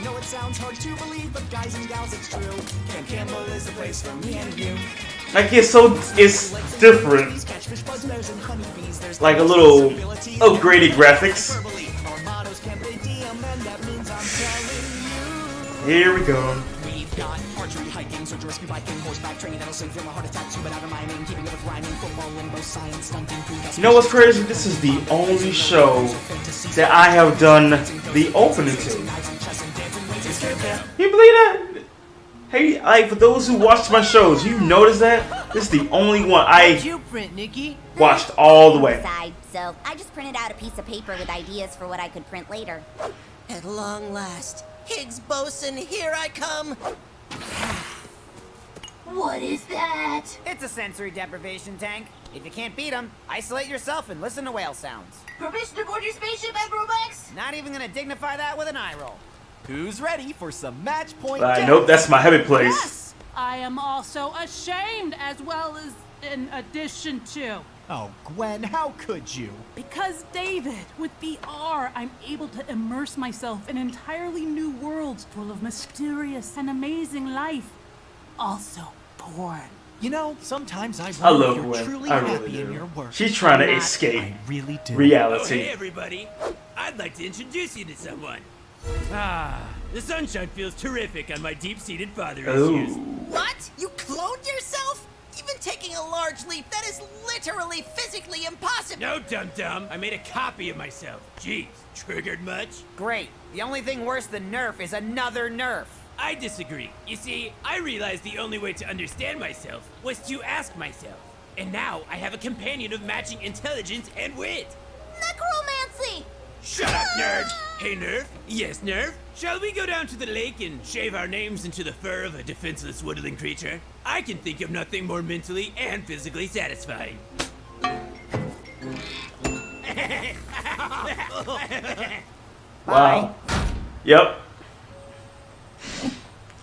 know it sounds hard to believe, but guys and gals, it's true. Camp Campbell is the place for me and you. Like it's different. Like a little upgraded graphics. Here we go. We've got archery, hiking, search and rescue, biking, horseback training that'll save from a heart attack, scuba diving, miming, keeping up with rhyming, football, limbo, science, stunting, food. You know what's crazy? This is the only show that I have done the opening to. You believe that? Hey, like for those who watched my shows, you notice that? This is the only one I you print, Nikki? watched all the way. So I just printed out a piece of paper with ideas for what I could print later. At long last, Higgs bosun, here I come. What is that? It's a sensory deprivation tank. If you can't beat them, isolate yourself and listen to whale sounds. Permission to board your spaceship, Afromax? Not even gonna dignify that with an eye roll. Who's ready for some match point? Nope, that's my heavy place. Yes, I am also ashamed as well as in addition to. Oh, Gwen, how could you? Because, David, with VR, I'm able to immerse myself in entirely new worlds full of mysterious and amazing life. Also, porn. You know, sometimes I I wonder love if you're Gwen. truly I happy really in do. your work. She's trying to Not- escape I really do. reality. Oh, hey, everybody. I'd like to introduce you to someone. Ah, the sunshine feels terrific on my deep-seated father Ooh. issues. What? You cloned yourself? Even taking a large leap, that is literally physically impossible. No, dum-dum. I made a copy of myself. Jeez, triggered much? Great. The only thing worse than Nerf is another Nerf. I disagree. You see, I realized the only way to understand myself was to ask myself. And now I have a companion of matching intelligence and wit. Necromancy! Shut up, nerd! Hey, Nerf? Yes, Nerf? Shall we go down to the lake and shave our names into the fur of a defenseless woodland creature? I can think of nothing more mentally and physically satisfying. Wow. Yep.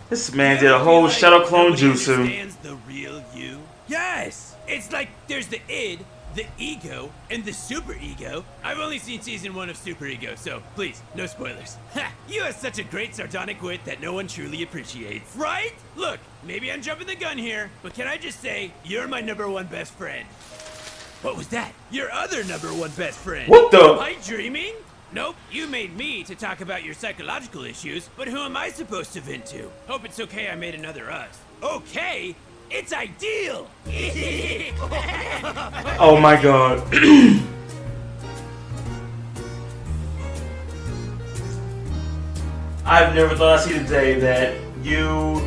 This man did a whole shadow clone jutsu. Understands the real you? Yes! It's like there's the id, the ego, and the super ego. I've only seen season 1 of Super Ego, so please, no spoilers. Ha! You have such a great sardonic wit that no one truly appreciates. Right? Look, maybe I'm jumping the gun here, but can I just say, you're my #1 best friend. What was that? Your other #1 best friend. What the? Am I dreaming? Nope, you made me to talk about your psychological issues, but who am I supposed to vent to? Hope it's okay I made another us. Okay? It's ideal! Oh my god. I've never thought I'd see the day that you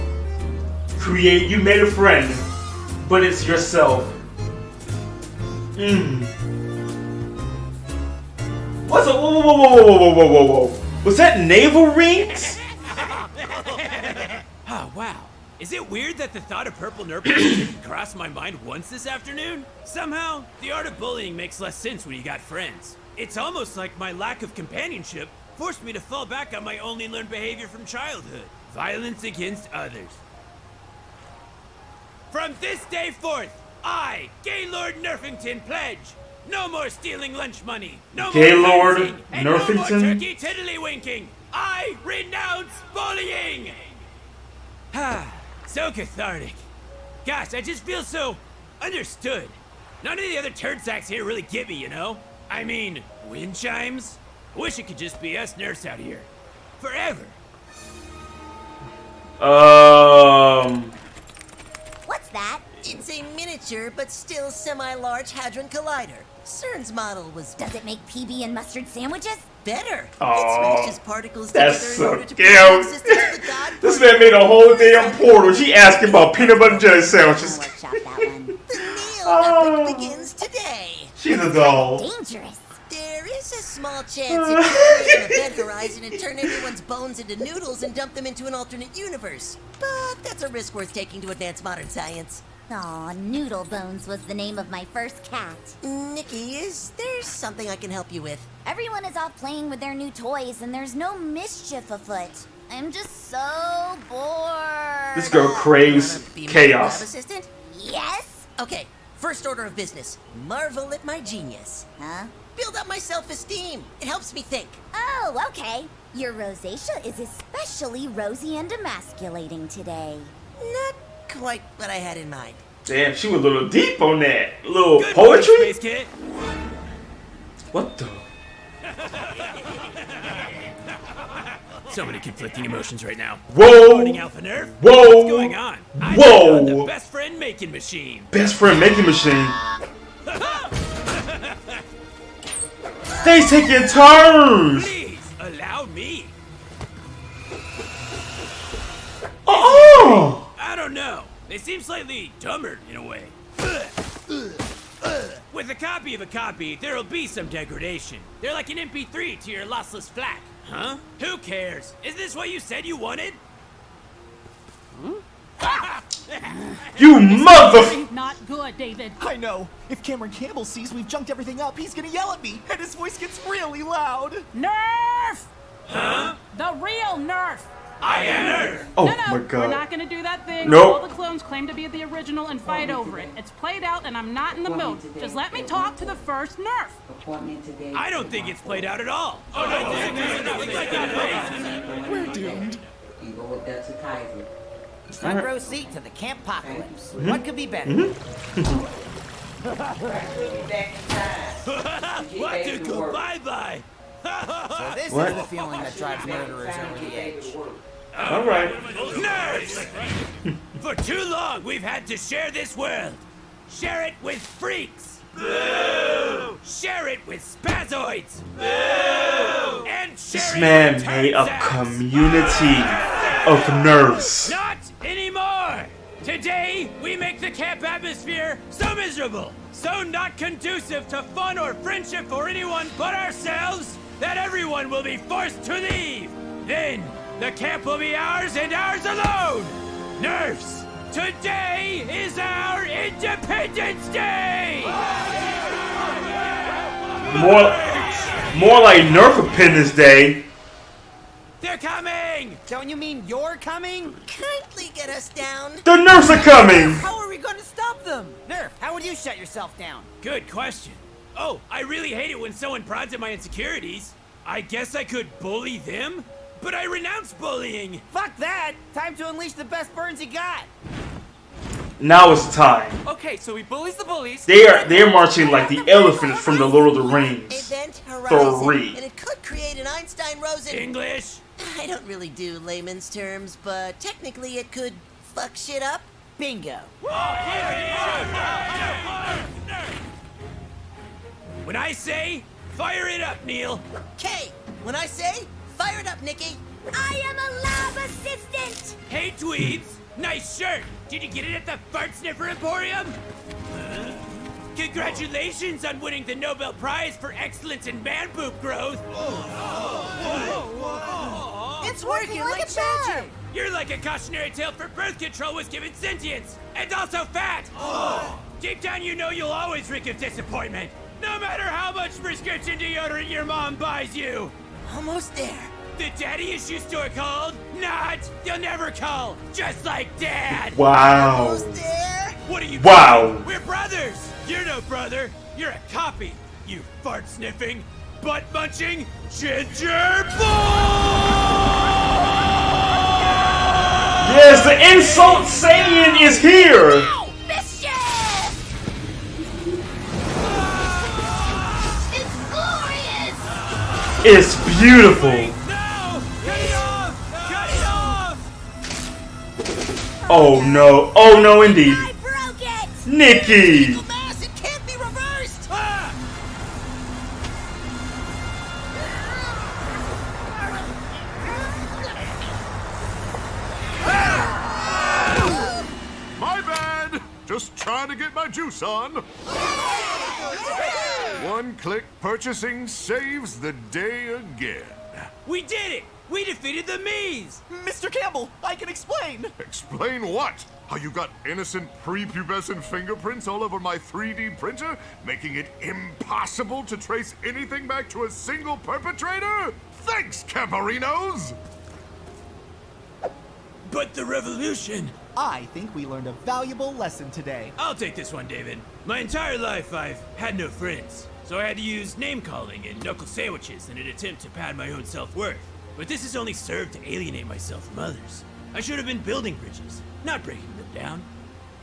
made a friend, but it's yourself. What's up? Whoa. Was that navel rings? Oh, wow. Is it weird that the thought of purple Nerf didn't cross my mind once this afternoon? Somehow, the art of bullying makes less sense when you got friends. It's almost like my lack of companionship forced me to fall back on my only learned behavior from childhood. Violence against others. From this day forth, I, Gaylord Nerfington, pledge no more stealing lunch money, no Gaylord more dancing, and Nerfington? no more turkey tiddlywinking. I renounce bullying! So cathartic. Gosh, I just feel so understood. None of the other turd sacks here really get me, you know? I mean, wind chimes? I wish it could just be us nerds out here. Forever. What's that? It's a miniature but still semi-large Hadron Collider. CERN's model was... Does it make PB and mustard sandwiches? better. Aw, It smashes particles that's together in order so to prevent cute. the existence of the god. This man made a whole damn portal. She asking about peanut butter and jelly sandwiches. Epic begins today. She's a doll. Dangerous. There is a small chance it could create an event horizon and turn everyone's bones into noodles and dump them into an alternate universe. But that's a risk worth taking to advance modern science. Aw, Noodle Bones was the name of my first cat. Nikki, is there something I can help you with? Everyone is off playing with their new toys and there's no mischief afoot. I'm just so bored. This girl craves Be my chaos. lab assistant? Yes? Okay, first order of business. Marvel at my genius. Huh? Build up my self-esteem. It helps me think. Oh, okay. Your rosacea is especially rosy and emasculating today. Not quite what I had in mind. Damn, she was a little deep on that. A little Good poetry? boy, Space Kid. What the? So many conflicting emotions right now. Whoa! Morning, Alpha Nerf. Whoa! What's going on? I'm Whoa! on the best friend making machine. Best friend making machine. They taking turns. Please allow me. Oh! I don't know. They seem slightly dumber in a way. With a copy of a copy, there'll be some degradation. They're like an MP3 to your lossless FLAC. Huh? Who cares? Is this what you said you wanted? You mother! Not good, David. I know. If Cameron Campbell sees we've junked everything up, he's gonna yell at me, and his voice gets really loud. Nerf! Huh? The real Nerf! I am Nerf! Oh no, my we're god. not gonna do that thing. Nope. All the clones claim to be the original and fight over it. It's played out and I'm not in the mood. Just let me talk to the first Nerf. I don't think it's played out at all. Oh, no, We're doomed. Front row seat to the camp apocalypse. Mm-hmm. What could be better? What to go bye-bye? So This What? is the feeling that drives murderers over the edge. All right. Nerds! For too long, we've had to share this world. Share it with freaks. Boo! Share it with spazoids. Boo! And share This it man with made a turdsacks. community of nerds. Not anymore! Today, we make the camp atmosphere so miserable, so not conducive to fun or friendship for anyone but ourselves, that everyone will be forced to leave. Then, the camp will be ours and ours alone! Nerfs! Today is our Independence Day! More like Nerfapendence Day. They're coming! Don't you mean you're coming? Kindly get us down. The Nerfs are coming! How are we going to stop them? Nerf, how would you shut yourself down? Good question. Oh, I really hate it when someone prods at my insecurities. I guess I could bully them? But I renounce bullying! Fuck that! Time to unleash the best burns you got! Now it's time. Okay, so he bullies the bullies. They're marching like the elephants from the Lord of the Rings. Event Horizon. 3. And it could create an Einstein-Rosen... English? I don't really do layman's terms, but technically it could fuck shit up. Bingo. When I say, fire it up, Neil. Okay, when I say, fire it up, Nikki. I am a lab assistant! Hey, Tweeds. Nice shirt. Did you get it at the Fart Sniffer Emporium? Congratulations on winning the Nobel Prize for Excellence in Man Poop Growth. It's working like magic! You're like a cautionary tale for birth control was given sentience, and also fat! Deep down you know you'll always reek of disappointment, no matter how much prescription deodorant your mom buys you! Almost there. The daddy issue store called? Not! You'll never call! Just like Dad! Wow. Almost there. What are you Wow. doing? We're brothers! You're no brother! You're a copy! You fart-sniffing, butt-munching, ginger boy! Yes, the insult Saiyan is here! Mischief! It's glorious! It's beautiful. No! Cut it off! Cut it off! Oh no. Oh no indeed. I broke it! Nikki! Mass, it can't be reversed. Ah! My bad! Just trying to get my juice on. One-click purchasing saves the day again. We did it! We defeated the Mees! Mr. Campbell, I can explain. Explain what? How you got innocent prepubescent fingerprints all over my 3D printer, making it impossible to trace anything back to a single perpetrator? Thanks, Camparinos! But the revolution! I think we learned a valuable lesson today. I'll take this one, David. My entire life, I've had no friends. So I had to use name-calling and knuckle sandwiches in an attempt to pad my own self-worth. But this has only served to alienate myself from others. I should have been building bridges, not breaking them down.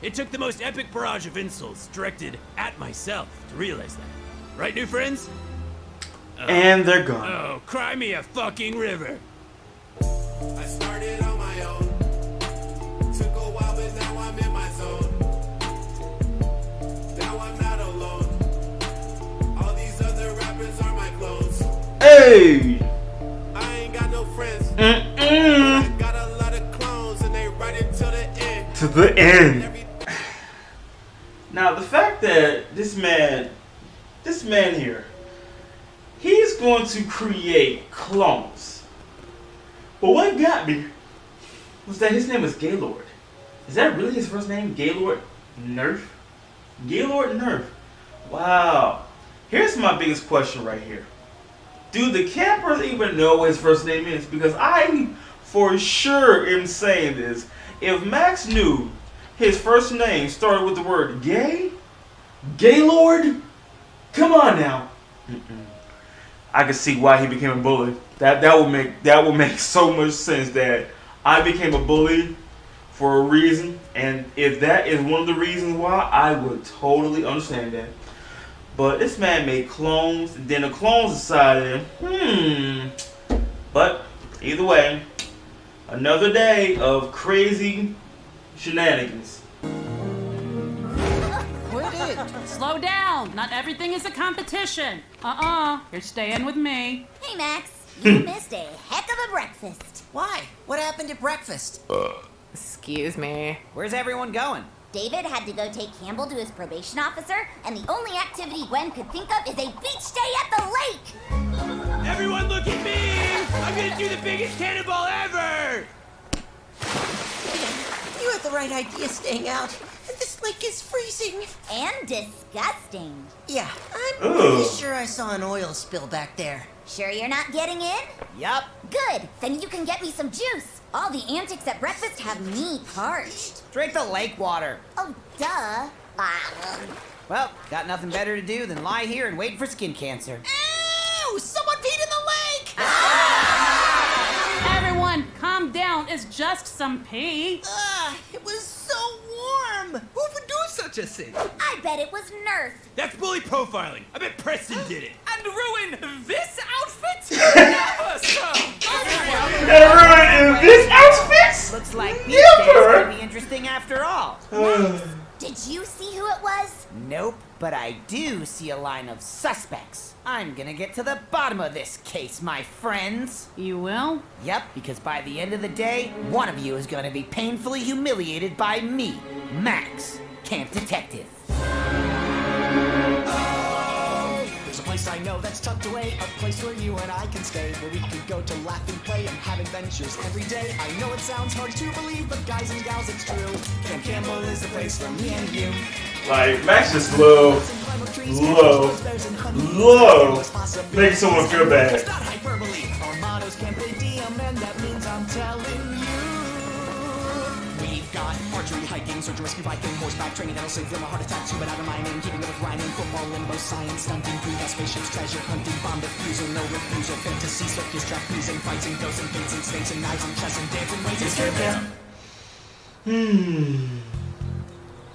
It took the most epic barrage of insults directed at myself to realize that. Right, new friends? And they're gone. Oh, cry me a fucking river. I started on my own. Took a while, but now I'm in my zone. Now I'm not alone. All these other rappers are my clones. Hey! I ain't got no friends. I got a lot of clones and they ride it till the end. To the end. Now the fact that this man here, he's going to create clones. But what got me was that his name is Gaylord. Is that really his first name? Gaylord Nerf? Gaylord Nerf. Wow. Here's my biggest question right here. Do the campers even know what his first name is? Because I for sure am saying this. If Max knew his first name started with the word gay, Gaylord, come on now. I can see why he became a bully. That would make so much sense that I became a bully for a reason, and if that is one of the reasons why, I would totally understand that. But this man made clones, and then the clones decided, way, another day of crazy shenanigans. Quit it. Slow down. Not everything is a competition. You're staying with me. Hey, Max. You missed a heck of a breakfast. Why? What happened at breakfast? Excuse me. Where's everyone going? David had to go take Campbell to his probation officer, and the only activity Gwen could think of is a beach day at the lake. Everyone look at me! I'm gonna do the biggest cannonball ever! You had the right idea staying out. This lake is freezing. And disgusting. Yeah, I'm pretty sure I saw an oil spill back there. Sure you're not getting in? Yup. Good. Then you can get me some juice. All the antics at breakfast have me parched. Drink the lake water. Oh, duh. Well, got nothing better to do than lie here and wait for skin cancer. Ew! Someone peed in the lake! Everyone, calm down. It's just some pee. It was so warm. Who would do such a thing? I bet it was Nerf. That's bully profiling. I bet Preston did it. And ruin this outfit? Never, sir! And ruin this outfit? Looks like beach day is gonna be interesting after all. Did you see who it was? Nope, but I do see a line of suspects. I'm gonna get to the bottom of this case, my friends. You will? Yep, because by the end of the day, one of you is gonna be painfully humiliated by me, Max, Camp Detective. There's a place I know that's tucked away, a place where you and I can stay, where we can go to laugh and play and have adventures every day. I know it sounds hard to believe, but guys and gals, it's true. Camp Campbell is the place for me and you. Like, Max just low, making someone feel bad. It's not hyperbole. Our motto's Camp Diem, and that means I'm telling you. We've got archery, hiking, search and rescue, biking, horseback training that'll save them a heart attack, scuba diving, mining, keeping up with rhyming, football, limbo, science, stunting, greenhouse, spaceships, treasure hunting, bomb defusal, no refusal, fantasy, circus, trapezing, fights and ghosts and fates and snakes and knives and chess and dance and ways.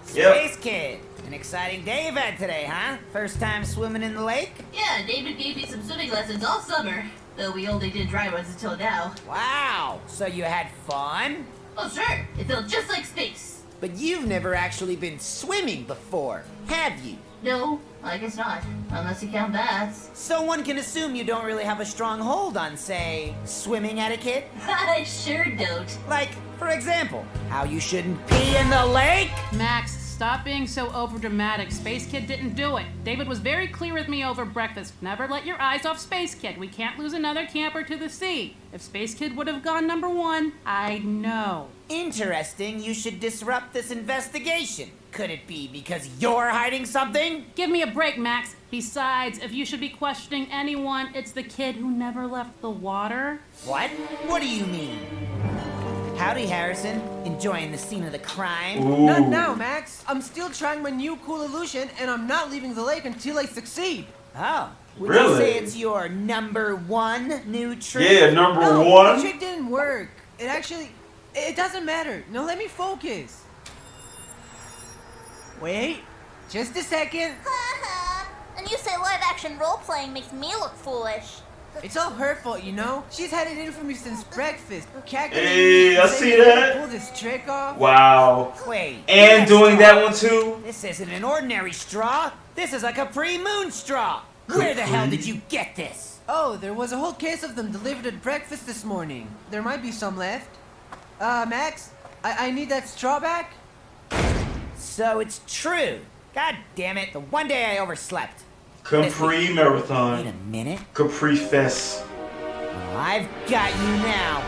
Space Kid, an exciting day you've had today, huh? First time swimming in the lake? Yeah, David gave me some swimming lessons all summer, though we only did dry ones until now. Wow, so you had fun? Oh sure, it felt just like space. But you've never actually been swimming before, have you? No, I guess not, unless you count baths. So one can assume you don't really have a strong hold on, say, swimming etiquette? I sure don't. Like, for example, how you shouldn't pee in the lake? Max, stop being so overdramatic. Space Kid didn't do it. David was very clear with me over breakfast. Never let your eyes off Space Kid. We can't lose another camper to the sea. If Space Kid would have gone number one, I'd know. Interesting, you should disrupt this investigation. Could it be because you're hiding something? Give me a break, Max. Besides, if you should be questioning anyone, it's the kid who never left the water. What? What do you mean? Howdy, Harrison. Enjoying the scene of the crime? Not now, Max. I'm still trying my new cool illusion, and I'm not leaving the lake until I succeed. Oh. Would Really? you say it's your number one new trick? Yeah, number No, one. the trick didn't work. It doesn't matter. No, let me focus. Wait, just a second. And you say live action role playing makes me look foolish. It's all her fault, you know? She's had it in for me since breakfast. Hey, I see that. Pull this trick off. Wow. Wait. And doing that one too? This isn't an ordinary straw. This is a Capri Moon straw. Where the hell did you get this? Oh, there was a whole case of them delivered at breakfast this morning. There might be some left. Max, I need that straw back. So it's true. God damn it, the one day I overslept. Capri Marathon. Wait a minute. Capri Fest. Well, I've got you now.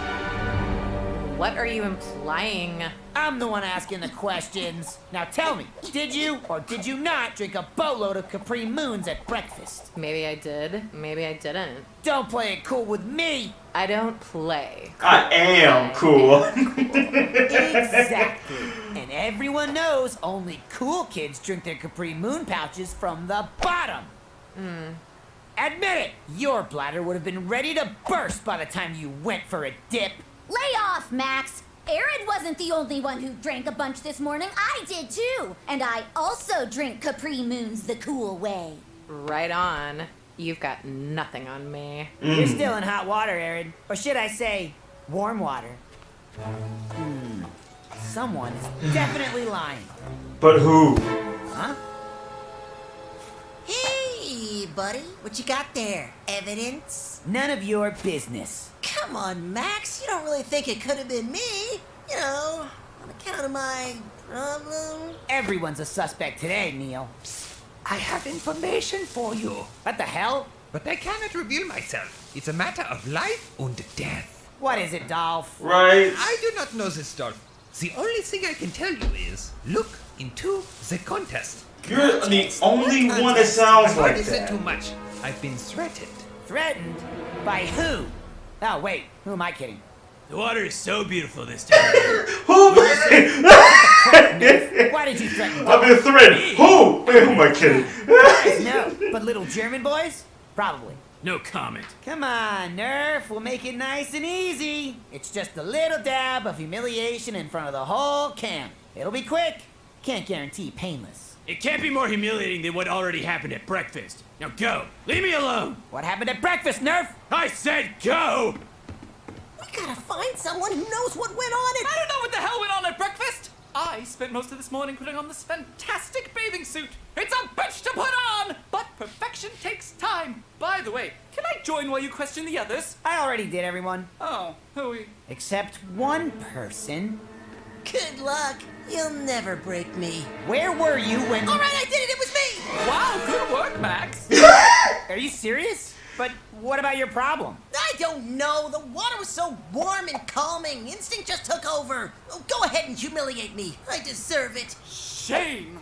What are you implying? I'm the one asking the questions. Now tell me, did you or did you not drink a boatload of Capri Moons at breakfast? Maybe I did, maybe I didn't. Don't play it cool with me. I don't play. I am cool. Exactly. And everyone knows only cool kids drink their Capri Moon pouches from the bottom. Admit it, your bladder would have been ready to burst by the time you went for a dip. Lay off, Max. Aaron wasn't the only one who drank a bunch this morning. I did too. And I also drink Capri Moons the cool way. Right on. You've got nothing on me. You're still in hot water, Aaron. Or should I say, Warm water. Someone is definitely lying. But who? Huh? Hey, buddy, what you got there? Evidence? None of your business. Come on, Max, you don't really think it could have been me? You know, on account of my problem? Everyone's a suspect today, Neil. I have information for you. What the hell? But I cannot reveal myself. It's a matter of life and death. What is it, Dolph? Right. I do not know this, Dolph. The only thing I can tell you is, look into the contest. You're the only one that sounds like Is it that. too much? I've been threatened. Threatened? By who? Oh, wait. Who am I kidding? The water is so beautiful this time. Who? Why did you threaten? I've been threatened. Who? Wait, who am I kidding? Guys, no. But little German boys? Probably. No comment. Come on, Nerf. We'll make it nice and easy. It's just a little dab of humiliation in front of the whole camp. It'll be quick. Can't guarantee painless. It can't be more humiliating than what already happened at breakfast. Now go. Leave me alone. What happened at breakfast, Nerf? I said go. We gotta find someone who knows what went on I don't know what the hell went on at breakfast. I spent most of this morning putting on this fantastic bathing suit. It's a bitch to put on, but perfection takes time. By the way, can I join while you question the others? I already did, everyone. Oh, hooey. Except one person. Good luck. You'll never break me. Where were you when... All right, I did it. It was me. Wow, good work, Max. Are you serious? But what about your problem? I don't know. The water was so warm and calming. Instinct just took over. Oh, go ahead and humiliate me. I deserve it. Shame.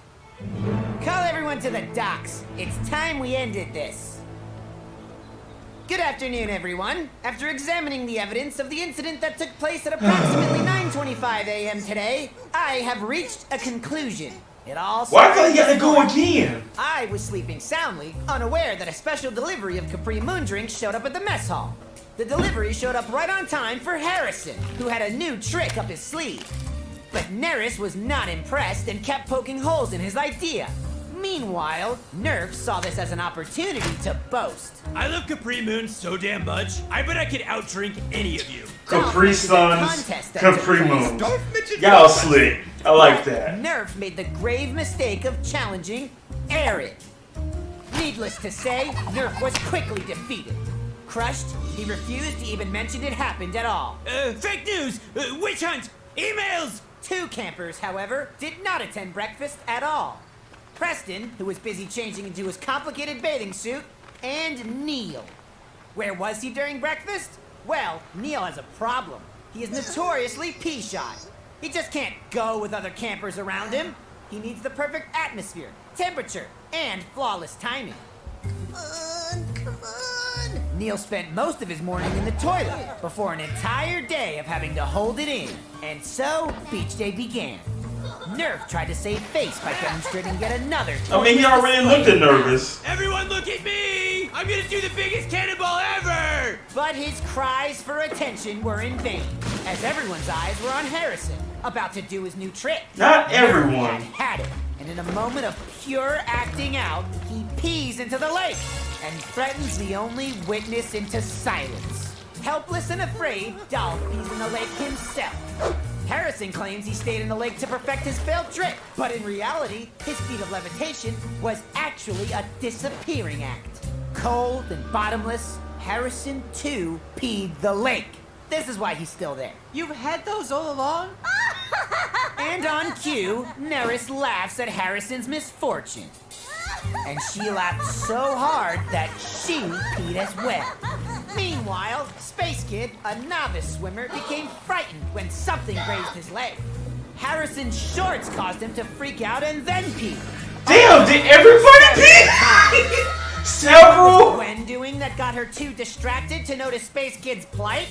Call everyone to the docks. It's time we ended this. Good afternoon, everyone. After examining the evidence of the incident that took place at approximately 9:25 a.m. today, I have reached a conclusion. It all Why can't he get to go again? I was sleeping soundly, unaware that a special delivery of Capri Moon drinks showed up at the mess hall. The delivery showed up right on time for Harrison, who had a new trick up his sleeve. But Neris was not impressed and kept poking holes in his idea. Meanwhile, Nerf saw this as an opportunity to boast. I love Capri Moon so damn much, I bet I could outdrink any of you. Capri Suns, Capri Moon. Y'all slick. I like that. Nerf made the grave mistake of challenging Aaron. Needless to say, Nerf was quickly defeated. Crushed, he refused to even mention it happened at all. Fake news! Witch hunt! Emails! 2 campers, however, did not attend breakfast at all. Preston, who was busy changing into his complicated bathing suit, and Neil. Where was he during breakfast? Well, Neil has a problem. He is notoriously pea-shy. He just can't go with other campers around him. He needs the perfect atmosphere, temperature, and flawless timing. Come on. Neil spent most of his morning in the toilet before an entire day of having to hold it in. And so, beach day began. Nerf tried to save face by demonstrating yet another... I mean, he already looked nervous. Everyone look at me! I'm gonna do the biggest cannonball ever! But his cries for attention were in vain, as everyone's eyes were on Harrison, about to do his new trick. Not everyone. Had it, and in a moment of pure acting out, he pees into the lake and threatens the only witness into silence. Helpless and afraid, Dolph pees in the lake himself. Harrison claims he stayed in the lake to perfect his failed trick, but in reality, his feat of levitation was actually a disappearing act. Cold and bottomless, Harrison too peed the lake. This is why he's still there. You've had those all along? And on cue, Neris laughs at Harrison's misfortune. And she laughed so hard that she peed as well. Meanwhile, Space Kid, a novice swimmer, became frightened when something grazed his leg. Harrison's shorts caused him to freak out and then pee. Damn, did everybody pee? Several? What was Gwen doing that got her too distracted to notice Space Kid's plight?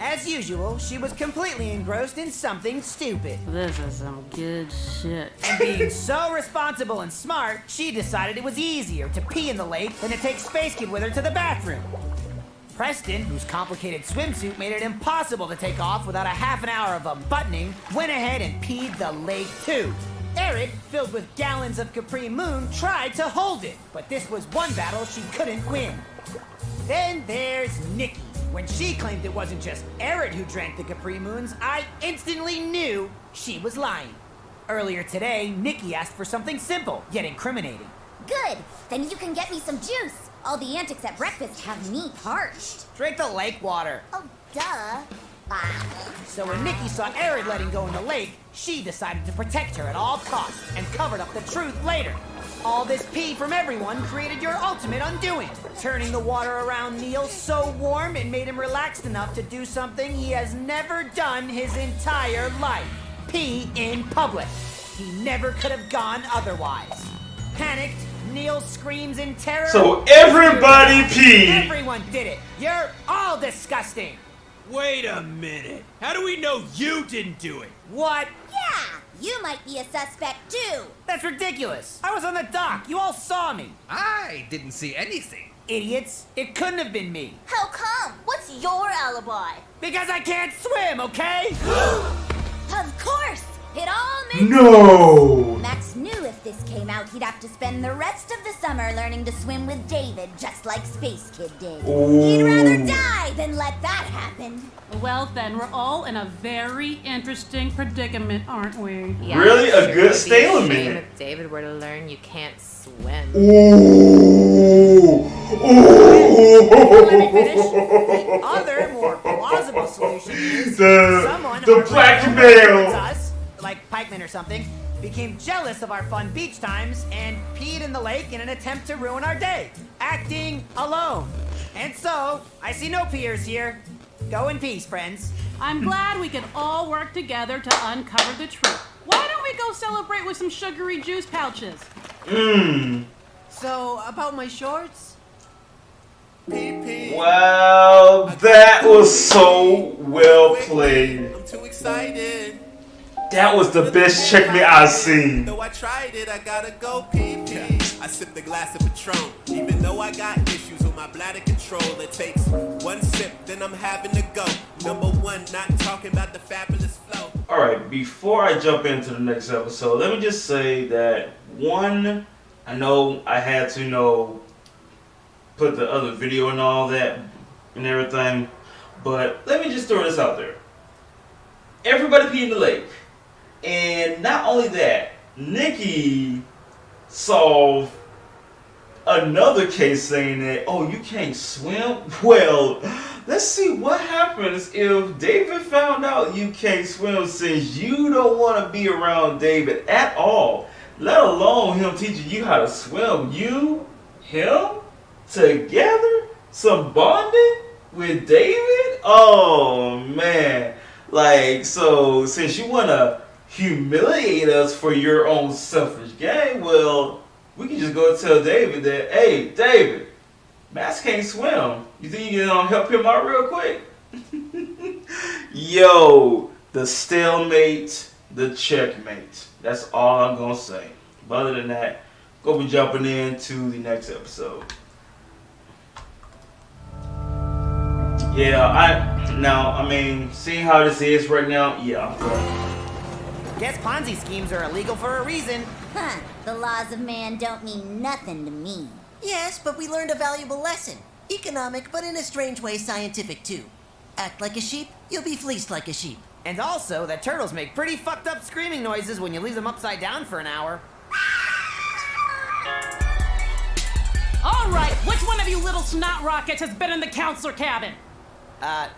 As usual, she was completely engrossed in something stupid. This is some good shit. And being so responsible and smart, she decided it was easier to pee in the lake than to take Space Kid with her to the bathroom. Preston, whose complicated swimsuit made it impossible to take off without a half an hour of unbuttoning, went ahead and peed the lake too. Eric, filled with gallons of Capri Moon, tried to hold it, but this was one battle she couldn't win. Then there's Nikki, When she claimed it wasn't just Arid who drank the Capri Moons, I instantly knew she was lying. Earlier today, Nikki asked for something simple, yet incriminating. Good. Then you can get me some juice. All the antics at breakfast have me parched. Drink the lake water. Oh, duh. Ah. So when Nikki saw Arid letting go in the lake, she decided to protect her at all costs and covered up the truth later. All this pee from everyone created your ultimate undoing, turning the water around Neil so warm it made him relaxed enough to do something he has never done his entire life. Pee in public. He never could have gone otherwise. Panicked, Neil screams in terror. So everybody peed. Everyone did it. You're all disgusting. Wait a minute. How do we know you didn't do it? What? Yeah, you might be a suspect too. That's ridiculous. I was on the dock. You all saw me. I didn't see anything. Idiots. It couldn't have been me. How come? What's your alibi? Because I can't swim, okay? Of course. It all makes No. sense. Max knew if this came out, he'd have to spend the rest of the summer learning to swim with David, just like Space Kid did. He'd rather die than let that happen. Well, then, we're all in a very interesting predicament, aren't we? Yeah, Really? A it good would be stalemate. shame if David were to learn you can't swim. Ooh. The other, more plausible solution is someone the blackmail. us, like Pikeman or something, became jealous of our fun beach times and peed in the lake in an attempt to ruin our day, acting alone. And so, I see no peers here. Go in peace, friends. I'm glad we can all work together to uncover the truth. Why don't we go celebrate with some sugary juice pouches? So, about my shorts? Wow, that was so well played. I'm too excited. That was the best checkmate I've seen. Though I tried it, I gotta go pee. I sipped a glass of Patron. Even though I got issues with my bladder control, it takes one sip, then I'm having to go. Number one, not talking about the fabulous flow. Alright, before I jump into the next episode, let me just say that one, I know I had to, put the other video and all that and everything, but let me just throw this out there. Everybody peed in the lake. And not only that, Nikki solved another case saying that, oh, you can't swim? Well, let's see what happens if David found out you can't swim, since you don't want to be around David at all, let alone him teaching you how to swim. You, him, together, some bonding with David? Oh, man. Like, so, since you want to humiliate us for your own selfish gain, well, we can just go tell David that, hey, David, Max can't swim. You think you can help him out real quick? Yo, the stalemate, the checkmate. That's all I'm going to say. But other than that, go be jumping into the next episode. Yeah, seeing how this is right now, yeah, I'm good. Guess Ponzi schemes are illegal for a reason. Huh. The laws of man don't mean nothing to me. Yes, but we learned a valuable lesson. Economic, but in a strange way scientific too. Act like a sheep, you'll be fleeced like a sheep. And also that turtles make pretty fucked up screaming noises when you leave them upside down for an hour. All right, which one of you little snot rockets has been in the counselor cabin?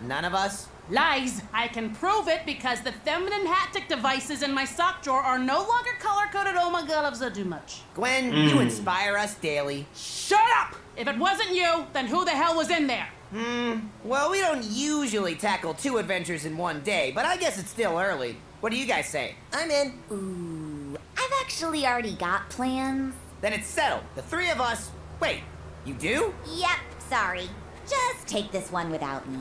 None of us? Lies. I can prove it because the feminine haptic devices in my sock drawer are no longer color-coded. Oh my god, I've too much. Gwen, you inspire us daily. Shut up! If it wasn't you, then who the hell was in there? Well, we don't usually tackle 2 adventures in one day, but I guess it's still early. What do you guys say? I'm in. Ooh, I've actually already got plans. Then it's settled. The 3 of us. Wait, you do? Yep, sorry. Just take this one without me.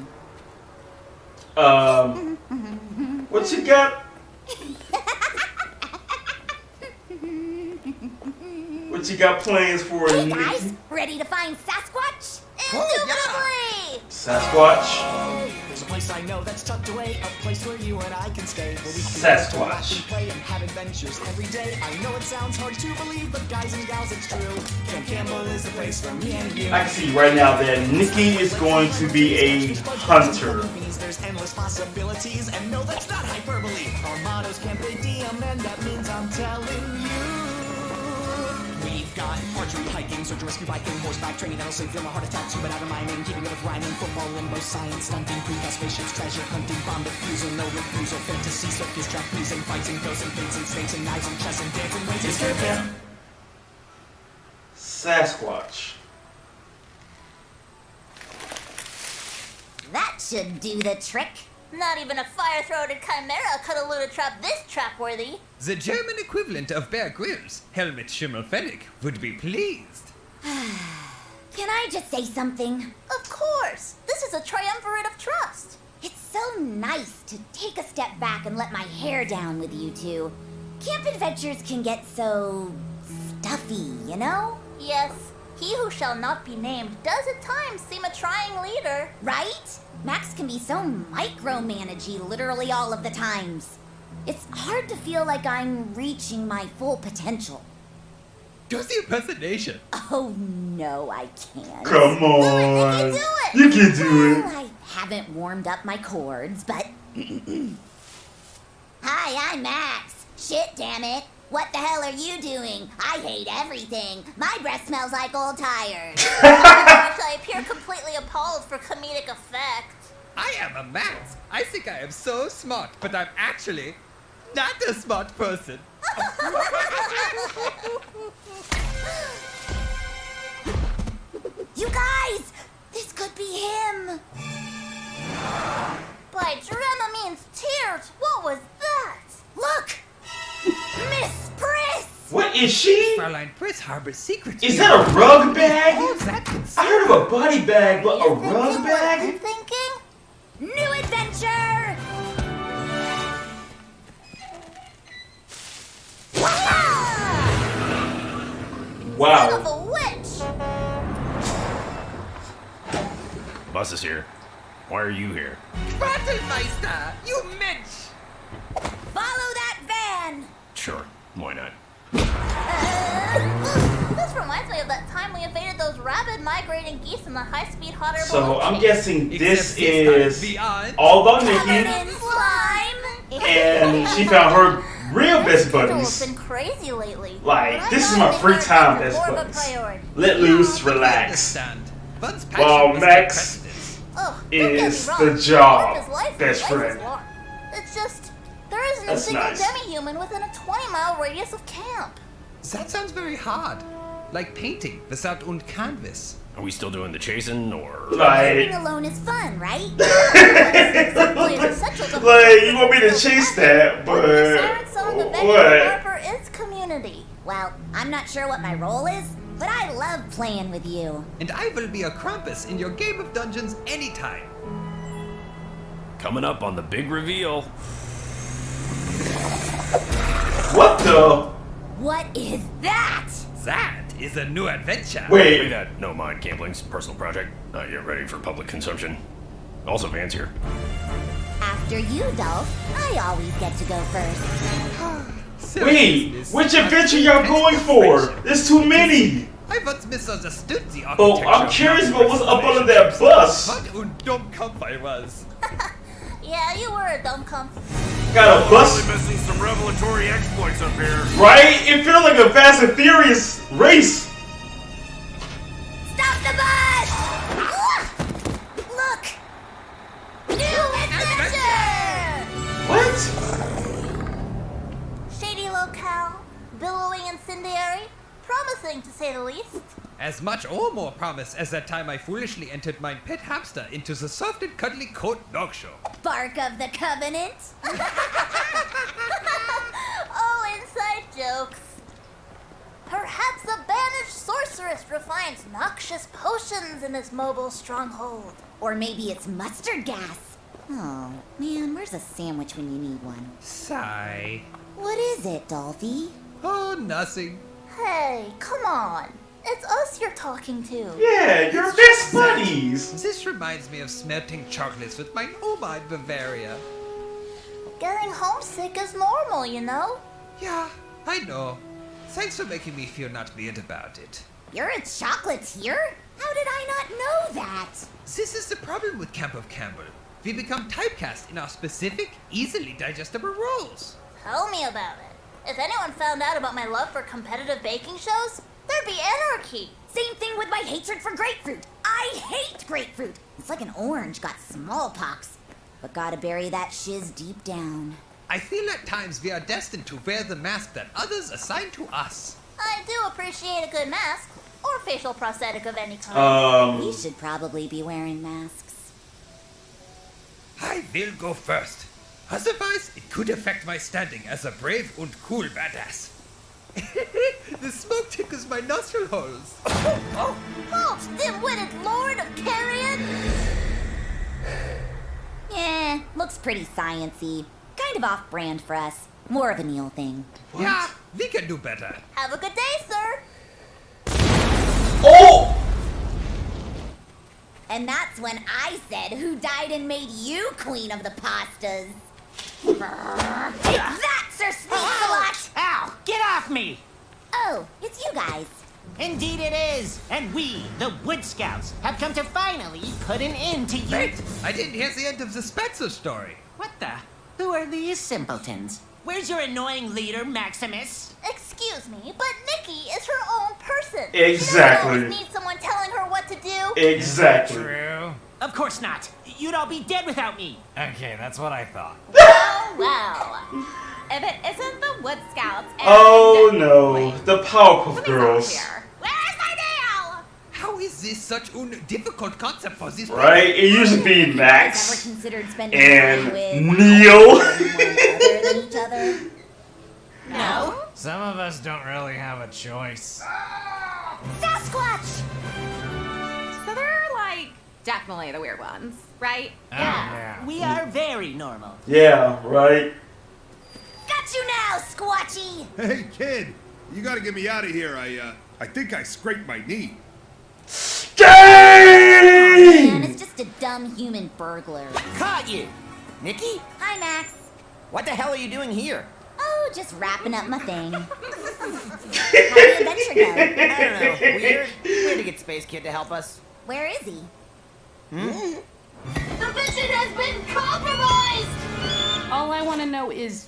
What you got? What you got plans for Hey Nikki? guys, ready to find Sasquatch? Indubitably! Sasquatch? place I know that's tucked away, a place where you and I can stay. Where we can Sasquatch. laugh and play and have adventures every day. I know it sounds hard to believe, but guys and gals, it's true. Camp Campbell is the place for me and you. I can see right now that Nikki is going to be a hunter. There's endless possibilities, and no, that's not hyperbole. Our motto's Camp Diem, and that means I'm telling you. We've got archery, hiking, search and rescue, biking, horseback training that'll save from a heart attack, scuba diving, mining, keeping up with rhyming, football, limbo, science, stunting, pre-cast spaceships, treasure hunting, bomb defusal, no refusal, fantasy, circus, trapeze, and fights, and ghosts, and fates, and snakes, and knives, and chess, and dancing, ways, and skirt. Sasquatch. That should do the trick. Not even a fire-throated chimera could elude a trap this trapworthy. The German equivalent of Bear Grylls, Helmut Schimmelfennig, would be pleased. Can I just say something? Of course. This is a triumvirate of trust. It's so nice to take a step back and let my hair down with you two. Camp adventures can get so stuffy, you know? Yes, he who shall not be named does at times seem a trying leader. Right? Max can be so micromanagey literally all of the times. It's hard to feel like I'm reaching my full potential. Do the impersonation. Oh no, I can't. Come on. You can do it. Well, I haven't warmed up my chords, but... Hi, I'm Max. Shit, damn it. What the hell are you doing? I hate everything. My breath smells like old tires. I appear completely appalled for comedic effect. I am a Max. I think I am so smart, but I'm actually not a smart person. You guys! This could be him! By Dramamine's tears, what was that? Look! Miss Priss! What is she? Fräulein Priss harbors secrets. Is that a rug bag? Oh, that I heard of a body bag, but a rug bag? I'm thinking? New adventure! Wow. Son of a witch! Bus is here. Why are you here? Quartelmeister, you mensch! Follow that van! Sure, why not? This reminds me of that time we evaded those rabid migrating geese in the high-speed hot air So balloon I'm chase. guessing this is all about Nikki, and she found her real best It's buddies. been crazy lately. Like, this is my free time best buddies. Let loose, relax. While Max is the job best friend. It's just, there isn't a That's single nice. demi-human within a 20-mile radius of camp. That sounds very hard. Like painting without un canvas. Are we still doing the chasing, or...? Being alone is fun, right? Like, you want me to chase that, but... What? Harper is community. Well, I'm not sure what my role is, but I love playing with you. And I will be a Krampus in your game of dungeons anytime. Coming up on the big reveal. What the? What is that? That is a new adventure. Wait. That, no mind, Campling's personal project. Not yet ready for public consumption. Also, Van's here. After you, Dolph. I always get to go first. Wait, which adventure y'all going for? There's too many. I once misunderstood the Oh, architecture. I'm curious about what's up under that bus. What un dumb Kampf I was. Yeah, you were a dumb cunt. Got a bus. Really missing some revelatory exploits up here. Right? It feels like a Fast and Furious race. Stop the bus! Look! New adventure! What? Shady locale, billowing incendiary, promising to say the least. As much or more promise as that time I foolishly entered my pet hamster into the soft and cuddly coat dog show. Bark of the Covenant. Oh, inside jokes. Perhaps a banished sorceress refines noxious potions in this mobile stronghold. Or maybe it's mustard gas. Oh, man, where's a sandwich when you need one? Sigh. What is it, Dolphy? Oh, nothing. Hey, come on. It's us you're talking to. Yeah, you're best buddies. This reminds me of smelting chocolates with my Oma in Bavaria. Getting homesick is normal, you know? Yeah, I know. Thanks for making me feel not weird about it. You're a chocolatier? How did I not know that? This is the problem with Camp of Campbell. We become typecast in our specific, easily digestible roles. Tell me about it. If anyone found out about my love for competitive baking shows, there'd be anarchy. Same thing with my hatred for grapefruit. I hate grapefruit. It's like an orange got smallpox. But gotta bury that shiz deep down. I feel at times we are destined to wear the mask that others assign to us. I do appreciate a good mask, or facial prosthetic of any kind. We should probably be wearing masks. I will go first. Otherwise, it could affect my standing as a brave and cool badass. The smoke tickles my nostril holes. Mulch, dim-witted lord of carrion! Yeah, looks pretty science-y. Kind of off-brand for us. More of a Neil thing. What? Yeah, we can do better. Have a good day, sir. Oh! And that's when I said who died and made you queen of the pastas. Take that, Sir Sneak-a-Lot! Ow! Get off me! Oh, it's you guys. Indeed it is! And we, the Wood Scouts, have come to finally put an end to you. Wait, I didn't hear the end of the Spencer story. What the? Who are these simpletons? Where's your annoying leader, Maximus? Excuse me, but Nikki is her own person. Exactly. She doesn't always need someone telling her what to do. Exactly. True. Of course not. You'd all be dead without me. Okay, that's what I thought. Oh, well. If it isn't the Wood Scouts and... Oh no, the Powerpuff Girls. Where's my nail? How is this such a difficult concept for this? Right? It used to be Max Ever considered spending and time with Neil. other than each other? No. Some of us don't really have a choice. Sasquatch! So they're like definitely the weird ones, right? Yeah. We are very normal. Yeah, right. Got you now, Squatchy! Hey, kid, you gotta get me out of here. I think I scraped my knee. Man, it's just a dumb human burglar. Caught you! Nikki? Hi, Max. What the hell are you doing here? Oh, just wrapping up my thing. How'd the adventure go? I don't know. Weird. We had to get Space Kid to help us. Where is he? The mission has been compromised! All I want to know is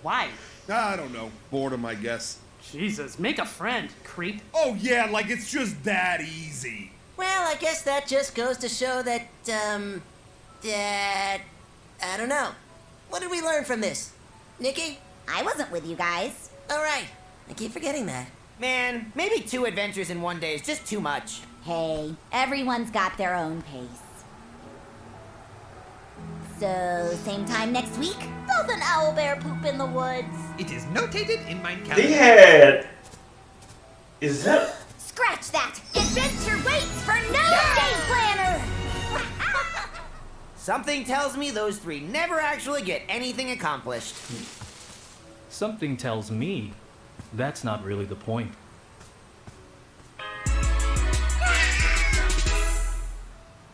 why? I don't know. Boredom, I guess. Jesus, make a friend, creep. Oh, yeah, like it's just that easy. Well, I guess that just goes to show that, I don't know. What did we learn from this? Nikki? I wasn't with you guys. All right. I keep forgetting that. Man, maybe 2 adventures in one day is just too much. Hey, everyone's got their own pace. So, same time next week? Does an owlbear poop in the woods? It is notated in my calendar. They had. Is that? Scratch that! Adventure waits for no day planner! Something tells me those 3 never actually get anything accomplished. Something tells me that's not really the point.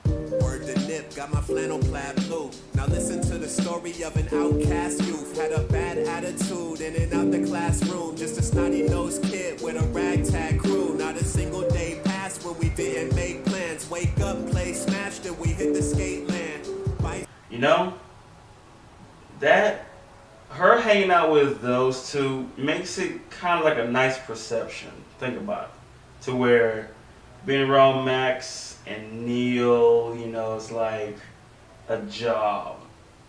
Word to Nip, got my flannel plaid blue. Now listen to the story of an outcast youth. Had a bad attitude in and out the classroom. Just a snotty-nosed kid with a ragtag crew. Not a single day passed where we didn't make plans. Wake up, play Smash, then we hit the skate land. You know, that her hanging out with those 2 makes it kind of like a nice perception. Think about it. To where being around Max and Neil, you know, it's like a job.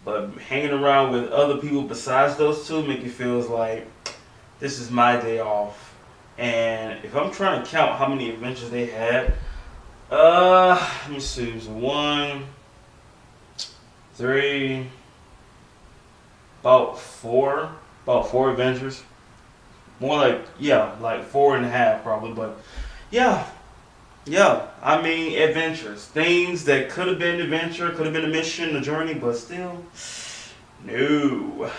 But hanging around with other people besides those 2 make it feel like this is my day off. And if I'm trying to count how many adventures they had, let me see. It was 1, 3, about 4 adventures. More like, yeah, like 4.5 probably, but yeah, I mean adventures. Things that could have been an adventure, could have been a mission, a journey, but still, no.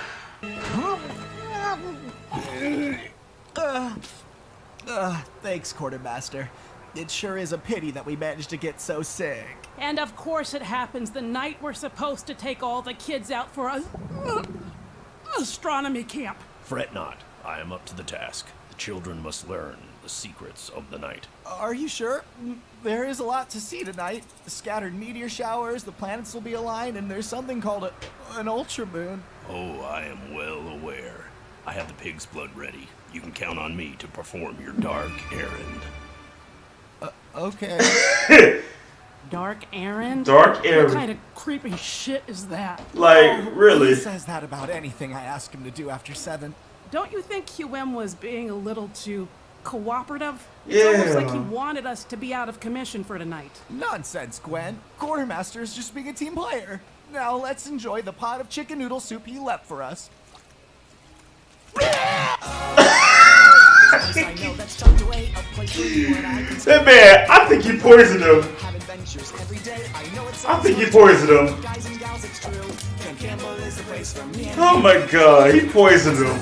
Thanks, Quartermaster. It sure is a pity that we managed to get so sick. And of course it happens the night we're supposed to take all the kids out for a astronomy camp. Fret not. I am up to the task. The children must learn the secrets of the night. Are you sure? There is a lot to see tonight. The scattered meteor showers, the planets will be aligned, and there's something called an ultramoon. Oh, I am well aware. I have the pig's blood ready. You can count on me to perform your dark errand. Okay. Dark errand? Dark errand. What kind of creepy shit is that? Like, really? He says that about anything I ask him to do after 7. Don't you think QM was being a little too cooperative? Yeah. It's almost like he wanted us to be out of commission for tonight. Nonsense, Gwen. Quartermaster is just being a team player. Now let's enjoy the pot of chicken noodle soup he left for us. That man, I think he poisoned him. I think he poisoned him. Oh my god, he poisoned him.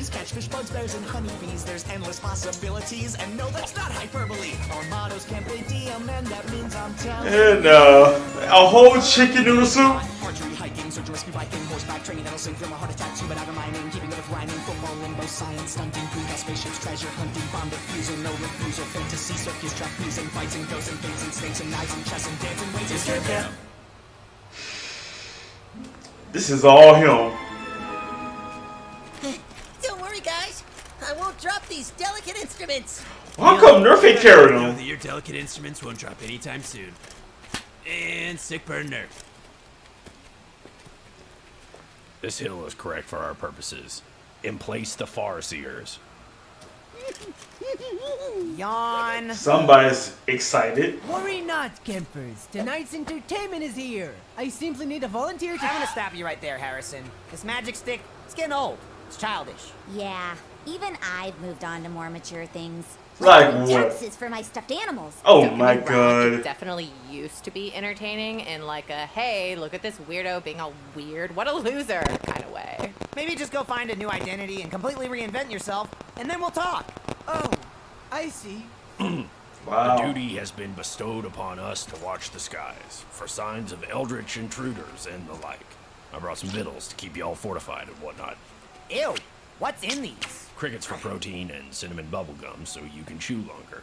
Catch fish, bugs, bears, and honeybees. There's endless possibilities, and no, that's not hyperbole. Our mottos can't be DM, and that means I'm telling. And a whole chicken noodle soup. Archery, hiking, search and rescue, biking, horseback training that'll sink from a heart attack, scuba diving, mining, keeping up with rhyming, football, limbo, science, stunting, greenhouse, spaceships, treasure hunting, bomb defusal, no refusal, fantasy, circus, trapeze, and fights, and ghosts, and things, and snakes, and knives, and chess, and dancing, ways, and scare them. This is all him. Don't worry, guys. I won't drop these delicate instruments. How come Nerf ain't carrying Know them? that your delicate instruments won't drop anytime soon. And sick burn Nerf. This hill is correct for our purposes. Emplace the Farseers. Yawn. Somebody's excited. Worry not, campers. Tonight's entertainment is here. I simply need a volunteer to... I'm gonna stop you right there, Harrison. This magic stick, it's getting old. It's childish. Yeah, even I've moved on to more mature things. Like paying what? taxes for my stuffed animals. Oh Don't get my me wrong, it god. definitely used to be entertaining in like a, hey, look at this weirdo being all weird, what a loser kind of way. Maybe just go find a new identity and completely reinvent yourself, and then we'll talk. Oh, I see. Wow. The duty has been bestowed upon us to watch the skies for signs of eldritch intruders and the like. I brought some victuals to keep you all fortified and whatnot. Ew, what's in these? Crickets for protein and cinnamon bubblegum so you can chew longer.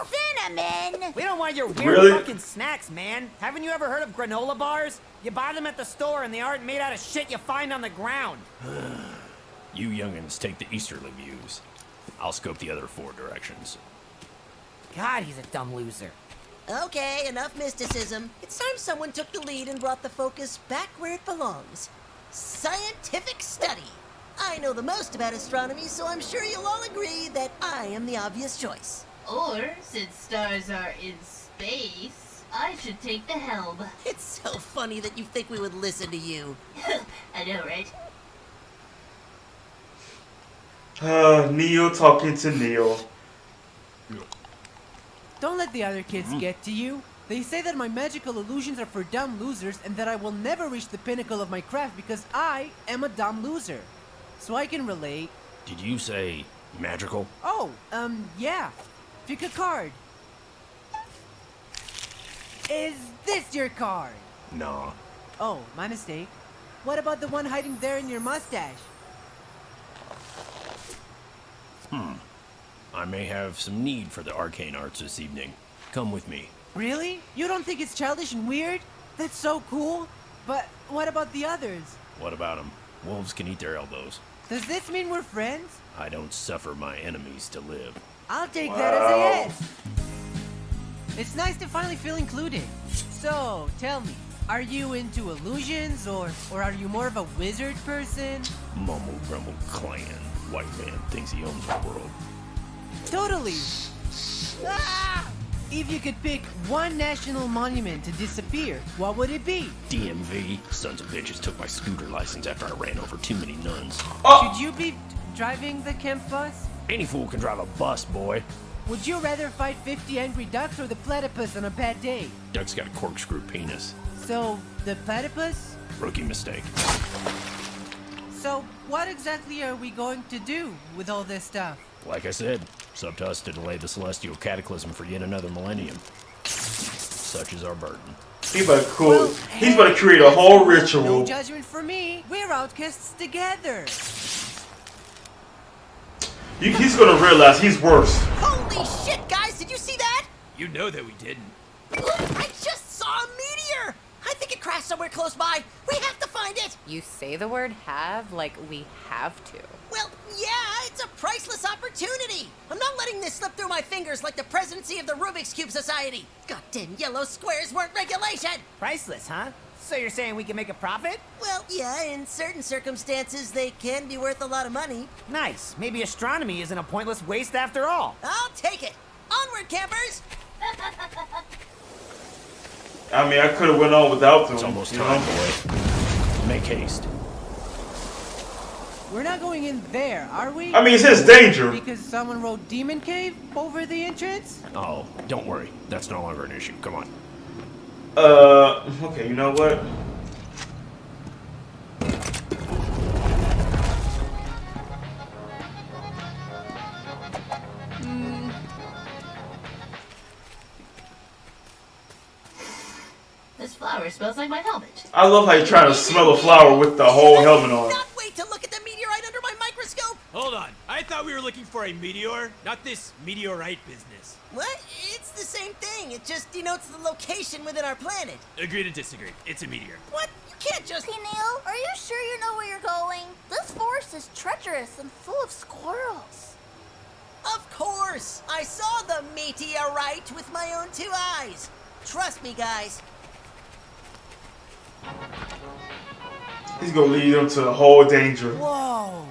Cinnamon! We don't want your weird Really? fucking snacks, man. Haven't you ever heard of granola bars? You buy them at the store and they aren't made out of shit you find on the ground. You youngins take the easterly views. I'll scope the other 4 directions. God, he's a dumb loser. Okay, enough mysticism. It's time someone took the lead and brought the focus back where it belongs. Scientific study. I know the most about astronomy, so I'm sure you'll all agree that I am the obvious choice. Or, since stars are in space, I should take the helm. It's so funny that you think we would listen to you. I know, right? Neo talking to Neo. Don't let the other kids get to you. They say that my magical illusions are for dumb losers and that I will never reach the pinnacle of my craft because I am a dumb loser. So I can relate. Did you say magical? Oh, yeah. Pick a card. Is this your card? Nah. Oh, my mistake. What about the one hiding there in your mustache? I may have some need for the arcane arts this evening. Come with me. Really? You don't think it's childish and weird? That's so cool. But what about the others? What about them? Wolves can eat their elbows. Does this mean we're friends? I don't suffer my enemies to live. I'll take that as a yes. It's nice to finally feel included. So, tell me, are you into illusions or are you more of a wizard person? Mumble grumble clan. White man thinks he owns the world. Totally. Ah! If you could pick one national monument to disappear, what would it be? DMV. Sons of bitches took my scooter license after I ran over too many nuns. Should you be driving the camp bus? Any fool can drive a bus, boy. Would you rather fight 50 angry ducks or the platypus on a bad day? Duck's got a corkscrew penis. So, the platypus? Rookie mistake. So, what exactly are we going to do with all this stuff? Like I said, it's up to us to delay the celestial cataclysm for yet another millennium. Such is our burden. He's about to create a whole ritual. No judgment for me. We're outcasts together. He's gonna realize he's worse. Holy shit, guys! Did you see that? You know that we didn't. I just saw a meteor! I think it crashed somewhere close by. We have to find it! You say the word have like we have to. Well, yeah, it's a priceless opportunity. I'm not letting this slip through my fingers like the presidency of the Rubik's Cube Society. Goddamn yellow squares weren't regulation. Priceless, huh? So you're saying we can make a profit? Well, yeah, in certain circumstances, they can be worth a lot of money. Nice. Maybe astronomy isn't a pointless waste after all. I'll take it. Onward, campers! I mean, I could have went on without them. It's almost time, boy. Make haste. We're not going in there, are we? I mean, it says danger. Because someone wrote Demon Cave over the entrance? Oh, don't worry. That's no longer an issue. Come on. Okay, you know what? This flower smells like my helmet. I love how you're trying to smell a flower with the whole helmet on. Wait to look at the meteorite under my microscope! Hold on. I thought we were looking for a meteor, not this meteorite business. What? It's the same thing. It just denotes the location within our planet. Agree to disagree. It's a meteor. What? You can't just... Hey, Neil, are you sure you know where you're going? This forest is treacherous and full of squirrels. Of course! I saw the meteorite with my own 2 eyes. Trust me, guys. He's gonna lead them to a whole danger. Whoa!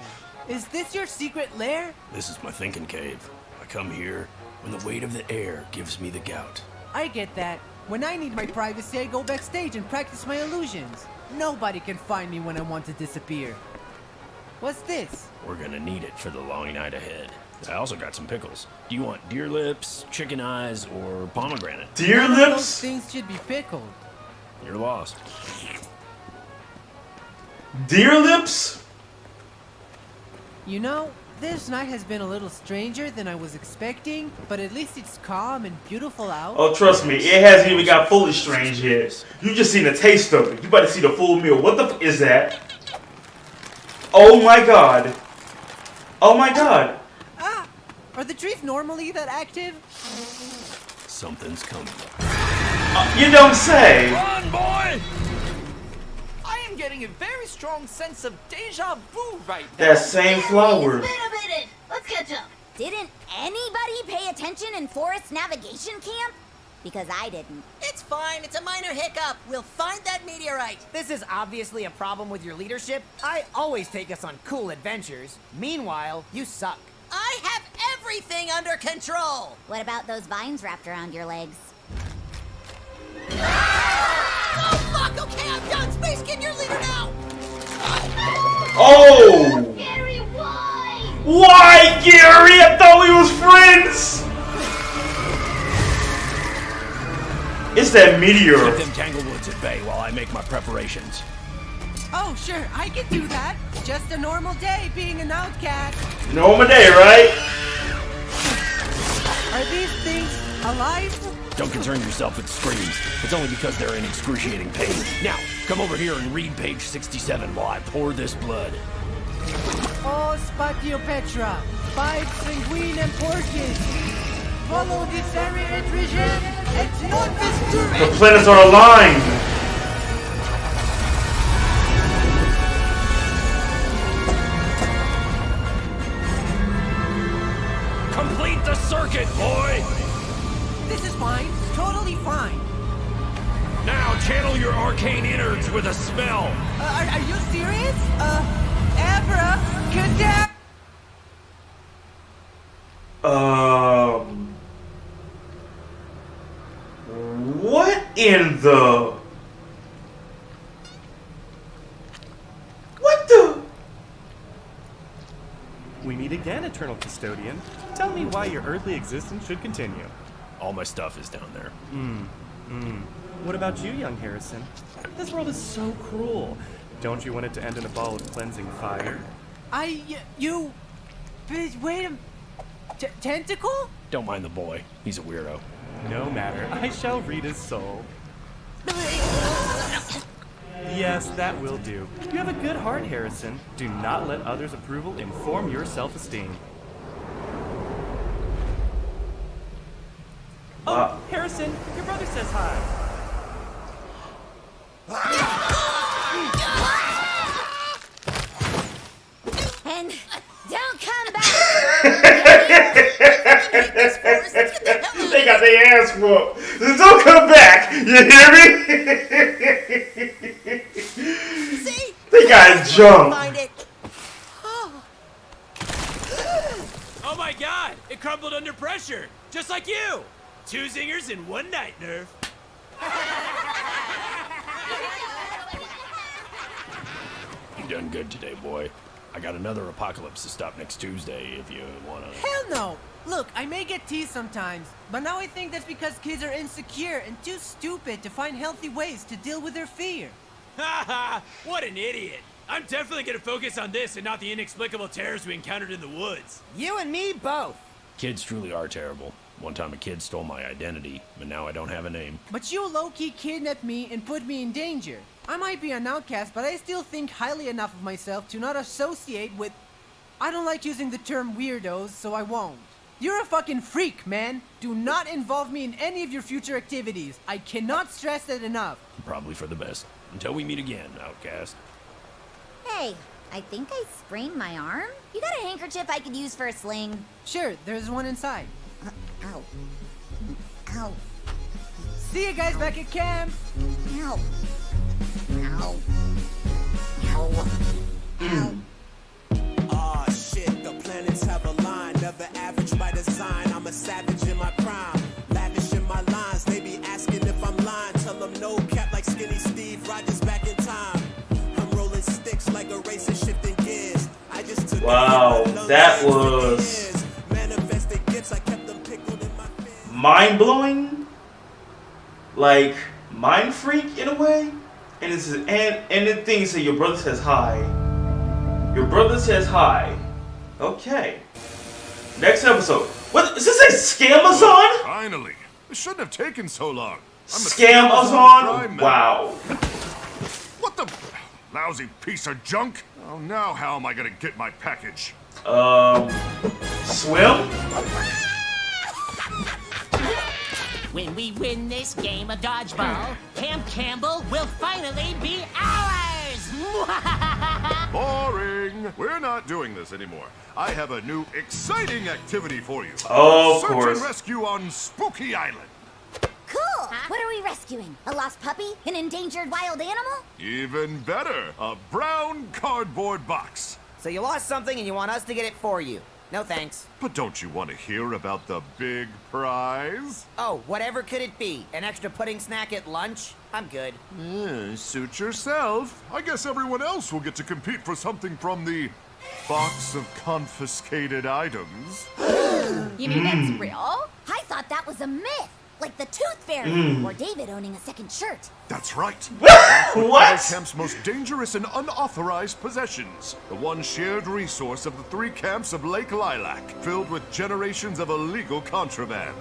Is this your secret lair? This is my thinking cave. I come here when the weight of the air gives me the gout. I get that. When I need my privacy, I go backstage and practice my illusions. Nobody can find me when I want to disappear. What's this? We're gonna need it for the long night ahead. I also got some pickles. Do you want deer lips, chicken eyes, or pomegranate? Deer None of lips? those things should be pickled. You're lost. Deer lips? You know, this night has been a little stranger than I was expecting, but at least it's calm and beautiful out. Oh, trust me, it hasn't even got fully strange yet. You just seen a taste of it. You about to see the full meal. What the f is that? Oh my god. Oh my god. Ah! Are the trees normally that active? Something's coming. You don't say. Run, boy! I am getting a very strong sense of deja vu right now. That same flower. Wait a minute. Let's catch up. Didn't anybody pay attention in Forest Navigation Camp? Because I didn't. It's fine. It's a minor hiccup. We'll find that meteorite. This is obviously a problem with your leadership. I always take us on cool adventures. Meanwhile, you suck. I have everything under control. What about those vines wrapped around your legs? Oh, fuck! Okay, I'm done. Space Kid, you're leader now. Oh! Gary, why? Why, Gary? I thought we was friends. It's that meteor. Keep them Tanglewoods at bay while I make my preparations. Oh, sure, I can do that. Just a normal day being an outcast. Normal day, right? Are these things alive? Don't concern yourself with screams. It's only because they're in excruciating pain. Now, come over here and read page 67 while I pour this blood. Oh, Spatiopetra, five sanguine and porkins. Follow this area at region and non The planets are aligned. Complete the circuit, boy! This is fine. Totally fine. Now channel your arcane innards with a spell. Are you serious? Abra, Cadabra. What in the... What the... We meet again, Eternal Custodian. Tell me why your earthly existence should continue. All my stuff is down there. What about you, young Harrison? This world is so cruel. Don't you want it to end in a ball of cleansing fire? Wait a... Tentacle? Don't mind the boy. He's a weirdo. No matter. I shall read his soul. Yes, that will do. You have a good heart, Harrison. Do not let others' approval inform your self-esteem. Oh, Harrison, your brother says hi. And don't come back. They got their ass whooped. Don't come back. You hear me? See? They got jumped. Find it. Oh my god! It crumbled under pressure! Just like you! 2 zingers in 1 night, Nerf. You done good today, boy. I got another apocalypse to stop next Tuesday if you wanna... Hell no! Look, I may get teased sometimes, but now I think that's because kids are insecure and too stupid to find healthy ways to deal with their fear. Haha! What an idiot! I'm definitely gonna focus on this and not the inexplicable terrors we encountered in the woods. You and me both. Kids truly are terrible. One time a kid stole my identity, but now I don't have a name. But you low-key kidnapped me and put me in danger. I might be an outcast, but I still think highly enough of myself to not associate with... I don't like using the term weirdos, so I won't. You're a fucking freak, man. Do not involve me in any of your future activities. I cannot stress that enough. Probably for the best. Until we meet again, outcast. Hey, I think I sprained my arm. You got a handkerchief I could use for a sling? Sure, there's one inside. Ow. Ow. See you guys back at camp. Ow. Ow. Ow. Ow. Ah, shit, the planets have aligned. Never average by design. I'm a savage in my crime. Lavish in my lines. They be asking if I'm lying. Tell them no cap like skinny Steve Rogers back in time. I'm rolling sticks like a racer shifting gears. I just took Wow, that was mind-blowing, like mind freak in a way. And it's and the thing said your brother says hi. Your brother says hi. Okay. Next episode. What is this, a Scamazon? Finally. It shouldn't have taken so long. Scamazon? Wow. What the lousy piece of junk? Oh, now how am I gonna get my package? Swim? When we win this game of dodgeball, Camp Campbell will finally be ours! Boring. We're not doing this anymore. I have a new exciting activity for you. Oh, of Search course. and rescue on Spooky Island. Cool! What are we rescuing? A lost puppy? An endangered wild animal? Even better, a brown cardboard box. So you lost something and you want us to get it for you. No thanks. But don't you want to hear about the big prize? Oh, whatever could it be? An extra pudding snack at lunch? I'm good. Suit yourself. I guess everyone else will get to compete for something from the box of confiscated items. You mean that's real? I thought that was a myth. Like the Tooth Fairy, or David owning a second shirt. That's right. What? Camp's most dangerous and unauthorized possessions. The one shared resource of the 3 camps of Lake Lilac, filled with generations of illegal contraband.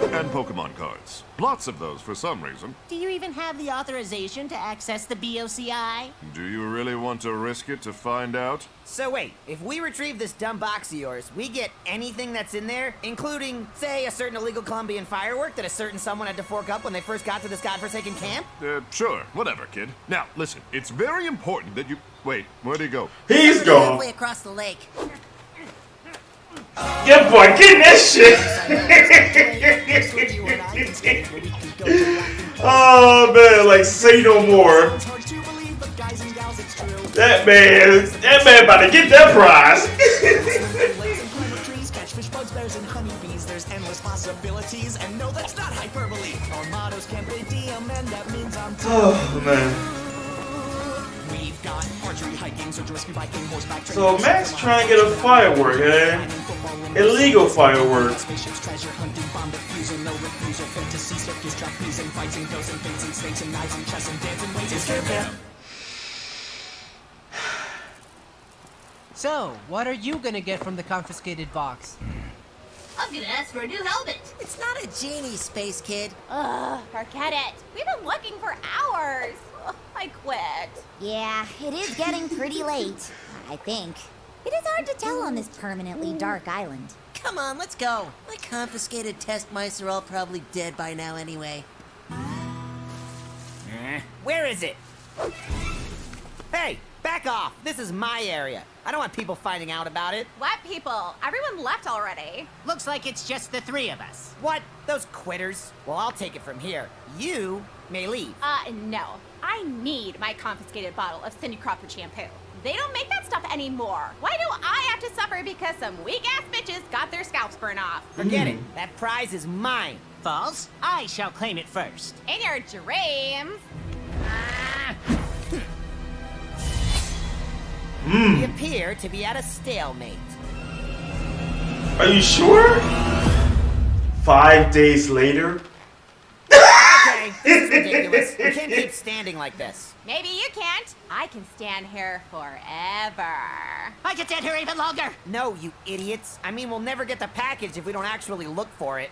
And Pokemon cards. Lots of those for some reason. Do you even have the authorization to access the BOCI? Do you really want to risk it to find out? So wait, if we retrieve this dumb box of yours, we get anything that's in there, including, say, a certain illegal Colombian firework that a certain someone had to fork up when they first got to this godforsaken camp? Sure. Whatever, kid. Now, listen, it's very important that you... Wait, where'd he go? He's gone. Halfway across the lake. Yeah, boy, get that shit. Oh man, like say no more. That man about to get that prize. Catch fish, bugs, bears, and honeybees. There's endless possibilities, and no, that's not hyperbole. Our motto's Carpe Diem, and that means I'm. Oh man. We've got archery, hiking, search and rescue, biking, horseback. So Max trying to get a firework, eh? Illegal firework. Spaceships, treasure hunting, bomb defusal, no refusal, fantasy, circus, trapeze, and fighting, ghosts and fates and snakes and knives and chess and dancing ways. It's Carpe. So, what are you gonna get from the confiscated box? I'm gonna ask for a new helmet. It's not a genie, Space Kid. Ugh, forget it. We've been looking for hours. Ugh, I quit. Yeah, it is getting pretty late, I think. It is hard to tell on this permanently dark island. Come on, let's go. My confiscated test mice are all probably dead by now anyway. Where is it? Hey, back off. This is my area. I don't want people finding out about it. What people? Everyone left already. Looks like it's just the three of us. What? Those quitters? Well, I'll take it from here. You may leave. No. I need my confiscated bottle of Cindy Crawford shampoo. They don't make that stuff anymore. Why do I have to suffer because some weak-ass bitches got their scalps burned off? Forget it. That prize is mine. False. I shall claim it first. In your dreams. We appear to be at a stalemate. Are you sure? 5 days later? Okay, this is ridiculous. We can't keep standing like this. Maybe you can't. I can stand here forever. I can stand here even longer. No, you idiots. I mean, we'll never get the package if we don't actually look for it.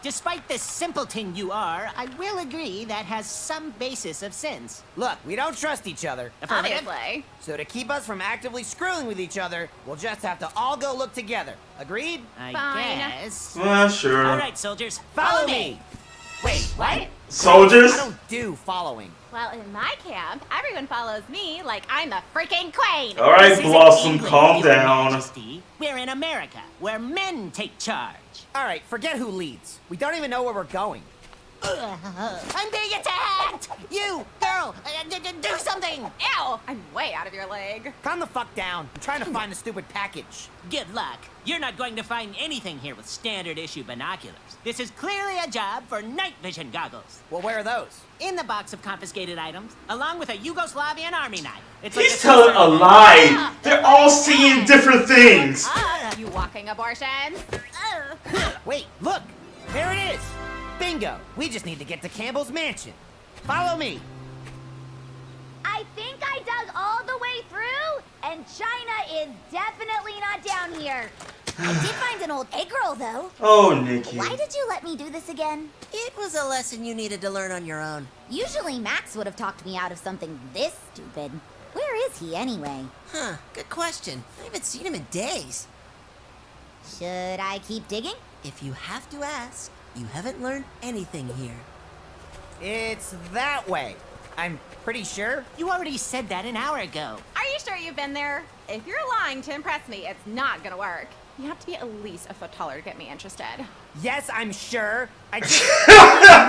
Despite the simpleton you are, I will agree that has some basis of sense. Look, we don't trust each other. Obviously. So to keep us from actively screwing with each other, we'll just have to all go look together. Agreed? I Fine. guess. Well, sure. All right, soldiers, Follow me! Wait, what? Soldiers? I don't do following. Well, in my camp, everyone follows me like I'm the freaking queen. All right, This isn't Blossom, England, calm Your down. Majesty. We're in America, where men take charge. All right, forget who leads. We don't even know where we're going. I'm being attacked! You, girl, do something! Ew! I'm way out of your leg. Calm the fuck down. I'm trying to find the stupid package. Good luck. You're not going to find anything here with standard issue binoculars. This is clearly a job for night vision goggles. Well, where are those? In the box of confiscated items, along with a Yugoslavian army knife. It's He's like telling a lie. They're all seeing different things. You walking abortions. Wait, look! There it is! Bingo! We just need to get to Campbell's mansion. Follow me! I think I dug all the way through, and China is definitely not down here. I did find an old egg roll, though. Oh, Nikki. Why did you let me do this again? It was a lesson you needed to learn on your own. Usually Max would have talked me out of something this stupid. Where is he, anyway? Huh, good question. I haven't seen him in days. Should I keep digging? If you have to ask, you haven't learned anything here. It's that way. I'm pretty sure. You already said that an hour ago. Are you sure you've been there? If you're lying to impress me, it's not gonna work. You have to be at least a foot taller to get me interested. Yes, I'm sure. I just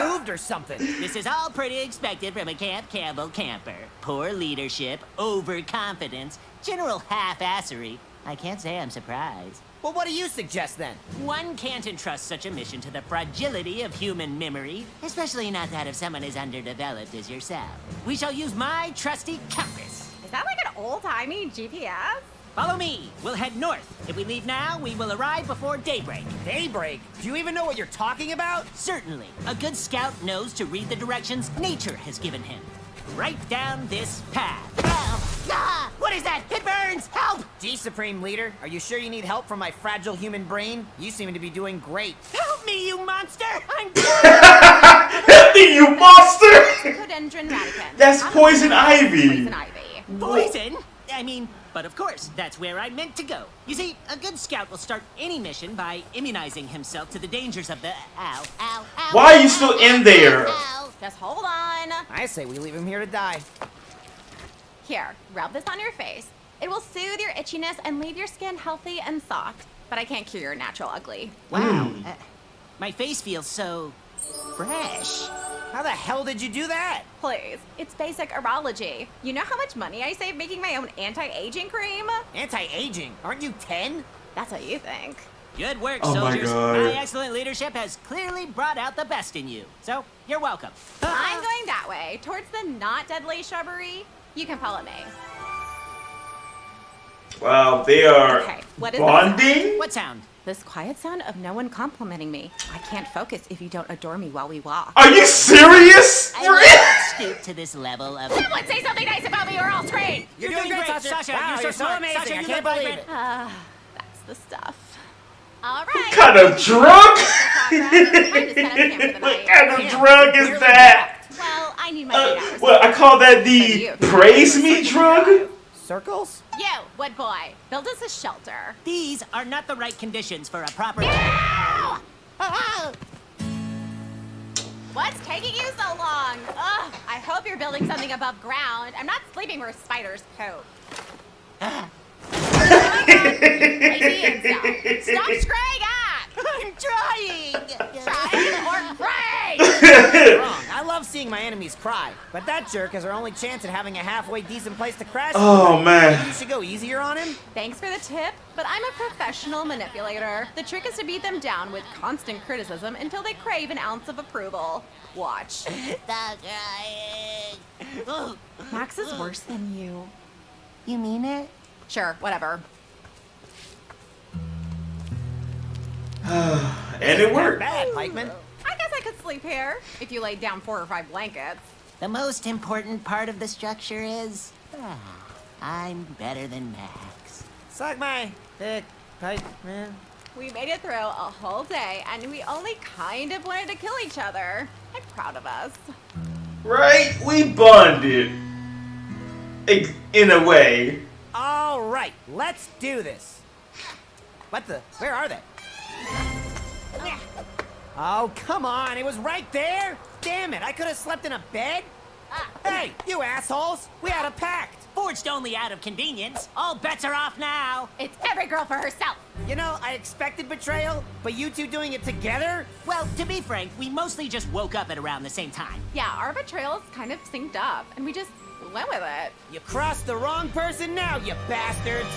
moved or something. This is all pretty expected from a Camp Campbell camper. Poor leadership, overconfidence, general half-assery. I can't say I'm surprised. Well, what do you suggest then? One can't entrust such a mission to the fragility of human memory, especially not that of someone as underdeveloped as yourself. We shall use my trusty compass. Is that like an old-timey GPS? Follow me. We'll head north. If we leave now, we will arrive before daybreak. Daybreak? Do you even know what you're talking about? Certainly. A good scout knows to read the directions nature has given him. Right down this path. Ah! What is that? It burns! Help! Gee, Supreme Leader, are you sure you need help from my fragile human brain? You seem to be doing great. Help me, you monster! I'm Help me, you monster! Codendron radicum. That's poison ivy. Poison ivy. Poison? But of course, that's where I meant to go. You see, a good scout will start any mission by immunizing himself to the dangers of the ow. Why are you still in there? Just hold on. I say we leave him here to die. Here, rub this on your face. It will soothe your itchiness and leave your skin healthy and soft. But I can't cure your natural ugly. Wow. My face feels so fresh. How the hell did you do that? Please, it's basic urology. You know how much money I save making my own anti-aging cream? Anti-aging? Aren't you 10? That's what you think. Good work, Oh my soldiers. God. My excellent leadership has clearly brought out the best in you. So, you're welcome. I'm going that way, towards the not deadly shrubbery. You can follow me. Wow, they are Okay, what is bonding? What sound? This quiet sound of no one complimenting me. I can't focus if you don't adore me while we walk. Are you serious? I won't stoop to this level of... Someone say something nice about me or I'll scream! You're doing great, Sasha. Wow, you're so smart. amazing. Sasha, I you can't look believe vibrant. it. That's the stuff. All right. What kind of drug? What kind of drug is that? Well, I need my 8 hours. Well, I call that the praise me drug. Circles? You, wood boy, build us a shelter. These are not the right conditions for a proper. What's taking you so long? Ugh, I hope you're building something above ground. I'm not sleeping where spiders poop. Lazy incel. Stop screwing up! I'm trying! Trying or pray! Wrong. I love seeing my enemies cry, but that jerk is our only chance at having a halfway decent place to crash. Oh, man. Maybe you should go easier on him? Thanks for the tip, but I'm a professional manipulator. The trick is to beat them down with constant criticism until they crave an ounce of approval. Watch. Stop crying. Max is worse than you. You mean it? Sure, whatever. And it worked. Bad, Pikeman. I guess I could sleep here if you laid down 4 or 5 blankets. The most important part of the structure is I'm better than Max. Suck my dick, Pikeman. We made it through a whole day, and we only kind of wanted to kill each other. I'm proud of us. Right? We bonded. In a way. All right, let's do this. What the? Where are they? Oh, come on. It was right there. Damn it. I could have slept in a bed. Hey, you assholes. We had a pact. Forged only out of convenience. All bets are off now. It's every girl for herself. You know, I expected betrayal, but you two doing it together? Well, to be frank, we mostly just woke up at around the same time. Yeah, our betrayals kind of synced up, and we just went with it. You crossed the wrong person now, you bastards.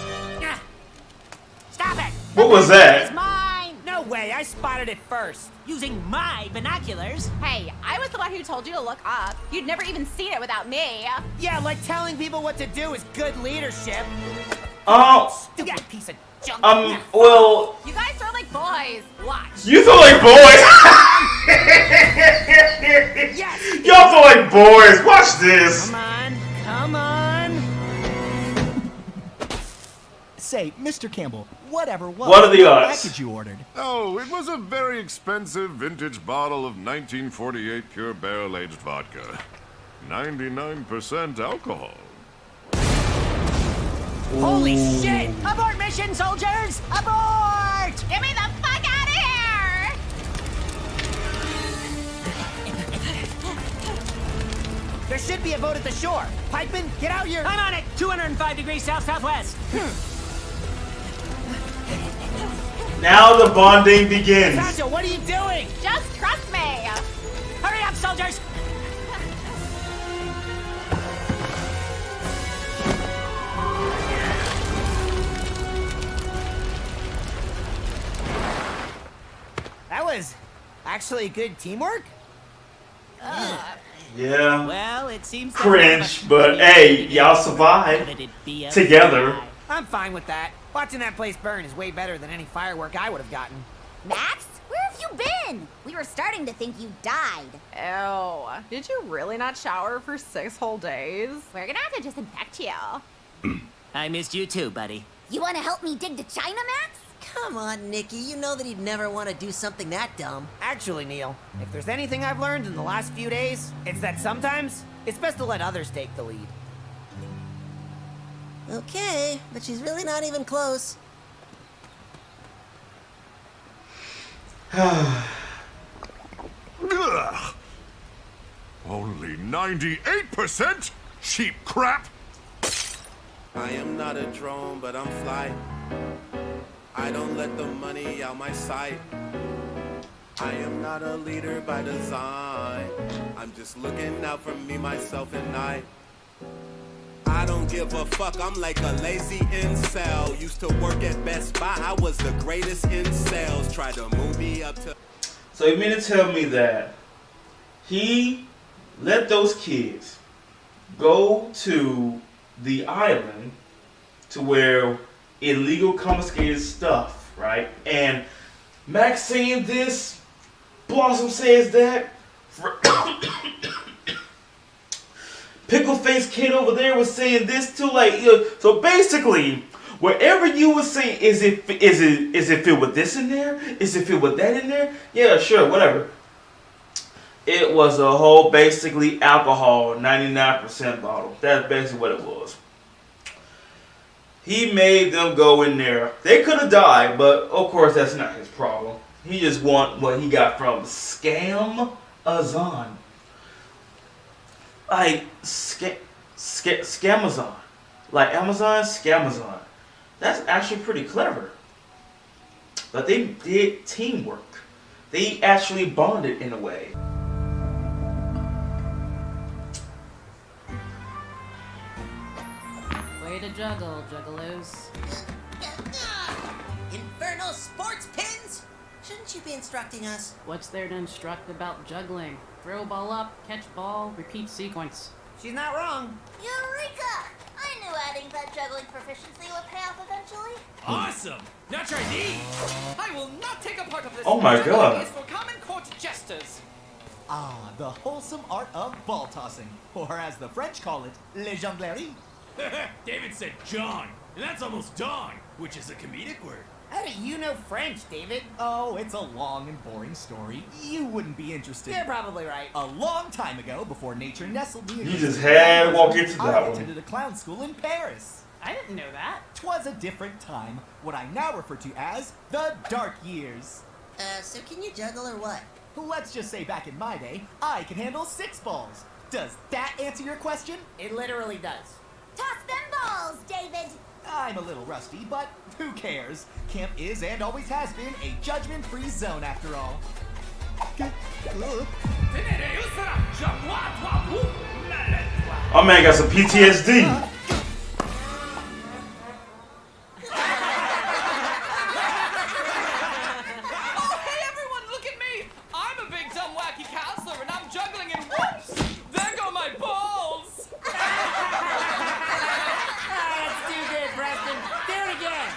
Stop it! What was that? It's mine! No way, I spotted it first. Using my binoculars. Hey, I was the one who told you to look up. You'd never even seen it without me. Yeah, like telling people what to do is good leadership. Oh. Stupid piece of junk. Well. You guys are like boys. Watch. You feel like boys. Yes. Y'all feel like boys. Watch this. Come on, come on. Say, Mr. Campbell, whatever was What are the odds? package you ordered? Oh, it was a very expensive vintage bottle of 1948 pure barrel-aged vodka. 99% alcohol. Holy shit! Abort mission, soldiers! Abort! Get me the fuck out of here! There should be a boat at the shore. Pikeman, get out your... I'm on it! 205 degrees south-southwest. Now the bonding begins. Sasha, what are you doing? Just trust me. Hurry up, soldiers! That was actually good teamwork. Yeah. Well, it seems Cringe, but hey, y'all survived together. I'm fine with that. Watching that place burn is way better than any firework I would have gotten. Max, where have you been? We were starting to think you died. Ew. Did you really not shower for 6 whole days? We're gonna have to disinfect you. I missed you too, buddy. You want to help me dig to China, Max? Come on, Nikki. You know that he'd never want to do something that dumb. Actually, Neil, if there's anything I've learned in the last few days, it's that sometimes it's best to let others take the lead. Okay, but she's really not even close. Ugh. Only 98%? Cheap crap! I am not a drone, but I'm fly. I don't let the money out my sight. I am not a leader by design. I'm just looking out for me, myself, and I. I don't give a fuck, I'm like a lazy incel. Used to work at Best Buy, I was the greatest in sales. Tried to move me up to... So you mean to tell me that he let those kids go to the island to where illegal confiscated stuff, right? And Max saying this, Blossom says that, Pickle Face Kid over there was saying this too, like, so basically, Wherever you were saying, is it filled with this in there? Is it filled with that in there? Yeah, sure, whatever. It was a whole basically alcohol 99% bottle. That's basically what it was. He made them go in there. They could have died, but of course that's not his problem. He just want what he got from Scamazon. Like Scamazon. Like Amazon, Scamazon. That's actually pretty clever. But they did teamwork. They actually bonded in a way. Way to juggle, juggalos. Infernal sports pins? Shouldn't you be instructing us? What's there to instruct about juggling? Throw ball up, catch ball, repeat sequence. She's not wrong. Eureka! I knew adding that juggling proficiency would pay off eventually. Awesome! Now try these! I will not take a part of this. Oh my God. It's for common court jesters. Ah, the wholesome art of ball tossing, or as the French call it, le jonglerie. David said John, and that's almost dong, which is a comedic word. How do you know French, David? Oh, it's a long and boring story. You wouldn't be interested. You're probably right. A long time ago, before nature nestled me You just had to walk into I that one. attended a clown school in Paris. I didn't know that. 'Twas a different time, what I now refer to as the dark years. So can you juggle or what? Let's just say back in my day, I could handle 6 balls. Does that answer your question? It literally does. Toss them balls, David. I'm a little rusty, but who cares? Camp is and always has been a judgment-free zone after all. Oh man, got some PTSD. Oh, hey everyone, look at me! I'm a big dumb wacky counselor and I'm juggling and whoops! There go my balls! That's too good, Preston. Do it again.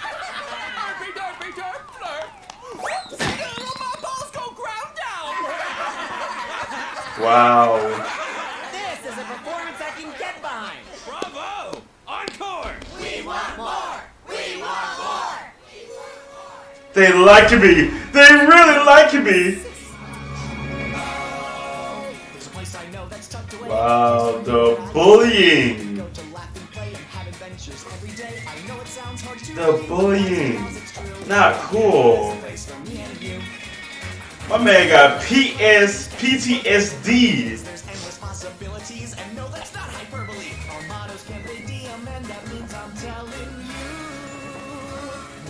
Whoops! My balls go ground down! Wow. This is a performance I can get behind. Bravo! Encore! We want more! We want more! They like me. They really like me. There's a place I know that's tucked away. Wow, the bullying. Go to laugh and play and have adventures every day. I know it sounds hard to The bullying. Not cool. place for me and you. My man got PTSD. There's endless possibilities, and no, that's not hyperbole. Our mottos can redeem, and that means I'm telling you.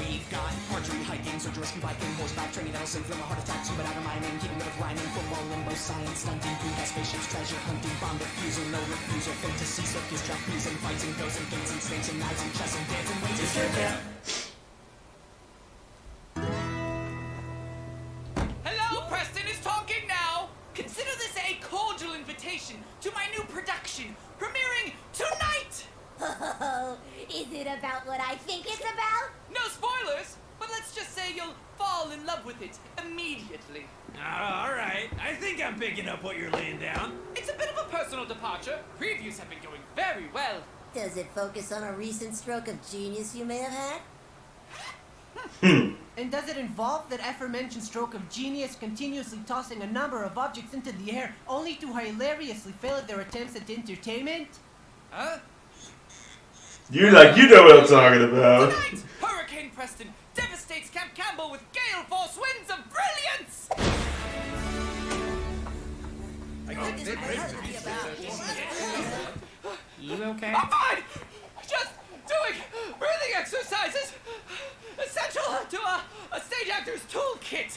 We've got archery, hiking, search and rescue, biking, horseback training that'll save from a heart attack, scuba diving, mining, keeping with rhyming, football, limbo, science, stunting, food, spaceships, treasure hunting, bomb defusal, no refusal, fantasy, circus, trapeze, and fights, and ghosts, and gates, and snakes, and knives, and chess, and dancing, ways, and circus. Hello, Preston is talking now! Consider this a cordial invitation to my new production, premiering tonight! Oh, is it about what I think it's about? No spoilers, but let's just say you'll fall in love with it immediately. Alright, I think I'm picking up what you're laying down. It's a bit of a personal departure. Previews have been going very well. Does it focus on a recent stroke of genius you may have had? And does it involve that aforementioned stroke of genius continuously tossing a number of objects into the air only to hilariously fail at their attempts at entertainment? Huh? You know what I'm talking about. Tonight, Hurricane Preston devastates Camp Campbell with gale force winds of brilliance! You okay? I'm fine! Just doing breathing exercises! Essential to a stage actor's toolkit!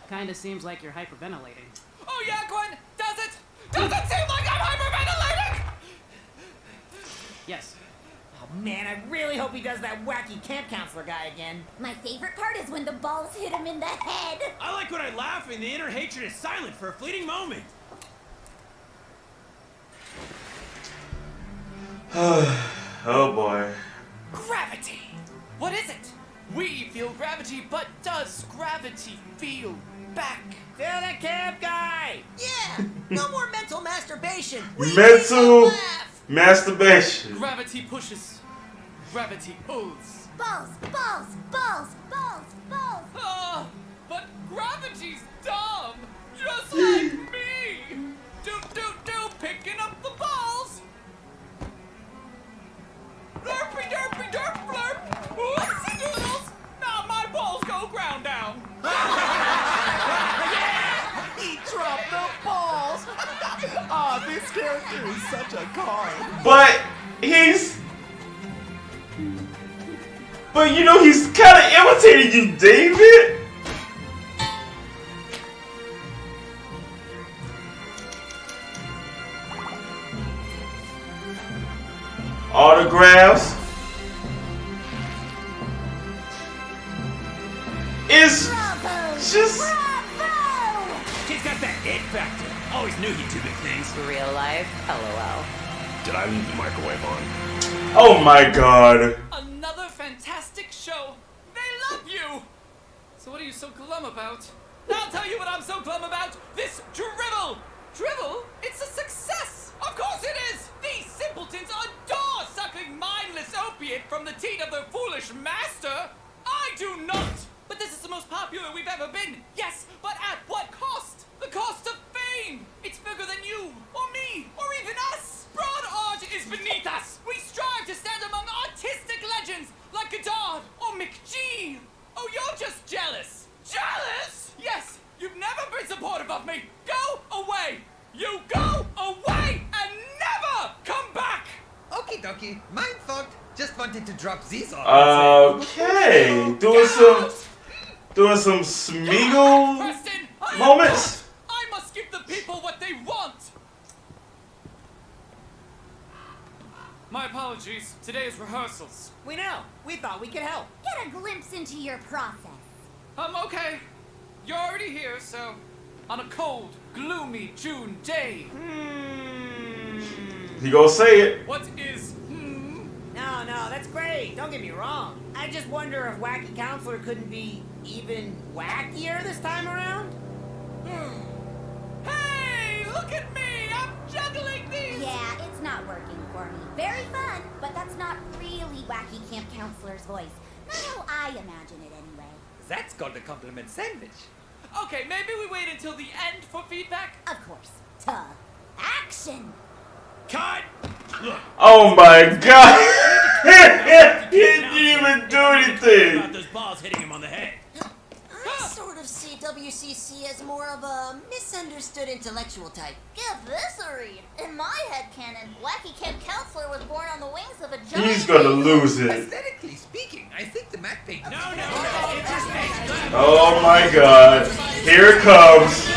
Kinda seems like you're hyperventilating. Oh yeah, Gwen? Does it? Does it seem like I'm hyperventilating? Yes. Oh man, I really hope he does that wacky camp counselor guy again. My favorite part is when the balls hit him in the head. I like when I laugh and the inner hatred is silent for a fleeting moment. Oh boy. Gravity! What is it? We feel gravity, but does gravity feel back? Feel the camp guy! Yeah! No more mental masturbation! We need Mental to laugh. masturbation. Gravity pushes. Gravity pulls. balls, balls, balls, balls, balls. But gravity's dumb, just like me. Do, picking up the balls. Blurpy, derpy, derp, blurp. Whoopsie doodles. Now my balls go ground down. He dropped the balls! Ah, this character is such a card. But you know, he's kind of imitating you, David. Autographs. It's just. He's got that it factor. Always knew he'd do big things. Real life, LOL. Did I leave the microwave on? Oh my god. Another fantastic show. They love you. So what are you so glum about? I'll tell you what I'm so glum about. This drivel. Drivel? It's a success. Of course it is. These simpletons adore sucking mindless opiate from the teat of their foolish master. I do not. But this is the most popular we've ever been. Yes, but at what cost? The cost of fame. It's bigger than you, or me, or even us. Broad art is beneath us. We strive to stand among artistic legends like Godard or McGee. Oh, you're just jealous. Jealous? Yes, you've never been supportive of me. Go away. You go away and never come back. Okie dokie, mind fucked. Just wanted to drop these off. Okay, doing some Smeagol Preston, moments. I must give the people what they want. My apologies. Today is rehearsals. We know. We thought we could help. Get a glimpse into your process. Okay. You're already here, so on a cold, gloomy June day. He gonna say it. What is No, that's great. Don't get me wrong. I just wonder if Wacky Counselor couldn't be even wackier this time around? Hey, look at me! I'm juggling these! Yeah, it's not working for me. Very fun, but that's not really Wacky Camp Counselor's voice. Not how I imagine it anyway. That's called a compliment sandwich. Okay, maybe we wait until the end for feedback? Of course. Action! Cut! Oh my god! He didn't even do anything! About those balls hitting him on the head. I sort of see WCC as more of a misunderstood intellectual type. Give this a read. In my headcanon, Wacky Camp Counselor was born on the wings of a giant... He's gonna lose it. Aesthetically speaking, I think the matte paint... No. It just makes good. Oh my god. Here it comes.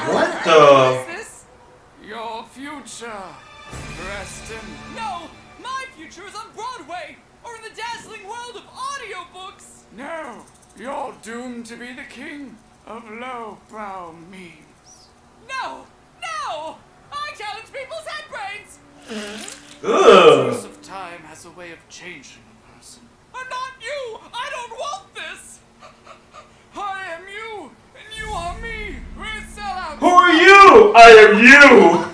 What the? Is this your future, Preston? No! My future is on Broadway! Or in the dazzling world of audiobooks! No! You're doomed to be the king of lowbrow memes. No! No! I challenge people's head brains! The course of time has a way of changing a person. I'm not you! I don't want this! I am you, and you are me! We're sellouts! Who are you? I am you!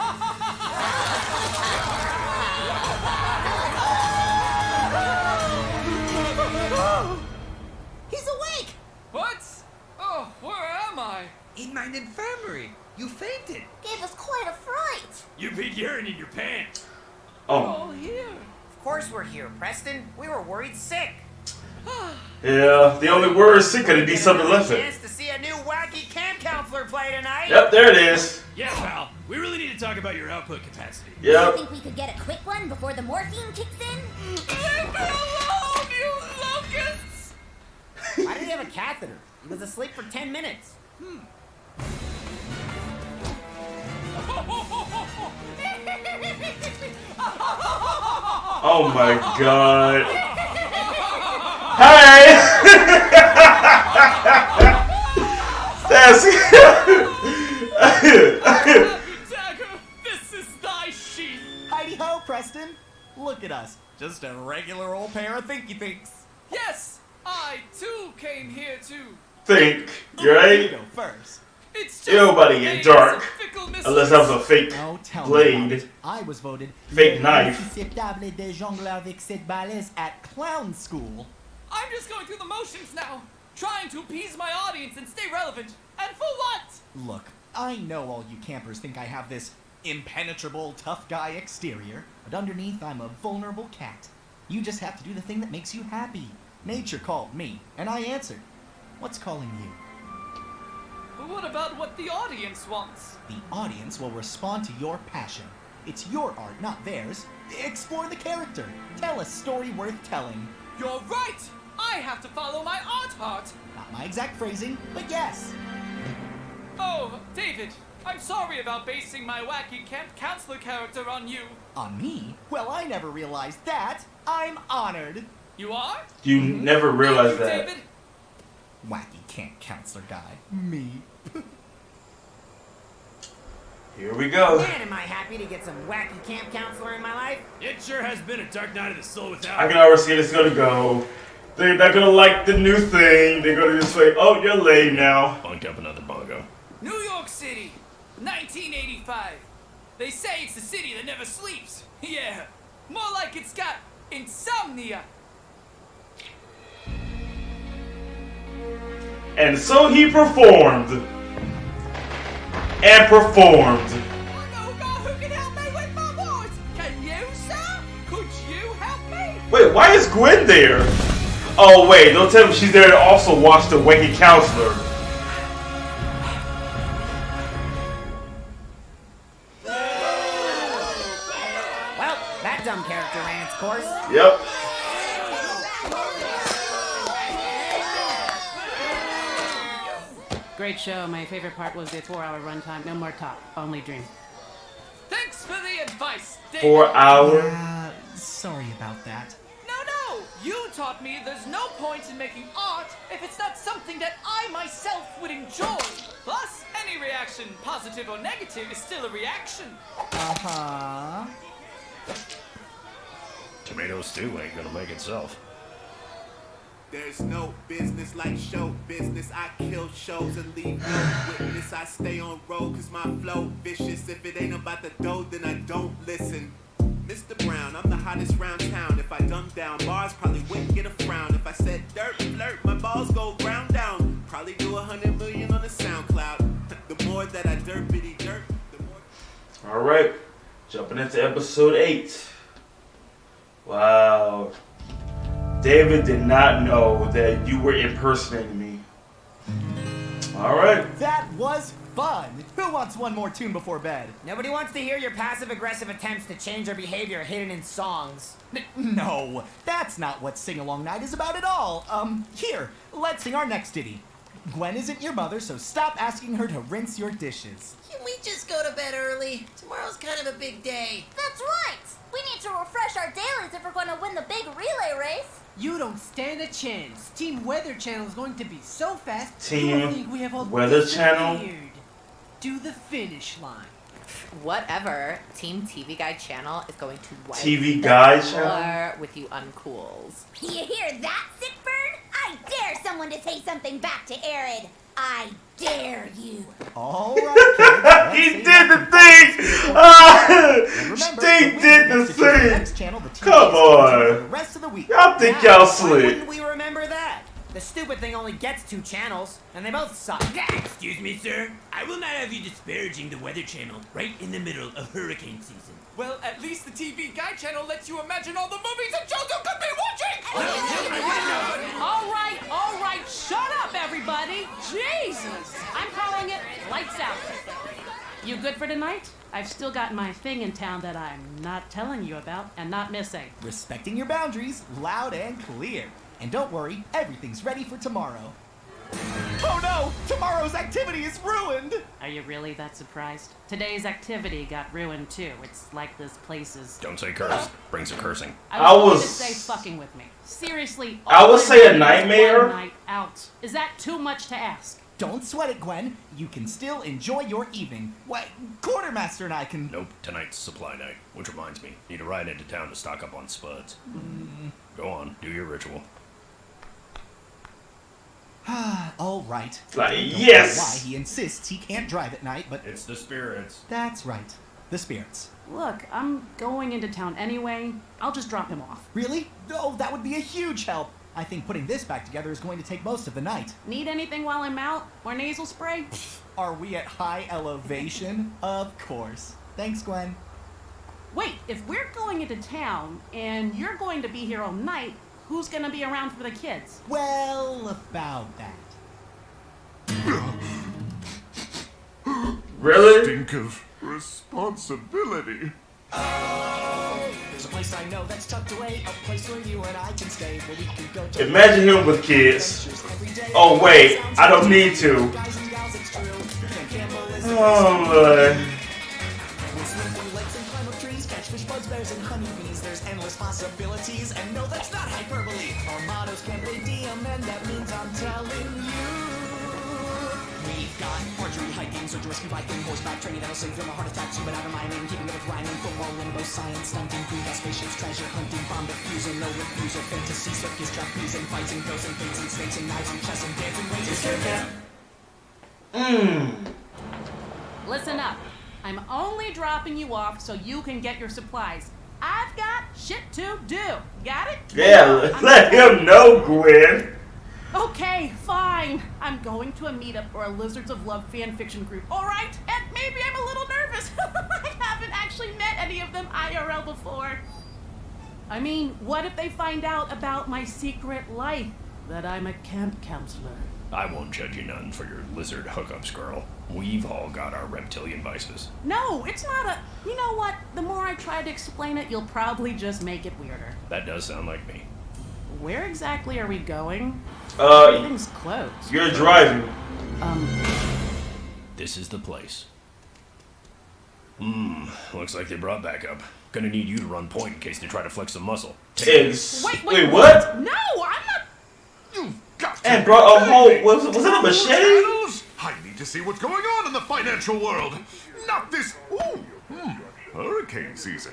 He's awake! What? Oh, where am I? In mine infirmary. You fainted. Gave us quite a fright. You've been urine in your pants. Oh. Here. Of course we're here, Preston. We were worried sick. Yeah, the only word sick could be something left it. Chance to see a new Wacky Camp Counselor play tonight. Yep, there it is. Yeah, pal. We really need to talk about your output capacity. You Yep. think we could get a quick one before the morphine kicks in? Leave me alone, you locusts! Why did he have a catheter? He was asleep for 10 minutes. Oh my god. Hey! That's Dagger, this is thy sheath. Heidi ho, Preston. Look at us. Just a regular old pair of thinky thinks. Yes, I too came here to think, right? Go first. Nobody get dark. Unless that was a fake Oh, tell me blade. about it. I was voted Fake le knife. susceptible de jongler avec cette balise at clown school. I'm just going through the motions now, trying to appease my audience and stay relevant. And for what? Look, I know all you campers think I have this impenetrable tough guy exterior, but underneath I'm a vulnerable cat. You just have to do the thing that makes you happy. Nature called me, and I answered. What's calling you? But what about what the audience wants? The audience will respond to your passion. It's your art, not theirs. Explore the character. Tell a story worth telling. You're right! I have to follow my art heart! Not my exact phrasing, but yes. Oh, David, I'm sorry about basing my wacky camp counselor character on you. On me? Well, I never realized that. I'm honored. You are? You never realized that. David? Wacky camp counselor guy. Me. Here we go. Man, am I happy to get some wacky camp counselor in my life. It sure has been a dark night of the soul without. I can already see this gonna go. They're not gonna like the new thing. They're gonna just say, "Oh, you're lame now." Bunk up another bongo. New York City, 1985. They say it's the city that never sleeps. Yeah, more like it's got insomnia. And so he performed. And performed. Oh God, who can help me with my voice? Can you, sir? Could you help me? Wait, why is Gwen there? Oh wait, don't tell me she's there to also watch the wacky counselor. Well, that dumb character ran its course. Yep. Great show. My favorite part was the 4-hour runtime. No more talk, only dream. Thanks for the advice, David. 4 hours. Sorry about that. No! You taught me there's no point in making art if it's not something that I myself would enjoy. Plus, any reaction, positive or negative, is still a reaction. Uh-huh. Tomato stew ain't gonna make itself. There's no business like show business. I kill shows and leave no witness. I stay on road cause my flow vicious. If it ain't about the dough, then I don't listen. Mr. Brown, I'm the hottest round town. If I dumb down bars, probably wouldn't get a frown. If I said dirt, flirt, my balls go ground down. Probably do 100 million on the SoundCloud. The more that I derpity dirt, the more... Alright, jumping into episode 8. Wow. David did not know that you were impersonating me. Alright. That was fun. Who wants one more tune before bed? Nobody wants to hear your passive-aggressive attempts to change our behavior hidden in songs. No, that's not what Sing-Along Night is about at all. Here, let's sing our next ditty. Gwen isn't your mother, so stop asking her to rinse your dishes. Can we just go to bed early? Tomorrow's kind of a big day. That's right! We need to refresh our dailies if we're going to win the big relay race. You don't stand a chance. Team Weather Channel is going to be so fast, Team you will think we have all Weather Channel? disappeared to the finish line. Whatever. Team TV Guide Channel is going to wipe TV the Guide floor Channel? with you uncools. You hear that, Sickburn? I dare someone to say something back to Arid. I dare you. All right, He did the thing! Steve did the thing! Come on! Y'all think y'all Why slick. wouldn't we remember that? The stupid thing only gets 2 channels, and they both suck. Excuse me, sir. I will not have you disparaging the Weather Channel right in the middle of hurricane season. Well, at least the TV Guide Channel lets you imagine all the movies and shows you could be watching! All right, shut up, everybody! Jesus! I'm calling it lights out. You good for tonight? I've still got my thing in town that I'm not telling you about and not missing. Respecting your boundaries, loud and clear. And don't worry, everything's ready for tomorrow. Oh no! Tomorrow's activity is ruined! Are you really that surprised? Today's activity got ruined too. It's like this place is... Don't say curse. Bring some cursing. I was going to say fucking with me. Seriously, I would all say a I wanted was nightmare. one night out. Is that too much to ask? Don't sweat it, Gwen. You can still enjoy your evening. What? Quartermaster and I can... Nope, tonight's supply night. Which reminds me, need to ride into town to stock up on spuds. Go on, do your ritual. All right. Like, I don't know yes! why he insists he can't drive at night, but It's the spirits. that's right. The spirits. Look, I'm going into town anyway. I'll just drop him off. Really? Oh, that would be a huge help. I think putting this back together is going to take most of the night. Need anything while I'm out? Or nasal spray? Are we at high elevation? Of course. Thanks, Gwen. Wait, if we're going into town and you're going to be here all night, who's gonna be around for the kids? Well, about that. Really? Stink of responsibility. There's a place I know that's tucked away, a place where you and I can stay, where we can go to. Imagine him with kids. Oh wait, I don't need to. Oh boy. Catch bugs, bears, and honeybees. There's endless possibilities, and no, that's not hyperbole. Our motto's Camp Diem, and that means I'm telling you. We've got archery, hiking, search and rescue, biking, horseback training that'll save from a heart attack, scuba diving, mining, keeping it with rhyming, football, limbo, science, stunting, food, gas, spaceships, treasure hunting, bomb diffusing, no refusal, fantasy, circus, trapeze, and fights, and ghosts, and things, and snakes, and knives, and chess, and dancing, ways, and scare camp. Listen up. I'm only dropping you off so you can get your supplies. I've got shit to do. Got it? Yeah, let him know, Gwen. Okay, fine. I'm going to a meetup for a Lizards of Love fan fiction group. All right? And maybe I'm a little nervous. I haven't actually met any of them IRL before. I mean, what if they find out about my secret life? That I'm a camp counselor. I won't judge you none for your lizard hookups, girl. We've all got our reptilian vices. No, it's not a... You know what? The more I try to explain it, you'll probably just make it weirder. That does sound like me. Where exactly are we going? Everything's closed. You're driving. This is the place. Looks like they brought backup. Gonna need you to run point in case they try to flex some muscle. Wait, what? No, I'm not... You've got to And brought a whole... Was it a machete? I need to see what's going on in the financial world. Not this... hurricane season.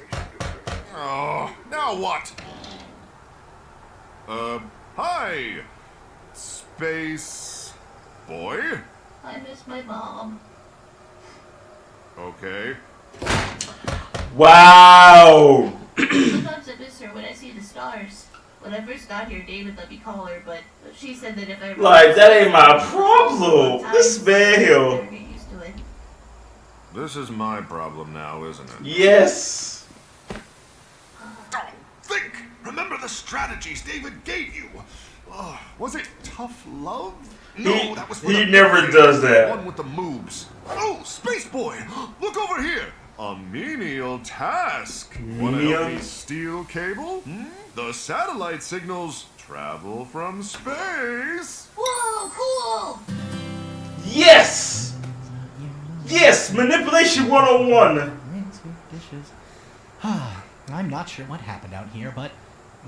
Oh, now what? Hi. Space... boy? I miss my mom. Okay. Wow. Sometimes I miss her when I see the stars. When I first got here, David let me call her, but she said that if I... Like, that ain't my problem. This man here. Get used to it. This is my problem now, isn't it? Yes. Think! Remember the strategies David gave you. Was it tough love? No, that was for he the never big does that. One with the moves. Oh, Space Boy! Look over here. A menial task. Want to help me steal cable? The satellite signals travel from space. Whoa, cool! Yes. Yes, manipulation 101. I'm not sure what happened out here, but,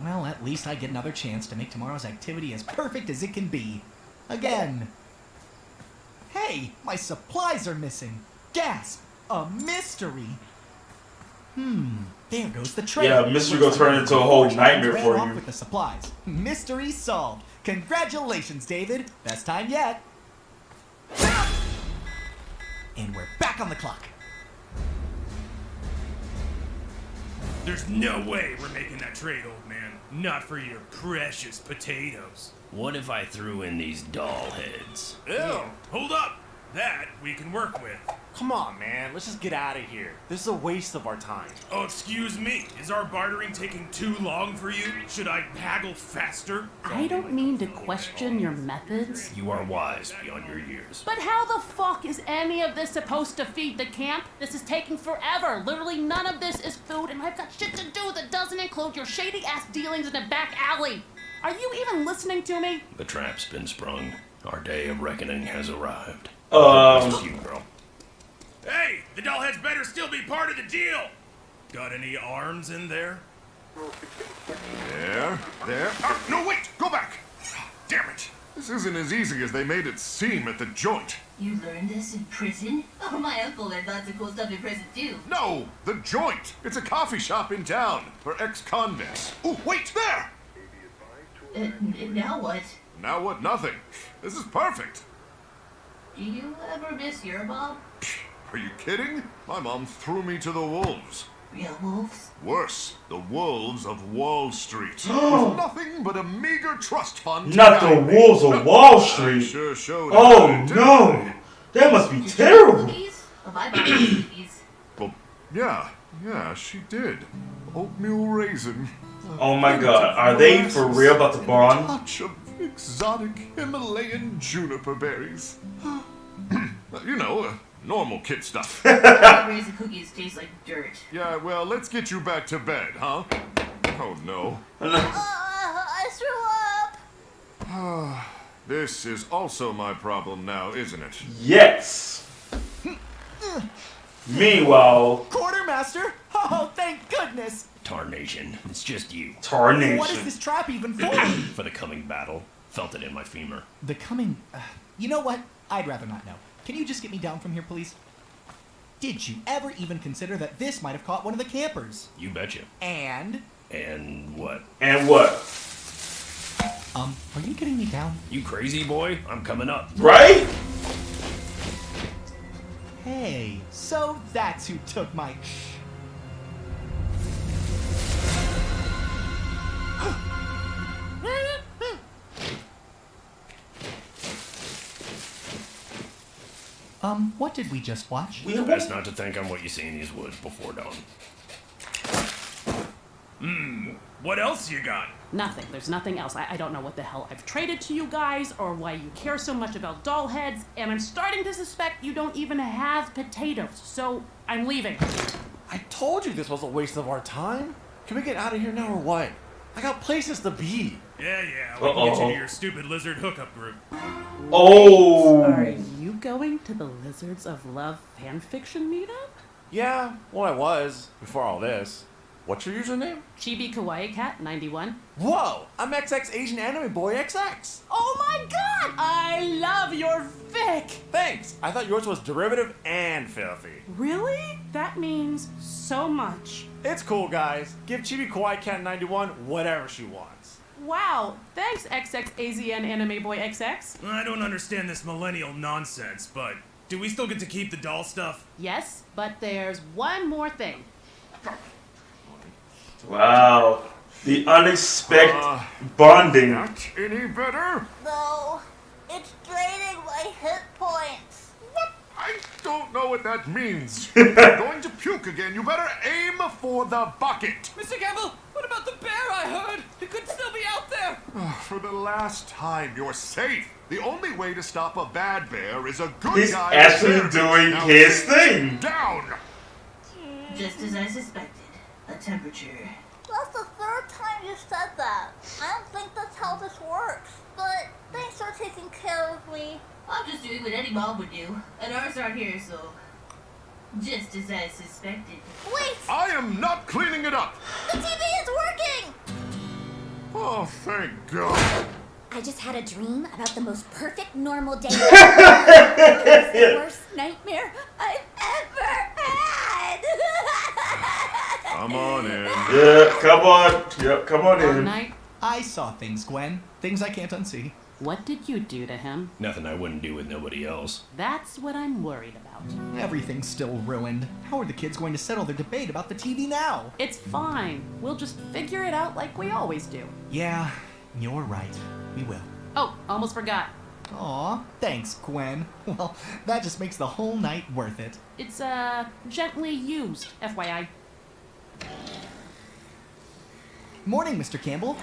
well, at least I get another chance to make tomorrow's activity as perfect as it can be. Again. Hey, my supplies are missing. Gasp! A mystery. There goes the train. Yeah, mystery gonna turn into a whole nightmare for you. With the supplies. Mystery solved. Congratulations, David. Best time yet. And we're back on the clock. There's no way we're making that trade, old man. Not for your precious potatoes. What if I threw in these doll heads? Ew, hold up. That we can work with. Come on, man. Let's just get out of here. This is a waste of our time. Oh, excuse me. Is our bartering taking too long for you? Should I haggle faster? I don't mean to question your methods. You are wise beyond your years. But how the fuck is any of this supposed to feed the camp? This is taking forever. Literally none of this is food, and I've got shit to do that doesn't include your shady-ass dealings in a back alley. Are you even listening to me? The trap's been sprung. Our day of reckoning has arrived. It's you, girl. Hey, the doll heads better still be part of the deal. Got any arms in there? There. No, wait! Go back! Damn it! This isn't as easy as they made it seem at the joint. You learned this in prison? Oh, my uncle learned lots of cool stuff in prison, too. No! The joint! It's a coffee shop in town for ex-convicts. Oh, wait! There! Now what? Now what? Nothing. This is perfect. Do you ever miss your mom? Are you kidding? My mom threw me to the wolves. Real wolves? Worse, the wolves of Wall Street. With nothing but a meager trust fund. Not the wolves of Wall Street. Sure showed. Oh no, that must be terrible. Oh, bye bye cookies. Well, yeah, she did. Oatmeal raisin. Oh my God, are they for real about to bond? Touch of exotic Himalayan juniper berries. You know, normal kid stuff. Raisin cookies taste like dirt. Yeah, well, let's get you back to bed, huh? Oh no. I threw up. This is also my problem now, isn't it? Yes. Meanwhile, Quartermaster? Oh, thank goodness! Tarnation, it's just you. Tarnation. What is this trap even for? For the coming battle. Felt it in my femur. The coming... you know what? I'd rather not know. Can you just get me down from here, please? Did you ever even consider that this might have caught one of the campers? You betcha. And? And what? And what? Are you getting me down? You crazy boy? I'm coming up. Right? Hey, so that's who took my... what did we just watch? Best not to think on what you see in these woods before dawn. What else you got? Nothing. There's nothing else. I don't know what the hell I've traded to you guys or why you care so much about doll heads, and I'm starting to suspect you don't even have potatoes, so I'm leaving. I told you this was a waste of our time. Can we get out of here now or what? I got places to be. Yeah, we can get you to your stupid lizard hookup group. Oh. Are you going to the Lizards of Love fanfiction meetup? Yeah, well I was, before all this. What's your username? Chibi Kawaii Cat 91. Whoa! I'm XX Asian Anime Boy XX! Oh my god! I love your fic! Thanks! I thought yours was derivative and filthy. Really? That means so much. It's cool, guys. Give Chibi Kawaii Cat 91 whatever she wants. Wow, thanks XXAZN Anime Boy XX. I don't understand this millennial nonsense, but do we still get to keep the doll stuff? Yes, but there's one more thing. Wow. The unexpected bonding. Not any better? No, it's draining my hit points. What? I don't know what that means. You're going to puke again. You better aim for the bucket. Mr. Campbell, what about the bear I heard? It could still be out there. For the last time, you're safe. The only way to stop a bad bear is a good He's guy. actually doing Now his sit thing. Down. Just as I suspected. A temperature. That's the third time you said that. I don't think that's how this works. But thanks for taking care of me. I'm just doing what any mom would do. And ours aren't here, so... Just as I suspected. Wait! I am not cleaning it up. The TV is working! Oh, thank God. I just had a dream about the most perfect normal day. It was the worst nightmare I've ever had. Come on in. Yeah, come on. Yep, come on in. Night. I saw things, Gwen. Things I can't unsee. What did you do to him? Nothing I wouldn't do with nobody else. That's what I'm worried about. Everything's still ruined. How are the kids going to settle their debate about the TV now? It's fine. We'll just figure it out like we always do. Yeah, you're right. We will. Oh, almost forgot. Aw, thanks, Gwen. Well, that just makes the whole night worth it. It's, gently used, FYI. Morning, Mr. Campbell.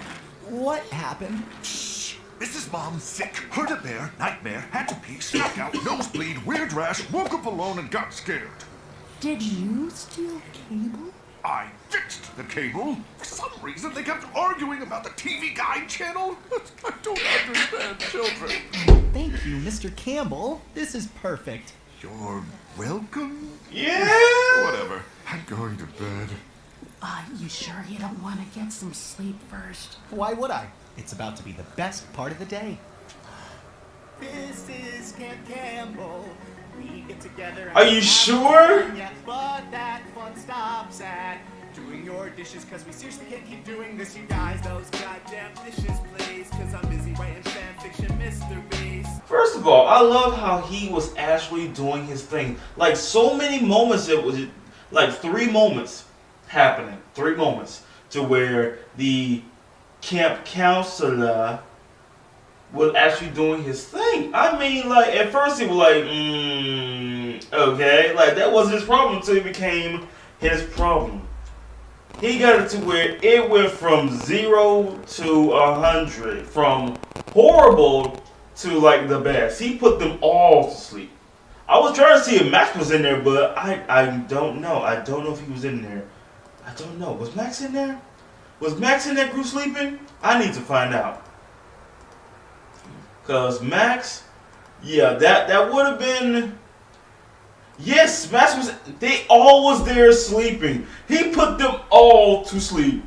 What happened? Shh. Mrs. Mom's sick. Heard a bear, nightmare, had to pee, snuck out, nosebleed, weird rash, woke up alone and got scared. Did you steal cable? I fixed the cable. For some reason, they kept arguing about the TV Guide channel. I don't understand children. Thank you, Mr. Campbell. This is perfect. You're welcome? Yeah. Whatever. I'm going to bed. You sure you don't want to get some sleep first? Why would I? It's about to be the best part of the day. This is Camp Campbell. We get together. Are you sure? Yeah, but that fun stops at doing your dishes, cause we seriously can't keep doing this, you guys. Those goddamn dishes, please, cause I'm busy writing fanfiction mysteries. First of all, I love how he was actually doing his thing. Like, so many moments, it was like 3 moments happening. 3 moments to where the camp counselor was actually doing his thing. I mean, like, at first he was like, okay. Like, that wasn't his problem until it became his problem. He got it to where it went from 0 to 100. From horrible to, like, the best. He put them all to sleep. I was trying to see if Max was in there, but I don't know. I don't know if he was in there. I don't know. Was Max in there? Was Max in that group sleeping? I need to find out. Because Max, yeah, that would have been... Yes, Max was... They all was there sleeping. He put them all to sleep.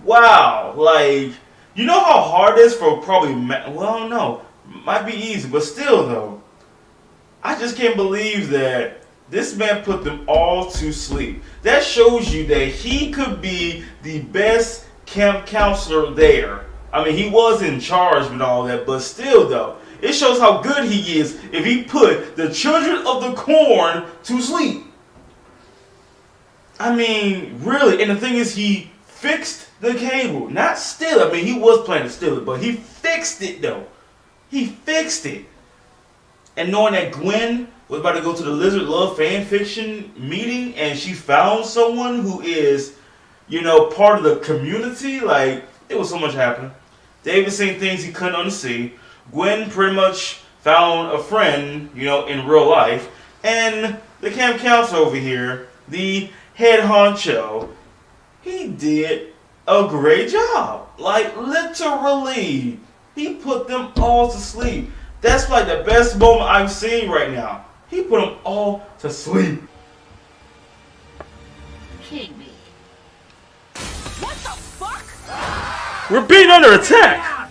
Wow. Like, you know how hard it is for probably... Well, no. Might be easy, but still, though. I just can't believe that this man put them all to sleep. That shows you that he could be the best camp counselor there. I mean, he was in charge and all that, but still, though, it shows how good he is if he put the children of the corn to sleep. I mean, really, and the thing is, he fixed the cable. Not steal it. I mean, he was planning to steal it, but he fixed it, though. He fixed it. And knowing that Gwen was about to go to the Lizard Love fan fiction meeting, and she found someone who is, you know, part of the community, like, there was so much happening. David seen things he couldn't unsee. Gwen pretty much found a friend, you know, in real life. And the camp counselor over here, the head honcho, he did a great job. Like, literally, he put them all to sleep. That's like the best moment I've seen right now. He put them all to sleep. King me. What the fuck? We're being under attack.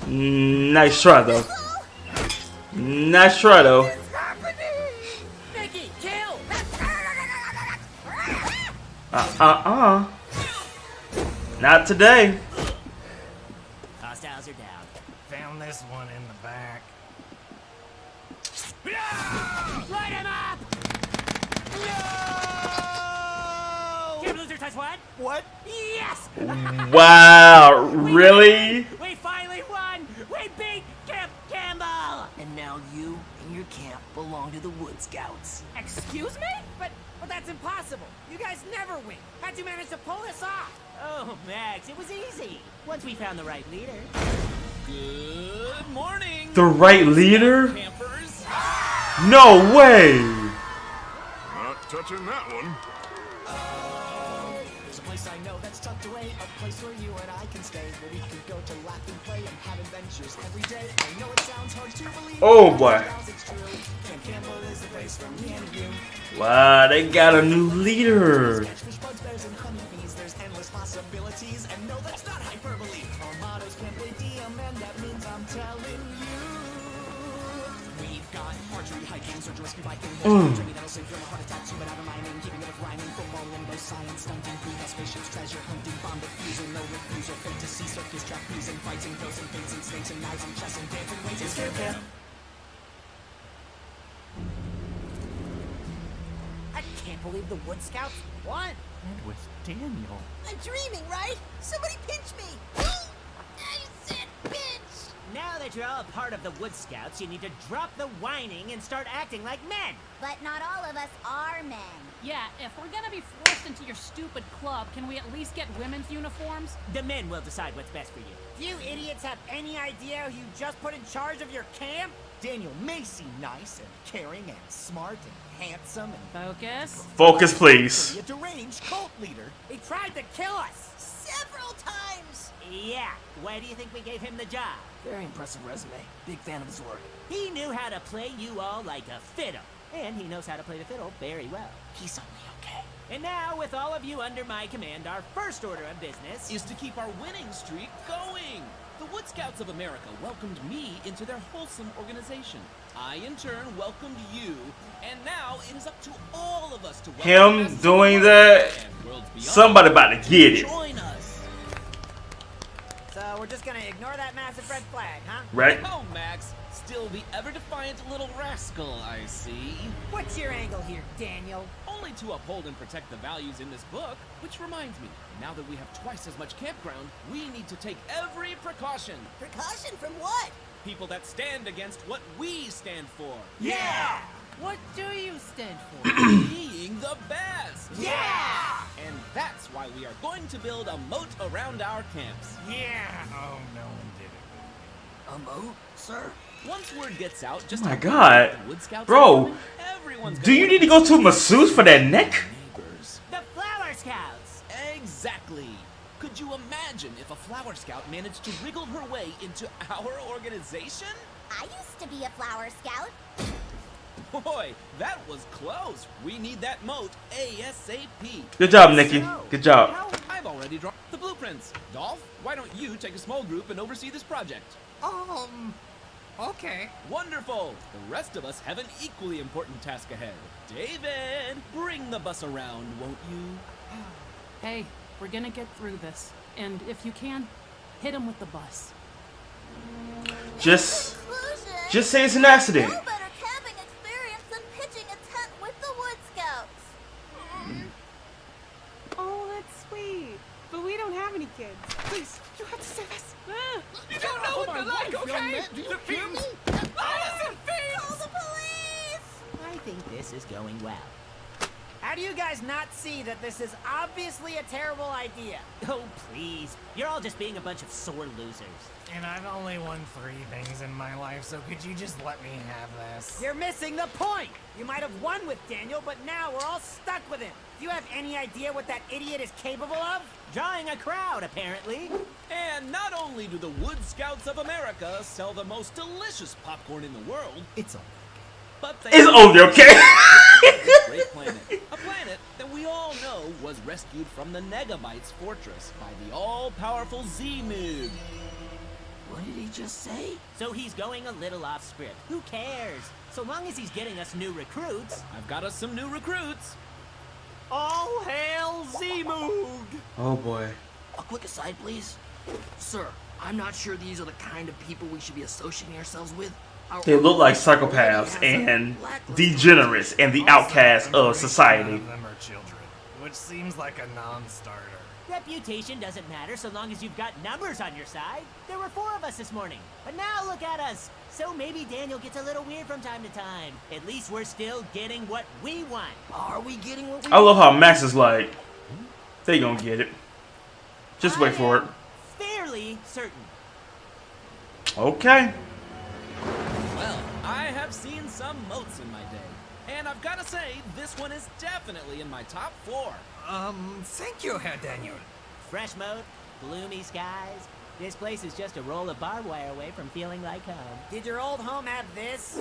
Nice try, though. Nice try, though. Mickey, kill! Not today. Hostiles are down. Found this one in the back. Light him up! No! Camp loser touch what? What? Yes! Wow, really? We finally won! We beat Camp Campbell! And now you and your camp belong to the Wood Scouts. Excuse me? But that's impossible. You guys never win. How'd you manage to pull this off? Oh, Max, it was easy. Once we found the right leader. Good morning. The right leader? Campers. No way. Not touching that one. There's a place I know that's tucked away, a place where you and I can stay, where we can go to laugh and play and have adventures every day. I know it sounds hard to believe. Oh boy. It's true. Camp Campbell is the place for me and you. Wow, they got a new leader. Fish, bugs, bears, and honeybees. There's endless possibilities, and no, that's not hyperbole. Our motto's Camp Diem, and that means I'm telling you. We've got archery, hiking, search and rescue, biking, journey that'll save you from a heart attack, scuba diving, mining, keeping up with rhyming, football, limbo, science, stunting, greenhouse, spaceships, treasure hunting, bomb defusing, no refusal, fantasy, circus, trapeze, and fighting, ghosts and fates and snakes and knives and chess and dancing, ways is Camp Camp. I can't believe the Wood Scouts won. And with Daniel. I'm dreaming, right? Somebody pinch me. I said pinch. Now that you're all part of the Wood Scouts, you need to drop the whining and start acting like men. But not all of us are men. Yeah, if we're gonna be forced into your stupid club, can we at least get women's uniforms? The men will decide what's best for you. Do you idiots have any idea who you just put in charge of your camp? Daniel may seem nice and caring and smart and handsome and Focus. Focus, please. a deranged cult leader. He tried to kill us. Several times. Yeah, why do you think we gave him the job? Very impressive resume. Big fan of his work. He knew how to play you all like a fiddle. And he knows how to play the fiddle very well. He's only okay. And now, with all of you under my command, our first order of business is to keep our winning streak going. The Wood Scouts of America welcomed me into their wholesome organization. I, in turn, welcomed you, and now it is up to all of us to welcome Him doing that, somebody about to get it. Join us. So we're just gonna ignore that massive red flag, huh? Right. Oh, Max. Still the ever-defiant little rascal, I see. What's your angle here, Daniel? Only to uphold and protect the values in this book, which reminds me, now that we have twice as much campground, we need to take every precaution. Precaution from what? People that stand against what we stand for. Yeah! What do you stand for? Being the best. Yeah! And that's why we are going to build a moat around our camps. Yeah! Oh, no one did it. A moat, sir? Once word gets out, just Oh my God, bro, do you need to go to a masseuse for that neck? The Flower Scouts! Exactly. Could you imagine if a Flower Scout managed to wriggle her way into our organization? I used to be a Flower Scout. Boy, that was close. We need that moat ASAP. Good job, Nikki. Good job. I've already drawn the blueprints. Dolph, why don't you take a small group and oversee this project? Okay. Wonderful. The rest of us have an equally important task ahead. David, bring the bus around, won't you? Hey, we're gonna get through this. And if you can, hit him with the bus. Just say it's an accident. No better camping experience than pitching a tent with the Wood Scouts. Oh, that's sweet. But we don't have any kids. Please, you have to say this. You don't know what they're like, okay? The fiends! Listen, fiends! Call the police! I think this is going well. How do you guys not see that this is obviously a terrible idea? Oh, please. You're all just being a bunch of sore losers. And I've only won 3 things in my life, so could you just let me have this? You're missing the point! You might have won with Daniel, but now we're all stuck with him. Do you have any idea what that idiot is capable of? Drawing a crowd, apparently. And not only do the Wood Scouts of America sell the most delicious popcorn in the world, it's all but they It's only okay. a great planet. A planet that we all know was rescued from the Negabites fortress by the all-powerful Z-Moog. What did he just say? So he's going a little off script. Who cares? So long as he's getting us new recruits. I've got us some new recruits. All hail Z-Moog! Oh boy. A quick aside, please. Sir, I'm not sure these are the kind of people we should be associating ourselves with. They look like psychopaths and degenerates and the outcasts of society. None of them are children, which seems like a non-starter. Reputation doesn't matter so long as you've got numbers on your side. There were 4 of us this morning, but now look at us. So maybe Daniel gets a little weird from time to time. At least we're still getting what we want. Are we getting what we I love how Max is like, they gonna get it. Just wait for it. Fairly certain. Okay. Well, I have seen some moats in my day. And I've got to say, this one is definitely in my top 4. Thank you, Herr Daniel. Fresh moat, gloomy skies. This place is just a roll of barbed wire away from feeling like home. Did your old home have this?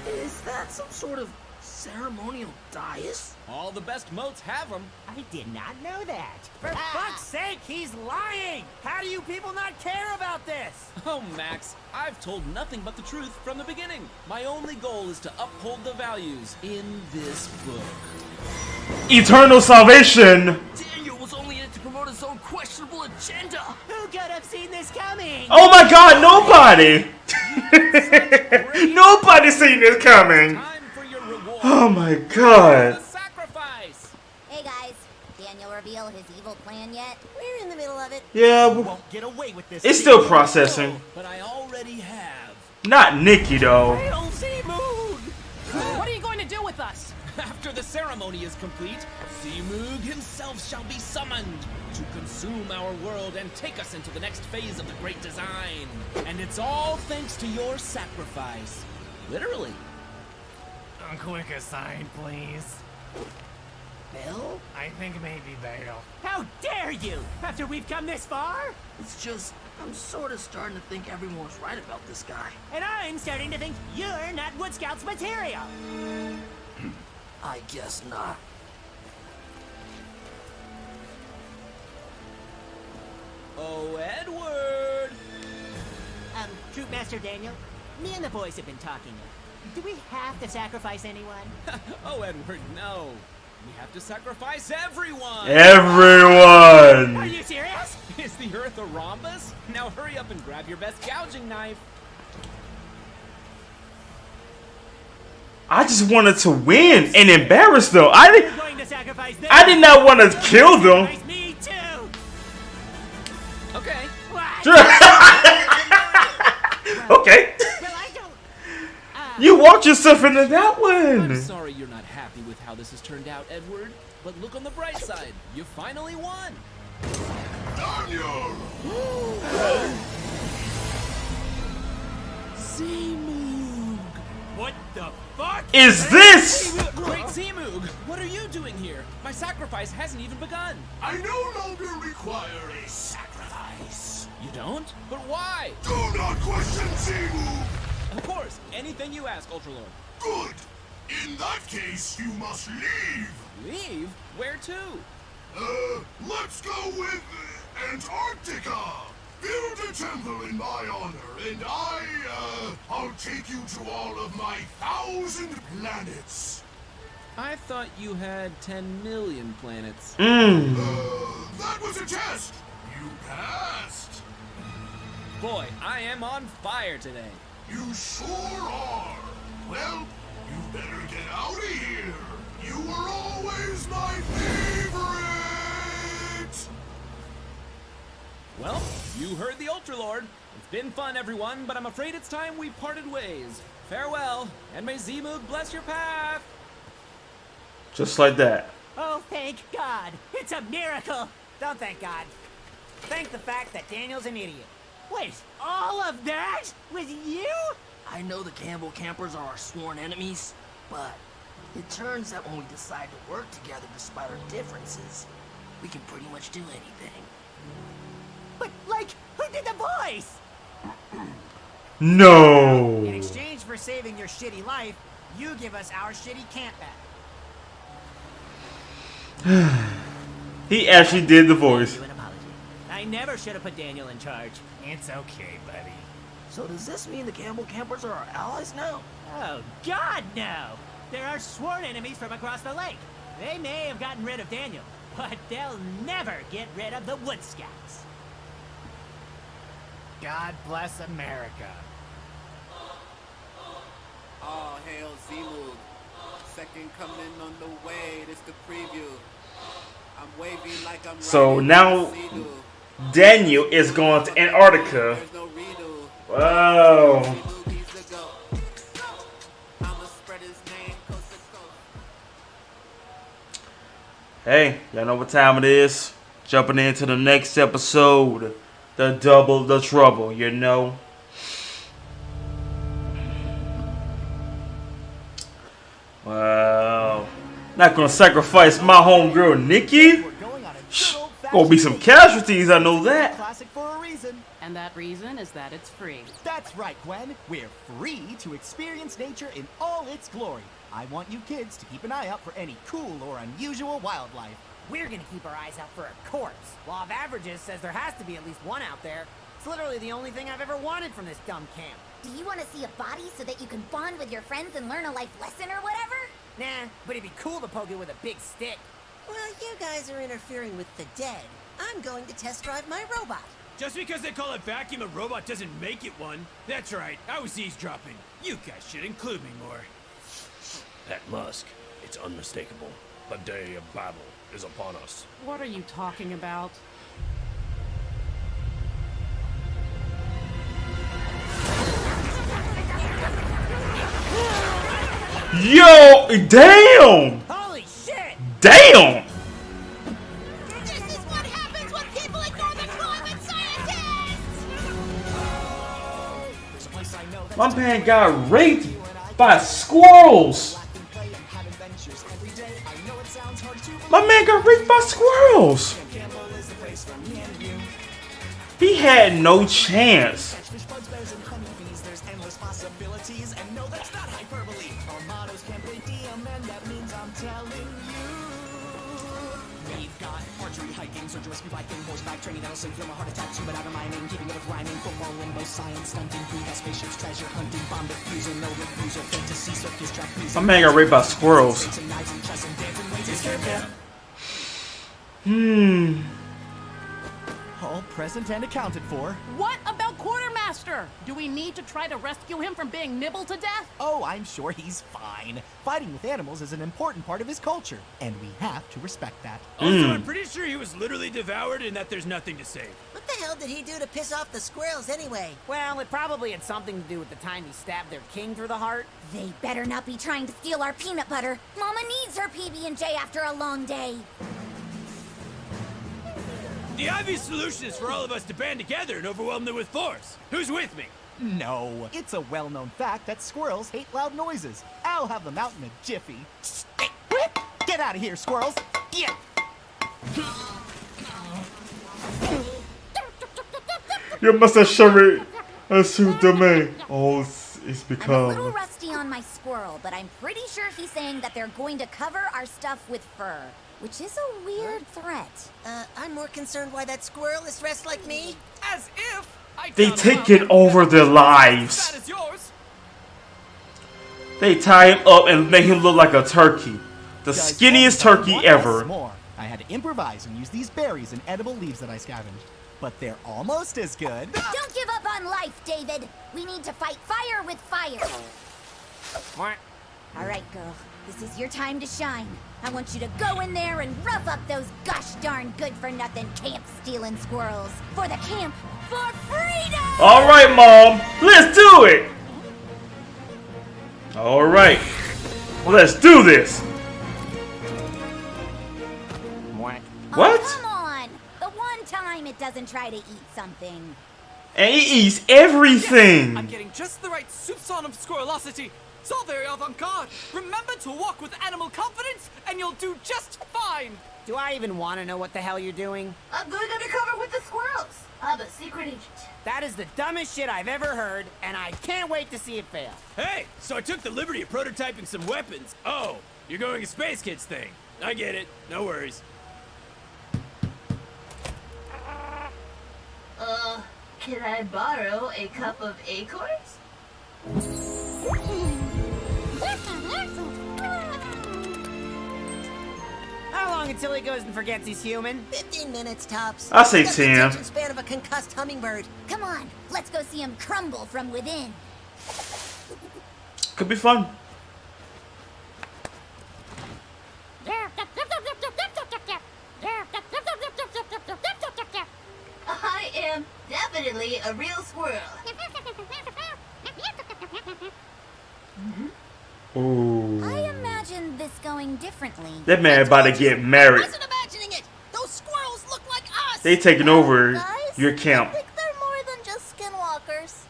Is that some sort of ceremonial dais? All the best moats have them. I did not know that. For fuck's sake, he's lying! How do you people not care about this? Oh, Max, I've told nothing but the truth from the beginning. My only goal is to uphold the values in this book. Eternal salvation. Daniel was only in it to promote his own questionable agenda. Who could have seen this coming? Oh my God, nobody. Nobody seen this coming. Oh my God. Hey guys, Daniel reveal his evil plan yet? We're in the middle of it. Yeah, Won't get away with this. it's still processing. But I already have. Not Nikki though. Hail Z-Moog! What are you going to do with us? After the ceremony is complete, Z-Moog himself shall be summoned to consume our world and take us into the next phase of the Great Design. And it's all thanks to your sacrifice. Literally. A quick aside, please. Bill? I think maybe Bale. How dare you! After we've come this far? It's just, I'm sort of starting to think everyone was right about this guy. And I'm starting to think you're not Wood Scout's material. I guess not. Troop Master Daniel, me and the boys have been talking. Do we have to sacrifice anyone? Oh, Edward, no. We have to sacrifice everyone! Everyone! Are you serious? Is the Earth a rhombus? Now hurry up and grab your best gouging knife. I just wanted to win and embarrass them. I did not want to kill them. Me too. Okay. Okay. You walked yourself into that one. I'm sorry you're not happy with how this has turned out, Edward. But look on the bright side. You finally won. Daniel! Zemoog! What the fuck? Is this? Great Zemoog! What are you doing here? My sacrifice hasn't even begun. I no longer require a sacrifice. You don't? But why? Do not question Zemoog! Of course, anything you ask, Ultralord. Good! In that case, you must leave! Leave? Where to? Let's go with Antarctica! Build a temple in my honor, and I'll take you to all of my 1,000 planets. I thought you had 10 million planets. That was a test! You passed! Boy, I am on fire today. You sure are! Well, you better get out of here! You were always my favorite! Well, you heard the Ultralord. It's been fun, everyone, but I'm afraid it's time we parted ways. Farewell, and may Zemoog bless your path! Just like that. Oh, thank God. It's a miracle. Don't thank God. Thank the fact that Daniel's an idiot. Wait, all of that was you? I know the Campbell Campers are our sworn enemies, but it turns out when we decide to work together despite our differences, we can pretty much do anything. But, like, who did the voice? No. In exchange for saving your shitty life, you give us our shitty camp back. He actually did the voice. I never should have put Daniel in charge. It's okay, buddy. So does this mean the Campbell Campers are our allies now? Oh, God, no! They're our sworn enemies from across the lake. They may have gotten rid of Daniel, but they'll never get rid of the Wood Scouts. God bless America. All hail Zemoog. Second coming on the way. This the preview. I'm waving like I'm So now Daniel is going to Antarctica. Wow. Hey, y'all know what time it is. Jumping into the next episode. The Double the Trouble, you know. Wow. Not gonna sacrifice my homegirl Nikki. Gonna be some casualties, I know that. Classic for a reason. And that reason is that it's free. That's right, Gwen. We're free to experience nature in all its glory. I want you kids to keep an eye out for any cool or unusual wildlife. We're gonna keep our eyes out for a corpse. Law of Averages says there has to be at least one out there. It's literally the only thing I've ever wanted from this dumb camp. Do you want to see a body so that you can bond with your friends and learn a life lesson or whatever? Nah, but it'd be cool to poke it with a big stick. Well, you guys are interfering with the dead. I'm going to test drive my robot. Just because they call it vacuum a robot doesn't make it one. That's right, I was eavesdropping. You guys should include me more. That musk, it's unmistakable. The day of battle is upon us. What are you talking about? Yo, damn! Holy shit! Damn! This is what happens when people ignore the climate scientists! My man got raped by squirrels. My man got raped by squirrels. He had no chance. search and rescue Viking, horseback training that'll save from a heart attack. Scuba diving, mining, keeping it with rhyming. Football, limbo, science, stunting, food, gas, spaceships, treasure hunting, bomb defusal, no refusal, fantasy, circus, track, My man got raped by squirrels. All present and accounted for. What about Quartermaster? Do we need to try to rescue him from being nibbled to death? Oh, I'm sure he's fine. Fighting with animals is an important part of his culture, and we have to respect that. Also, I'm pretty sure he was literally devoured and that there's nothing to save. What the hell did he do to piss off the squirrels anyway? Well, it probably had something to do with the time he stabbed their king through the heart. They better not be trying to steal our peanut butter. Mama needs her PB&J after a long day. The obvious solution is for all of us to band together and overwhelm them with force. Who's with me? No, it's a well-known fact that squirrels hate loud noises. I'll have them out in a jiffy. Get out of here, squirrels! Get! You must have shown a suit to me. Oh, it's I'm a little become. rusty on my squirrel, but I'm pretty sure he's saying that they're going to cover our stuff with fur, which is a weird threat. I'm more concerned why that squirrel is dressed like me. As if They taking over their lives. that is yours. They tie him up and make him look like a turkey. The Guys, skinniest turkey want ever. us more? I had to improvise and use these berries and edible leaves that I scavenged. But they're almost as good. Don't give up on life, David. We need to fight fire with fire. All right, girl. This is your time to shine. I want you to go in there and rough up those gosh darn good-for-nothing camp-stealing squirrels. For the camp, for freedom! All right, Mom. Let's do it. All right. Let's do this. What? Oh, come on. The one time it doesn't try to eat something. And he eats everything. I'm getting just the right soupçon of squirrelosity. It's all very avant-garde. Remember to walk with animal confidence, and you'll do just fine. Do I even want to know what the hell you're doing? I'm going undercover with the squirrels. I'm a secret agent. That is the dumbest shit I've ever heard, and I can't wait to see it fail. Hey, so I took the liberty of prototyping some weapons. Oh, you're going a Space Kids thing. I get it. No worries. Can I borrow a cup of acorns? How long until he goes and forgets he's human? 15 minutes tops. I say He's got the 10. attention span of a concussed hummingbird. Come on, let's go see him crumble from within. Could be fun. I am definitely a real squirrel. Ooh. I imagine this going differently. That man about to get married. Wasn't imagining it. Those squirrels look like us. They taking over your camp. They're more than just skinwalkers.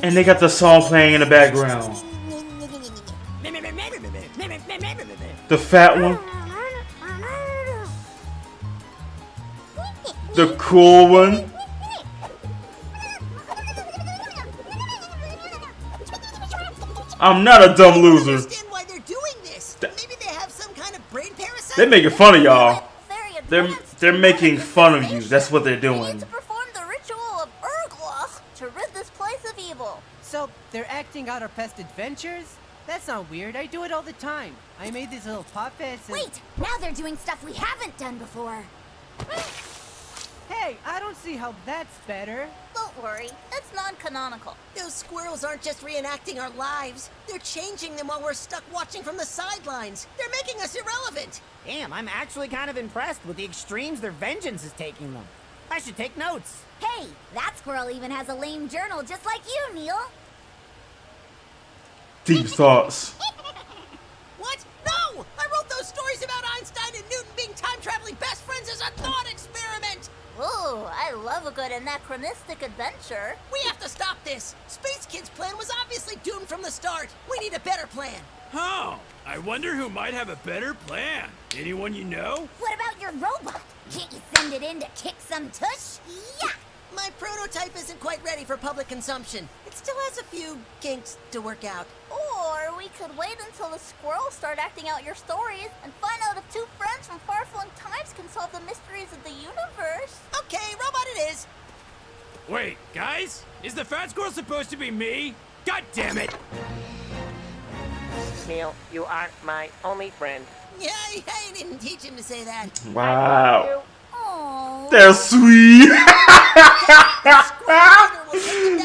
And they got the song playing in the background. The fat one. The cool one. I'm not a dumb loser. Why they're doing this? Maybe they have some kind of brain parasite. They're making fun of y'all. They're making fun of you. That's what they're doing. Perform the ritual of Urgloth to rid this place of evil. So, they're acting out our past adventures? That's not weird. I do it all the time. I made these little puppets and... Wait! Now they're doing stuff we haven't done before. Hey, I don't see how that's better. Don't worry, it's non-canonical. Those squirrels aren't just reenacting our lives. They're changing them while we're stuck watching from the sidelines. They're making us irrelevant. Damn, I'm actually kind of impressed with the extremes their vengeance is taking them. I should take notes. Hey, that squirrel even has a lame journal just like you, Neil. Deep thoughts. What? No! I wrote those stories about Einstein and Newton being time-traveling best friends as a thought experiment! Ooh, I love a good anachronistic adventure. We have to stop this! Space Kid's plan was obviously doomed from the start. We need a better plan. Oh, I wonder who might have a better plan. Anyone you know? What about your robot? Can't you send it in to kick some tush? Yeah! My prototype isn't quite ready for public consumption. It still has a few kinks to work out. Or we could wait until the squirrels start acting out your stories and find out if two friends from far-flung times can solve the mysteries of the universe. Okay, robot it is. Wait, guys? Is the fat squirrel supposed to be me? God damn it! Neil, you are my only friend. Yeah, I didn't teach him to say that. Wow. That's sweet.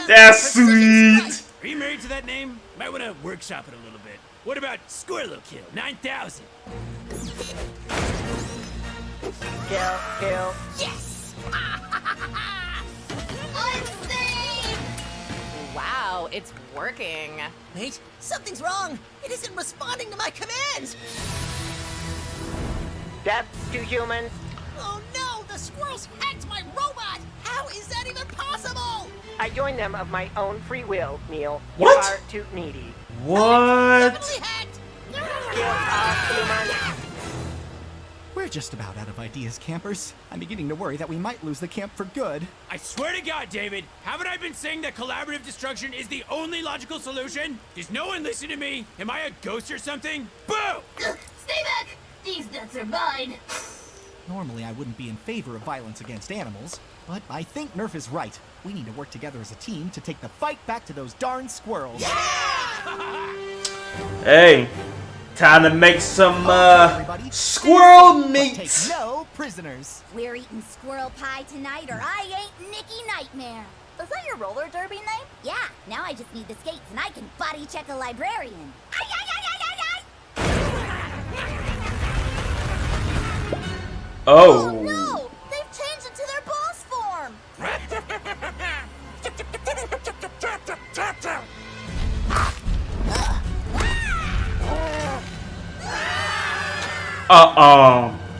That's sweet. Are you married to that name? Might want to workshop it a little bit. What about Squirrel Kill 9000? Kill. Yes! Wow, it's working. Wait, something's wrong. It isn't responding to my commands. Death to humans. Oh no, the squirrels hacked my robot. How is that even possible? I joined them of my own free will, Neil. What? You are too needy. What? We're just about out of ideas, campers. I'm beginning to worry that we might lose the camp for good. I swear to God, David, haven't I been saying that collaborative destruction is the only logical solution? Does no one listen to me? Am I a ghost or something? Boo! Stay back! These nuts are mine. Normally, I wouldn't be in favor of violence against animals, but I think Nerf is right. We need to work together as a team to take the fight back to those darn squirrels. Hey, time to make some squirrel meat. Take no prisoners. We're eating squirrel pie tonight, or I ain't Nicky Nightmare. Is that your roller derby name? Yeah, now I just need the skates and I can body check a librarian. Ay, ay, ay, ay, ay, ay. Oh. No! They've changed into their boss form!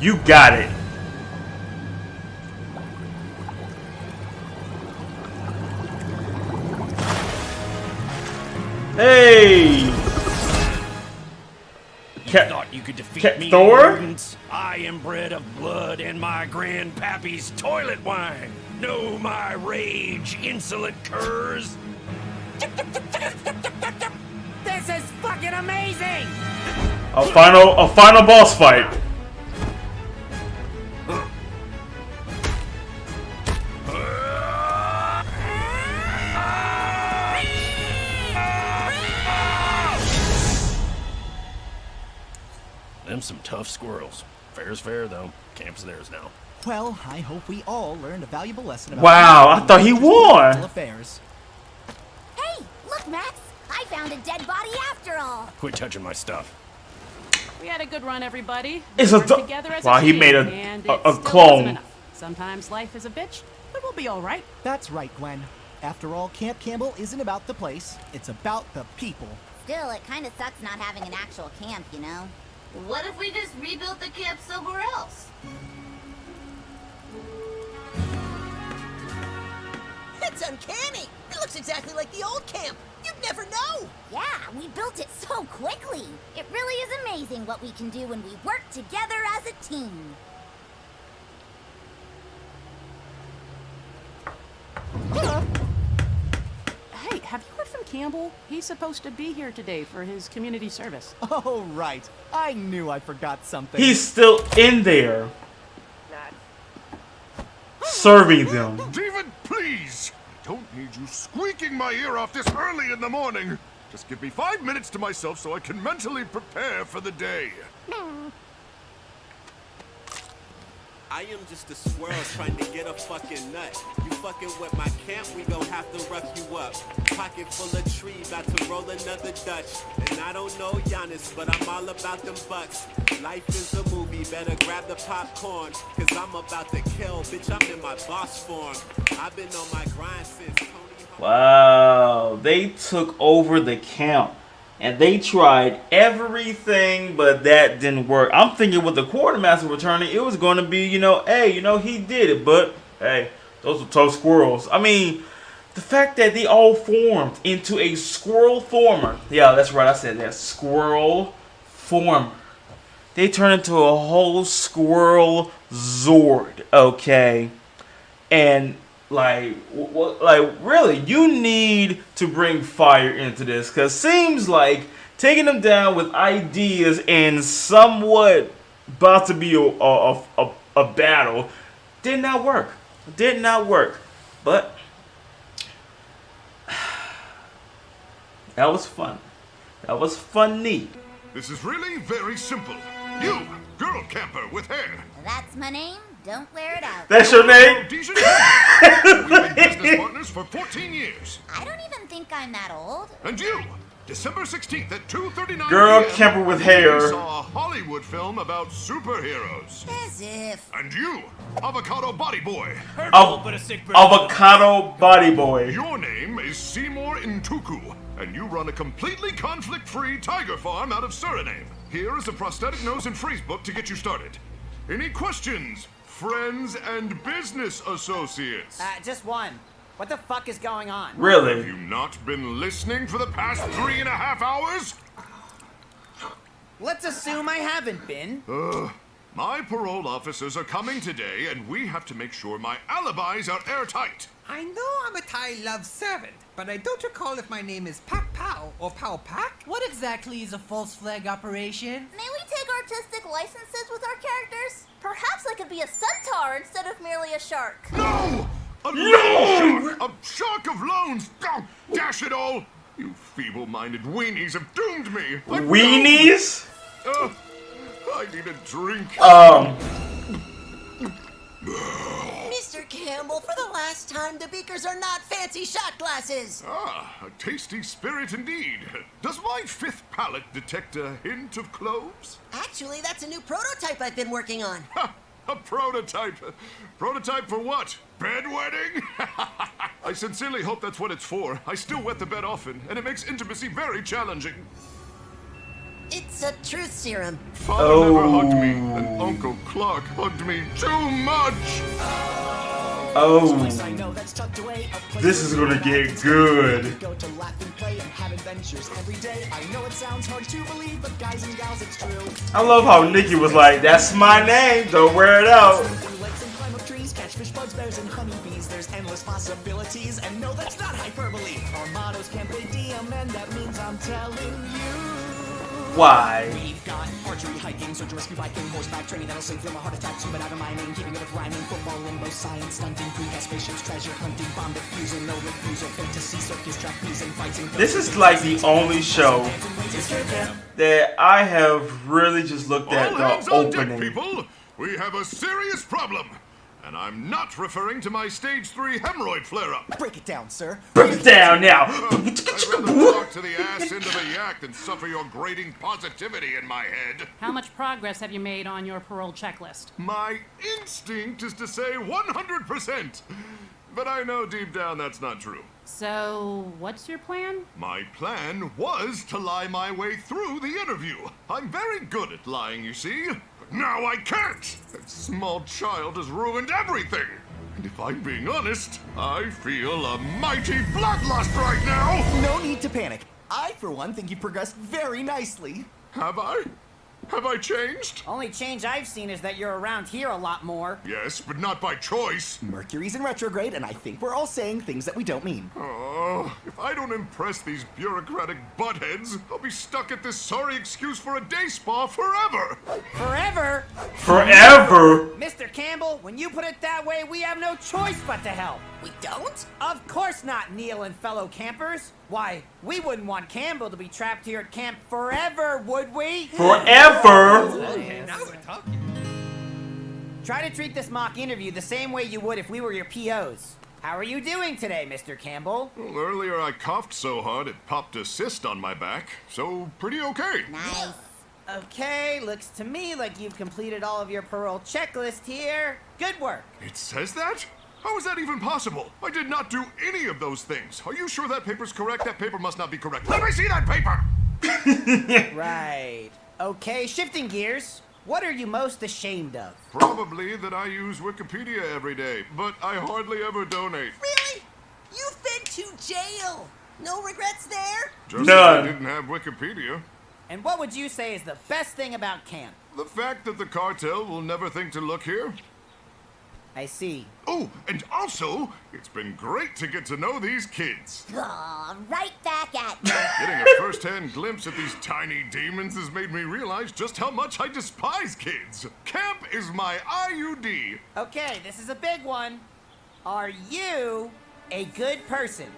You got it. Hey! You thought you could defeat me, Thor? rodents? I am bred of blood and my grandpappy's toilet wine. Know my rage, insolent curs? This is fucking amazing! A final boss fight. Them some tough squirrels. Fair's fair, though. Camp's theirs now. Well, I hope we all learned a valuable lesson about Wow, I thought he won. affairs. Hey, look, Max! I found a dead body after all. Quit touching my stuff. We had a good run, everybody. It's We a worked do- together as Wow, a he team, made and a it still clone. wasn't enough. Sometimes life is a bitch, but we'll be all right. That's right, Gwen. After all, Camp Campbell isn't about the place. It's about the people. Still, it kind of sucks not having an actual camp, you know? What if we just rebuilt the camp somewhere else? It's uncanny. It looks exactly like the old camp. You'd never know. Yeah, we built it so quickly. It really is amazing what we can do when we work together as a team. Hey, have you heard from Campbell? He's supposed to be here today for his community service. Oh, right. I knew I forgot something. He's still in there. Serving them. David, please! I don't need you squeaking my ear off this early in the morning. Just give me 5 minutes to myself so I can mentally prepare for the day. I am just a squirrel trying to get a fucking nut. You fucking with my camp, we gon' have to rough you up. Pocket full of tree, about to roll another Dutch. And I don't know Giannis, but I'm all about them bucks. Life is a movie, better grab the popcorn. Cause I'm about to kill, bitch, I'm in my boss form. I've been on my grind since Tony. Wow, they took over the camp. And they tried everything, but that didn't work. I'm thinking with the quartermaster returning, it was going to be, hey, he did it. But, hey, those were tough squirrels. I mean, the fact that they all formed into a squirrel former. Yeah, that's right, I said that. Squirrel former. They turned into a whole squirrel Zord, okay? And like really, you need to bring fire into this, because seems like taking them down with ideas and somewhat about to be a battle did not work. Did not work. But that was fun. That was funny. This is really very simple. You, girl camper with hair. That's my name. Don't wear it out. That's your name? We've been business partners for 14 years. I don't even think I'm that old. And you, December 16th at 2:39 Girl p.m. camper with We hair. saw a Hollywood film about superheroes. As if. And you, avocado body boy. Avocado body boy. Your name is Seymour Ntuku, and you run a completely conflict-free tiger farm out of Suriname. Here is a prosthetic nose and phrase book to get you started. Any questions, friends and business associates? Just one. What the fuck is going on? Really? Have you not been listening for the past 3.5 hours? Let's assume I haven't been. My parole officers are coming today, and we have to make sure my alibis are airtight. I know I'm a Thai love servant, but I don't recall if my name is Pak Pow or Pow Pak. What exactly is a false flag operation? May we take artistic licenses with our characters? Perhaps I could be a centaur instead of merely a shark. No! A loan shark! A shark of loans! Oh, dash it all! You feeble-minded weenies have doomed me! Weenies? I need a drink. Mr. Campbell, for the last time, the beakers are not fancy shot glasses. Ah, a tasty spirit indeed. Does my fifth palate detect a hint of cloves? Actually, that's a new prototype I've been working on. Ha! A prototype. Prototype for what? Bedwetting? I sincerely hope that's what it's for. I still wet the bed often, and it makes intimacy very challenging. It's a truth serum. Father never hugged me, and Uncle Clark hugged me too much. Oh, this is gonna get good. Go to laugh and play and have adventures every day. I know it sounds hard to believe, but guys and gals, it's true. I love how Nikki was like, "That's my name. Don't wear it out." Lakes and climb up trees, catch fish, bugs, bears, and honeybees. There's endless possibilities, and no, that's not hyperbole. Our mottos can't be DM, and that means I'm telling you. Why? We've got archery, hiking, search and rescue, biking, horseback training that'll save from a heart attack, scuba diving, mining, keeping it with rhyming, football, limbo, science, stunting, precast, spaceships, treasure hunting, bomb defusing, no refusal, fantasy, circus, trapeze, and fighting. This is like the only show that I have really just looked at All the hands on deck, opening. people. We have a serious problem. And I'm not referring to my stage 3 hemorrhoid flare-up. Break it down, sir. Break it down now. I'd rather talk to the ass end of a yak than suffer your grating positivity in my head. How much progress have you made on your parole checklist? My instinct is to say 100%. But I know deep down that's not true. So, what's your plan? My plan was to lie my way through the interview. I'm very good at lying, you see. But now I can't. That small child has ruined everything. And if I'm being honest, I feel a mighty bloodlust right now. No need to panic. I, for one, think you've progressed very nicely. Have I? Have I changed? Only change I've seen is that you're around here a lot more. Yes, but not by choice. Mercury's in retrograde, and I think we're all saying things that we don't mean. Oh, if I don't impress these bureaucratic buttheads, I'll be stuck at this sorry excuse for a day spa forever. Forever? Forever? Mr. Campbell, when you put it that way, we have no choice but to help. We don't? Of course not, Neil and fellow campers. Why, we wouldn't want Campbell to be trapped here at camp forever, would we? Forever? Now we're talking. Try to treat this mock interview the same way you would if we were your POs. How are you doing today, Mr. Campbell? Well, earlier I coughed so hard it popped a cyst on my back, so pretty okay. Nice. Okay, looks to me like you've completed all of your parole checklist here. Good work. It says that? How is that even possible? I did not do any of those things. Are you sure that paper's correct? That paper must not be correct. Let me see that paper! Right. Okay, shifting gears. What are you most ashamed of? Probably that I use Wikipedia every day, but I hardly ever donate. Really? You've been to jail. No regrets there? Just None. that I didn't have Wikipedia. And what would you say is the best thing about camp? The fact that the cartel will never think to look here. I see. Oh, and also, it's been great to get to know these kids. Aw, right back at you. Getting a first-hand glimpse at these tiny demons has made me realize just how much I despise kids. Camp is my IUD. Okay, this is a big one. Are you a good person?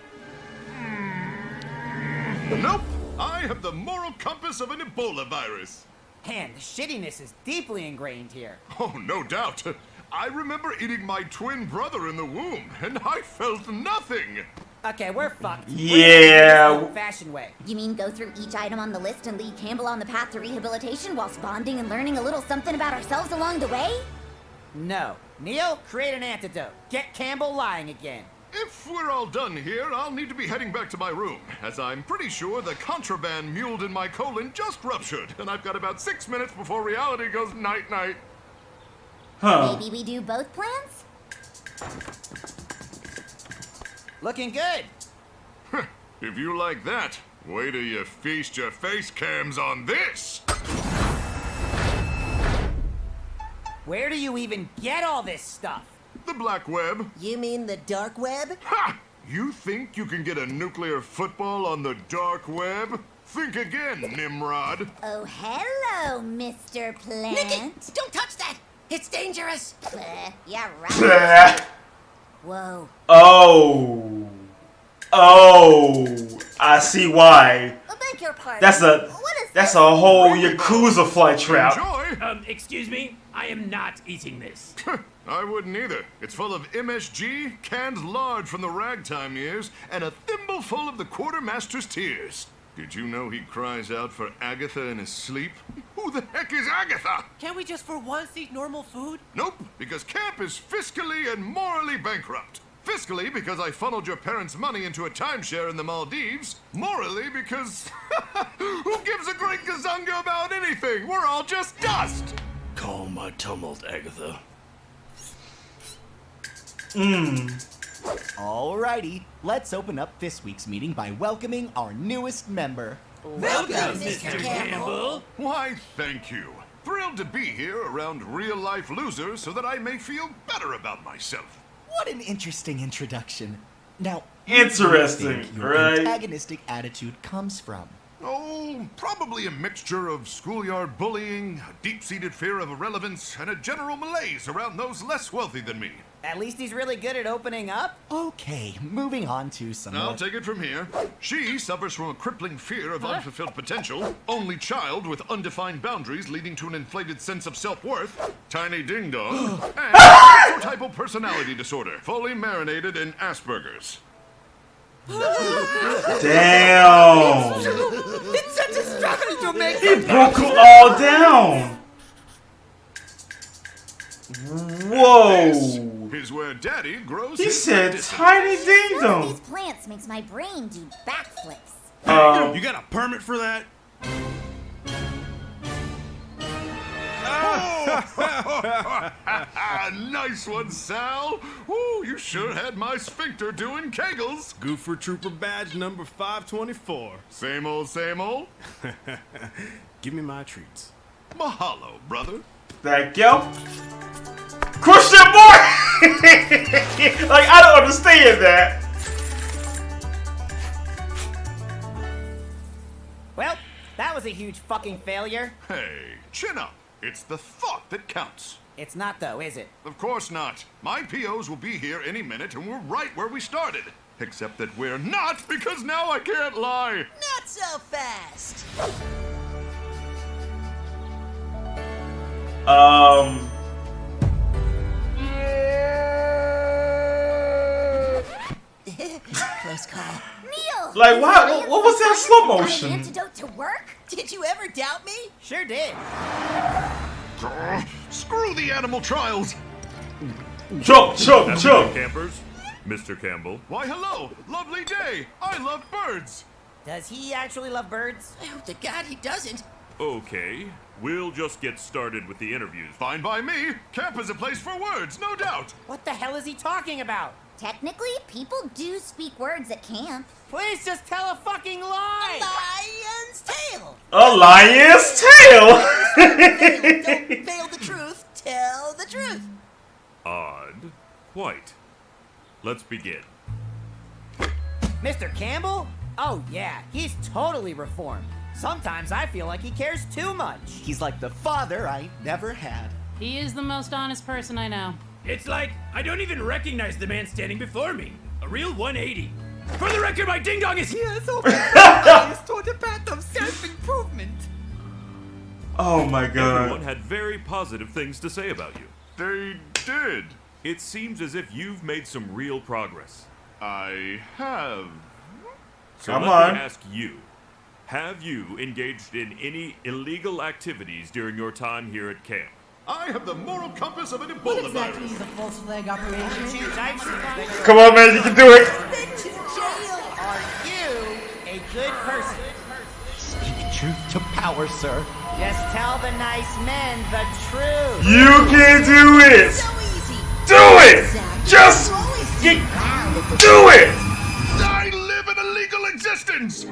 Nope. I have the moral compass of an Ebola virus. Man, the shittiness is deeply ingrained here. Oh, no doubt. I remember eating my twin brother in the womb, and I felt nothing. Okay, we're fucked. Yeah. Fashion way. You mean go through each item on the list and lead Campbell on the path to rehabilitation whilst bonding and learning a little something about ourselves along the way? No. Neil, create an antidote. Get Campbell lying again. If we're all done here, I'll need to be heading back to my room, as I'm pretty sure the contraband muled in my colon just ruptured, and I've got about 6 minutes before reality goes night-night. Huh. Maybe we do both plans? Looking good. If you like that, wait till you feast your face cams on this. Where do you even get all this stuff? The black web. You mean the dark web? Ha! You think you can get a nuclear football on the dark web? Think again, Nimrod. Oh, hello, Mr. Plant. Nikki, don't touch that! It's dangerous! Yeah, right. Whoa. Oh. Oh. I see why. Beg your pardon. That's a whole Yakuza flight trap. Enjoy. Excuse me? I am not eating this. I wouldn't either. It's full of MSG, canned lard from the ragtime years, and a thimbleful of the quartermaster's tears. Did you know he cries out for Agatha in his sleep? Who the heck is Agatha? Can't we just for once eat normal food? Nope, because camp is fiscally and morally bankrupt. Fiscally, because I funneled your parents' money into a timeshare in the Maldives. Morally, because who gives a great gazunga about anything? We're all just dust. Calm my tumult, Agatha. Alrighty, let's open up this week's meeting by welcoming our newest member. Welcome, Mr. Campbell. Why, thank you. Thrilled to be here around real-life losers so that I may feel better about myself. What an interesting introduction. Now, Interesting, where do you think your right? antagonistic attitude comes from? Oh, probably a mixture of schoolyard bullying, a deep-seated fear of irrelevance, and a general malaise around those less wealthy than me. At least he's really good at opening up. Okay, moving on to some I'll take it from here. She suffers from a crippling fear of unfulfilled potential, only child with undefined boundaries leading to an inflated sense of self-worth, tiny ding-dong, and schizotypal personality disorder, fully marinated in Asperger's. Damn. It's such a struggle to make He broke them all down. Whoa. Is where Daddy grows. He his said distance. tiny ding These dong. plants makes my brain do backflips. You got a permit for that? Nice one, Sal. Ooh, you sure had my sphincter doing kegels. Goofer Trooper badge number 524. Same old, same old. Give me my treats. Mahalo, brother. Thank you. Christian boy! Like, I don't understand that. Well, that was a huge fucking failure. Hey, chin up. It's the thought that counts. It's not though, is it? Of course not. My POs will be here any minute, and we're right where we started. Except that we're not, because now I can't lie. Not so fast! Close call. Neil! Like, why? What was that slow motion? Antidote to work? Did you ever doubt me? Sure did. Screw the animal trials. Jump, jump, jump. Campers, Mr. Campbell. Why, hello. Lovely day. I love birds. Does he actually love birds? I hope to God he doesn't. Okay, we'll just get started with the interviews. Fine by me. Camp is a place for words, no doubt. What the hell is he talking about? Technically, people do speak words at camp. Please just tell a fucking lie! Lion's tail! A lion's tail! Don't veil the truth, tell the truth. Reformed? Quite. Let's begin. Mr. Campbell? Oh yeah, he's totally reformed. Sometimes I feel like he cares too much. He's like the father I never had. He is the most honest person I know. It's like I don't even recognize the man standing before me. A real 180. For the record, my ding dong is here. So biased toward the path of self-improvement. Oh my god. Everyone had very positive things to say about you. They did. It seems as if you've made some real progress. I have. So Come let on. me ask you, have you engaged in any illegal activities during your time here at camp? I have the moral compass of an Ebola What exactly virus. is a false flag operation? Come on, man, you can do it. Are you a good person? Speak truth to power, sir. Just tell the nice men the truth. You can do it. Do it. Just do it. I live in a legal existence.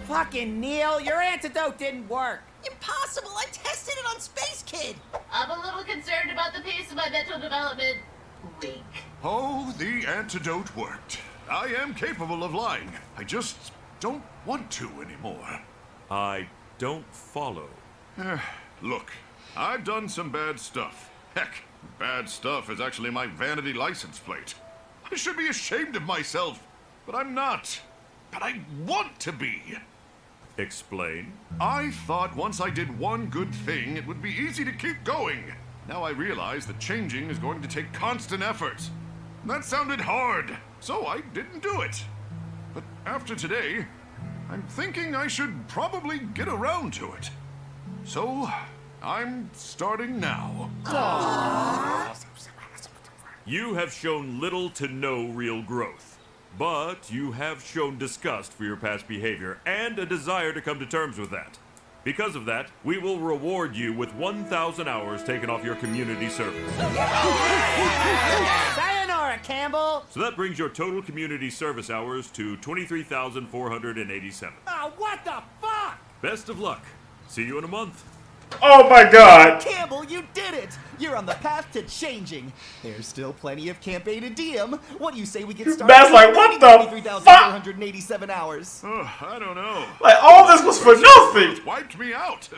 Fucking Neil, your antidote didn't work. Impossible! I tested it on Space Kid! I'm a little concerned about the pace of my mental development. Wink. Oh, the antidote worked. I am capable of lying. I just don't want to anymore. I don't follow. Look, I've done some bad stuff. Heck, bad stuff is actually my vanity license plate. I should be ashamed of myself, but I'm not. But I want to be. Explain. I thought once I did one good thing, it would be easy to keep going. Now I realize that changing is going to take constant effort. That sounded hard, so I didn't do it. But after today, I'm thinking I should probably get around to it. So, I'm starting now. You have shown little to no real growth. But you have shown disgust for your past behavior and a desire to come to terms with that. Because of that, we will reward you with 1,000 hours taken off your community service. Sayonara, Campbell. So that brings your total community service hours to 23,487. Oh, what the fuck? Best of luck. See you in a month. Oh my god. Campbell, you did it! You're on the path to changing. There's still plenty of Camp A to DM. What do you say we get started? Matt's like, what the 23,487 hours. I don't know. Like, all this was for nothing. It wiped me out.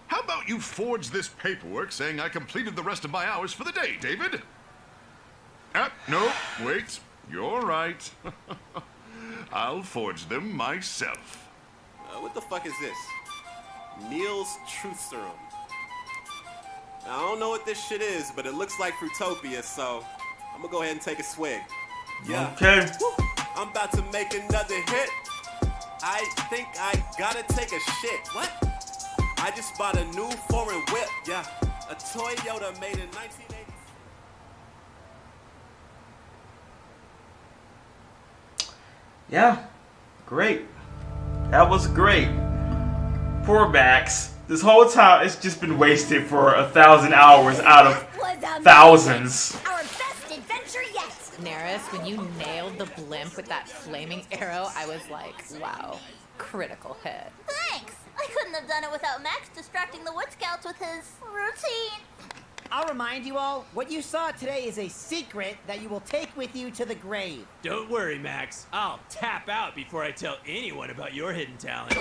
How about you forge this paperwork saying I completed the rest of my hours for the day, David? No, wait. You're right. I'll forge them myself. What the fuck is this? Neil's Truth Serum. Now, I don't know what this shit is, but it looks like Fruitopia, so I'm gonna go ahead and take a swig. Yeah. Okay. I'm about to make another hit. I think I gotta take a shit. What? I just bought a new foreign whip. Yeah. A Toyota made in 1980. Yeah. Great. That was great. Poor Max. This whole time, it's just been wasted for 1,000 hours out of thousands. Our best adventure yet. Neris, when you nailed the blimp with that flaming arrow, I was like, wow, critical hit. Thanks! I couldn't have done it without Max distracting the Wood Scouts with his routine. I'll remind you all, what you saw today is a secret that you will take with you to the grave. Don't worry, Max. I'll tap out before I tell anyone about your hidden talent.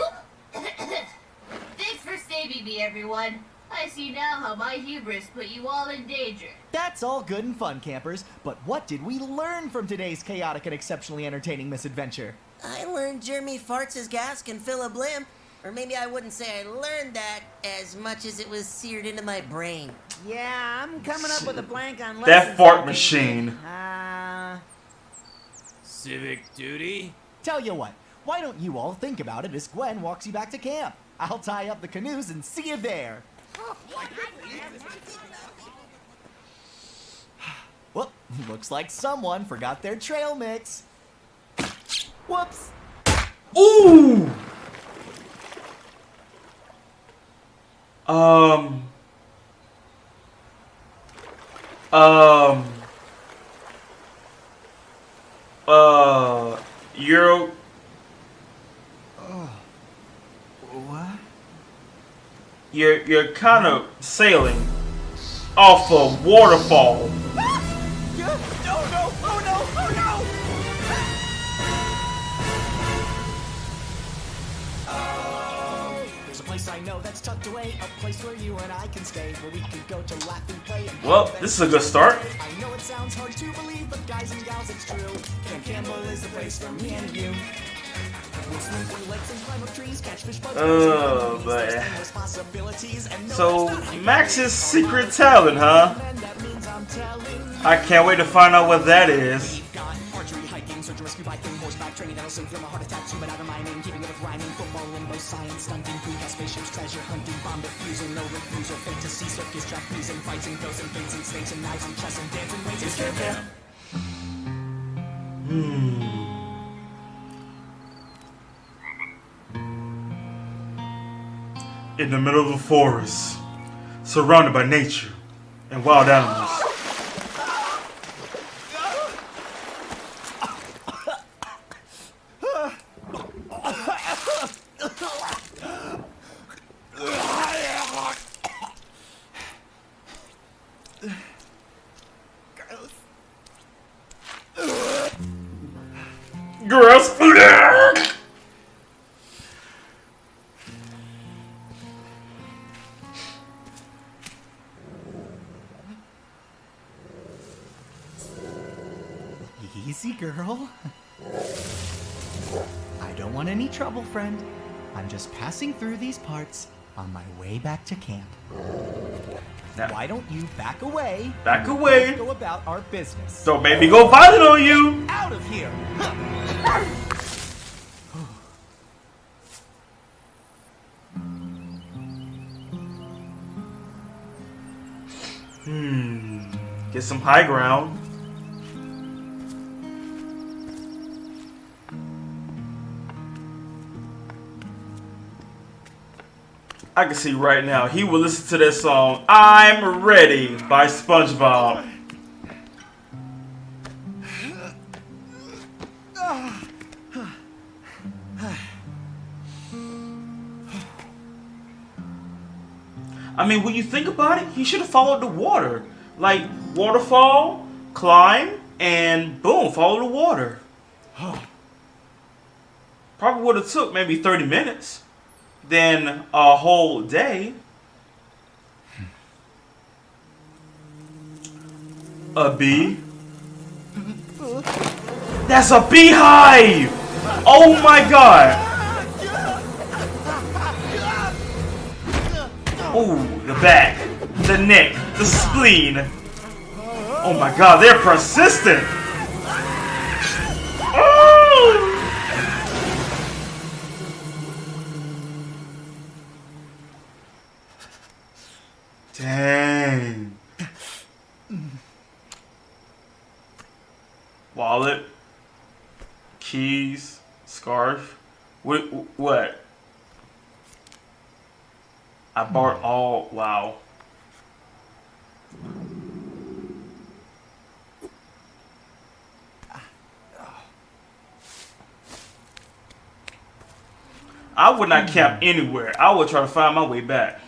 Thanks for saving me, everyone. I see now how my hubris put you all in danger. That's all good and fun, campers, but what did we learn from today's chaotic and exceptionally entertaining misadventure? I learned Jeremy farts his gas can fill a blimp. Or maybe I wouldn't say I learned that as much as it was seared into my brain. Yeah, I'm coming up with a blank on That lessons. fart machine. Civic duty? Tell you what, why don't you all think about it as Gwen walks you back to camp? I'll tie up the canoes and see you there. Well, looks like someone forgot their trail mix. Whoops. Ooh! You're... What? You're kind of sailing off a waterfall. that's tucked away, a place where you and I can stay, where we can go to laugh and play. And Well, this is a good start. I know it sounds hard to believe, but guys and gals, it's true. Camp Campbell is the place for me and you. We'll swim through lakes and climb up trees, catch fish, bugs, Oh, but so Max's secret talent, huh? I can't wait to find out what that is. archery, hiking, search and rescue, biking, horseback training that'll save from a heart attack, zooming out of mining, keeping it with rhyming, football, limbo, science, stunting, precast, spaceships, treasure hunting, bomb defusing, no refusal, fantasy, circus, trapezing, fights and ghosts and things and snakes and knives and chess and dancing, ways and Camp Camp. In the middle of the forest, surrounded by nature and wild animals. Gross. Easy, girl. I don't want any trouble, friend. I'm just passing through these parts on my way back to camp. Why don't you back away? Back away. Let's go about our business. Don't make me go violent on you. Out of here. Get some high ground. I can see right now he will listen to this song "I'm Ready" by SpongeBob. I mean, when you think about it, he should have followed the water. Like, waterfall, climb, and boom, follow the water. Probably would have took maybe 30 minutes. Then a whole day. A bee? That's a beehive! Oh my god! Oh, the back, the neck, the spleen. Oh my god, they're persistent! Oh! Dang. Wallet, keys, scarf. What? I bought all. Wow. I would not camp anywhere. I would try to find my way back.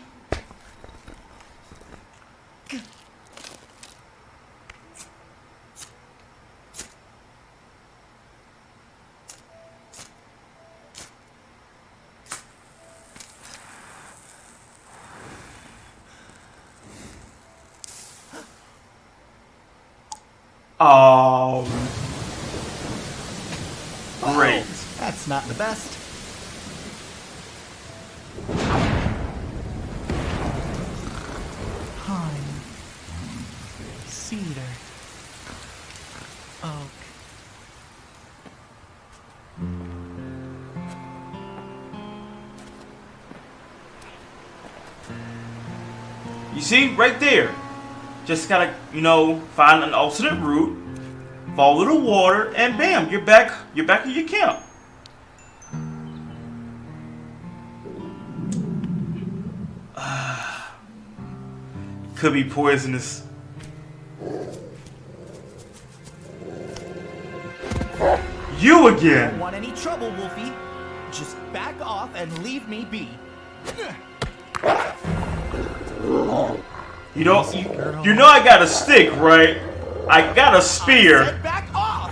Great. That's not the best. Pine, cedar, oak. You see, right there. Just gotta, find an alternate route, follow the water, and bam, you're back at your camp. Could be poisonous. You again! Don't want any trouble, Wolfie. Just back off and leave me be. You know I got a stick, right? I got a spear. I said back off.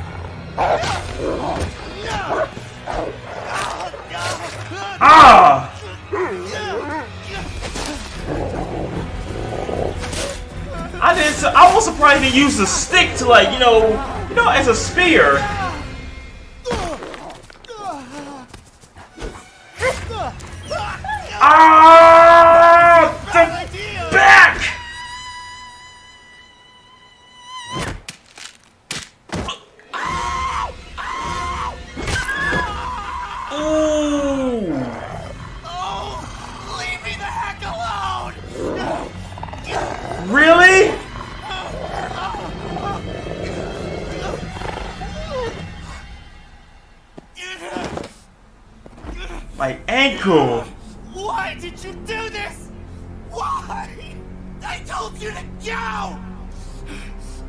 Ah! I was surprised he used a stick to, like, you know, as a spear. Ah, the back. Ooh. Leave me the heck alone! Really? My ankle. Why did you do this? Why? I told you to go!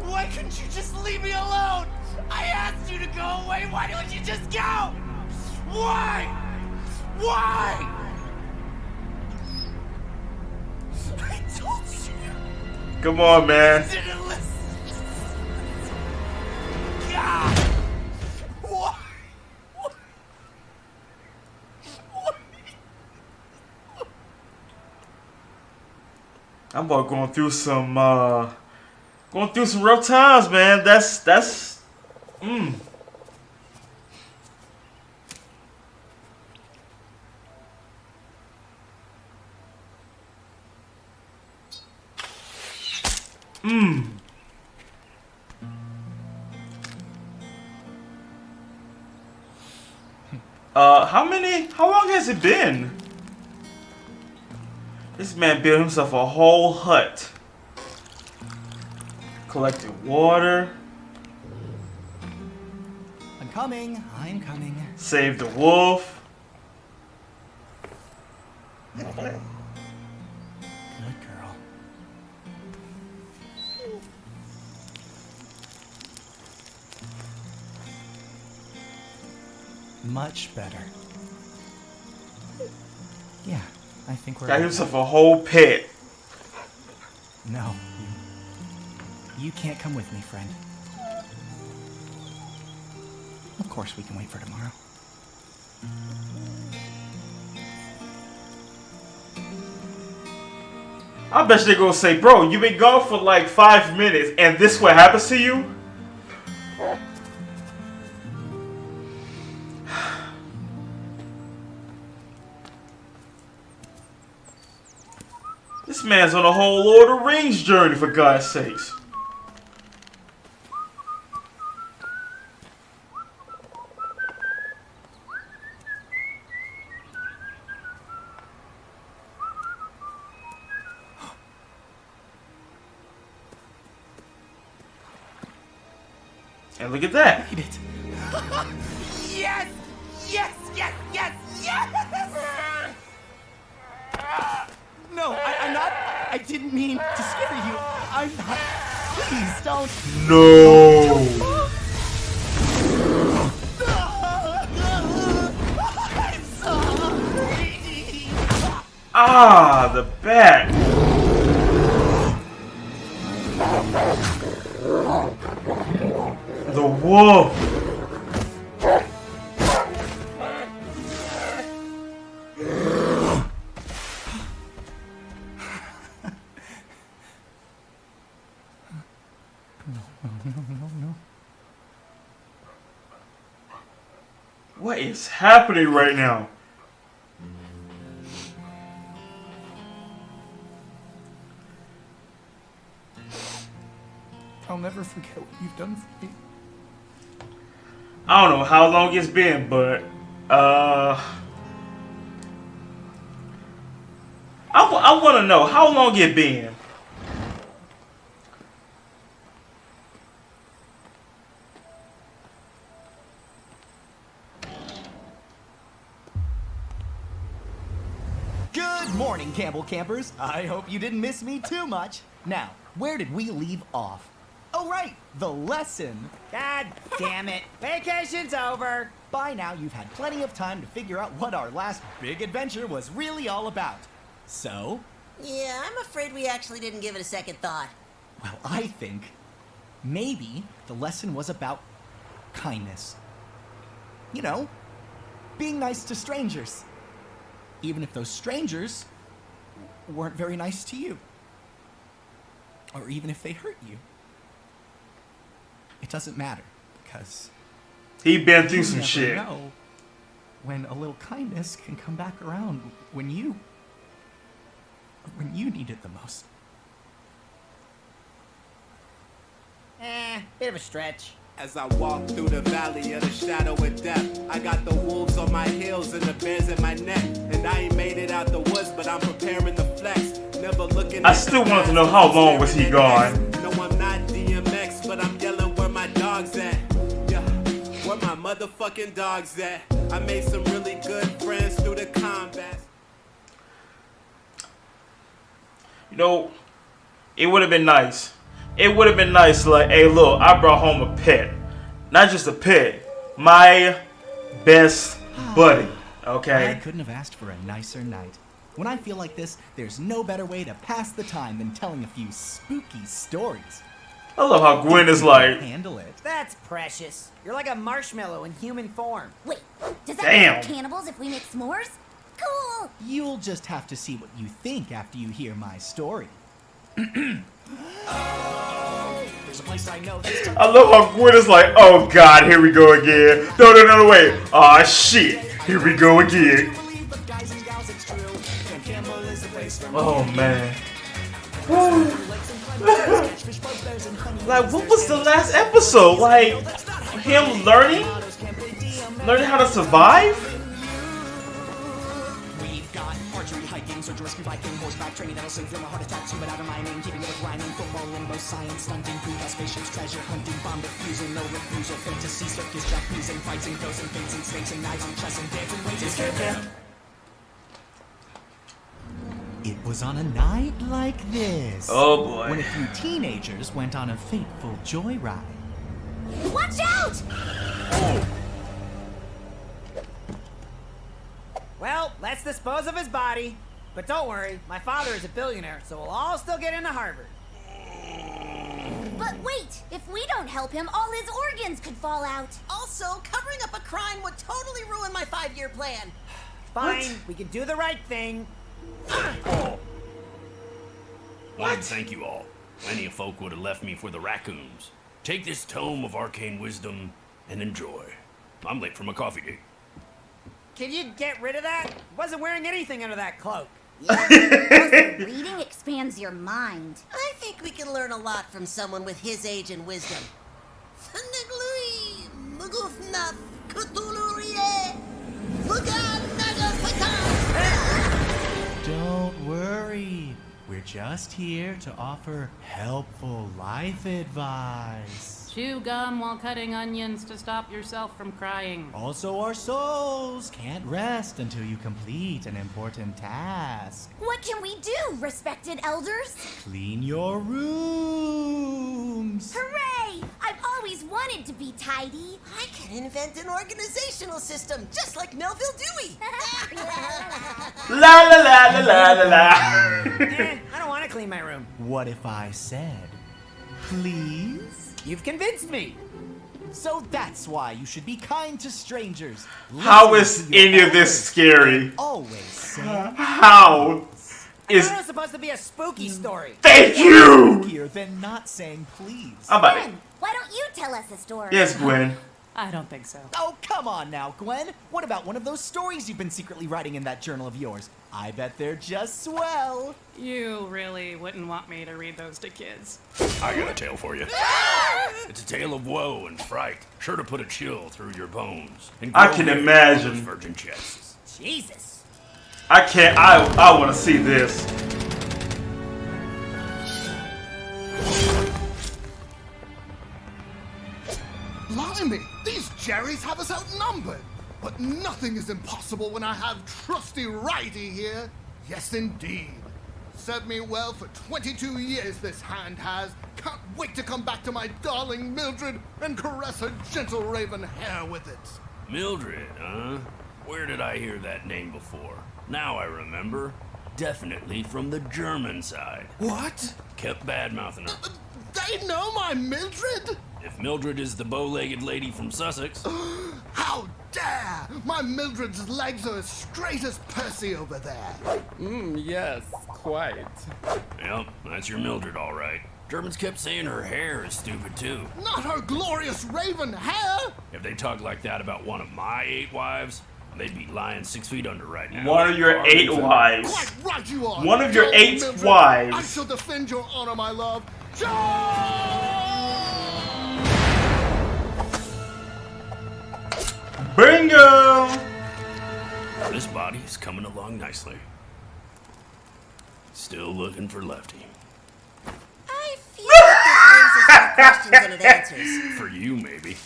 Why couldn't you just leave me alone? I asked you to go away. Why didn't you just go? Why? Why? I told you. Come on, man. You didn't listen. God. Why? I'm about going through some rough times, man. That's How long has it been? This man built himself a whole hut. Collected water. I'm coming. I'm coming. Saved the wolf. Good girl. Much better. Yeah, I think we're... Got himself a whole pit. No, you can't come with me, friend. Of course we can wait for tomorrow. I bet they're gonna say, bro, you've been gone for like 5 minutes and this what happens to you? This man's on a whole Lord of the Rings journey, for God's sakes. And look at that. Made it. Yes! Yes! Yes! Yes! Yes! No, I'm not. I didn't mean to scare you. I'm not. Please don't. No. I'm sorry. Ah, the back. The wolf. No. What is happening right now? I'll never forget what you've done for me. I don't know how long it's been, but I want to know how long it been. Good morning, Campbell campers. I hope you didn't miss me too much. Now, where did we leave off? Oh, right, the lesson. God damn it. Vacation's over. By now, you've had plenty of time to figure out what our last big adventure was really all about. So, Yeah, I'm afraid we actually didn't give it a second thought. well, I think maybe the lesson was about kindness. You know, being nice to strangers. Even if those strangers weren't very nice to you. or even if they hurt you, it doesn't matter, because he been through you some never shit. know when a little kindness can come back around when you need it the most. Bit of a stretch. As I walk through the valley of the shadow of death, I got the wolves on my heels and the bears in my neck. And I ain't made it out the woods, but I'm preparing the flex. Never looking. I still want to know how long was he gone. No, I'm not DMX, but I'm yelling where my dog's at. Yeah, where my motherfucking dog's at. I made some really good friends through the combat. You know, it would have been nice. It would have been nice, like, hey, look, I brought home a pet. Not just a pet, my best buddy, okay? I couldn't have asked for a nicer night. When I feel like this, there's no better way to pass the time than telling a few spooky stories. I love how Gwen is like, handle it. That's precious. You're like a marshmallow in human form. Wait, does that Damn. make us cannibals if we make s'mores? Cool! You'll just have to see what you think after you hear my story. There's a place I know. I love how Gwen is like, oh god, here we go again. No, wait. Aw, shit. Here we go again. Oh, man. Like, what was the last episode? Like, him learning how to survive? We've got archery, hiking, search and rescue, biking, horseback training that'll save from a heart attack, zooming out of mining, keeping it with rhyming, football, limbo, science, stunting, pre-gas, spaceships, treasure hunting, bomb defusing, no refusal, fantasy, circus, trapezing, fights and ghosts and fates and snakes and knives and chess and dancing, wages, camp. It was on a night like this. Oh boy. When a few teenagers went on a fateful joyride. Watch out! Well, let's dispose of his body. But don't worry, my father is a billionaire, so we'll all still get into Harvard. But wait, if we don't help him, all his organs could fall out. Also, covering up a crime would totally ruin my 5-year plan. Fine, we can do the right thing. Wanted to thank you all. Plenty of folk would have left me for the raccoons. Take this tome of arcane wisdom and enjoy. I'm late for my coffee date. Can you get rid of that? Wasn't wearing anything under that cloak. Also, reading expands your mind. I think we can learn a lot from someone with his age and wisdom. Don't worry. We're just here to offer helpful life advice. Chew gum while cutting onions to stop yourself from crying. Also, our souls can't rest until you complete an important task. What can we do, respected elders? Clean your rooms. Hooray! I've always wanted to be tidy. I can invent an organizational system, just like Melville Dewey. La la la la la la la. I don't want to clean my room. What if I said, please? You've convinced me. So that's why you should be kind to strangers. How is any of this scary? Always say, How is... I thought it was supposed to be a spooky story. Thank you! Spookier than not saying please. I'm about it. Gwen, why don't you tell us a story? Yes, Gwen. I don't think so. Oh, come on now, Gwen. What about one of those stories you've been secretly writing in that journal of yours? I bet they're just swell. You really wouldn't want me to read those to kids. I got a tale for you. It's a tale of woe and fright, sure to put a chill through your bones. And I grow can weary imagine. of those virgin chests. Jesus. I can't. I want to see this. Blimey, these Jerrys have us outnumbered. But nothing is impossible when I have trusty Righty here. Yes, indeed. Served me well for 22 years, this hand has. Can't wait to come back to my darling Mildred and caress her gentle raven hair with it. Mildred, huh? Where did I hear that name before? Now I remember. Definitely from the German side. What? Kept bad-mouthing her. They know my Mildred? If Mildred is the bow-legged lady from Sussex. How dare! My Mildred's legs are as straight as Percy over there. Yes, quite. Yep, that's your Mildred, all right. Germans kept saying her hair is stupid too. Not her glorious raven hair! If they talked like that about one of my 8 wives, they'd be lying 6 feet under right now. One of your 8 wives. Quite right you are! One of your Darling 8 Mildred, wives. I shall defend your honor, my love. Bingo! This body is coming along nicely. Still looking for Lefty. I feel like this raises more questions than it answers. For you, maybe.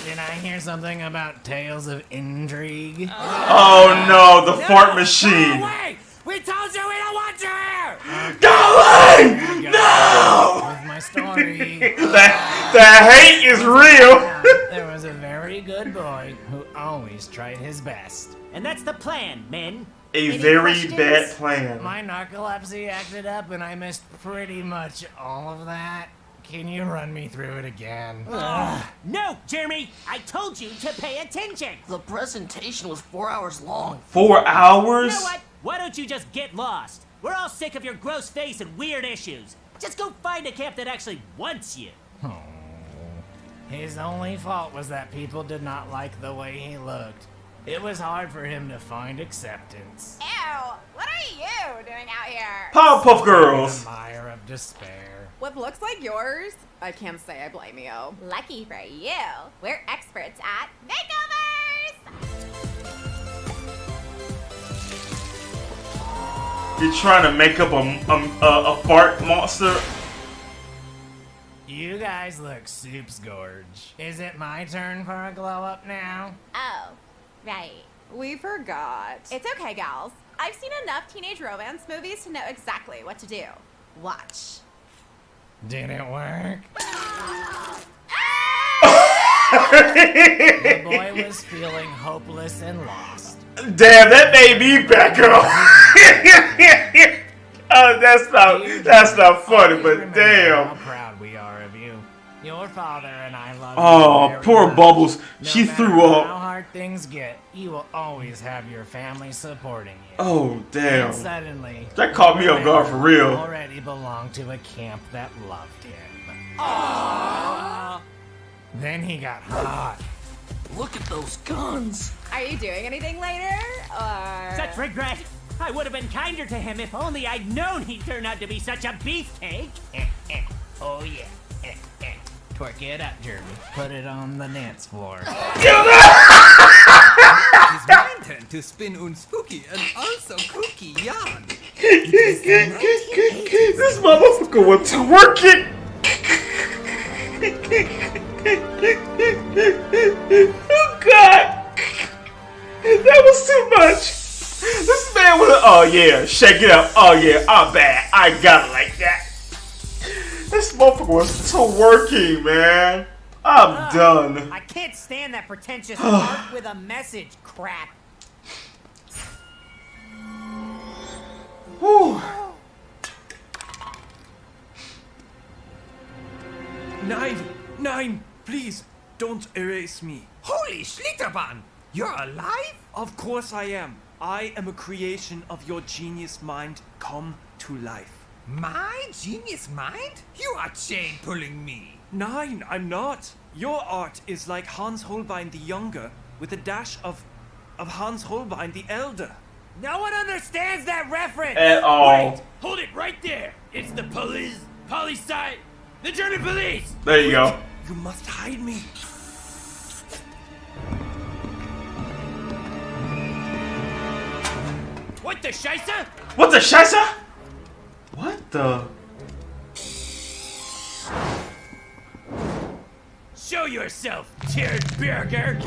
Did I hear something about tales of intrigue? Oh no, the fart machine. Go away! We told you we don't want you here! Go away! No! With my story. the hate is real. There was a very good boy who always tried his best. And that's the plan, men. A Any very questions? bad plan. My narcolepsy acted up and I missed pretty much all of that. Can you run me through it again? No, Jeremy! I told you to pay attention! The presentation was 4 hours long. 4 hours? You know what? Why don't you just get lost? We're all sick of your gross face and weird issues. Just go find a camp that actually wants you. Oh. His only fault was that people did not like the way he looked. It was hard for him to find acceptance. Ew! What are you doing out here? Powerpuff Girls. In the mire of despair. What looks like yours? I can't say I blame you. Lucky for you, we're experts at makeovers! You're trying to make up a fart monster? You guys look soups gorge. Is it my turn for a glow up now? Oh, right. We forgot. It's okay, gals. I've seen enough teenage romance movies to know exactly what to do. Watch. Did it work? The boy was feeling hopeless and lost. Damn, that made me back up. Oh, that's not funny, but damn. How proud we are of you. Your father and I love you. Oh, very poor much. Bubbles. No She matter threw up. How hard things get, you will always have your family supporting you. Oh, damn. And suddenly, That caught me off guard for real. Already belonged to a camp that loved him. Aww. Then he got hot. Look at those guns. Are you doing anything later, or...? Such regret! I would have been kinder to him if only I'd known he'd turn out to be such a beefcake. Oh yeah. Twerk it up, Jeremy. Put it on the dance floor. It's my turn to spin un spooky and also kooky yarn. This motherfucker was twerking. Oh God, that was too much. This man was, oh yeah, shake it up. Oh yeah, I'm bad. I got it like that. This motherfucker was twerking, man. I'm done. I can't stand that pretentious art with a message crap. Whew. Nine, please, don't erase me. Holy Schlitterbahn! You're alive? Of course I am. I am a creation of your genius mind come to life. My genius mind? You are chain pulling me. Nine, I'm not. Your art is like Hans Holbein the Younger with a dash of Hans Holbein the Elder. No one understands that reference! At all. Wait, hold it right there. It's the police, the German police. There you go. You must hide me. What the scheisse? What the scheisse? What the? Show yourself, Tiersberger.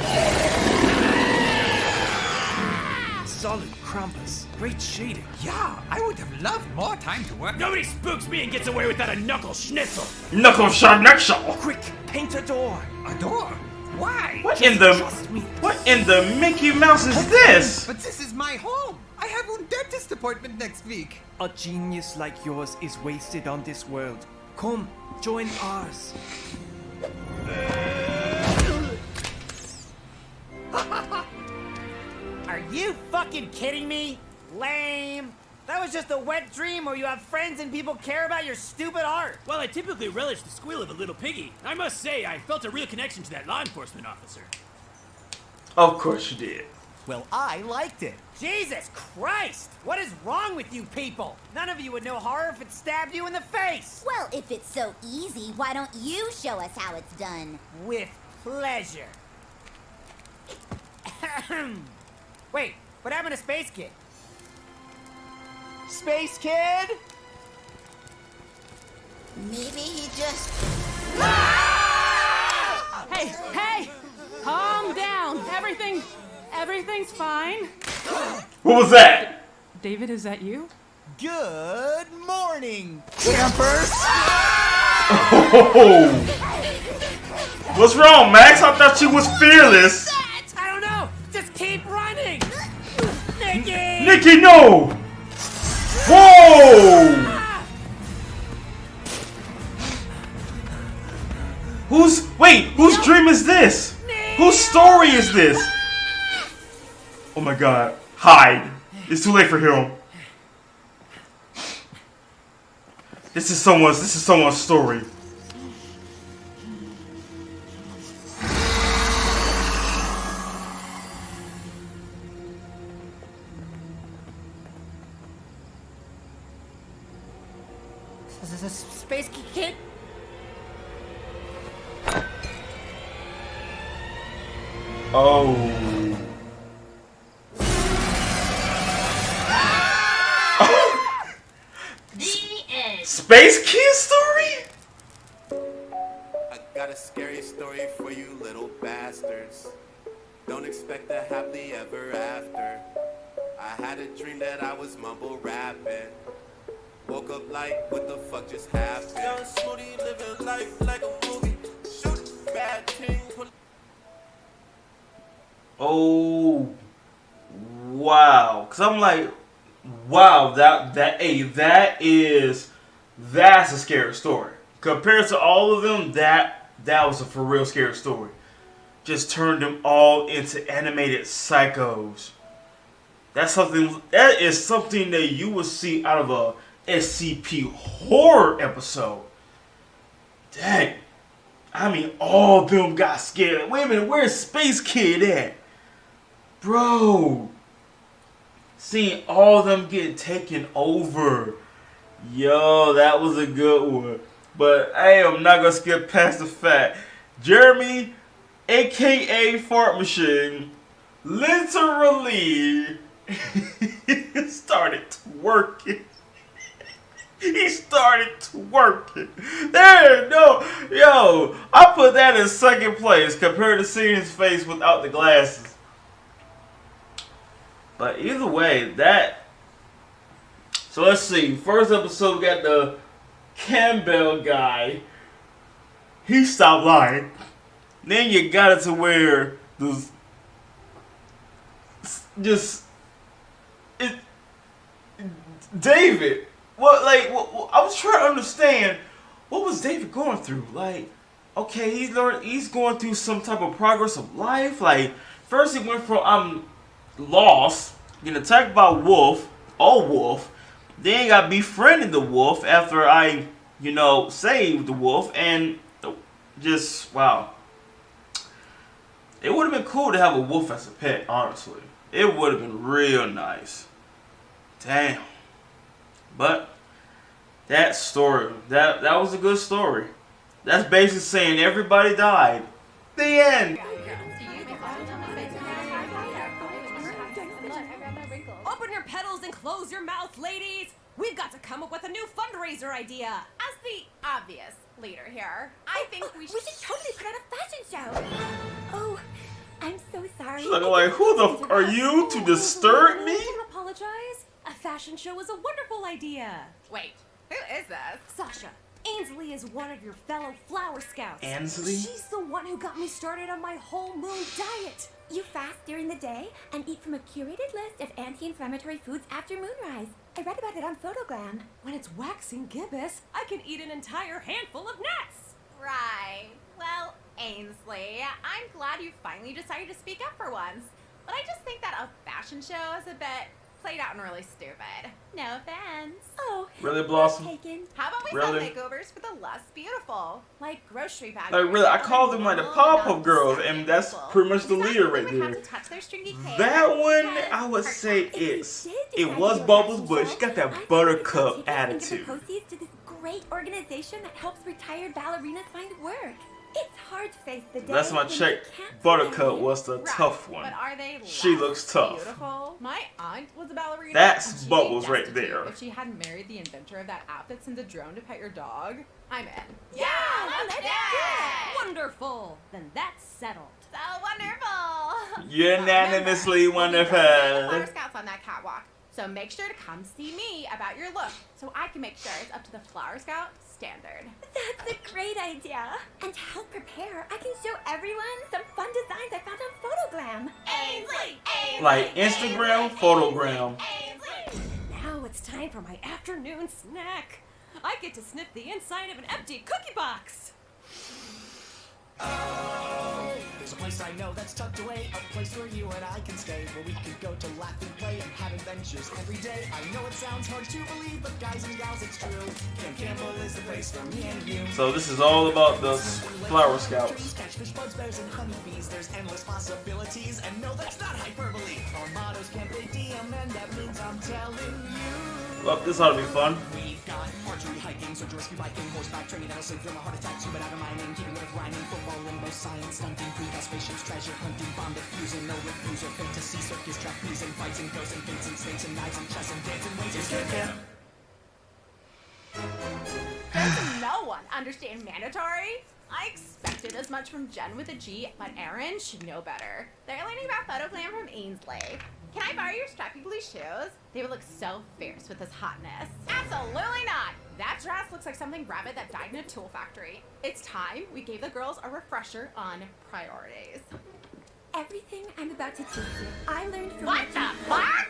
Solid Krampus. Great shading. Yeah, I would have loved more time to work. Nobody spooks me and gets away without a knuckle schnitzel. Knuckle schnitzel. Quick, paint a door. A door? Why? What in the Mickey Mouse is this? But this is my home. I have a dentist appointment next week. A genius like yours is wasted on this world. Come, join ours. Are you fucking kidding me? Lame. That was just a wet dream where you have friends and people care about your stupid art. While I typically relish the squeal of a little piggy, I must say I felt a real connection to that law enforcement officer. Of course you did. Well, I liked it. Jesus Christ! What is wrong with you people? None of you would know horror if it stabbed you in the face. Well, if it's so easy, why don't you show us how it's done? With pleasure. Wait, what happened to Space Kid? Space Kid? Maybe he just... Hey! Calm down. Everything's fine. What was that? David, is that you? Good morning, campers! Oh. What's wrong, Max? I thought you was fearless. I don't know. Just keep running. Nikki! Nikki, no! Whoa! Whose dream is this? Whose story is this? Oh my god. Hide. It's too late for him. This is someone's story. Space Kid? Oh. Space Kid story? I got a scary story for you little bastards. Don't expect a happily ever after. I had a dream that I was mumble rapping. Woke up like, what the fuck just happened? Young Smoothie living life like a movie. Shoot bad team. Oh, wow. Cause I'm like, wow, that's a scary story. Compared to all of them, that was a for real scary story. Just turned them all into animated psychos. That is something that you would see out of a SCP horror episode. Dang. I mean, all of them got scared. Wait a minute, where's Space Kid at? Bro. Seeing all of them get taken over. Yo, that was a good one. But I am not going to skip past the fact. Jeremy, a.k.a. Fart Machine, literally started working. He started working. Yo, I put that in second place compared to seeing his face without the glasses. But either way, so let's see. First episode, we got the Campbell guy. He stopped lying. Then you got it to where David. I was trying to understand what was David going through. Like, okay, he's going through some type of progress of life. Like, first he went from I'm lost, getting attacked by a wolf. Then got befriended the wolf after I, saved the wolf, and just wow. It would have been cool to have a wolf as a pet, honestly. It would have been real nice. Damn. But that story, that was a good story. That's basically saying everybody died. The end. Open your petals and close your mouth, ladies. We've got to come up with a new fundraiser idea. As the obvious leader here, I think we should totally put on a fashion show. Oh, I'm so sorry. She's like, who the f are you to disturb me? Don't apologize. A fashion show is a wonderful idea. Wait, who is this? Sasha. Ainsley is one of your fellow flower scouts. Ainsley? She's the one who got me started on my whole moon diet. You fast during the day and eat from a curated list of anti-inflammatory foods after moonrise. I read about it on Photogram. When it's waxing gibbous, I can eat an entire handful of nuts. Right. Well, Ainsley, I'm glad you finally decided to speak up for once. But I just think that a fashion show is a bit played out and really stupid. No offense. Oh, Really, Blossom? taken. How about we Really? sell makeovers for the less beautiful? Like grocery bags. Like really, I call them like the pop-up girls, and that's pretty much the leader right there. That one, I would say it was Bubbles, but she got that buttercup Give attitude. the proceeds to this great organization that helps retired ballerinas find work. It's hard to face the day. Last time I when you checked, can't Buttercup was the tough one. But are they She less looks tough. Beautiful? My aunt was a ballerina. That's and she'd be Bubbles right destitute there. If she hadn't married the inventor of that app that sends a drone to pet your dog, I'm in. Yeah, let's do it. Wonderful. Then that's settled. So wonderful. Unanimously wonderful. Flower Scouts on that catwalk. So make sure to come see me about your look so I can make sure it's up to the Flower Scout standard. That's a great idea. And to help prepare, I can show everyone some fun designs I found on Photogram. Ainsley! Like Instagram, Photogram. Now it's time for my afternoon snack. I get to sniff the inside of an empty cookie box. Oh, there's a place I know that's tucked away, a place where you and I can stay, where we can go to laugh and play and have adventures every day. I know it sounds hard to believe, but guys and gals, it's true. Camp Campbell is the place for me and you. So this is all about the Flower Scouts. Catch fish, bugs, bears, and honeybees. There's endless possibilities, and no, that's not hyperbole. Our motto's Camp ADM, and that means I'm telling you. Well, this ought to be fun. We've got archery, hiking, search and rescue, biking, horseback training that'll save from a heart attack, scuba diving, mining, keeping with rhyming, football, limbo, science, stunting, precast, spaceships, treasure hunting, bomb defusing, no refusal, fantasy, circus, trapezing, fights and ghosts and fates and snakes and knives and chess and dancing, lasers, Does no one understand mandatory? I expected as much from Jen with a G, but Erin should know better. They're learning about photoglam from Ainsley. Can I borrow your strappy blue shoes? They would look so fierce with this hotness. Absolutely not! That dress looks like something rabbit that died in a tool factory. It's time we gave the girls a refresher on priorities. Everything I'm about to teach you, I learned from What the fuck?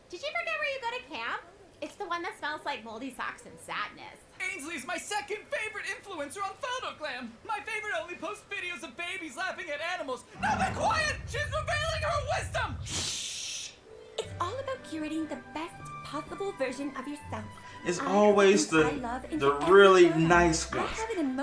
Did you forget where you go to camp? It's the one that smells like moldy socks and sadness. Ainsley's my second favorite influencer on Photoglam. My favorite only posts videos of babies laughing at animals. Now be quiet! She's revealing her wisdom! It's all about curating the best possible version of yourself. It's always the really nice ones.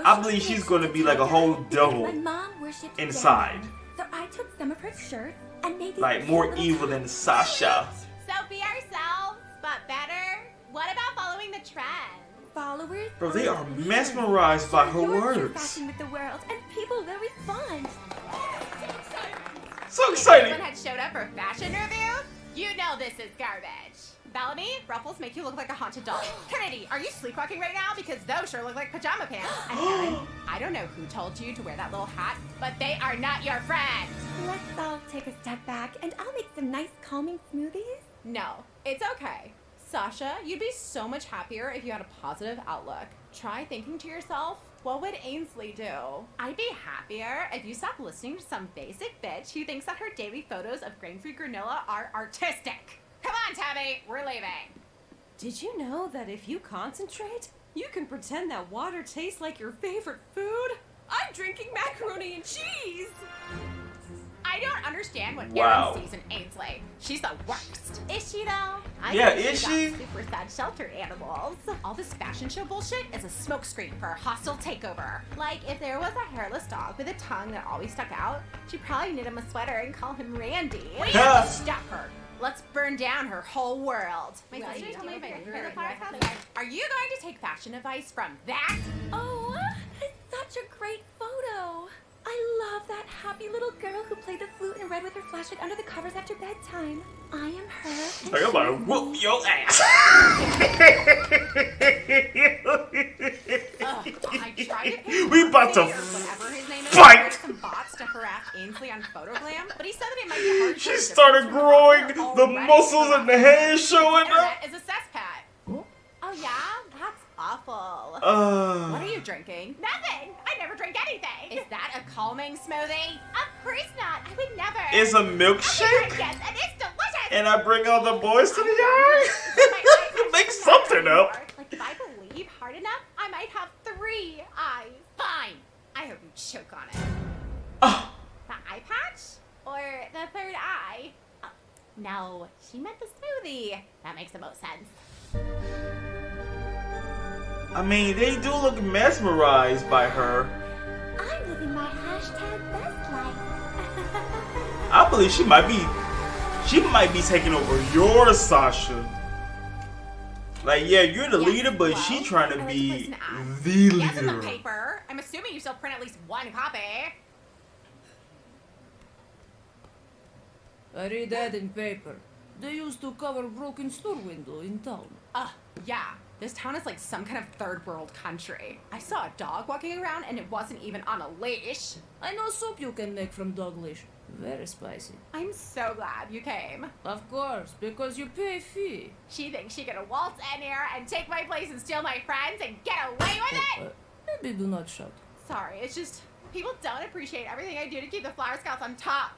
I believe she's going to be like a whole devil My mom worshipped inside. Jen, so I took some of her shirts and made these Like more evil than Sasha. So be ourselves, but better? What about following the trend? Followers, Bro, they are mesmerized by her You're words. fashion with the world, and people will respond. So exciting! If anyone had showed up for a fashion review, you know this is garbage. Bellamy, ruffles make you look like a haunted doll. Trinity, are you sleepwalking right now? Because those sure look like pajama pants. And Erin, I don't know who told you to wear that little hat, but they are not your friends. Let's all take a step back, and I'll make some nice calming smoothies. No, it's okay. Sasha, you'd be so much happier if you had a positive outlook. Try thinking to yourself, what would Ainsley do? I'd be happier if you stopped listening to some basic bitch who thinks that her daily photos of grain-free granola are artistic. Come on, Tabby, we're leaving. Did you know that if you concentrate, you can pretend that water tastes like your favorite food? I'm drinking macaroni and cheese! I don't understand what Wow. Erin sees in Ainsley. She's the worst. Is she though? Yeah, think is she? got super sad shelter animals. All this fashion show bullshit is a smokescreen for a hostile takeover. Like, if there was a hairless dog with a tongue that always stuck out, she'd probably knit him a sweater and call him Randy. We have to stop her. Let's burn down her whole world. My sister told me if I didn't hear the podcast, are you going to take fashion advice from that? Oh, that's such a great photo. I love that happy little girl who played the flute and read with her flashlight under the covers after bedtime. I am her. Like, I'm about to whoop your ass. We about to fight. Some bots to harass Ainsley on Photoglam, but he said that it might be hard. She started growing, the muscles in the head showing up. Is a cesspad. Oh yeah, that's awful. What are you drinking? Nothing. I never drink anything. Is that a calming smoothie? Of course not. I would never. It's a milkshake. Yes, and it's delicious. And I bring all the boys to the yard. Make something up. Like if I believe hard enough, I might have 3 eyes. Fine. I hope you choke on it. The eye patch or the third eye? No, she meant the smoothie. That makes the most sense. I mean, they do look mesmerized by her. I'm living my hashtag best life. I believe she might be taking over your Sasha. Like, yeah, you're the leader, but she trying to be the Yes, in the leader. paper. I'm assuming you still print at least one copy. I read that in paper. They used to cover broken store window in town. Yeah. This town is like some kind of third world country. I saw a dog walking around and it wasn't even on a leash. I know soup you can make from dog leash. Very spicy. I'm so glad you came. Of course, because you pay fee. She thinks she gonna waltz in here and take my place and steal my friends and get away with it? Maybe do not shout. Sorry, it's just people don't appreciate everything I do to keep the Flower Scouts on top.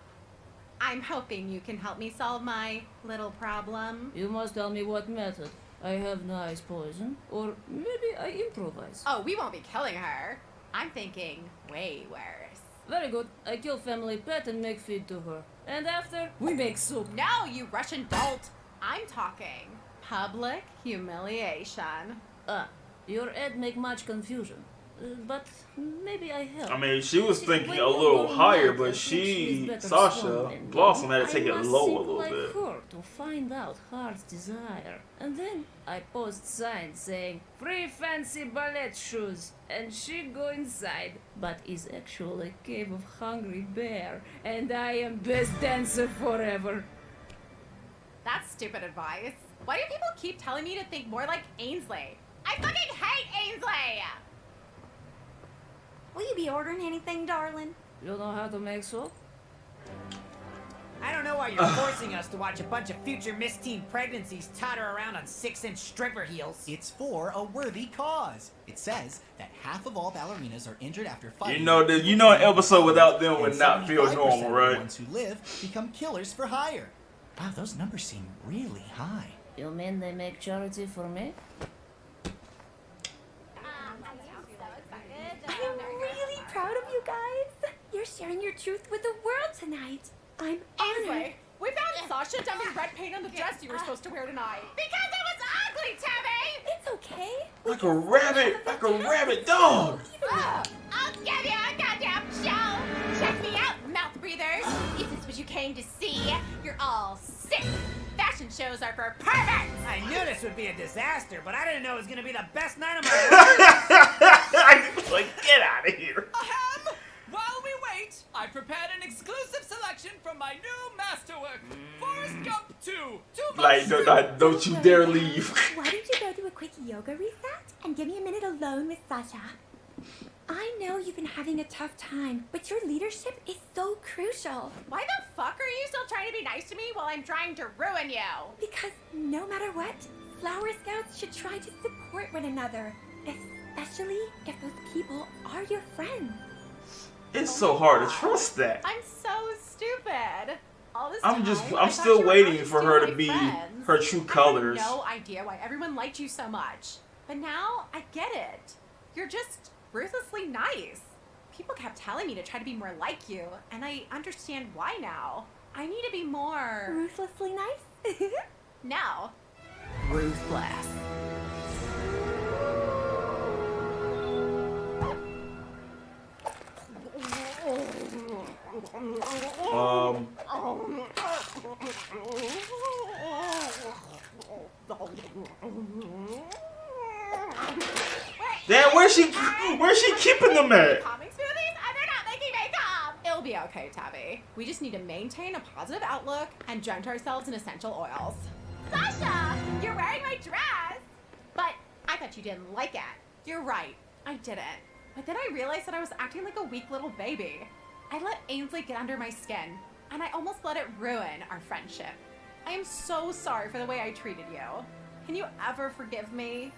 I'm hoping you can help me solve my little problem. You must tell me what method. I have nice poison, or maybe I improvise. Oh, we won't be killing her. I'm thinking way worse. Very good. I kill family pet and make feed to her. And after, we make soup. No, you Russian dolt. I'm talking public humiliation. Your ad make much confusion. But maybe I help. I mean, she was thinking a little higher, but Sasha Blossom had to take it low a little bit. Her to find out heart's desire. And then I post signs saying, free fancy ballet shoes. And she go inside, but is actually a cave of hungry bear. And I am best dancer forever. That's stupid advice. Why do people keep telling me to think more like Ainsley? I fucking hate Ainsley! Will you be ordering anything, darling? You know how to make soup? I don't know why you're forcing us to watch a bunch of future Miss Teen pregnancies totter around on 6-inch stripper heels. It's for a worthy cause. It says that half of all ballerinas are injured after fighting. You know an episode without them would not feel 75% normal, of the right? ones who live become killers for hire. Wow, those numbers seem really high. You mean they make charity for me? I'm really proud of you guys. You're sharing your truth with the world tonight. I'm honored. Ainsley, we found Sasha dumping red paint on the dress you were supposed to wear tonight. Because it was ugly, Tabby! It's okay. Like a rabbit dog. I'll give you a goddamn show! Check me out, mouth breathers! Is this what you came to see? You're all sick! Fashion shows are for perverts! I knew this would be a disaster, but I didn't know it was gonna be the best night of my life. Like, get out of here. Ahem! While we wait, I prepared an exclusive selection from my new masterwork, Forrest Gump 2. Like, don't you dare leave. Why don't you go do a quick yoga reset and give me a minute alone with Sasha? I know you've been having a tough time, but your leadership is so crucial. Why the fuck are you still trying to be nice to me while I'm trying to ruin you? Because no matter what, Flower Scouts should try to support one another, especially if those people are your friends. It's so hard to trust that. I'm so stupid. All this I'm time, still waiting for her to be her true colors. I had no idea why everyone liked you so much. But now I get it. You're just ruthlessly nice. People kept telling me to try to be more like you, and I understand why now. I need to be more... Ruthlessly nice? No. Ruthless. Dad, where's she keeping them at? Calming smoothies, and they're not making me calm. It'll be okay, Tabby. We just need to maintain a positive outlook and drench ourselves in essential oils. Sasha, you're wearing my dress. But I thought you didn't like it. You're right, I didn't. But then I realized that I was acting like a weak little baby. I let Ainsley get under my skin, and I almost let it ruin our friendship. I am so sorry for the way I treated you. Can you ever forgive me?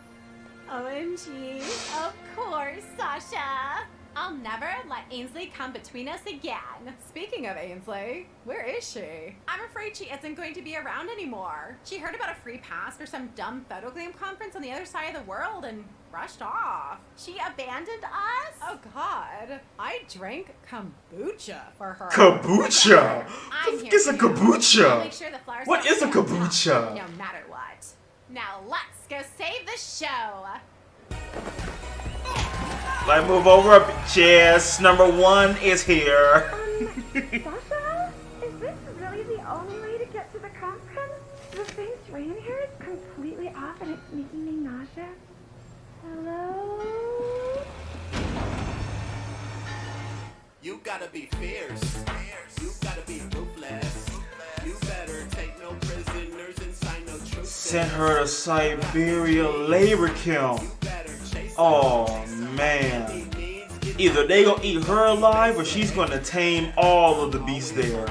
OMG, of course, Sasha. I'll never let Ainsley come between us again. Speaking of Ainsley, where is she? I'm afraid she isn't going to be around anymore. She heard about a free pass for some dumb photoglam conference on the other side of the world and rushed off. She abandoned us? Oh God. I drank kombucha for her. Kombucha? I'm here It's a for you. kombucha. I'll make sure the flowers What don't is a fall kombucha? No matter what. Now let's go save the show. Like, move over, bitches. Number 1 is here. Sasha? Is this really the only way to get to the conference? The face right in here is completely off and it's making me nauseous. Hello? You gotta be fierce. You gotta be ruthless. You better take no prisoners and sign no truth. Sent her to Siberia labor camp. Oh man. Either they gonna eat her alive or she's gonna tame all of the beasts there.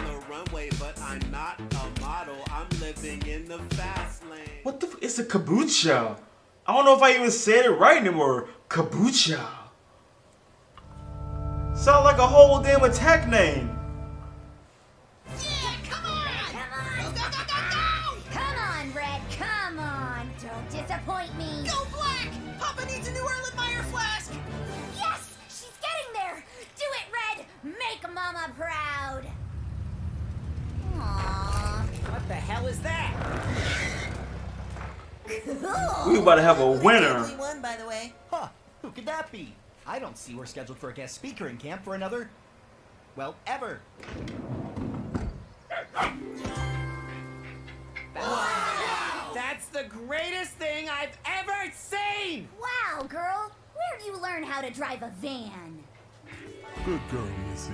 What the f? It's a kombucha. I don't know if I even said it right anymore. Kombucha. Sound like a whole damn attack name. Come on, Red, come on. Don't disappoint me. Go Black! Papa needs a new Erlenmeyer flask! Yes, she's getting there. Do it, Red. Make Mama proud. Aww. What the hell is that? We about to have a winner. One, by the way. Huh, who could that be? I don't see we're scheduled for a guest speaker in camp for another, well, ever. Wow! That's the greatest thing I've ever seen! Wow, girl. Where'd you learn how to drive a van? Good girl, Missy.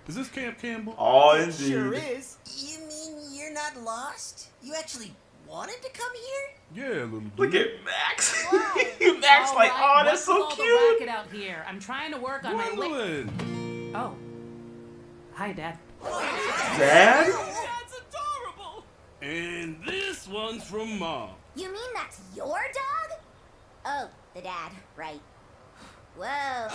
Is this Camp Campbell? Oh, indeed. Sure is. You mean you're not lost? You actually wanted to come here? Yeah, little dude. Look at Max. Max like, oh, that's so What's cute. all the racket out here? I'm trying to work on my Gwendolyn! Oh. Hi, Dad. Dad? That's adorable. And this one's from Mom. You mean that's your dog? Oh, the dad, right. Whoa.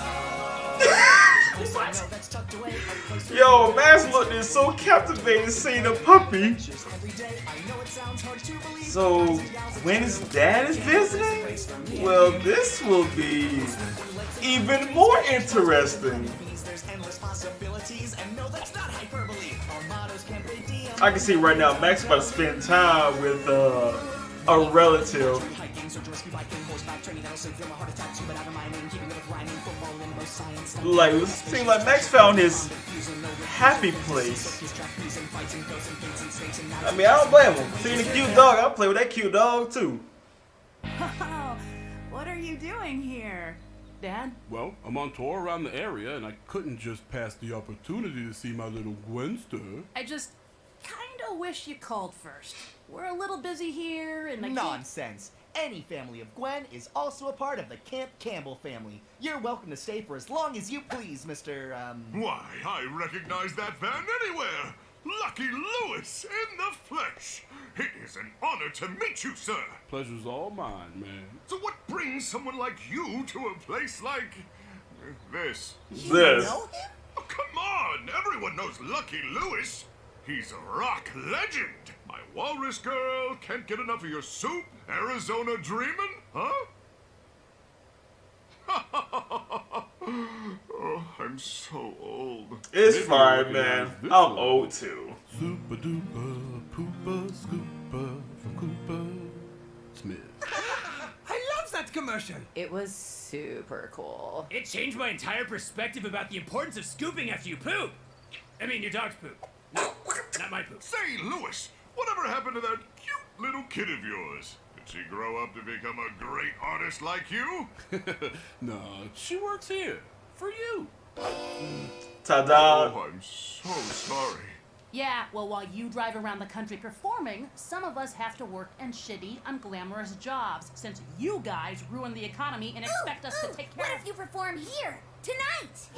Yo, Max looked so captivated seeing a puppy. So, when his dad is visiting? Well, this will be even more interesting. I can see right now Max about to spend time with a relative. Like, it seemed like Max found his happy place. I mean, I don't blame him. Seeing a cute dog, I'll play with that cute dog too. What are you doing here, Dad? Well, I'm on tour around the area, and I couldn't just pass the opportunity to see my little Gwenster. I just kinda wish you called first. We're a little busy here, and I can't... Nonsense. Any family of Gwen is also a part of the Camp Campbell family. You're welcome to stay for as long as you please, Mr. Why, I recognize that van anywhere! Lucky Lewis in the flesh! It is an honor to meet you, sir! Pleasure's all mine, man. So what brings someone like you to a place like... this? You know him? Oh, come on! Everyone knows Lucky Lewis! He's a rock legend! My walrus girl can't get enough of your soup? Arizona dreamin'? Huh? Oh, I'm so old. It's Maybe fine, we man. recognize this I'm one. old too. Super duper, pooper, scooper from Cooper Smith. I love that commercial. It was super cool. It changed my entire perspective about the importance of scooping after you poop. I mean, your dog's poop. No, not my poop. Say, Lewis, whatever happened to that cute little kid of yours? Did she grow up to become a great artist like you? No, she works here. For you. Ta-da. Oh, I'm so sorry. Yeah, well, while you drive around the country performing, some of us have to work in shitty, unglamorous jobs, since you guys ruin the economy and expect us to take care What of... if you perform here, tonight?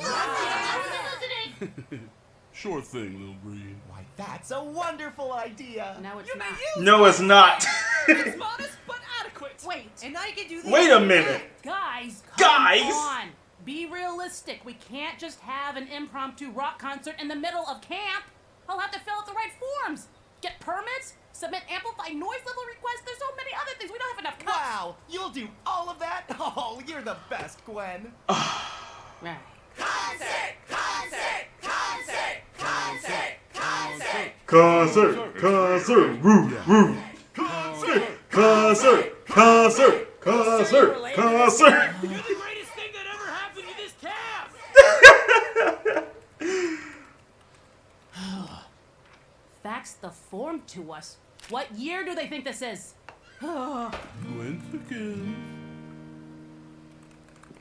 Sure thing, little Bree. Why, that's a wonderful idea. No, it's not. No, it's not. It's modest but adequate. Wait. And I can do the Wait a minute. Guys, Guys! come on. Be realistic. We can't just have an impromptu rock concert in the middle of camp. I'll have to fill out the right forms. Get permits, submit amplified noise level requests. There's so many other things. We don't have enough cups. Wow, you'll do all of that? Oh, you're the best, Gwen. Right. Concert! Concert! Concert! Concert! Concert! Concert, concert, woo, woo. Concert, concert, concert, concert, concert. You're the greatest thing that ever happened to this camp! Fax the form to us. What year do they think this is? Gwen's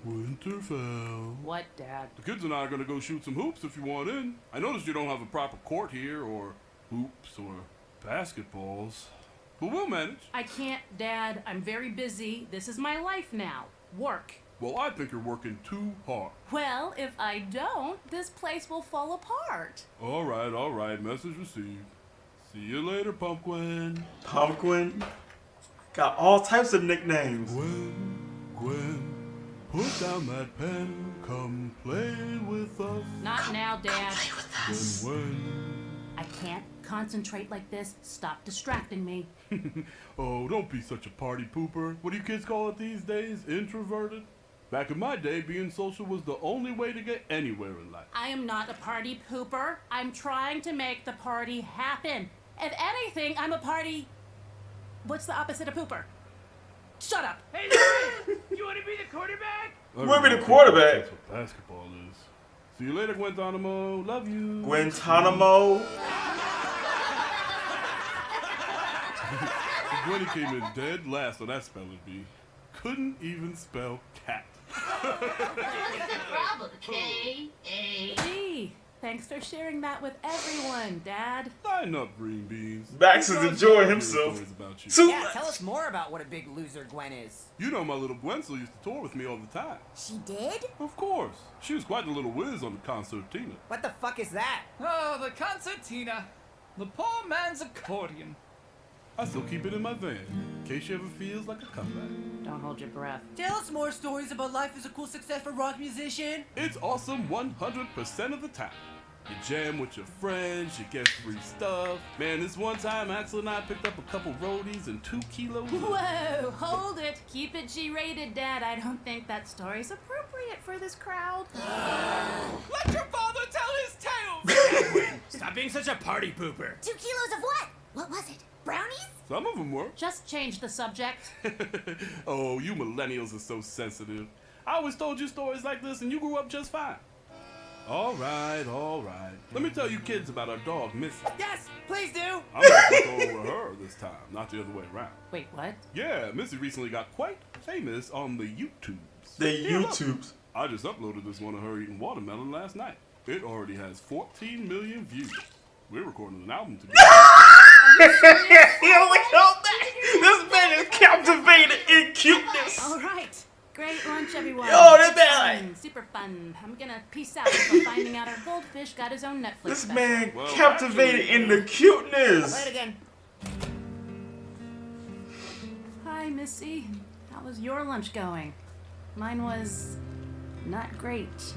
Winterfell. What, Dad? The kids and I are gonna go shoot some hoops if you want in. I noticed you don't have a proper court here, or hoops, or basketballs. But we'll manage. I can't, Dad. I'm very busy. This is my life now. Work. Well, I think you're working too hard. Well, if I don't, this place will fall apart. All right. Message received. See you later, Pumpkin. Pumpkin? Got all types of nicknames. Gwen, put down that pen. Come play with us. Not now, Dad. When? I can't concentrate like this. Stop distracting me. Oh, don't be such a party pooper. What do you kids call it these days? Introverted? Back in my day, being social was the only way to get anywhere in life. I am not a party pooper. I'm trying to make the party happen. If anything, I'm a party... What's the opposite of pooper? Shut up. Hey, Lewis! You want to be the quarterback? You want to be the quarterback? That's what basketball is. See you later, Guantanamo. Love you. Guantanamo. Gwenny came in dead last on that spelling bee. Couldn't even spell cat. Gee, thanks for sharing that with everyone, Dad. Line up, green beans. Max is enjoying himself. Yeah, tell us more about what a big loser Gwen is. You know my little Gwenzel used to tour with me all the time. She did? Of course. She was quite the little whiz on the concertina. What the fuck is that? Oh, the concertina. The poor man's accordion. I still keep it in my van, in case she ever feels like a comeback. Don't hold your breath. Tell us more stories about life as a cool, successful rock musician. It's awesome 100% of the time. You jam with your friends, you get free stuff. Man, this one time Axel and I picked up a couple roadies and 2 kilos. Whoa, hold it. Keep it G-rated, Dad. I don't think that story's appropriate for this crowd. Let your father tell his tales! Stop being such a party pooper. 2 kilos of what? What was it? Brownies? Some of them were. Just change the subject. Oh, you millennials are so sensitive. I always told you stories like this and you grew up just fine. All right. Let me tell you kids about our dog, Missy. Yes, please do. I'm gonna go over her this time, not the other way around. Wait, what? Yeah, Missy recently got quite famous on the YouTubes. The Yeah, look, YouTubes. I just uploaded this one of her eating watermelon last night. It already has 14 million views. We're recording an album together. Yo, look at that! This man is captivated in cuteness. All right. Great lunch, everyone. Yo, this man. Fun, super fun. I'm gonna peace out until finding out our goldfish got his own Netflix This special. man captivated in the cuteness. Play it again. Hi, Missy. How was your lunch going? Mine was not great.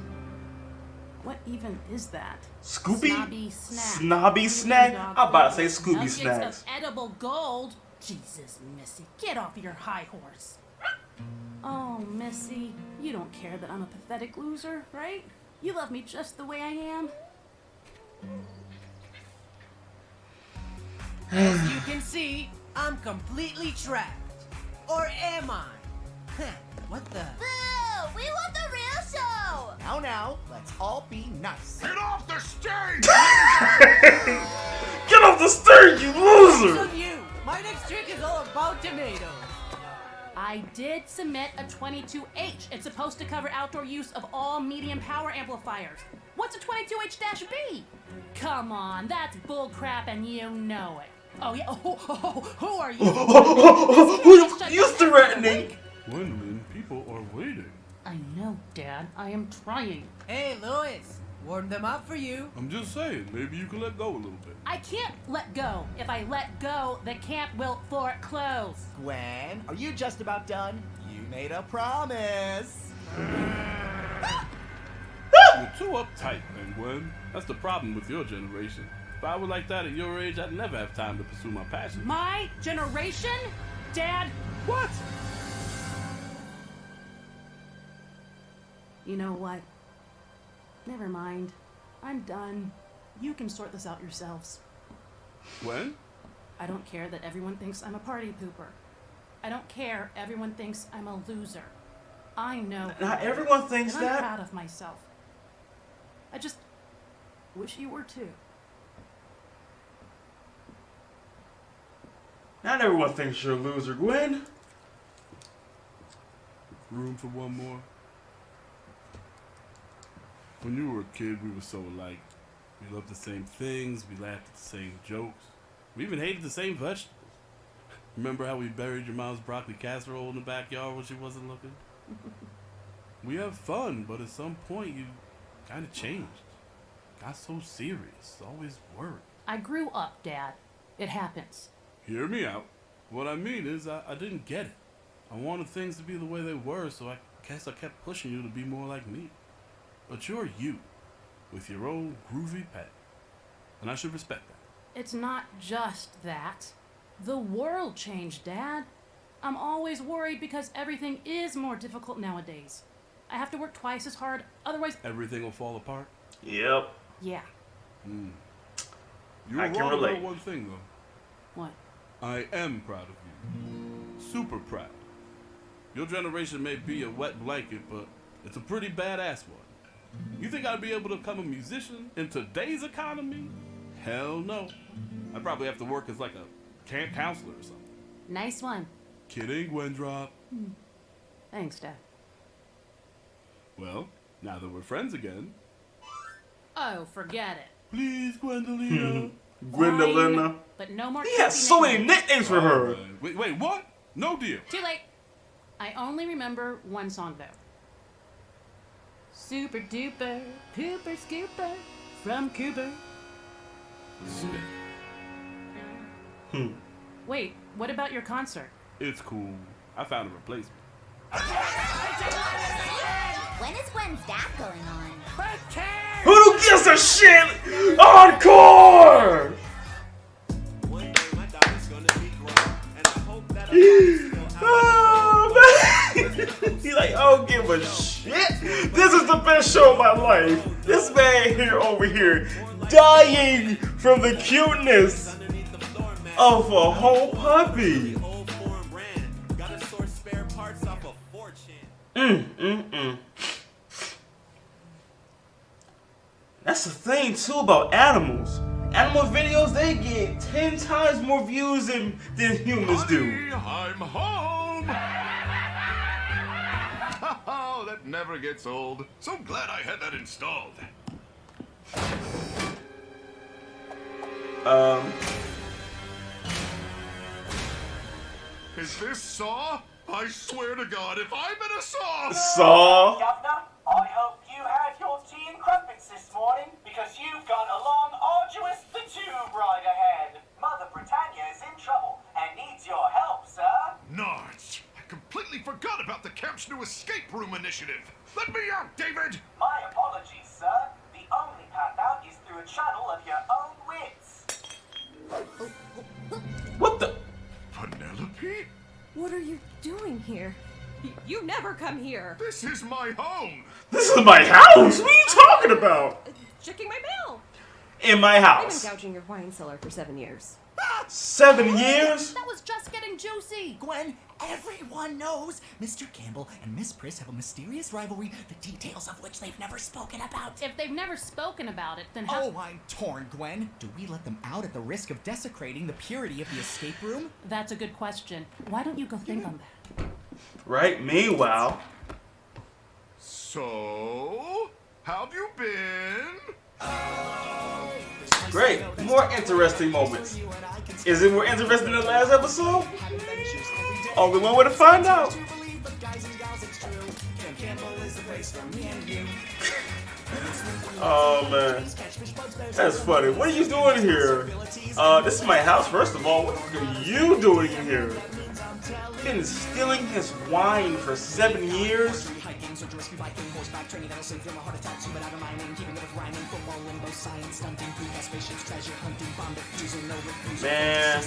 What even is that? Scooby? Snobby snack. Snobby snack? I'm about to say Scooby Nuggets snacks. of edible gold. Jesus, Missy, get off your high horse. Oh, Missy, you don't care that I'm a pathetic loser, right? You love me just the way I am. As you can see, I'm completely trapped. Or am I? What the? Boo! We want the real show! Now, let's all be nice. Get off the stage! Get off the stage, you loser! Of you. My next trick is all about tomatoes. I did submit a 22H. It's supposed to cover outdoor use of all medium power amplifiers. What's a 22H-B? Come on, that's bullcrap and you know it. Oh yeah, who are you? Who you threatening? Gwendolyn, people are waiting. I know, Dad. I am trying. Hey, Louis. Warmed them up for you. I'm just saying, maybe you can let go a little bit. I can't let go. If I let go, the camp will foreclose. Gwen, are you just about done? You made a promise. You're too uptight, man, Gwen. That's the problem with your generation. If I were like that at your age, I'd never have time to pursue my passion. My generation? Dad? What? You know what? Never mind. I'm done. You can sort this out yourselves. Gwen? I don't care that everyone thinks I'm a party pooper. I don't care everyone thinks I'm a loser. I know. Not everyone thinks and that. I'm proud of myself. I just wish you were too. Not everyone thinks you're a loser, Gwen. Room for one more? When you were a kid, we were so alike. We loved the same things, we laughed at the same jokes. We even hated the same vegetables. Remember how we buried your mom's broccoli casserole in the backyard when she wasn't looking? We have fun, but at some point you kind of changed. Got so serious, always worried. I grew up, Dad. It happens. Hear me out. What I mean is I didn't get it. I wanted things to be the way they were, so I guess I kept pushing you to be more like me. But you're you, with your own groovy pet. And I should respect that. It's not just that. The world changed, Dad. I'm always worried because everything is more difficult nowadays. I have to work twice as hard, otherwise... Everything will fall apart? Yep. Yeah. You're I can wrong relate. about one thing, though. What? I am proud of you. Super proud. Your generation may be a wet blanket, but it's a pretty badass one. You think I'd be able to become a musician in today's economy? Hell no. I'd probably have to work as like a camp counselor or something. Nice one. Kidding, Gwendrop. Thanks, Dad. Well, now that we're friends again. Oh, forget it. Please, Gwendolina. Gwendolina. Fine, but no more... He has so many nicknames for her. Wait, what? No deal. Too late. I only remember one song, though. Super duper, pooper scooper, from Cuba. Wait, what about your concert? It's cool. I found a replacement. When is Gwen's dad going on? Who gives a shit? Encore! He's like, I don't give a shit. This is the best show of my life. This man here over here dying from the cuteness of a whole puppy. That's the thing too about animals. Animal videos, they get 10 times more views than humans do. I'm home! Oh, that never gets old. So glad I had that installed. Is this Saw? I swear to God, if I'm in a Saw... Saw? Governor, I hope you had your tea and crumpets this morning, because you've got a long, arduous the tube ride ahead. Mother Britannia is in trouble and needs your help, sir. Nards! I completely forgot about the camp's new escape room initiative. Let me out, David! My apologies, sir. The only path out is through a channel of your own wits. What the? Penelope? What are you doing here? You never come here. This is my home. This is my house? What are you talking about? Checking my mail. In my I've house. been gouging your wine cellar for 7 years. 7 years? That was just getting juicy. Gwen, everyone knows Mr. Campbell and Miss Priss have a mysterious rivalry, the details of which they've never spoken about. If they've never spoken about it, then how... Oh, I'm torn, Gwen. Do we let them out at the risk of desecrating the purity of the escape room? That's a good question. Why don't you go think on that? Right, meanwhile. So, how've you been? Great, more interesting moments. Is it more interesting than the last episode? Only one way to find out. Oh man, that's funny. What are you doing here? This is my house. First of all, what are you doing in here? Been stealing his wine for 7 years. Man.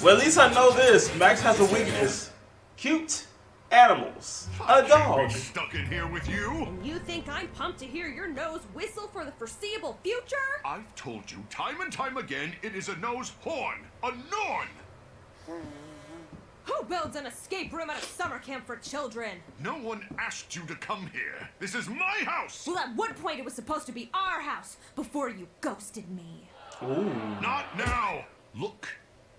Well, at least I know this. Max has a weakness. Cute animals. A dog. Stuck in here with you? And you think I'm pumped to hear your nose whistle for the foreseeable future? I've told you time and time again, it is a nose horn. A norn. Who builds an escape room at a summer camp for children? No one asked you to come here. This is my house. Well, at one point it was supposed to be our house before you ghosted me. Ooh. Not now. Look,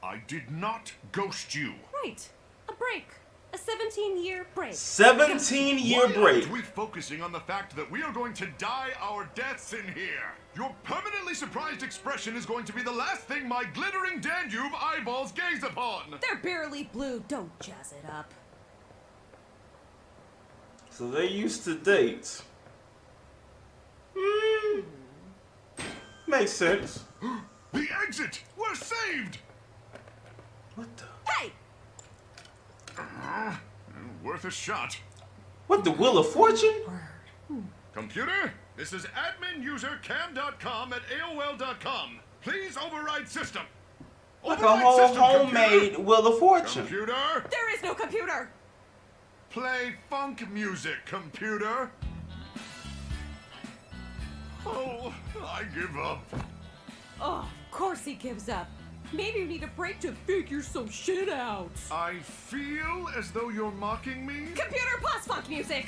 I did not ghost you. Right. A break. A 17-year break. 17-year break. Why aren't we focusing on the fact that we are going to die our deaths in here? Your permanently surprised expression is going to be the last thing my glittering Danube eyeballs gaze upon. They're barely blue. Don't jazz it up. So they used to date. Makes sense. The exit! We're saved! What the? Hey! Worth a shot. What, the Wheel of Fortune? Computer, this is admin user cam.com at AOL.com. Please override system. Like a whole system, homemade computer. Wheel of Fortune. Computer, There is no computer! play funk music, computer. Oh, I give up. Oh, of course he gives up. Maybe you need a break to figure some shit out. I feel as though you're mocking me. Computer plus funk music!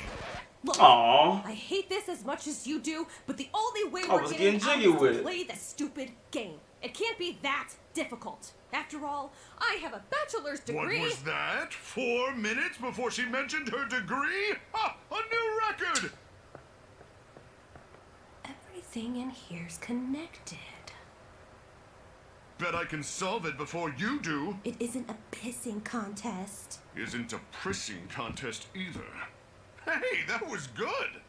Look, Aww. I hate this as much as you do, but the only way I we're was getting getting out jiggy is with to it. play this stupid game. It can't be that difficult. After all, I have a bachelor's degree. What was that? 4 minutes before she mentioned her degree? Ah, a new record! Everything in here's connected. Bet I can solve it before you do. It isn't a pissing contest. Isn't a prissing contest either. Hey, that was good.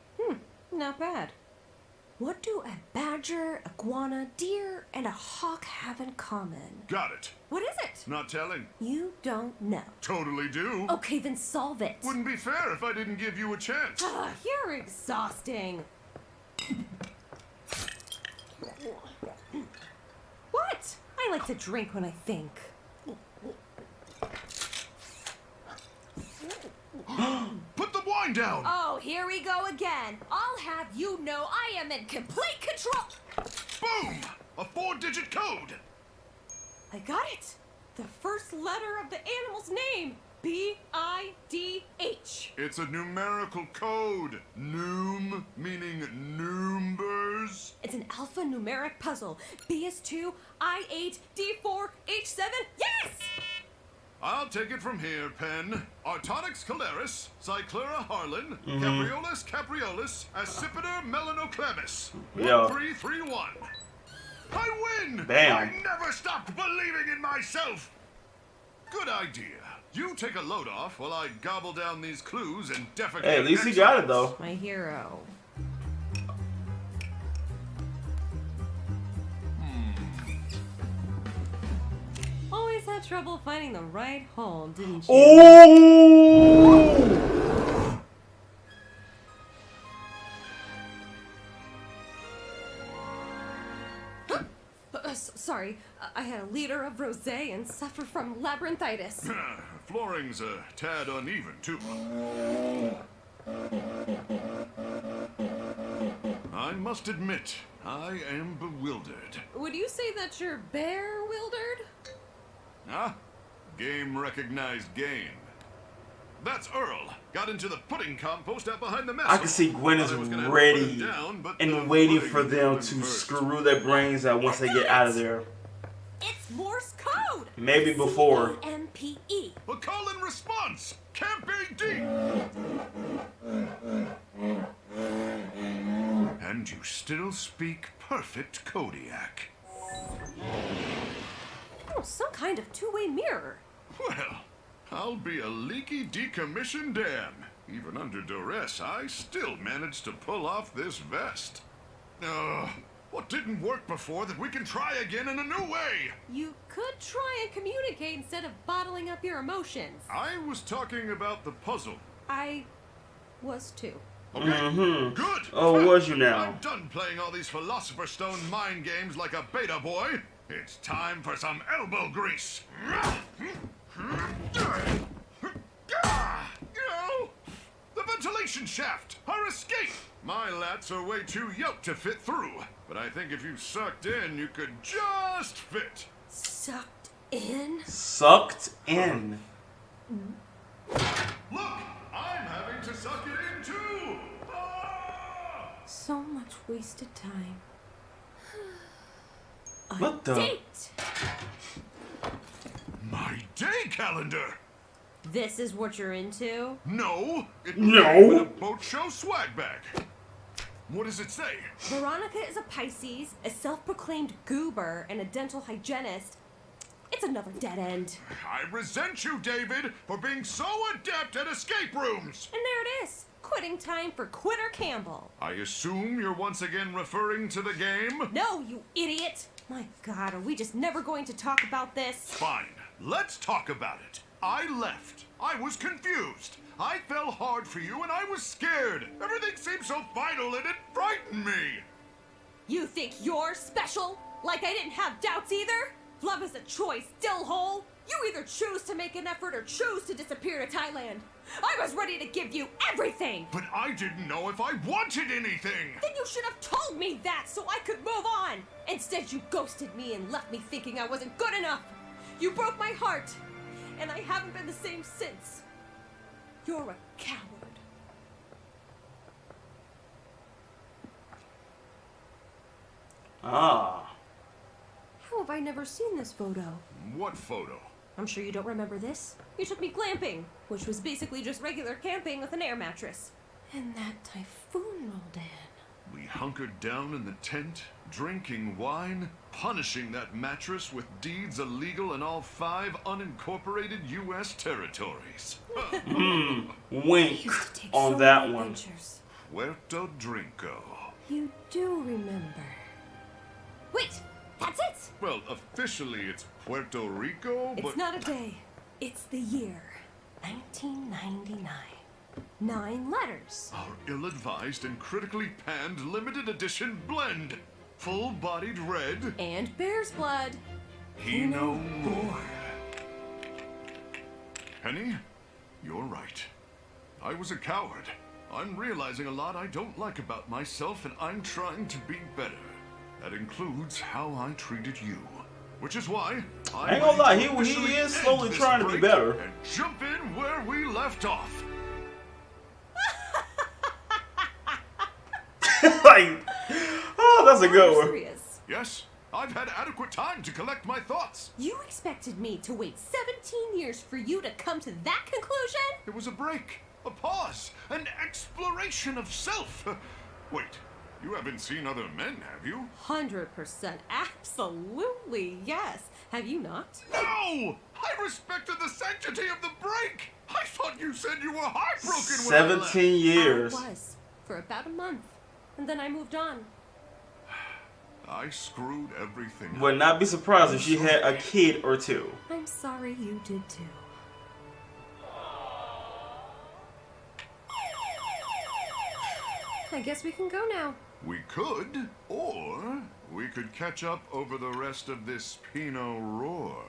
Not bad. What do a badger, iguana, deer, and a hawk have in common? Got it. What is it? Not telling. You don't know. Totally do. Okay, then solve it. Wouldn't be fair if I didn't give you a chance. You're exhausting. What? I like to drink when I think. Put the wine down. Oh, here we go again. I'll have you know I am in complete control. Boom! A 4-digit code. I got it. The first letter of the animal's name. B-I-D-H. It's a numerical code. Noom, meaning numbers. It's an alphanumeric puzzle. B is 2, I 8, D4, H7. Yes! I'll take it from here, Pen. Artonix calaris, Cyclura harlan, Capreolus capreolus, Accipiter melanoclamis. Yo. 1331. I win! Damn. I never stopped believing in myself! Good idea. You take a load off while I gobble down these clues and defecate. Hey, at least he got it though. My hero. Always had trouble finding the right hole, didn't you? Ooh! Sorry, I had a liter of rosé and suffer from labyrinthitis. Flooring's a tad uneven, too. I must admit, I am bewildered. Would you say that you're bear-wildered? Ah, game recognized game. That's Earl. Got into the pudding compost out behind the mess. I can see Gwen is ready and waiting for them to screw their brains out once they get out of there. It's Morse code! Maybe before. C-A-M-P-E. A call and response! Camp AD! And you still speak perfect Kodiak. Oh, some kind of two-way mirror. Well, I'll be a leaky decommissioned dam. Even under duress, I still managed to pull off this vest. What didn't work before that we can try again in a new way? You could try and communicate instead of bottling up your emotions. I was talking about the puzzle. I was too. Okay, good. Oh, was you now? I'm done playing all these Philosopher's Stone mind games like a beta boy. It's time for some elbow grease. The ventilation shaft! Our escape! My lats are way too yoked to fit through, but I think if you sucked in, you could just fit. Sucked in? Sucked in. Look! I'm having to suck it in too! So much wasted time. What the? Date! My day calendar! This is what you're into? No! It No. with a boat show swag bag. What does it say? Veronica is a Pisces, a self-proclaimed goober, and a dental hygienist. It's another dead end. I resent you, David, for being so adept at escape rooms! And there it is. Quitting time for Quitter Campbell. I assume you're once again referring to the game? No, you idiot! My God, are we just never going to talk about this? Fine. Let's talk about it. I left. I was confused. I fell hard for you and I was scared. Everything seemed so vital and it frightened me. You think you're special? Like I didn't have doubts either? Love is a choice, dillhole. You either choose to make an effort or choose to disappear to Thailand. I was ready to give you everything. But I didn't know if I wanted anything. Then you should have told me that so I could move on. Instead, you ghosted me and left me thinking I wasn't good enough. You broke my heart, and I haven't been the same since. You're a coward. Ah. How have I never seen this photo? What photo? I'm sure you don't remember this. You took me glamping, which was basically just regular camping with an air mattress. And that typhoon rolled in. We hunkered down in the tent, drinking wine, punishing that mattress with deeds illegal in all 5 unincorporated U.S. territories. Wink on that one. Puerto Drinko. You do remember. Wait, that's it! Well, officially it's Puerto Rico, but... It's not a day. It's the year. 1999. 9 letters. Our ill-advised and critically panned limited edition blend. Full-bodied red. And bear's blood. Pinot Noir. Penny, you're right. I was a coward. I'm realizing a lot I don't like about myself, and I'm trying to be better. That includes how I treated you. Which is why I ain't gonna lie, he is slowly trying to be better. And jump in where we left off. Like, oh, that's a good one. Serious. Yes, I've had adequate time to collect my thoughts. You expected me to wait 17 years for you to come to that conclusion? It was a break, a pause, an exploration of self. Wait, you haven't seen other men, have you? 100%. Absolutely, yes. Have you not? No! I respected the sanctity of the break! I thought you said you were heartbroken when I left. 17 years. I was. For about a month. And then I moved on. I screwed everything up. Would not be surprised if she had a kid or two. I'm sorry you did too. I guess we can go now. We could, or we could catch up over the rest of this Pinot Roar.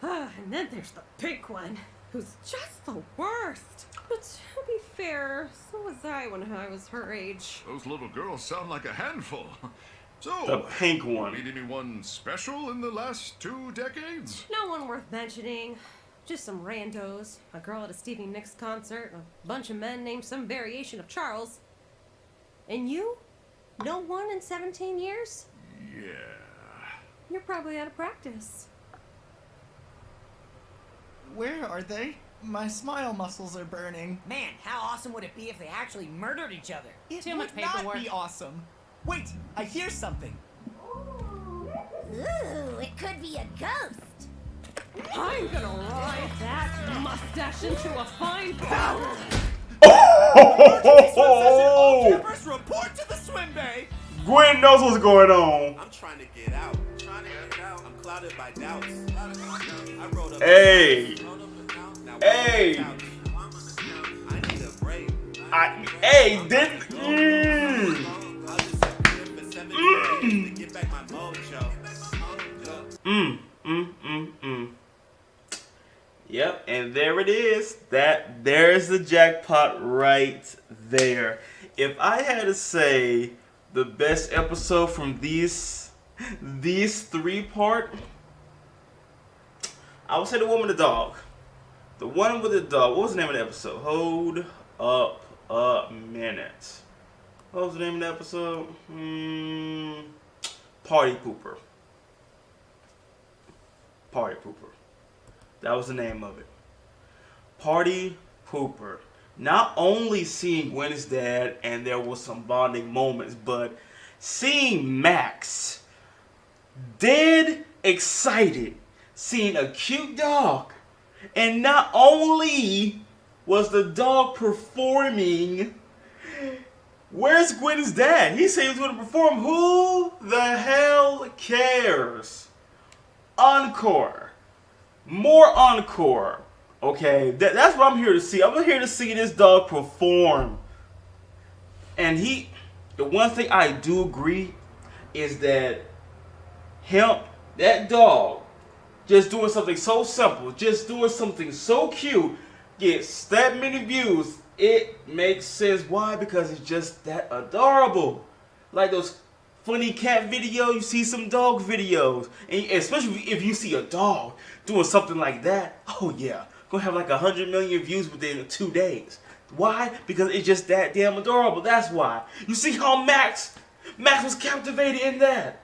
And then there's the pink one, who's just the worst. But to be fair, so was I when I was her age. Those little girls sound like a handful. So, The pink one. Meet anyone special in the last 2 decades? No one worth mentioning. Just some randos, a girl at a Stevie Nicks concert, a bunch of men named some variation of Charles. And you? No one in 17 years? Yeah. You're probably out of practice. Where are they? My smile muscles are burning. Man, how awesome would it be if they actually murdered each other? It Too would much not paperwork. be awesome. Wait, I hear something. Ooh, it could be a ghost. I'm gonna ride that mustache. smash into a fine powder. Oh! Campers report to the swim bay. Gwen knows what's going on. I'm trying to get out. I'm clouded by doubts. I wrote up Hey. now Hey. I need a break. Hey, didn't. I'll just disappear for 7 days to get back my mojo. Yep, and there it is. There's the jackpot right there. If I had to say the best episode from these 3 part, I would say the one with the dog. The one with the dog. What was the name of the episode? Hold up a minute. What was the name of the episode? Party Pooper. Party Pooper. That was the name of it. Party Pooper. Not only seeing Gwen's dad and there was some bonding moments, but seeing Max dead excited, seeing a cute dog. And not only was the dog performing, where's Gwen's dad? He said he was going to perform. Who the hell cares? Encore. More encore. Okay, that's what I'm here to see. I'm here to see this dog perform. And the one thing I do agree is that that dog, just doing something so simple, just doing something so cute, gets that many views. It makes sense. Why? Because it's just that adorable. Like those funny cat videos, you see some dog videos. And especially if you see a dog doing something like that, oh yeah, gonna have like 100 million views within 2 days. Why? Because it's just that damn adorable. That's why. You see how Max was captivated in that.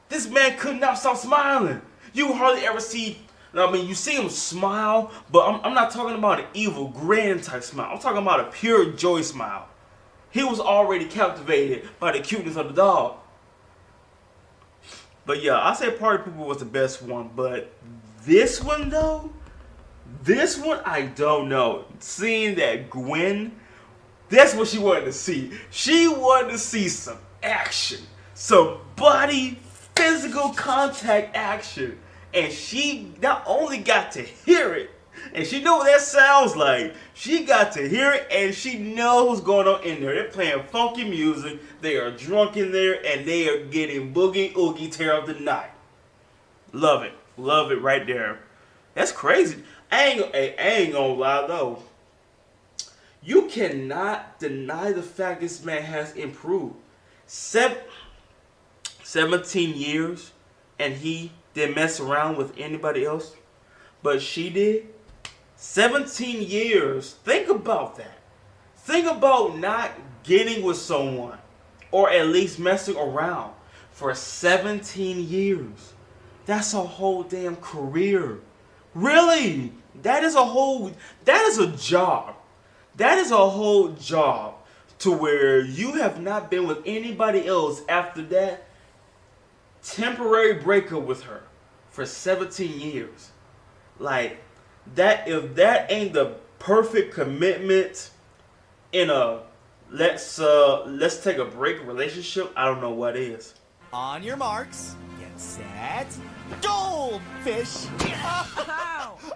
This man could not stop smiling. You hardly ever see, you see him smile, but I'm not talking about an evil grin type smile. I'm talking about a pure joy smile. He was already captivated by the cuteness of the dog. But yeah, I say Party Pooper was the best one, but this one though, I don't know. Seeing that Gwen, that's what she wanted to see. She wanted to see some action, some body, physical contact action. And she not only got to hear it, and she knew what that sounds like, she got to hear it and she knows what's going on in there. They're playing funky music, they are drunk in there, and they are getting boogie oogie tear of the night. Love it right there. That's crazy. I ain't gonna lie though. You cannot deny the fact this man has improved. 17 years and he didn't mess around with anybody else, but she did. 17 years. Think about that. Think about not getting with someone or at least messing around for 17 years. That's a whole damn career. Really? That is a job. That is a whole job to where you have not been with anybody else after that temporary breakup with her for 17 years. Like, that, if that ain't the perfect commitment in a let's take a break relationship, I don't know what is. On your marks, get set, goldfish!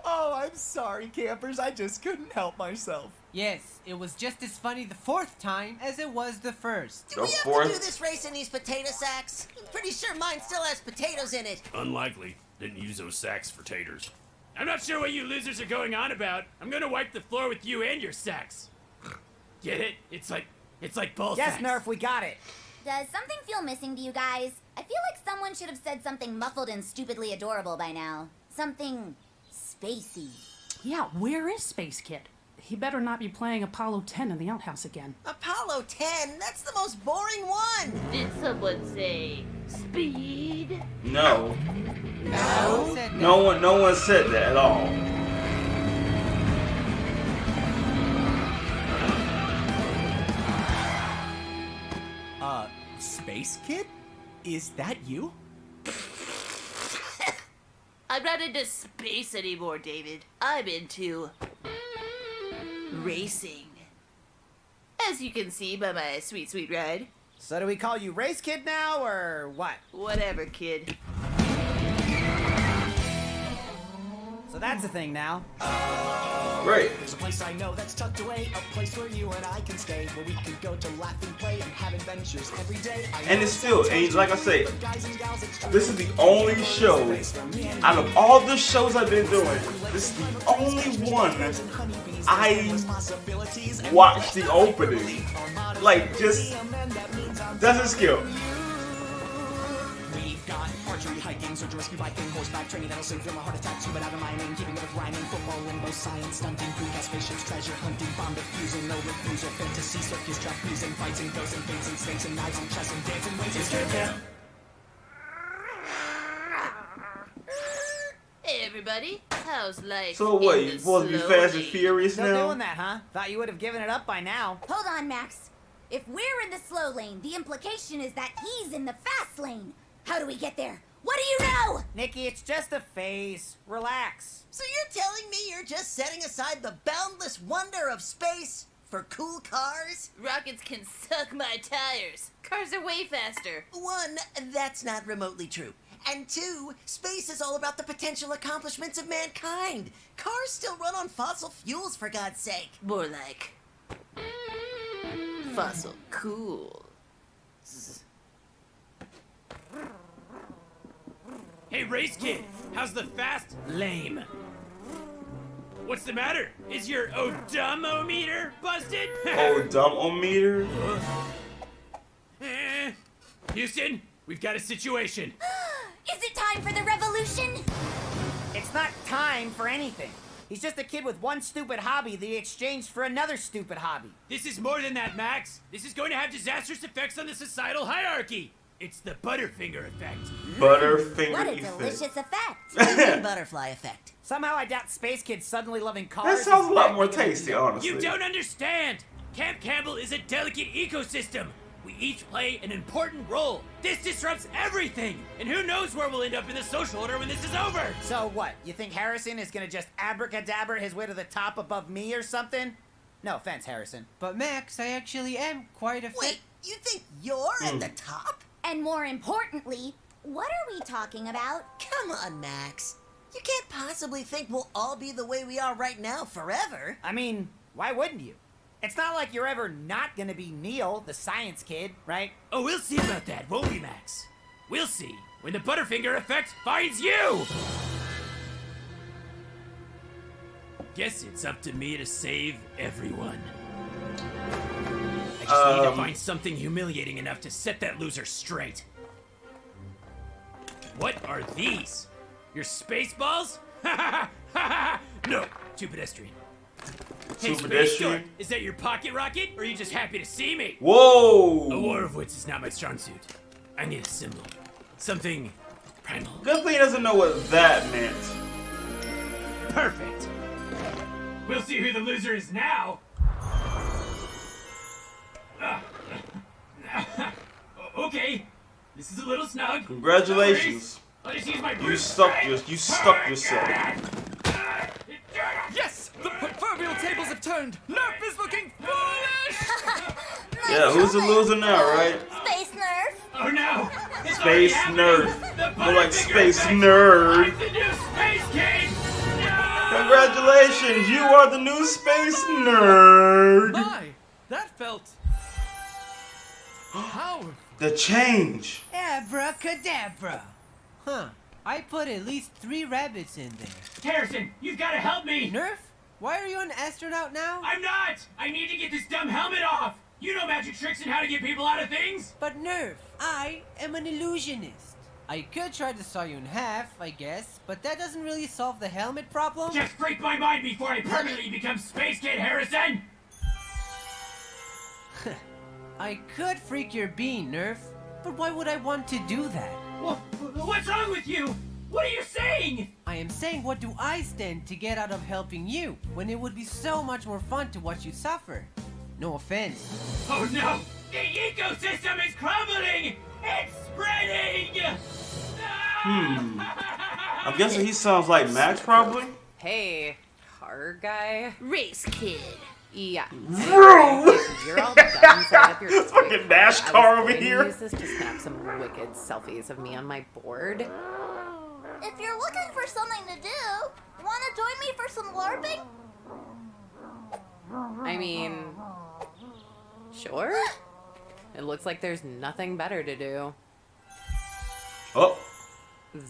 Oh, I'm sorry, campers. I just couldn't help myself. Yes, it was just as funny the 4th time as it was the 1st. Do we have to do this race in these potato sacks? I'm pretty sure mine still has potatoes in it. Unlikely. Didn't use those sacks for taters. I'm not sure what you losers are going on about. I'm gonna wipe the floor with you and your sacks. Get it? It's like ball Yes, sacks. Nerf, we got it. Does something feel missing to you guys? I feel like someone should have said something muffled and stupidly adorable by now. Something spacey. Yeah, where is Space Kid? He better not be playing Apollo 10 in the outhouse again. Apollo 10? That's the most boring one. Did someone say speed? No. No? No one said that at all. Space Kid? Is that you? I'm not into space anymore, David. I'm into racing. As you can see by my sweet, sweet ride. So do we call you Race Kid now, or what? Whatever, kid. So that's a thing now. Great. There's a place I know that's tucked away, a place where you and I can stay, where we can go to laugh and play and have adventures every day. And it's still, and like I say, this is the only show, out of all the shows I've been doing, this is the only one I watched the opening. Like, just doesn't skip. Archery, hiking, search and rescue, biking, horseback training that'll save from a heart attack, scuba diving, mining, keeping up with rhyming, football, limbo, science, stunting, precast, spaceships, treasure hunting, bomb defusing, no refusal, fantasy, circus, trapezing, fights and ghosts and things and snakes and knives and chess and dancing, ways and camp. Hey everybody, how's life? So what, in you the supposed to be slow Fast and lane? Furious Still now? doing that, huh? Thought you would have given it up by now. Hold on, Max. If we're in the slow lane, the implication is that he's in the fast lane. How do we get there? What do you know? Nikki, it's just a phase. Relax. So you're telling me you're just setting aside the boundless wonder of space for cool cars? Rockets can suck my tires. Cars are way faster. One, that's not remotely true. And two, space is all about the potential accomplishments of mankind. Cars still run on fossil fuels, for God's sake. More like fossil cool. Hey, Race Kid, how's the fast lame? What's the matter? Is your odometer busted? Odometer? Houston, we've got a situation. Is it time for the revolution? It's not time for anything. He's just a kid with one stupid hobby that he exchanged for another stupid hobby. This is more than that, Max. This is going to have disastrous effects on the societal hierarchy. It's the Butterfinger effect. Butterfinger What a effect. delicious effect. Butterfly effect. Somehow I doubt Space Kid suddenly loving cars. That sounds a lot is more that big of a tasty, deal. honestly. You don't understand. Camp Campbell is a delicate ecosystem. We each play an important role. This disrupts everything. And who knows where we'll end up in the social order when this is over. So what? You think Harrison is gonna just abracadabra his way to the top above me or something? No offense, Harrison. But Max, I actually am quite a Wait, you think you're at the top? And more importantly, what are we talking about? Come on, Max. You can't possibly think we'll all be the way we are right now forever. I mean, why wouldn't you? It's not like you're ever not gonna be Neil, the science kid, right? Oh, we'll see about that, won't we, Max? We'll see when the Butterfinger effect finds you! Guess it's up to me to save everyone. I just need to find something humiliating enough to set that loser straight. What are these? Your space balls? No, too pedestrian. Hey, Too Space pedestrian? Short, is that your pocket rocket, or are you just happy to see me? Whoa! A war of wits is not my strong suit. I need a symbol. Something primal. Good thing he doesn't know what that meant. Perfect. We'll see who the loser is now. Okay, this is a little snug. Congratulations. I'll just use my You brute stuck strength. yourself. Yes! The proverbial tables have turned! Nerf is looking foolish! Yeah, who's the loser now, right? Space Nerf. Oh no! It's Space already happening. Nerd. The More like Butterfinger Space effect. Nerd. I'm the new Space King! Congratulations, you are the new Space Nerd. My, that felt powerful. The change. Abracadabra. Huh. I put at least 3 rabbits in there. Harrison, you've got to help me! Nerf? Why are you an astronaut now? I'm not! I need to get this dumb helmet off! You know magic tricks and how to get people out of things! But Nerf, I am an illusionist. I could try to saw you in half, I guess, but that doesn't really solve the helmet problem. Just break my mind before I permanently become Space Kid, Harrison! I could freak your bean, Nerf, but why would I want to do that? What's wrong with you? What are you saying? I am saying, what do I stand to get out of helping you, when it would be so much more fun to watch you suffer? No offense. Oh no! The ecosystem is crumbling! It's spreading! I'm guessing he sounds like Max, probably. Hey, car guy. Race Kid. Yeah. Vroom! You're all done setting up your This fucking NASCAR over here. Use this to snap some wicked selfies of me on my board. If you're looking for something to do, wanna join me for some LARPing? I mean, sure. It looks like there's nothing better to do. Oh.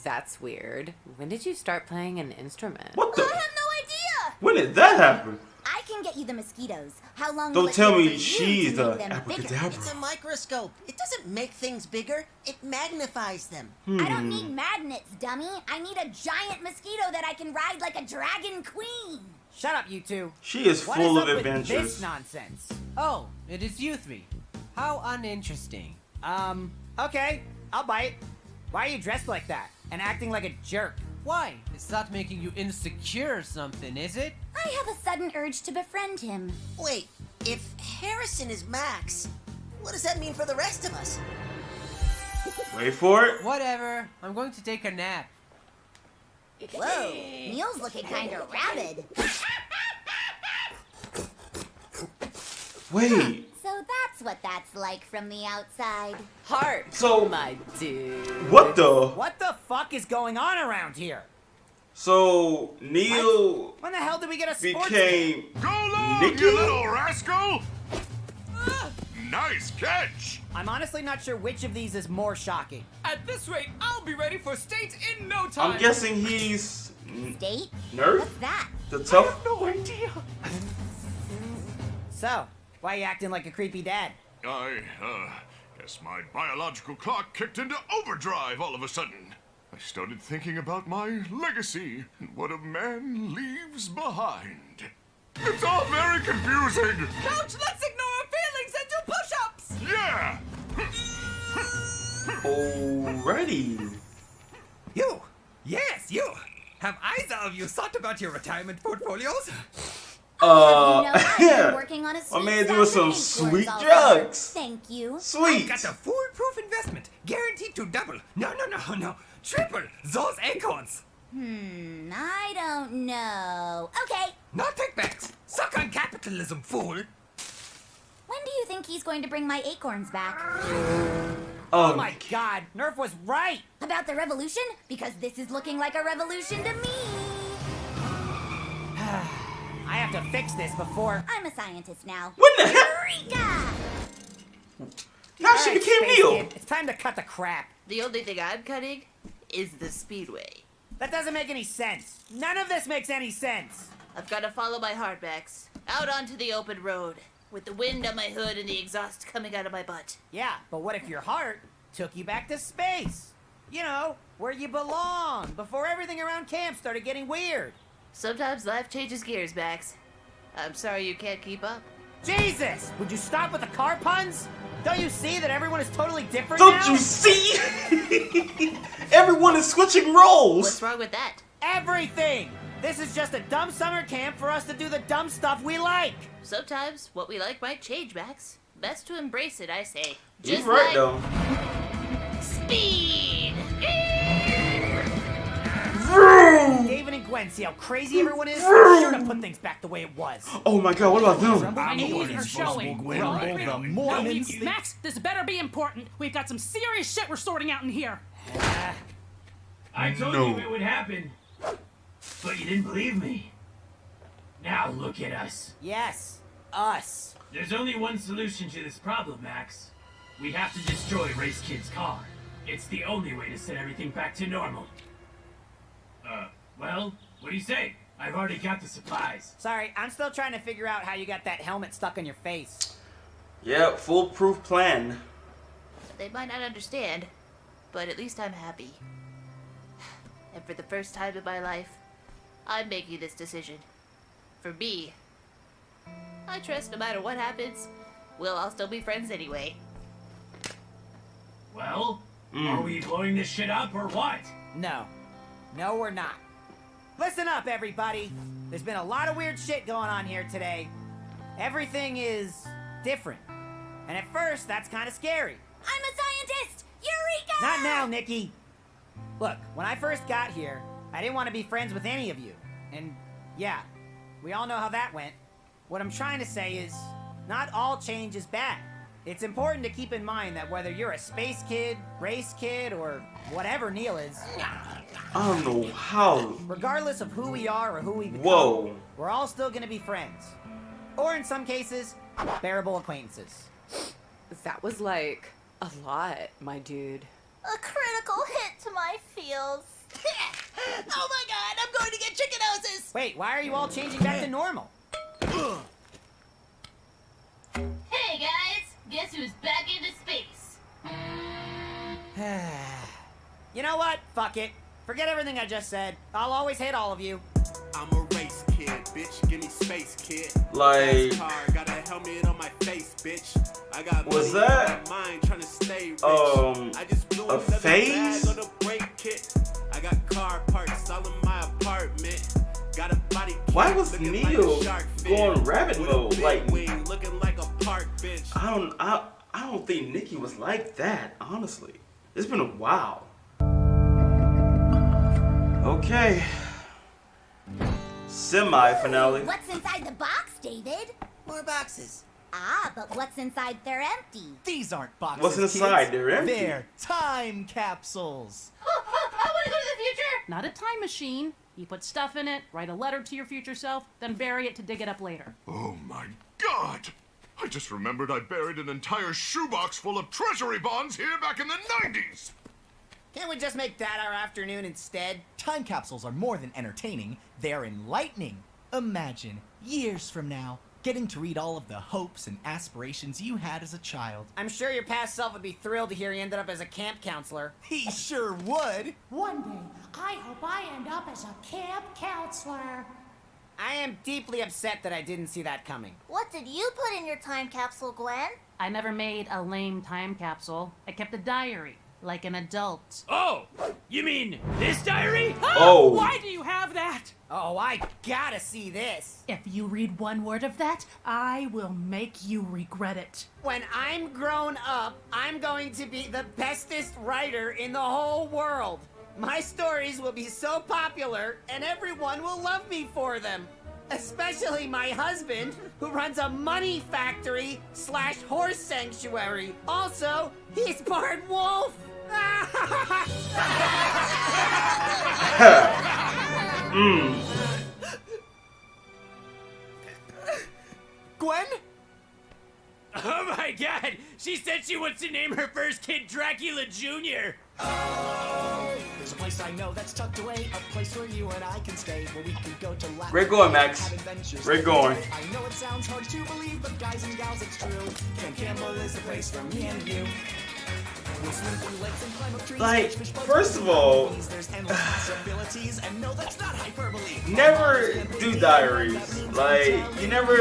That's weird. When did you start playing an instrument? What the? I have no idea! When did that happen? I can get you the mosquitoes. How long Don't will it tell take me for you she's to the make them bigger? abracadabra. It's a microscope. It doesn't make things bigger. It magnifies them. I don't need magnets, dummy. I need a giant mosquito that I can ride like a dragon queen. Shut up, you two. She is What full is of up with adventures. this nonsense? Oh, it is you three. How uninteresting. Okay, I'll bite. Why are you dressed like that and acting like a jerk? Why? It's not making you insecure or something, is it? I have a sudden urge to befriend him. Wait, if Harrison is Max, what does that mean for the rest of us? Wait for it. Whatever. I'm going to take a nap. Whoa, Neil's looking kinda rabid. Wait. So that's what that's like from the outside. Heart, So- my dude. What the? What the fuck is going on around here? So Neil When the hell did we get a sports became Go long, Nicky? you little rascal! Nice catch! I'm honestly not sure which of these is more shocking. At this rate, I'll be ready for state in no time. I'm guessing he's State? Nerf? What's that? The tough. No idea. So, why are you acting like a creepy dad? I guess my biological clock kicked into overdrive all of a sudden. I started thinking about my legacy and what a man leaves behind. It's all very confusing. Coach, let's ignore our feelings and do push-ups. Yeah! Already. You! Yes, you! Have either of you thought about your retirement portfolios? I've been working on a my sweet man doing some Saturday sweet course drugs. Thank you. Sweet. I've got a foolproof investment, guaranteed to double. No, triple those acorns. I don't know. Okay, No takebacks. Suck on capitalism, fool. when do you think he's going to bring my acorns back? Oh my god, Nerf was right! About the revolution? Because this is looking like a revolution to me. I have to fix this before. I'm a scientist now. What the heck? Eureka! Now she Alright, became Space Neil. Kid, it's time to cut the crap. The only thing I'm cutting is the speedway. That doesn't make any sense. None of this makes any sense. I've got to follow my heart, Max. Out onto the open road, with the wind on my hood and the exhaust coming out of my butt. Yeah, but what if your heart took you back to space? You know, where you belong, before everything around camp started getting weird. Sometimes life changes gears, Max. I'm sorry you can't keep up. Jesus! Would you stop with the car puns? Don't you see that everyone is totally different Don't now? you see? Everyone is switching roles. What's wrong with that? Everything! This is just a dumb summer camp for us to do the dumb stuff we like. Sometimes what we like might change, Max. Best to embrace it, I say. He's Just right like though. speed! David and Gwen, see how crazy everyone is? I'm sure to put things back the way it was. Oh my god, what about them? These are showing. the Mormons. Max, this better be important. We've got some serious shit we're sorting out in here. I told No. you it would happen, but you didn't believe me. Now look at us. Yes, us. There's only one solution to this problem, Max. We have to destroy Race Kid's car. It's the only way to set everything back to normal. Well, what do you say? I've already got the supplies. Sorry, I'm still trying to figure out how you got that helmet stuck on your face. Yeah, foolproof plan. They might not understand, but at least I'm happy. And for the first time in my life, I'm making this decision. For me, I trust no matter what happens, we'll all still be friends anyway. Well, are we blowing this shit up or what? No. No, we're not. Listen up, everybody. There's been a lot of weird shit going on here today. Everything is different. And at first, that's kind of scary. I'm a scientist! Eureka! Not now, Nikki. Look, when I first got here, I didn't want to be friends with any of you. And yeah, we all know how that went. What I'm trying to say is, not all change is bad. It's important to keep in mind that whether you're a space kid, race kid, or whatever Neil is, I don't know how. regardless of who we are or who we become, Whoa. we're all still gonna be friends. Or in some cases, bearable acquaintances. That was like a lot, my dude. A critical hit to my feels. Oh my god, I'm going to get chickenosis! Wait, why are you all changing back to normal? Hey guys, guess who's back into space? You know what? Fuck it. Forget everything I just said. I'll always hate all of you. I'm a race kid, bitch. Give me space, kid. Like, NASCAR, got a helmet on my face, bitch. I got was money that in my mind, trying to stay rich. I just blew a another phase? bag on the brake kit. I got car parts all in my apartment. Got a body kit, why was looking Neil like a shark fin, going rabbit with a mode? big Like, wing, looking like a park bench. I don't think Nikki was like that, honestly. It's been a while. Okay. Semi-finale. What's inside the box, David? More boxes. Ah, but what's inside? They're empty. These aren't boxes. What's inside? Kids. They're empty. They're time capsules. I want to go to the future! Not a time machine. You put stuff in it, write a letter to your future self, then bury it to dig it up later. Oh my god! I just remembered I buried an entire shoebox full of treasury bonds here back in the 90s! Can't we just make that our afternoon instead? Time capsules are more than entertaining, they're enlightening. Imagine, years from now, getting to read all of the hopes and aspirations you had as a child. I'm sure your past self would be thrilled to hear he ended up as a camp counselor. He sure would. One day, I hope I end up as a camp counselor. I am deeply upset that I didn't see that coming. What did you put in your time capsule, Gwen? I never made a lame time capsule. I kept a diary, like an adult. Oh, you mean this diary? Oh. Why do you have that? Oh, I gotta see this. If you read one word of that, I will make you regret it. When I'm grown up, I'm going to be the bestest writer in the whole world. My stories will be so popular, and everyone will love me for them. Especially my husband, who runs a money factory / horse sanctuary. Also, he's part wolf. Gwen? Oh my god! She said she wants to name her first kid Dracula Jr. There's a place I know that's tucked away, a place where you and I can stay, where we can go to laugh. Great going, Max. Have adventures. Great going. I know it sounds hard to believe, but guys and gals, it's true. Camp Campbell is the place for me and you. We'll swim through lakes and climb up trees, Like, catch fish, bugs, first and of all, there's endless possibilities, and no, that's not hyperbole. never do diaries. Like, you never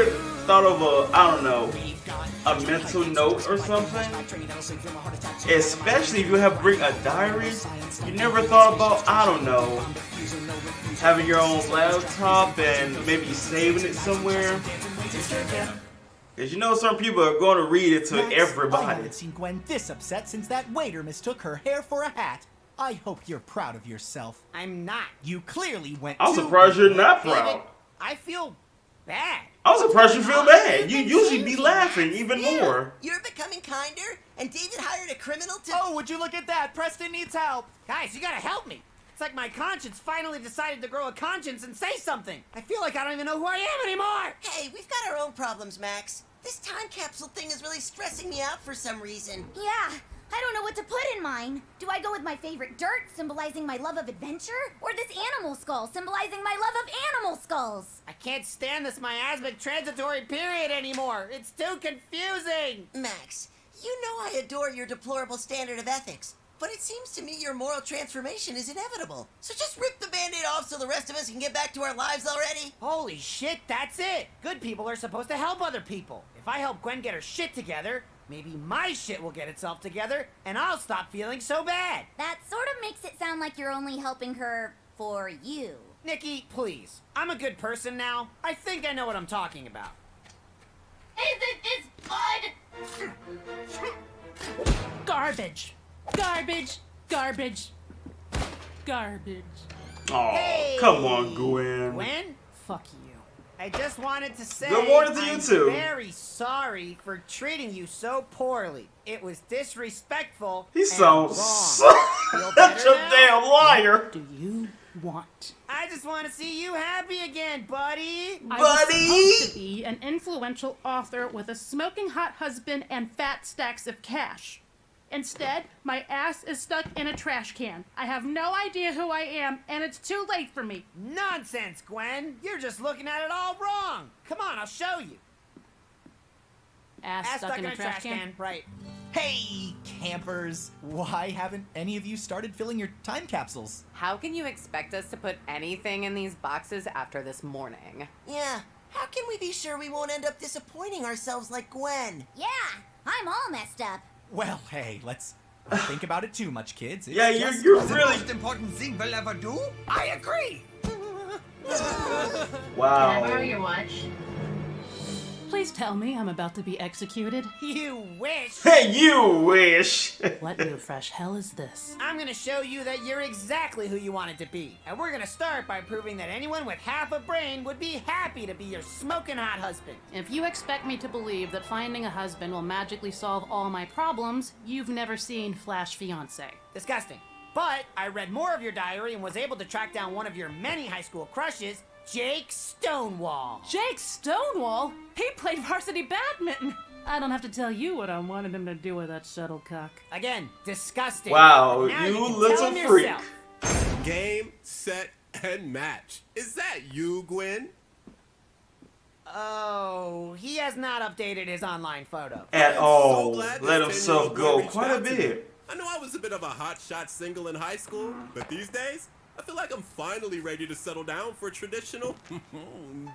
thought of I don't know, a mental note or something? Especially if you have bring a diary, you never thought about, I don't know, having your own laptop and maybe saving it somewhere? Because you know some people are going to read it to Max, I everybody. haven't seen Gwen this upset since that waiter mistook her hair for a hat. I hope you're proud of yourself. I'm not. You clearly went I'm too- surprised you're not David, proud. I feel bad. I'm surprised you feel bad. You usually be laughing even more. You're becoming kinder, and David hired a criminal to... Oh, would you look at that? Preston needs help. Guys, you gotta help me. It's like my conscience finally decided to grow a conscience and say something. I feel like I don't even know who I am anymore. Hey, we've got our own problems, Max. This time capsule thing is really stressing me out for some reason. Yeah, I don't know what to put in mine. Do I go with my favorite dirt, symbolizing my love of adventure? Or this animal skull, symbolizing my love of animal skulls? I can't stand this miasmic transitory period anymore. It's too confusing. Max, you know I adore your deplorable standard of ethics, but it seems to me your moral transformation is inevitable. So just rip the Band-Aid off so the rest of us can get back to our lives already. Holy shit, that's it. Good people are supposed to help other people. If I help Gwen get her shit together, maybe my shit will get itself together, and I'll stop feeling so bad. That sort of makes it sound like you're only helping her for you. Nikki, please. I'm a good person now. I think I know what I'm talking about. Isn't this fun? Garbage. Garbage. Garbage. Garbage. Oh, come on, Gwen. Gwen? Fuck you. I just wanted to say Good morning to you I'm too. very sorry for treating you so poorly. It was disrespectful. He's and so wrong. Feel such better a now? damn liar. Do you want? I just want to see you happy again, buddy. I was supposed to be an influential author with a smoking hot husband and fat stacks of cash. Instead, my ass is stuck in a trash can. I have no idea who I am, and it's too late for me. Nonsense, Gwen. You're just looking at it all wrong. Come on, I'll show you. Ass stuck in a trash can? Right. Hey, campers! Why haven't any of you started filling your time capsules? How can you expect us to put anything in these boxes after this morning? Yeah, how can we be sure we won't end up disappointing ourselves like Gwen? Yeah, I'm all messed up. Well, hey, let's not think about it too much, kids. It's Yeah, just- you're The really. most important thing we'll ever do? I agree! Wow. your watch? Please tell me I'm about to be executed. You wish. Hey, you wish. What new fresh hell is this? I'm gonna show you that you're exactly who you wanted to be. And we're gonna start by proving that anyone with half a brain would be happy to be your smoking hot husband. If you expect me to believe that finding a husband will magically solve all my problems, you've never seen Flash Fiancé. Disgusting. But I read more of your diary and was able to track down one of your many high school crushes, Jake Stonewall. Jake Stonewall? He played varsity badminton. I don't have to tell you what I wanted him to do with that shuttlecock. Again, disgusting. Wow, But now you can little tell him freak. yourself. Game, set, and match. Is that you, Gwen? Oh, he has not updated his online photo. At I'm all. so glad Let this himself 10-year-old go boy reached quite a out to me. bit. I know I was a bit of a hotshot single in high school, but these days, I feel like I'm finally ready to settle down for a traditional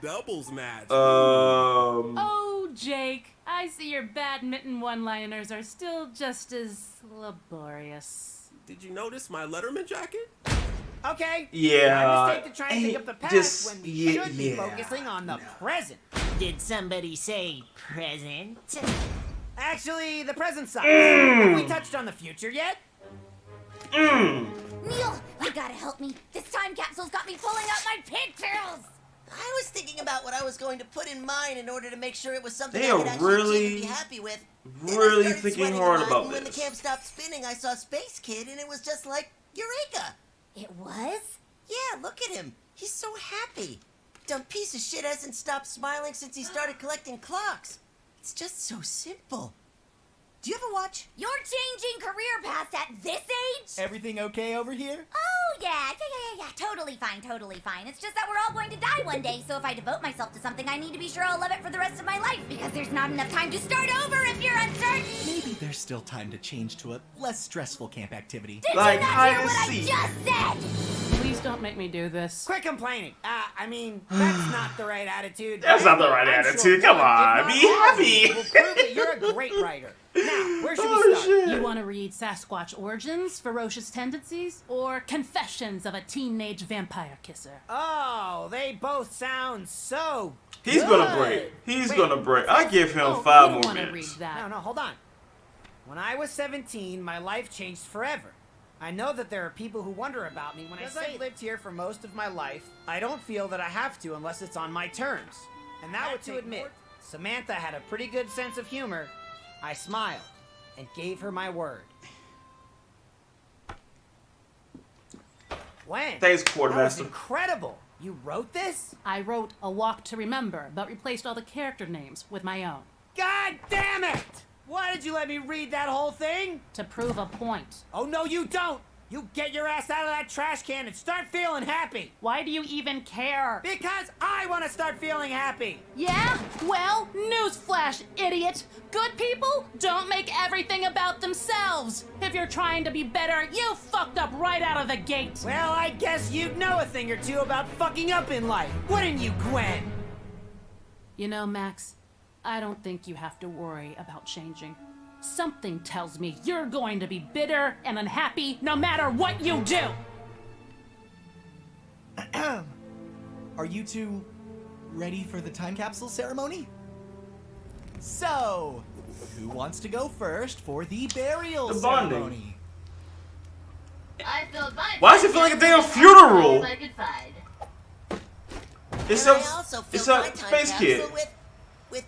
doubles match. Oh, Jake, I see your badminton one-liners are still just as laborious. Did you notice my Letterman jacket? Okay. Yeah, My mistake to try and think of the past just- when we yeah, should be yeah. focusing on the present. Did somebody say present? Actually, the present sucks. Mm. Have we touched on the future yet? Mm. Neil, you gotta help me. This time capsule's got me pulling out my pigtails. I was thinking about what I was going to put in mine in order to make sure it was something They I are could actually really- keep and be happy with. Then I really started thinking sweating a hard lot, about and when the this. camp stopped spinning, I saw Space Kid, and it was just like, Eureka! It was? Yeah, look at him. He's so happy. Dumb piece of shit hasn't stopped smiling since he started collecting clocks. It's just so simple. Do you have a watch? You're changing career paths at this age? Everything okay over here? Oh, yeah. Totally fine, totally fine. It's just that we're all going to die one day, so if I devote myself to something, I need to be sure I'll love it for the rest of my life, because there's not enough time to start over if you're uncertain. Maybe there's still time to change to a less stressful camp activity. Did Like you not hide hear and what seek. I just said? Please don't make me do this. Quit complaining. I mean, that's not the right attitude. That's not the right I'm attitude. Sure Come one, on, if not be all of you, happy. will prove that you're a great writer. Now, where should Oh, we start? shit. You want to read Sasquatch Origins, Ferocious Tendencies, or Confessions of a Teenage Vampire Kisser? Oh, they both sound so He's good. gonna break. He's Wait, gonna break. I give him Oh, 5 you more don't want to read minutes. that. No, hold on. When I was 17, my life changed forever. I know that there are people who wonder about me when I say I've lived here for most of my life. I don't feel that I have to unless it's on my terms. And that would to admit, Samantha had a pretty good sense of humor. I smiled and gave her my word. When? Thanks, That was Quartermaster. incredible. You wrote this? I wrote A Walk to Remember, but replaced all the character names with my own. God damn it! Why did you let me read that whole thing? To prove a point. Oh, no, you don't! You get your ass out of that trash can and start feeling happy! Why do you even care? Because I want to start feeling happy! Yeah? Well, newsflash, idiot! Good people don't make everything about themselves! If you're trying to be better, you fucked up right out of the gate! Well, I guess you'd know a thing or two about fucking up in life, wouldn't you, Gwen? You know, Max, I don't think you have to worry about changing. Something tells me you're going to be bitter and unhappy no matter what you do! Are you two ready for the time capsule ceremony? So, who wants to go first for the burial The bonding. ceremony? Why does it feel like a damn funeral? It's And a I also it's filled a my time space kid. capsule with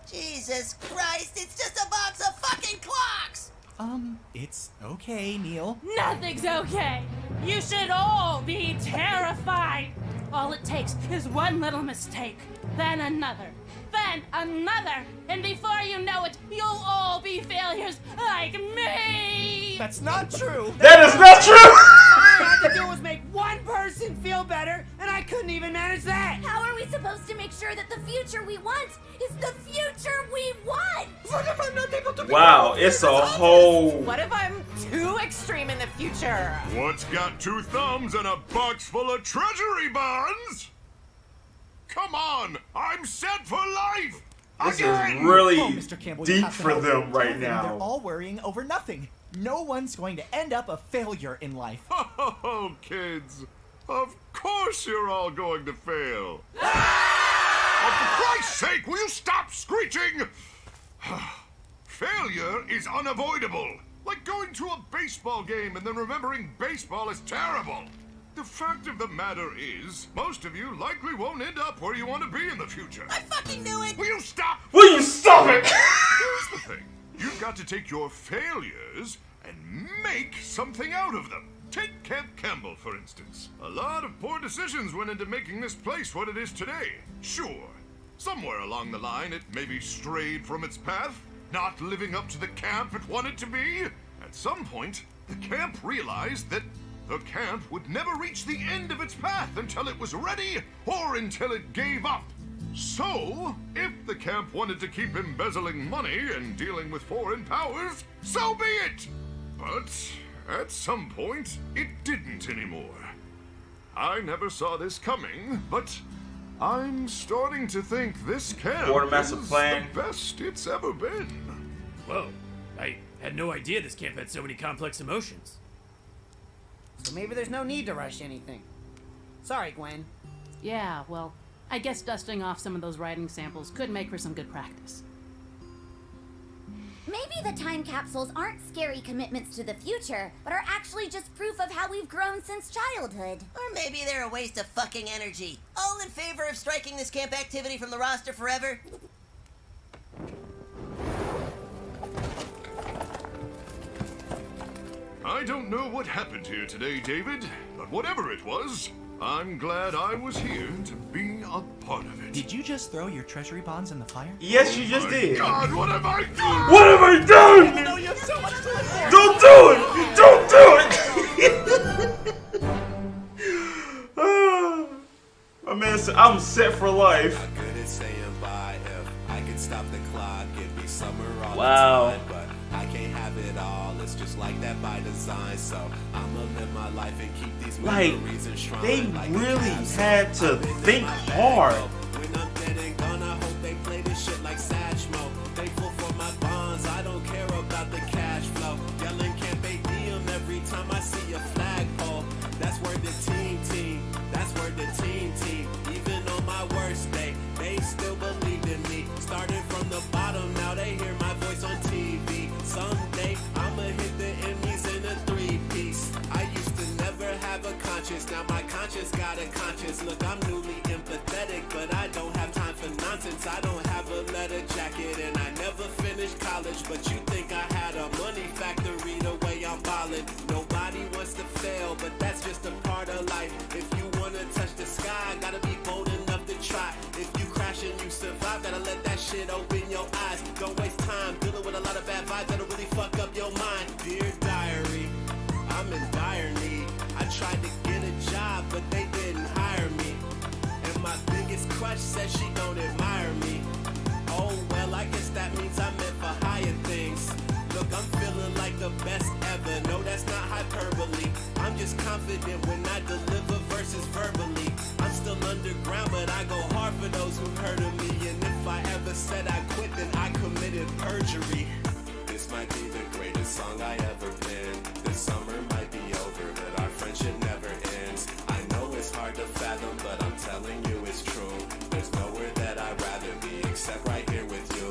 Jesus Christ, it's just a box of fucking clocks! It's okay, Neil. Nothing's okay. You should all be terrified. All it takes is one little mistake, then another, and before you know it, you'll all be failures like me. That's not true. That is not true. All I had to do was make one person feel better, and I couldn't even manage that. How are we supposed to make sure that the future we want is the future we want? What if I'm not able to be Wow, it's a whole. What if I'm too extreme in the future? What's got 2 thumbs and a box full of treasury bonds? Come on, I'm set for life. This is Again. really Mr. Campbell, you deep have to for help. them right They're now. all worrying over nothing. No one's going to end up a failure in life. Oh, kids, of course you're all going to fail. Oh, for Christ's sake, will you stop screeching? Failure is unavoidable. Like going to a baseball game and then remembering baseball is terrible. The fact of the matter is, most of you likely won't end up where you want to be in the future. I fucking knew it! Will you stop? Will you stop it? Here's the thing. You've got to take your failures and make something out of them. Take Camp Campbell, for instance. A lot of poor decisions went into making this place what it is today. Sure, somewhere along the line it maybe strayed from its path, not living up to the camp it wanted to be. At some point, the camp realized that the camp would never reach the end of its path until it was ready or until it gave up. So, if the camp wanted to keep embezzling money and dealing with foreign powers, so be it! But at some point, it didn't anymore. I never saw this coming, but I'm starting to think this camp Quartermaster is plan. the best it's ever been. Whoa, I had no idea this camp had so many complex emotions. So maybe there's no need to rush anything. Sorry, Gwen. Yeah, well, I guess dusting off some of those writing samples could make for some good practice. Maybe the time capsules aren't scary commitments to the future, but are actually just proof of how we've grown since childhood. Or maybe they're a waste of fucking energy. All in favor of striking this camp activity from the roster forever? I don't know what happened here today, David, but whatever it was, I'm glad I was here to be a part of it. Did you just throw your treasury bonds in the fire? Yes, you just did. God, what have I done? What have I done? I know you have so much to live for. Don't do it! Don't do it! My man said, I'm set for life. How good it's saying bye if I could stop the clock, it'd be summer all Wow. the time, but I can't have it all. It's just like that by design, so I'ma live my life and keep these Like, memories and strong. they like really had to think hard. When I'm dead and gone, I hope they play this shit like Satchmo. Thankful for my bonds, I don't care about the cash flow. Yelling Camp ADM every time I see a flagpole. That's where the team, that's where the team. Even on my worst day, they still believed in me. Started from the bottom, now they hear my voice on TV. Someday, I'ma hit the Emmys in a 3-piece. I used to never have a conscience, now my conscience got a conscience. Look, I'm newly empathetic, but I don't have time for nonsense. I don't have a leather jacket, and I never finished college. But you think I had a money factory the way I'm ballin'. Nobody wants to fail, but that's just a part of life. If you wanna touch the sky, gotta be bold enough to try. If you crash and you survive, gotta let that shit open your eyes. Don't waste time dealing with a lot of bad vibes that'll really fuck up your mind. Dear diary, I'm in dire need. I tried to get a job, but they didn't hire me. And my biggest crush says she don't admire me. Oh well, I guess that means I'm meant for higher things. Look, I'm feeling like the best ever. No, that's not hyperbole. I'm just confident when I deliver verses verbally. I'm still underground, but I go hard for those who heard of me. And if I ever said I quit, then I committed perjury. This might be the greatest song I ever penned. This summer might be over, but our friendship never ends. I know it's hard to fathom, but I'm telling you it's true. There's nowhere that I'd rather be except right here with you.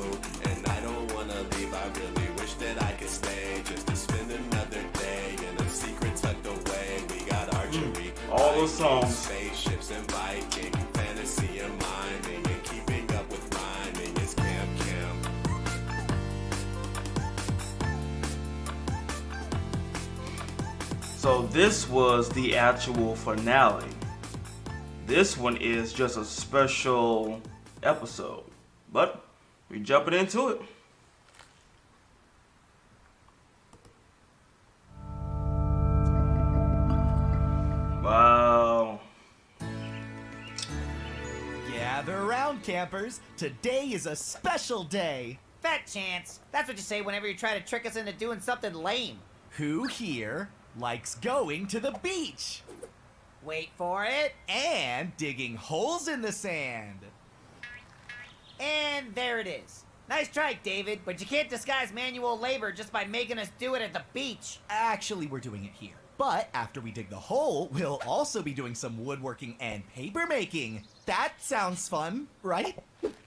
And I don't wanna leave, I really wish that I could stay just to spend another day in a secret tucked away. We got archery, all those songs. spaceships and Viking fantasy So this was the actual finale. This one is just a special episode. But we're jumping into it. Wow. Gather around, campers. Today is a special day. Fat chance. That's what you say whenever you try to trick us into doing something lame. Who here likes going to the beach? Wait for it. And digging holes in the sand. And there it is. Nice try, David, but you can't disguise manual labor just by making us do it at the beach. Actually, we're doing it here. But after we dig the hole, we'll also be doing some woodworking and paper making. That sounds fun, right?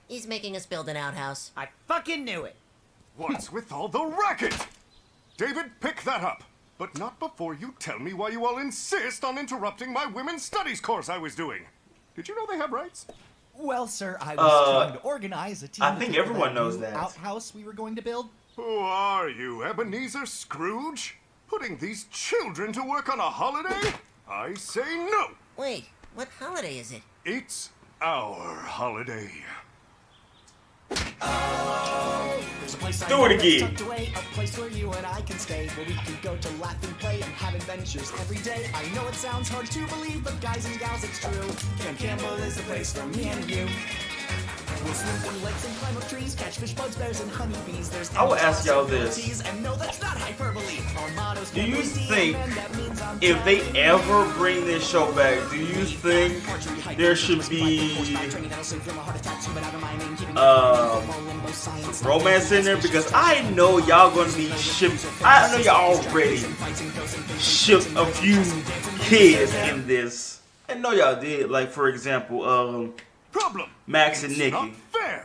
He's making us build an outhouse. I fucking knew it. What's with all the racket? David, pick that up. But not before you tell me why you all insist on interrupting my women's studies course I was doing. Did you know they have rights? Well, sir, I was trying to organize a team. I think everyone knows that. Outhouse we were going to build. Who are you, Ebenezer Scrooge? Putting these children to work on a holiday? I say no. Wait, what holiday is it? It's our holiday. There's a place Do it again. tucked away, a place where you and I can stay, where we can go to laugh and play and have adventures every day. I know it sounds hard to believe, but guys and gals, it's true. Camp Campbell is the place for me and you. We'll swim in lakes and climb up trees, catch fish, bugs, bears, and honeybees. There's I will ask y'all this. And no, that's not hyperbole. Our motto's Do you never see, think and that means I'm if they ever bring this show back, do you think there should be some romance in there? Because I know y'all gonna be shipped. I know y'all already shipped a few kids in this. I know y'all did. Like for example, Max and Nikki.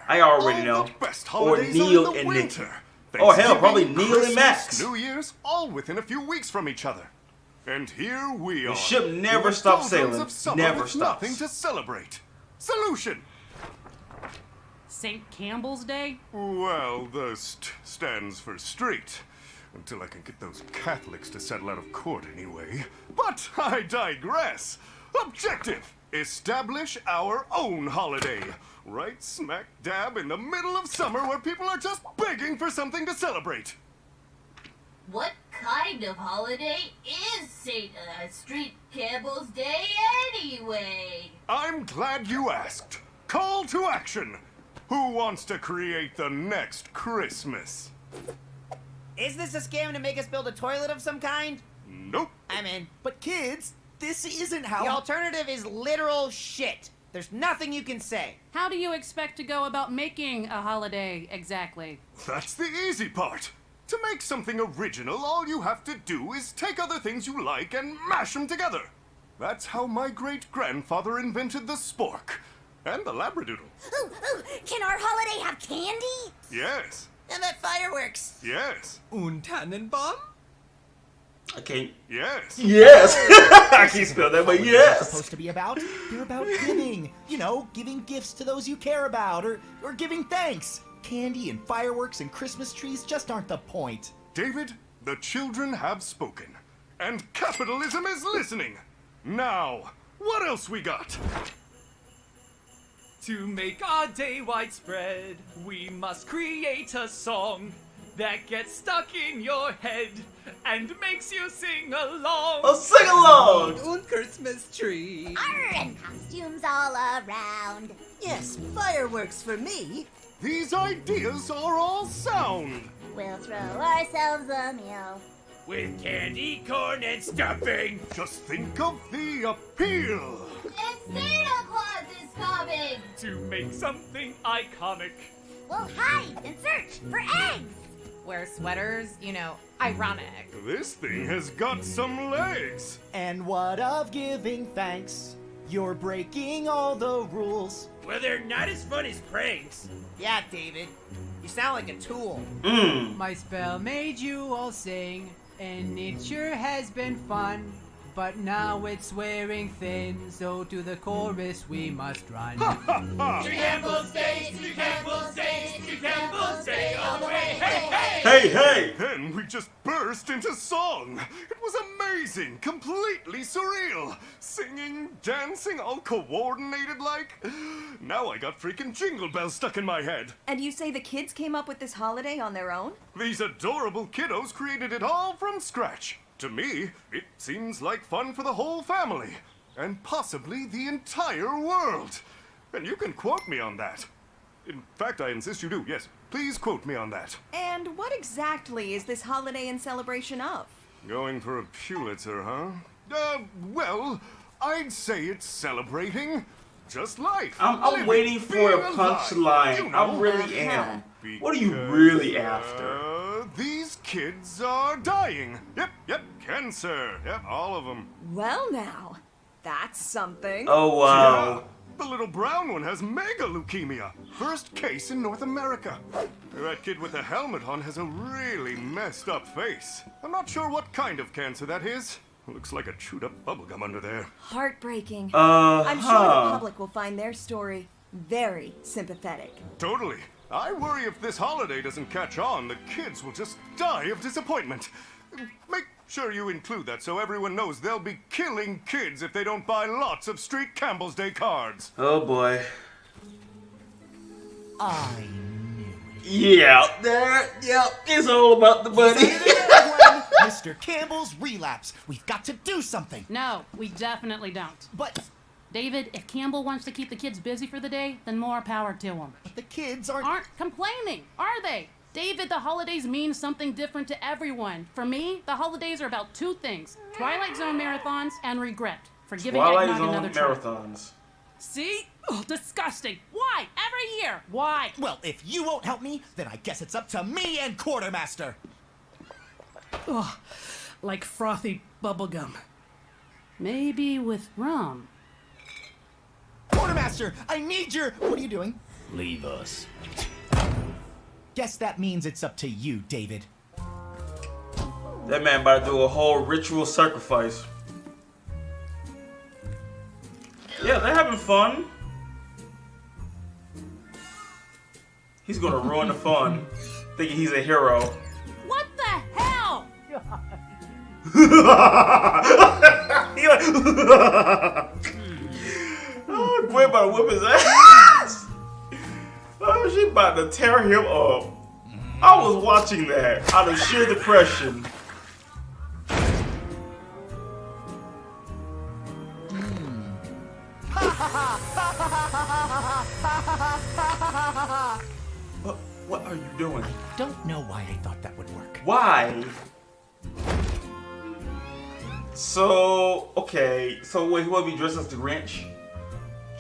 I already know. Or Neil and Nikki. Or hell, probably Neil and Max. New Year's, all within a few weeks from each other. And here we are. The ship never stops sailing. Never with stops. Nothing to celebrate. Solution. St. Campbell's Day? Well, the stands for street. Until I can get those Catholics to settle out of court anyway. But I digress. Objective. Establish our own holiday. Right smack dab in the middle of summer where people are just begging for something to celebrate. What kind of holiday is Street Campbell's Day anyway? I'm glad you asked. Call to action. Who wants to create the next Christmas? Is this a scam to make us build a toilet of some kind? Nope. I'm in. But kids, this isn't how... The alternative is literal shit. There's nothing you can say. How do you expect to go about making a holiday exactly? That's the easy part. To make something original, all you have to do is take other things you like and mash them together. That's how my great-grandfather invented the spork. And the labradoodle. Ooh, can our holiday have candy? Yes. And that fireworks. Yes. Und Tannenbaum? I can't. Yes. Yes. I can't spell that, but yes. Supposed to be about? They're about giving. You know, giving gifts to those you care about, or giving thanks. Candy and fireworks and Christmas trees just aren't the point. David, the children have spoken. And capitalism is listening. Now, what else we got? To make our day widespread, we must create a song that gets stuck in your head and makes you sing along. Oh, sing along! Und Christmas tree. Arr, and costumes all around. Yes, fireworks for me. These ideas are all sound. We'll throw ourselves a meal. With candy, corn, and stuffing. Just think of the appeal. And Santa Claus is coming! To make something iconic. We'll hide and search for eggs. Wear sweaters, you know, ironic. This thing has got some legs. And what of giving thanks? You're breaking all the rules. Well, they're not as fun as pranks. Yeah, David. You sound like a tool. My spell made you all sing, and it sure has been fun. But now it's wearing thin, so to the chorus we must run. To Campbell's Day, to Campbell's Day, to Campbell's Day, all the way, hey, hey! Hey, hey! Then we just burst into song. It was amazing, completely surreal. Singing, dancing, all coordinated like. Now I got freaking Jingle Bells stuck in my head. And you say the kids came up with this holiday on their own? These adorable kiddos created it all from scratch. To me, it seems like fun for the whole family. And possibly the entire world. And you can quote me on that. In fact, I insist you do, yes. Please quote me on that. And what exactly is this holiday in celebration of? Going for a Pulitzer, huh? Well, I'd say it's celebrating just life. I'm Living, waiting for being a punchline. alive, you I know? really am. What are you really after? These kids are dying. Yep, cancer. Yep, all of them. Well now, that's something. Oh, wow. Yeah. The little brown one has mega leukemia. First case in North America. That kid with the helmet on has a really messed up face. I'm not sure what kind of cancer that is. Looks like a chewed up bubblegum under there. Heartbreaking. I'm sure the public will find their story very sympathetic. Totally. I worry if this holiday doesn't catch on, the kids will just die of disappointment. Make sure you include that so everyone knows they'll be killing kids if they don't buy lots of Street Campbell's Day cards. Oh boy. I Yeah, it's all about the money. Mr. Campbell's relapse. We've got to do something. No, we definitely don't. But David, if Campbell wants to keep the kids busy for the day, then more power to him. But the kids aren't complaining, are they? David, the holidays mean something different to everyone. For me, the holidays are about two things: Twilight Zone marathons and regret for giving Twilight eggnog Zone another try. marathons. See? Oh, disgusting. Why? Every year. Why? Well, if you won't help me, then I guess it's up to me and Quartermaster. Ugh, like frothy bubblegum. Maybe with rum. Quartermaster, I need your... What are you doing? Leave us. Guess that means it's up to you, David. That man about to do a whole ritual sacrifice. Yeah, they're having fun. He's gonna ruin the fun, thinking he's a hero. What the hell? Oh, Gwen about to whip his ass. Oh, she about to tear him up. I was watching that out of sheer depression. What are you doing? Don't know why I thought that would work. Why? So, okay. So, wait, he want to be dressed as the Grinch?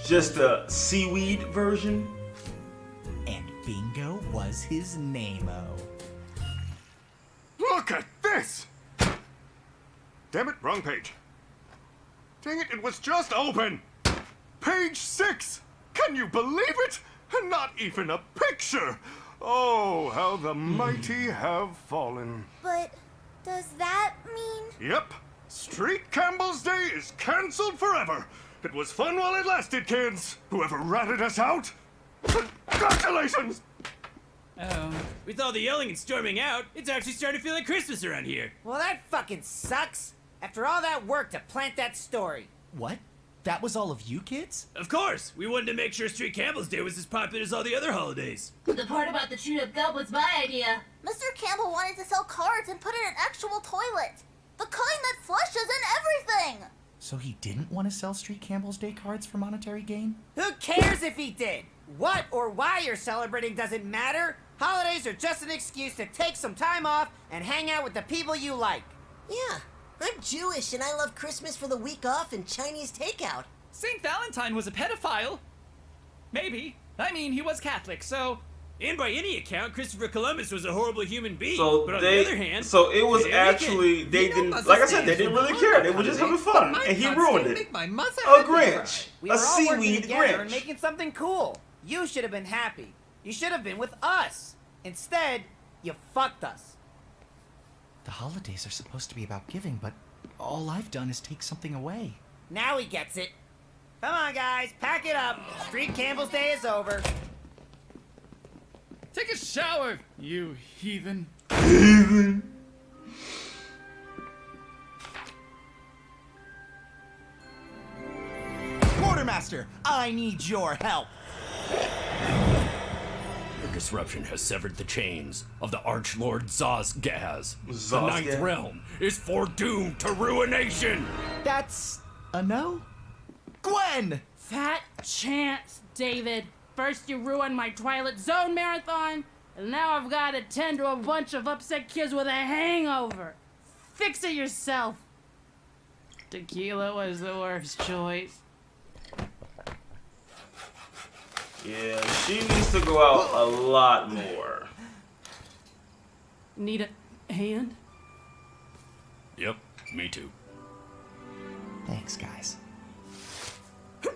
Just a seaweed version? And Bingo was his name-o. Look at this! Damn it, wrong page. Dang it, it was just open! Page 6! Can you believe it? And not even a picture! Oh, how the mighty have fallen. But does that mean... Yep, Street Campbell's Day is cancelled forever. It was fun while it lasted, kids. Whoever ratted us out, congratulations! With all the yelling and storming out, it's actually starting to feel like Christmas around here. Well, that fucking sucks. After all that work to plant that story. What? That was all of you kids? Of course! We wanted to make sure Street Campbell's Day was as popular as all the other holidays. The part about the chewed up gum was my idea. Mr. Campbell wanted to sell cards and put in an actual toilet. The kind that flushes and everything. So he didn't want to sell Street Campbell's Day cards for monetary gain? Who cares if he did? What or why you're celebrating doesn't matter. Holidays are just an excuse to take some time off and hang out with the people you like. Yeah, I'm Jewish and I love Christmas for the week off and Chinese takeout. St. Valentine was a pedophile. Maybe. I mean, he was Catholic, so... And by any account, Christopher Columbus was a horrible human being. So but on they, the other hand... so it was actually, they didn't, like I said, they didn't really care. They were just having fun, and he ruined it. A Grinch. We A were all working seaweed together and Grinch. making something cool. You should have been happy. You should have been with us. Instead, you fucked us. The holidays are supposed to be about giving, but all I've done is take something away. Now he gets it. Come on, guys, pack it up. Street Campbell's Day is over. Take a shower, you heathen. Heathen. Doctor, I need your help. The disruption has severed the chains of the Archlord Zazgaz. The Zazgaz? Ninth Realm is foredoomed to ruination. That's a no? Gwen! Fat chance, David. First you ruined my Twilight Zone marathon, and now I've got to tend to a bunch of upset kids with a hangover. Fix it yourself. Tequila was the worst choice. Yeah, she needs to go out a lot more. Need a hand? Yep, me too. Thanks, guys.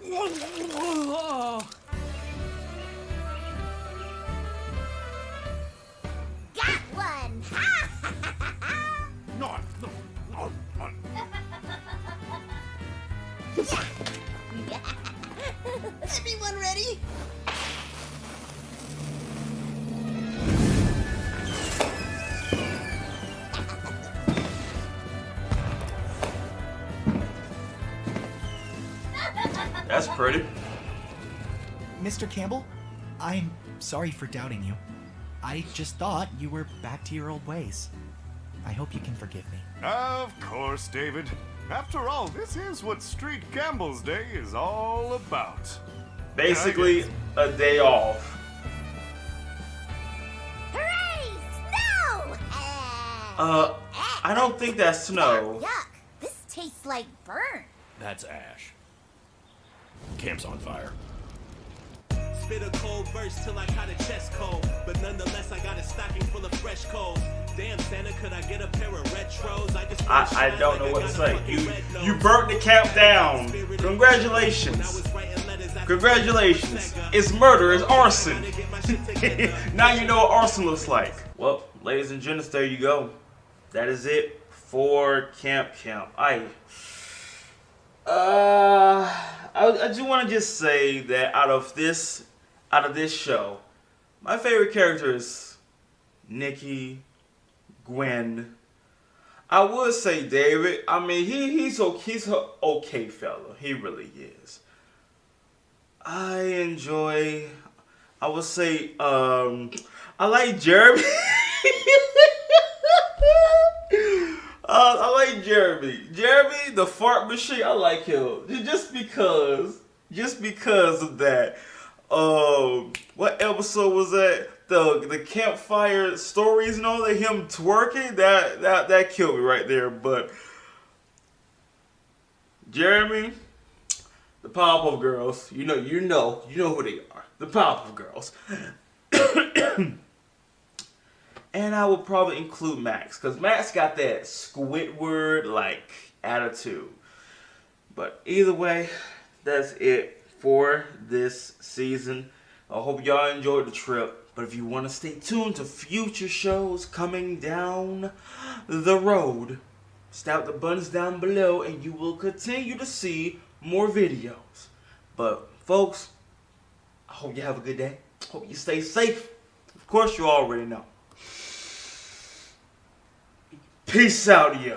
Oh. Got one! Everyone ready? That's pretty. Mr. Campbell, I'm sorry for doubting you. I just thought you were back to your old ways. I hope you can forgive me. Of course, David. After all, this is what Street Campbell's Day is all about. Basically, a day off. Hooray! Snow! I don't think that's snow. Yuck! This tastes like burn. That's ash. Camp's on fire. Spit a cold verse till I caught a chest cold, but nonetheless I got a stocking full of fresh coals. Damn Santa, could I get a pair of retros? I don't know what to say. You burnt the camp down. Congratulations. Congratulations. It's murder. It's arson. Now you know what arson looks like. Well, ladies and gentlemen, there you go. That is it for Camp. I just want to just say that out of this show, my favorite character is Nikki, Gwen. I would say David. I mean, he's an okay fella. He really is. I would say, I like Jeremy. I like Jeremy. Jeremy, the fart machine, I like him. Just because of that. What episode was that? The campfire stories and all that, him twerking, that killed me right there. But Jeremy, the Powerpuff Girls, you know who they are. The Powerpuff Girls. And I would probably include Max, because Max got that Squidward like attitude. But either way, that's it for this season. I hope y'all enjoyed the trip. But if you want to stay tuned to future shows coming down the road, stab the buttons down below and you will continue to see more videos. But folks, I hope you have a good day. Hope you stay safe. Of course, you already know. Peace out, yo.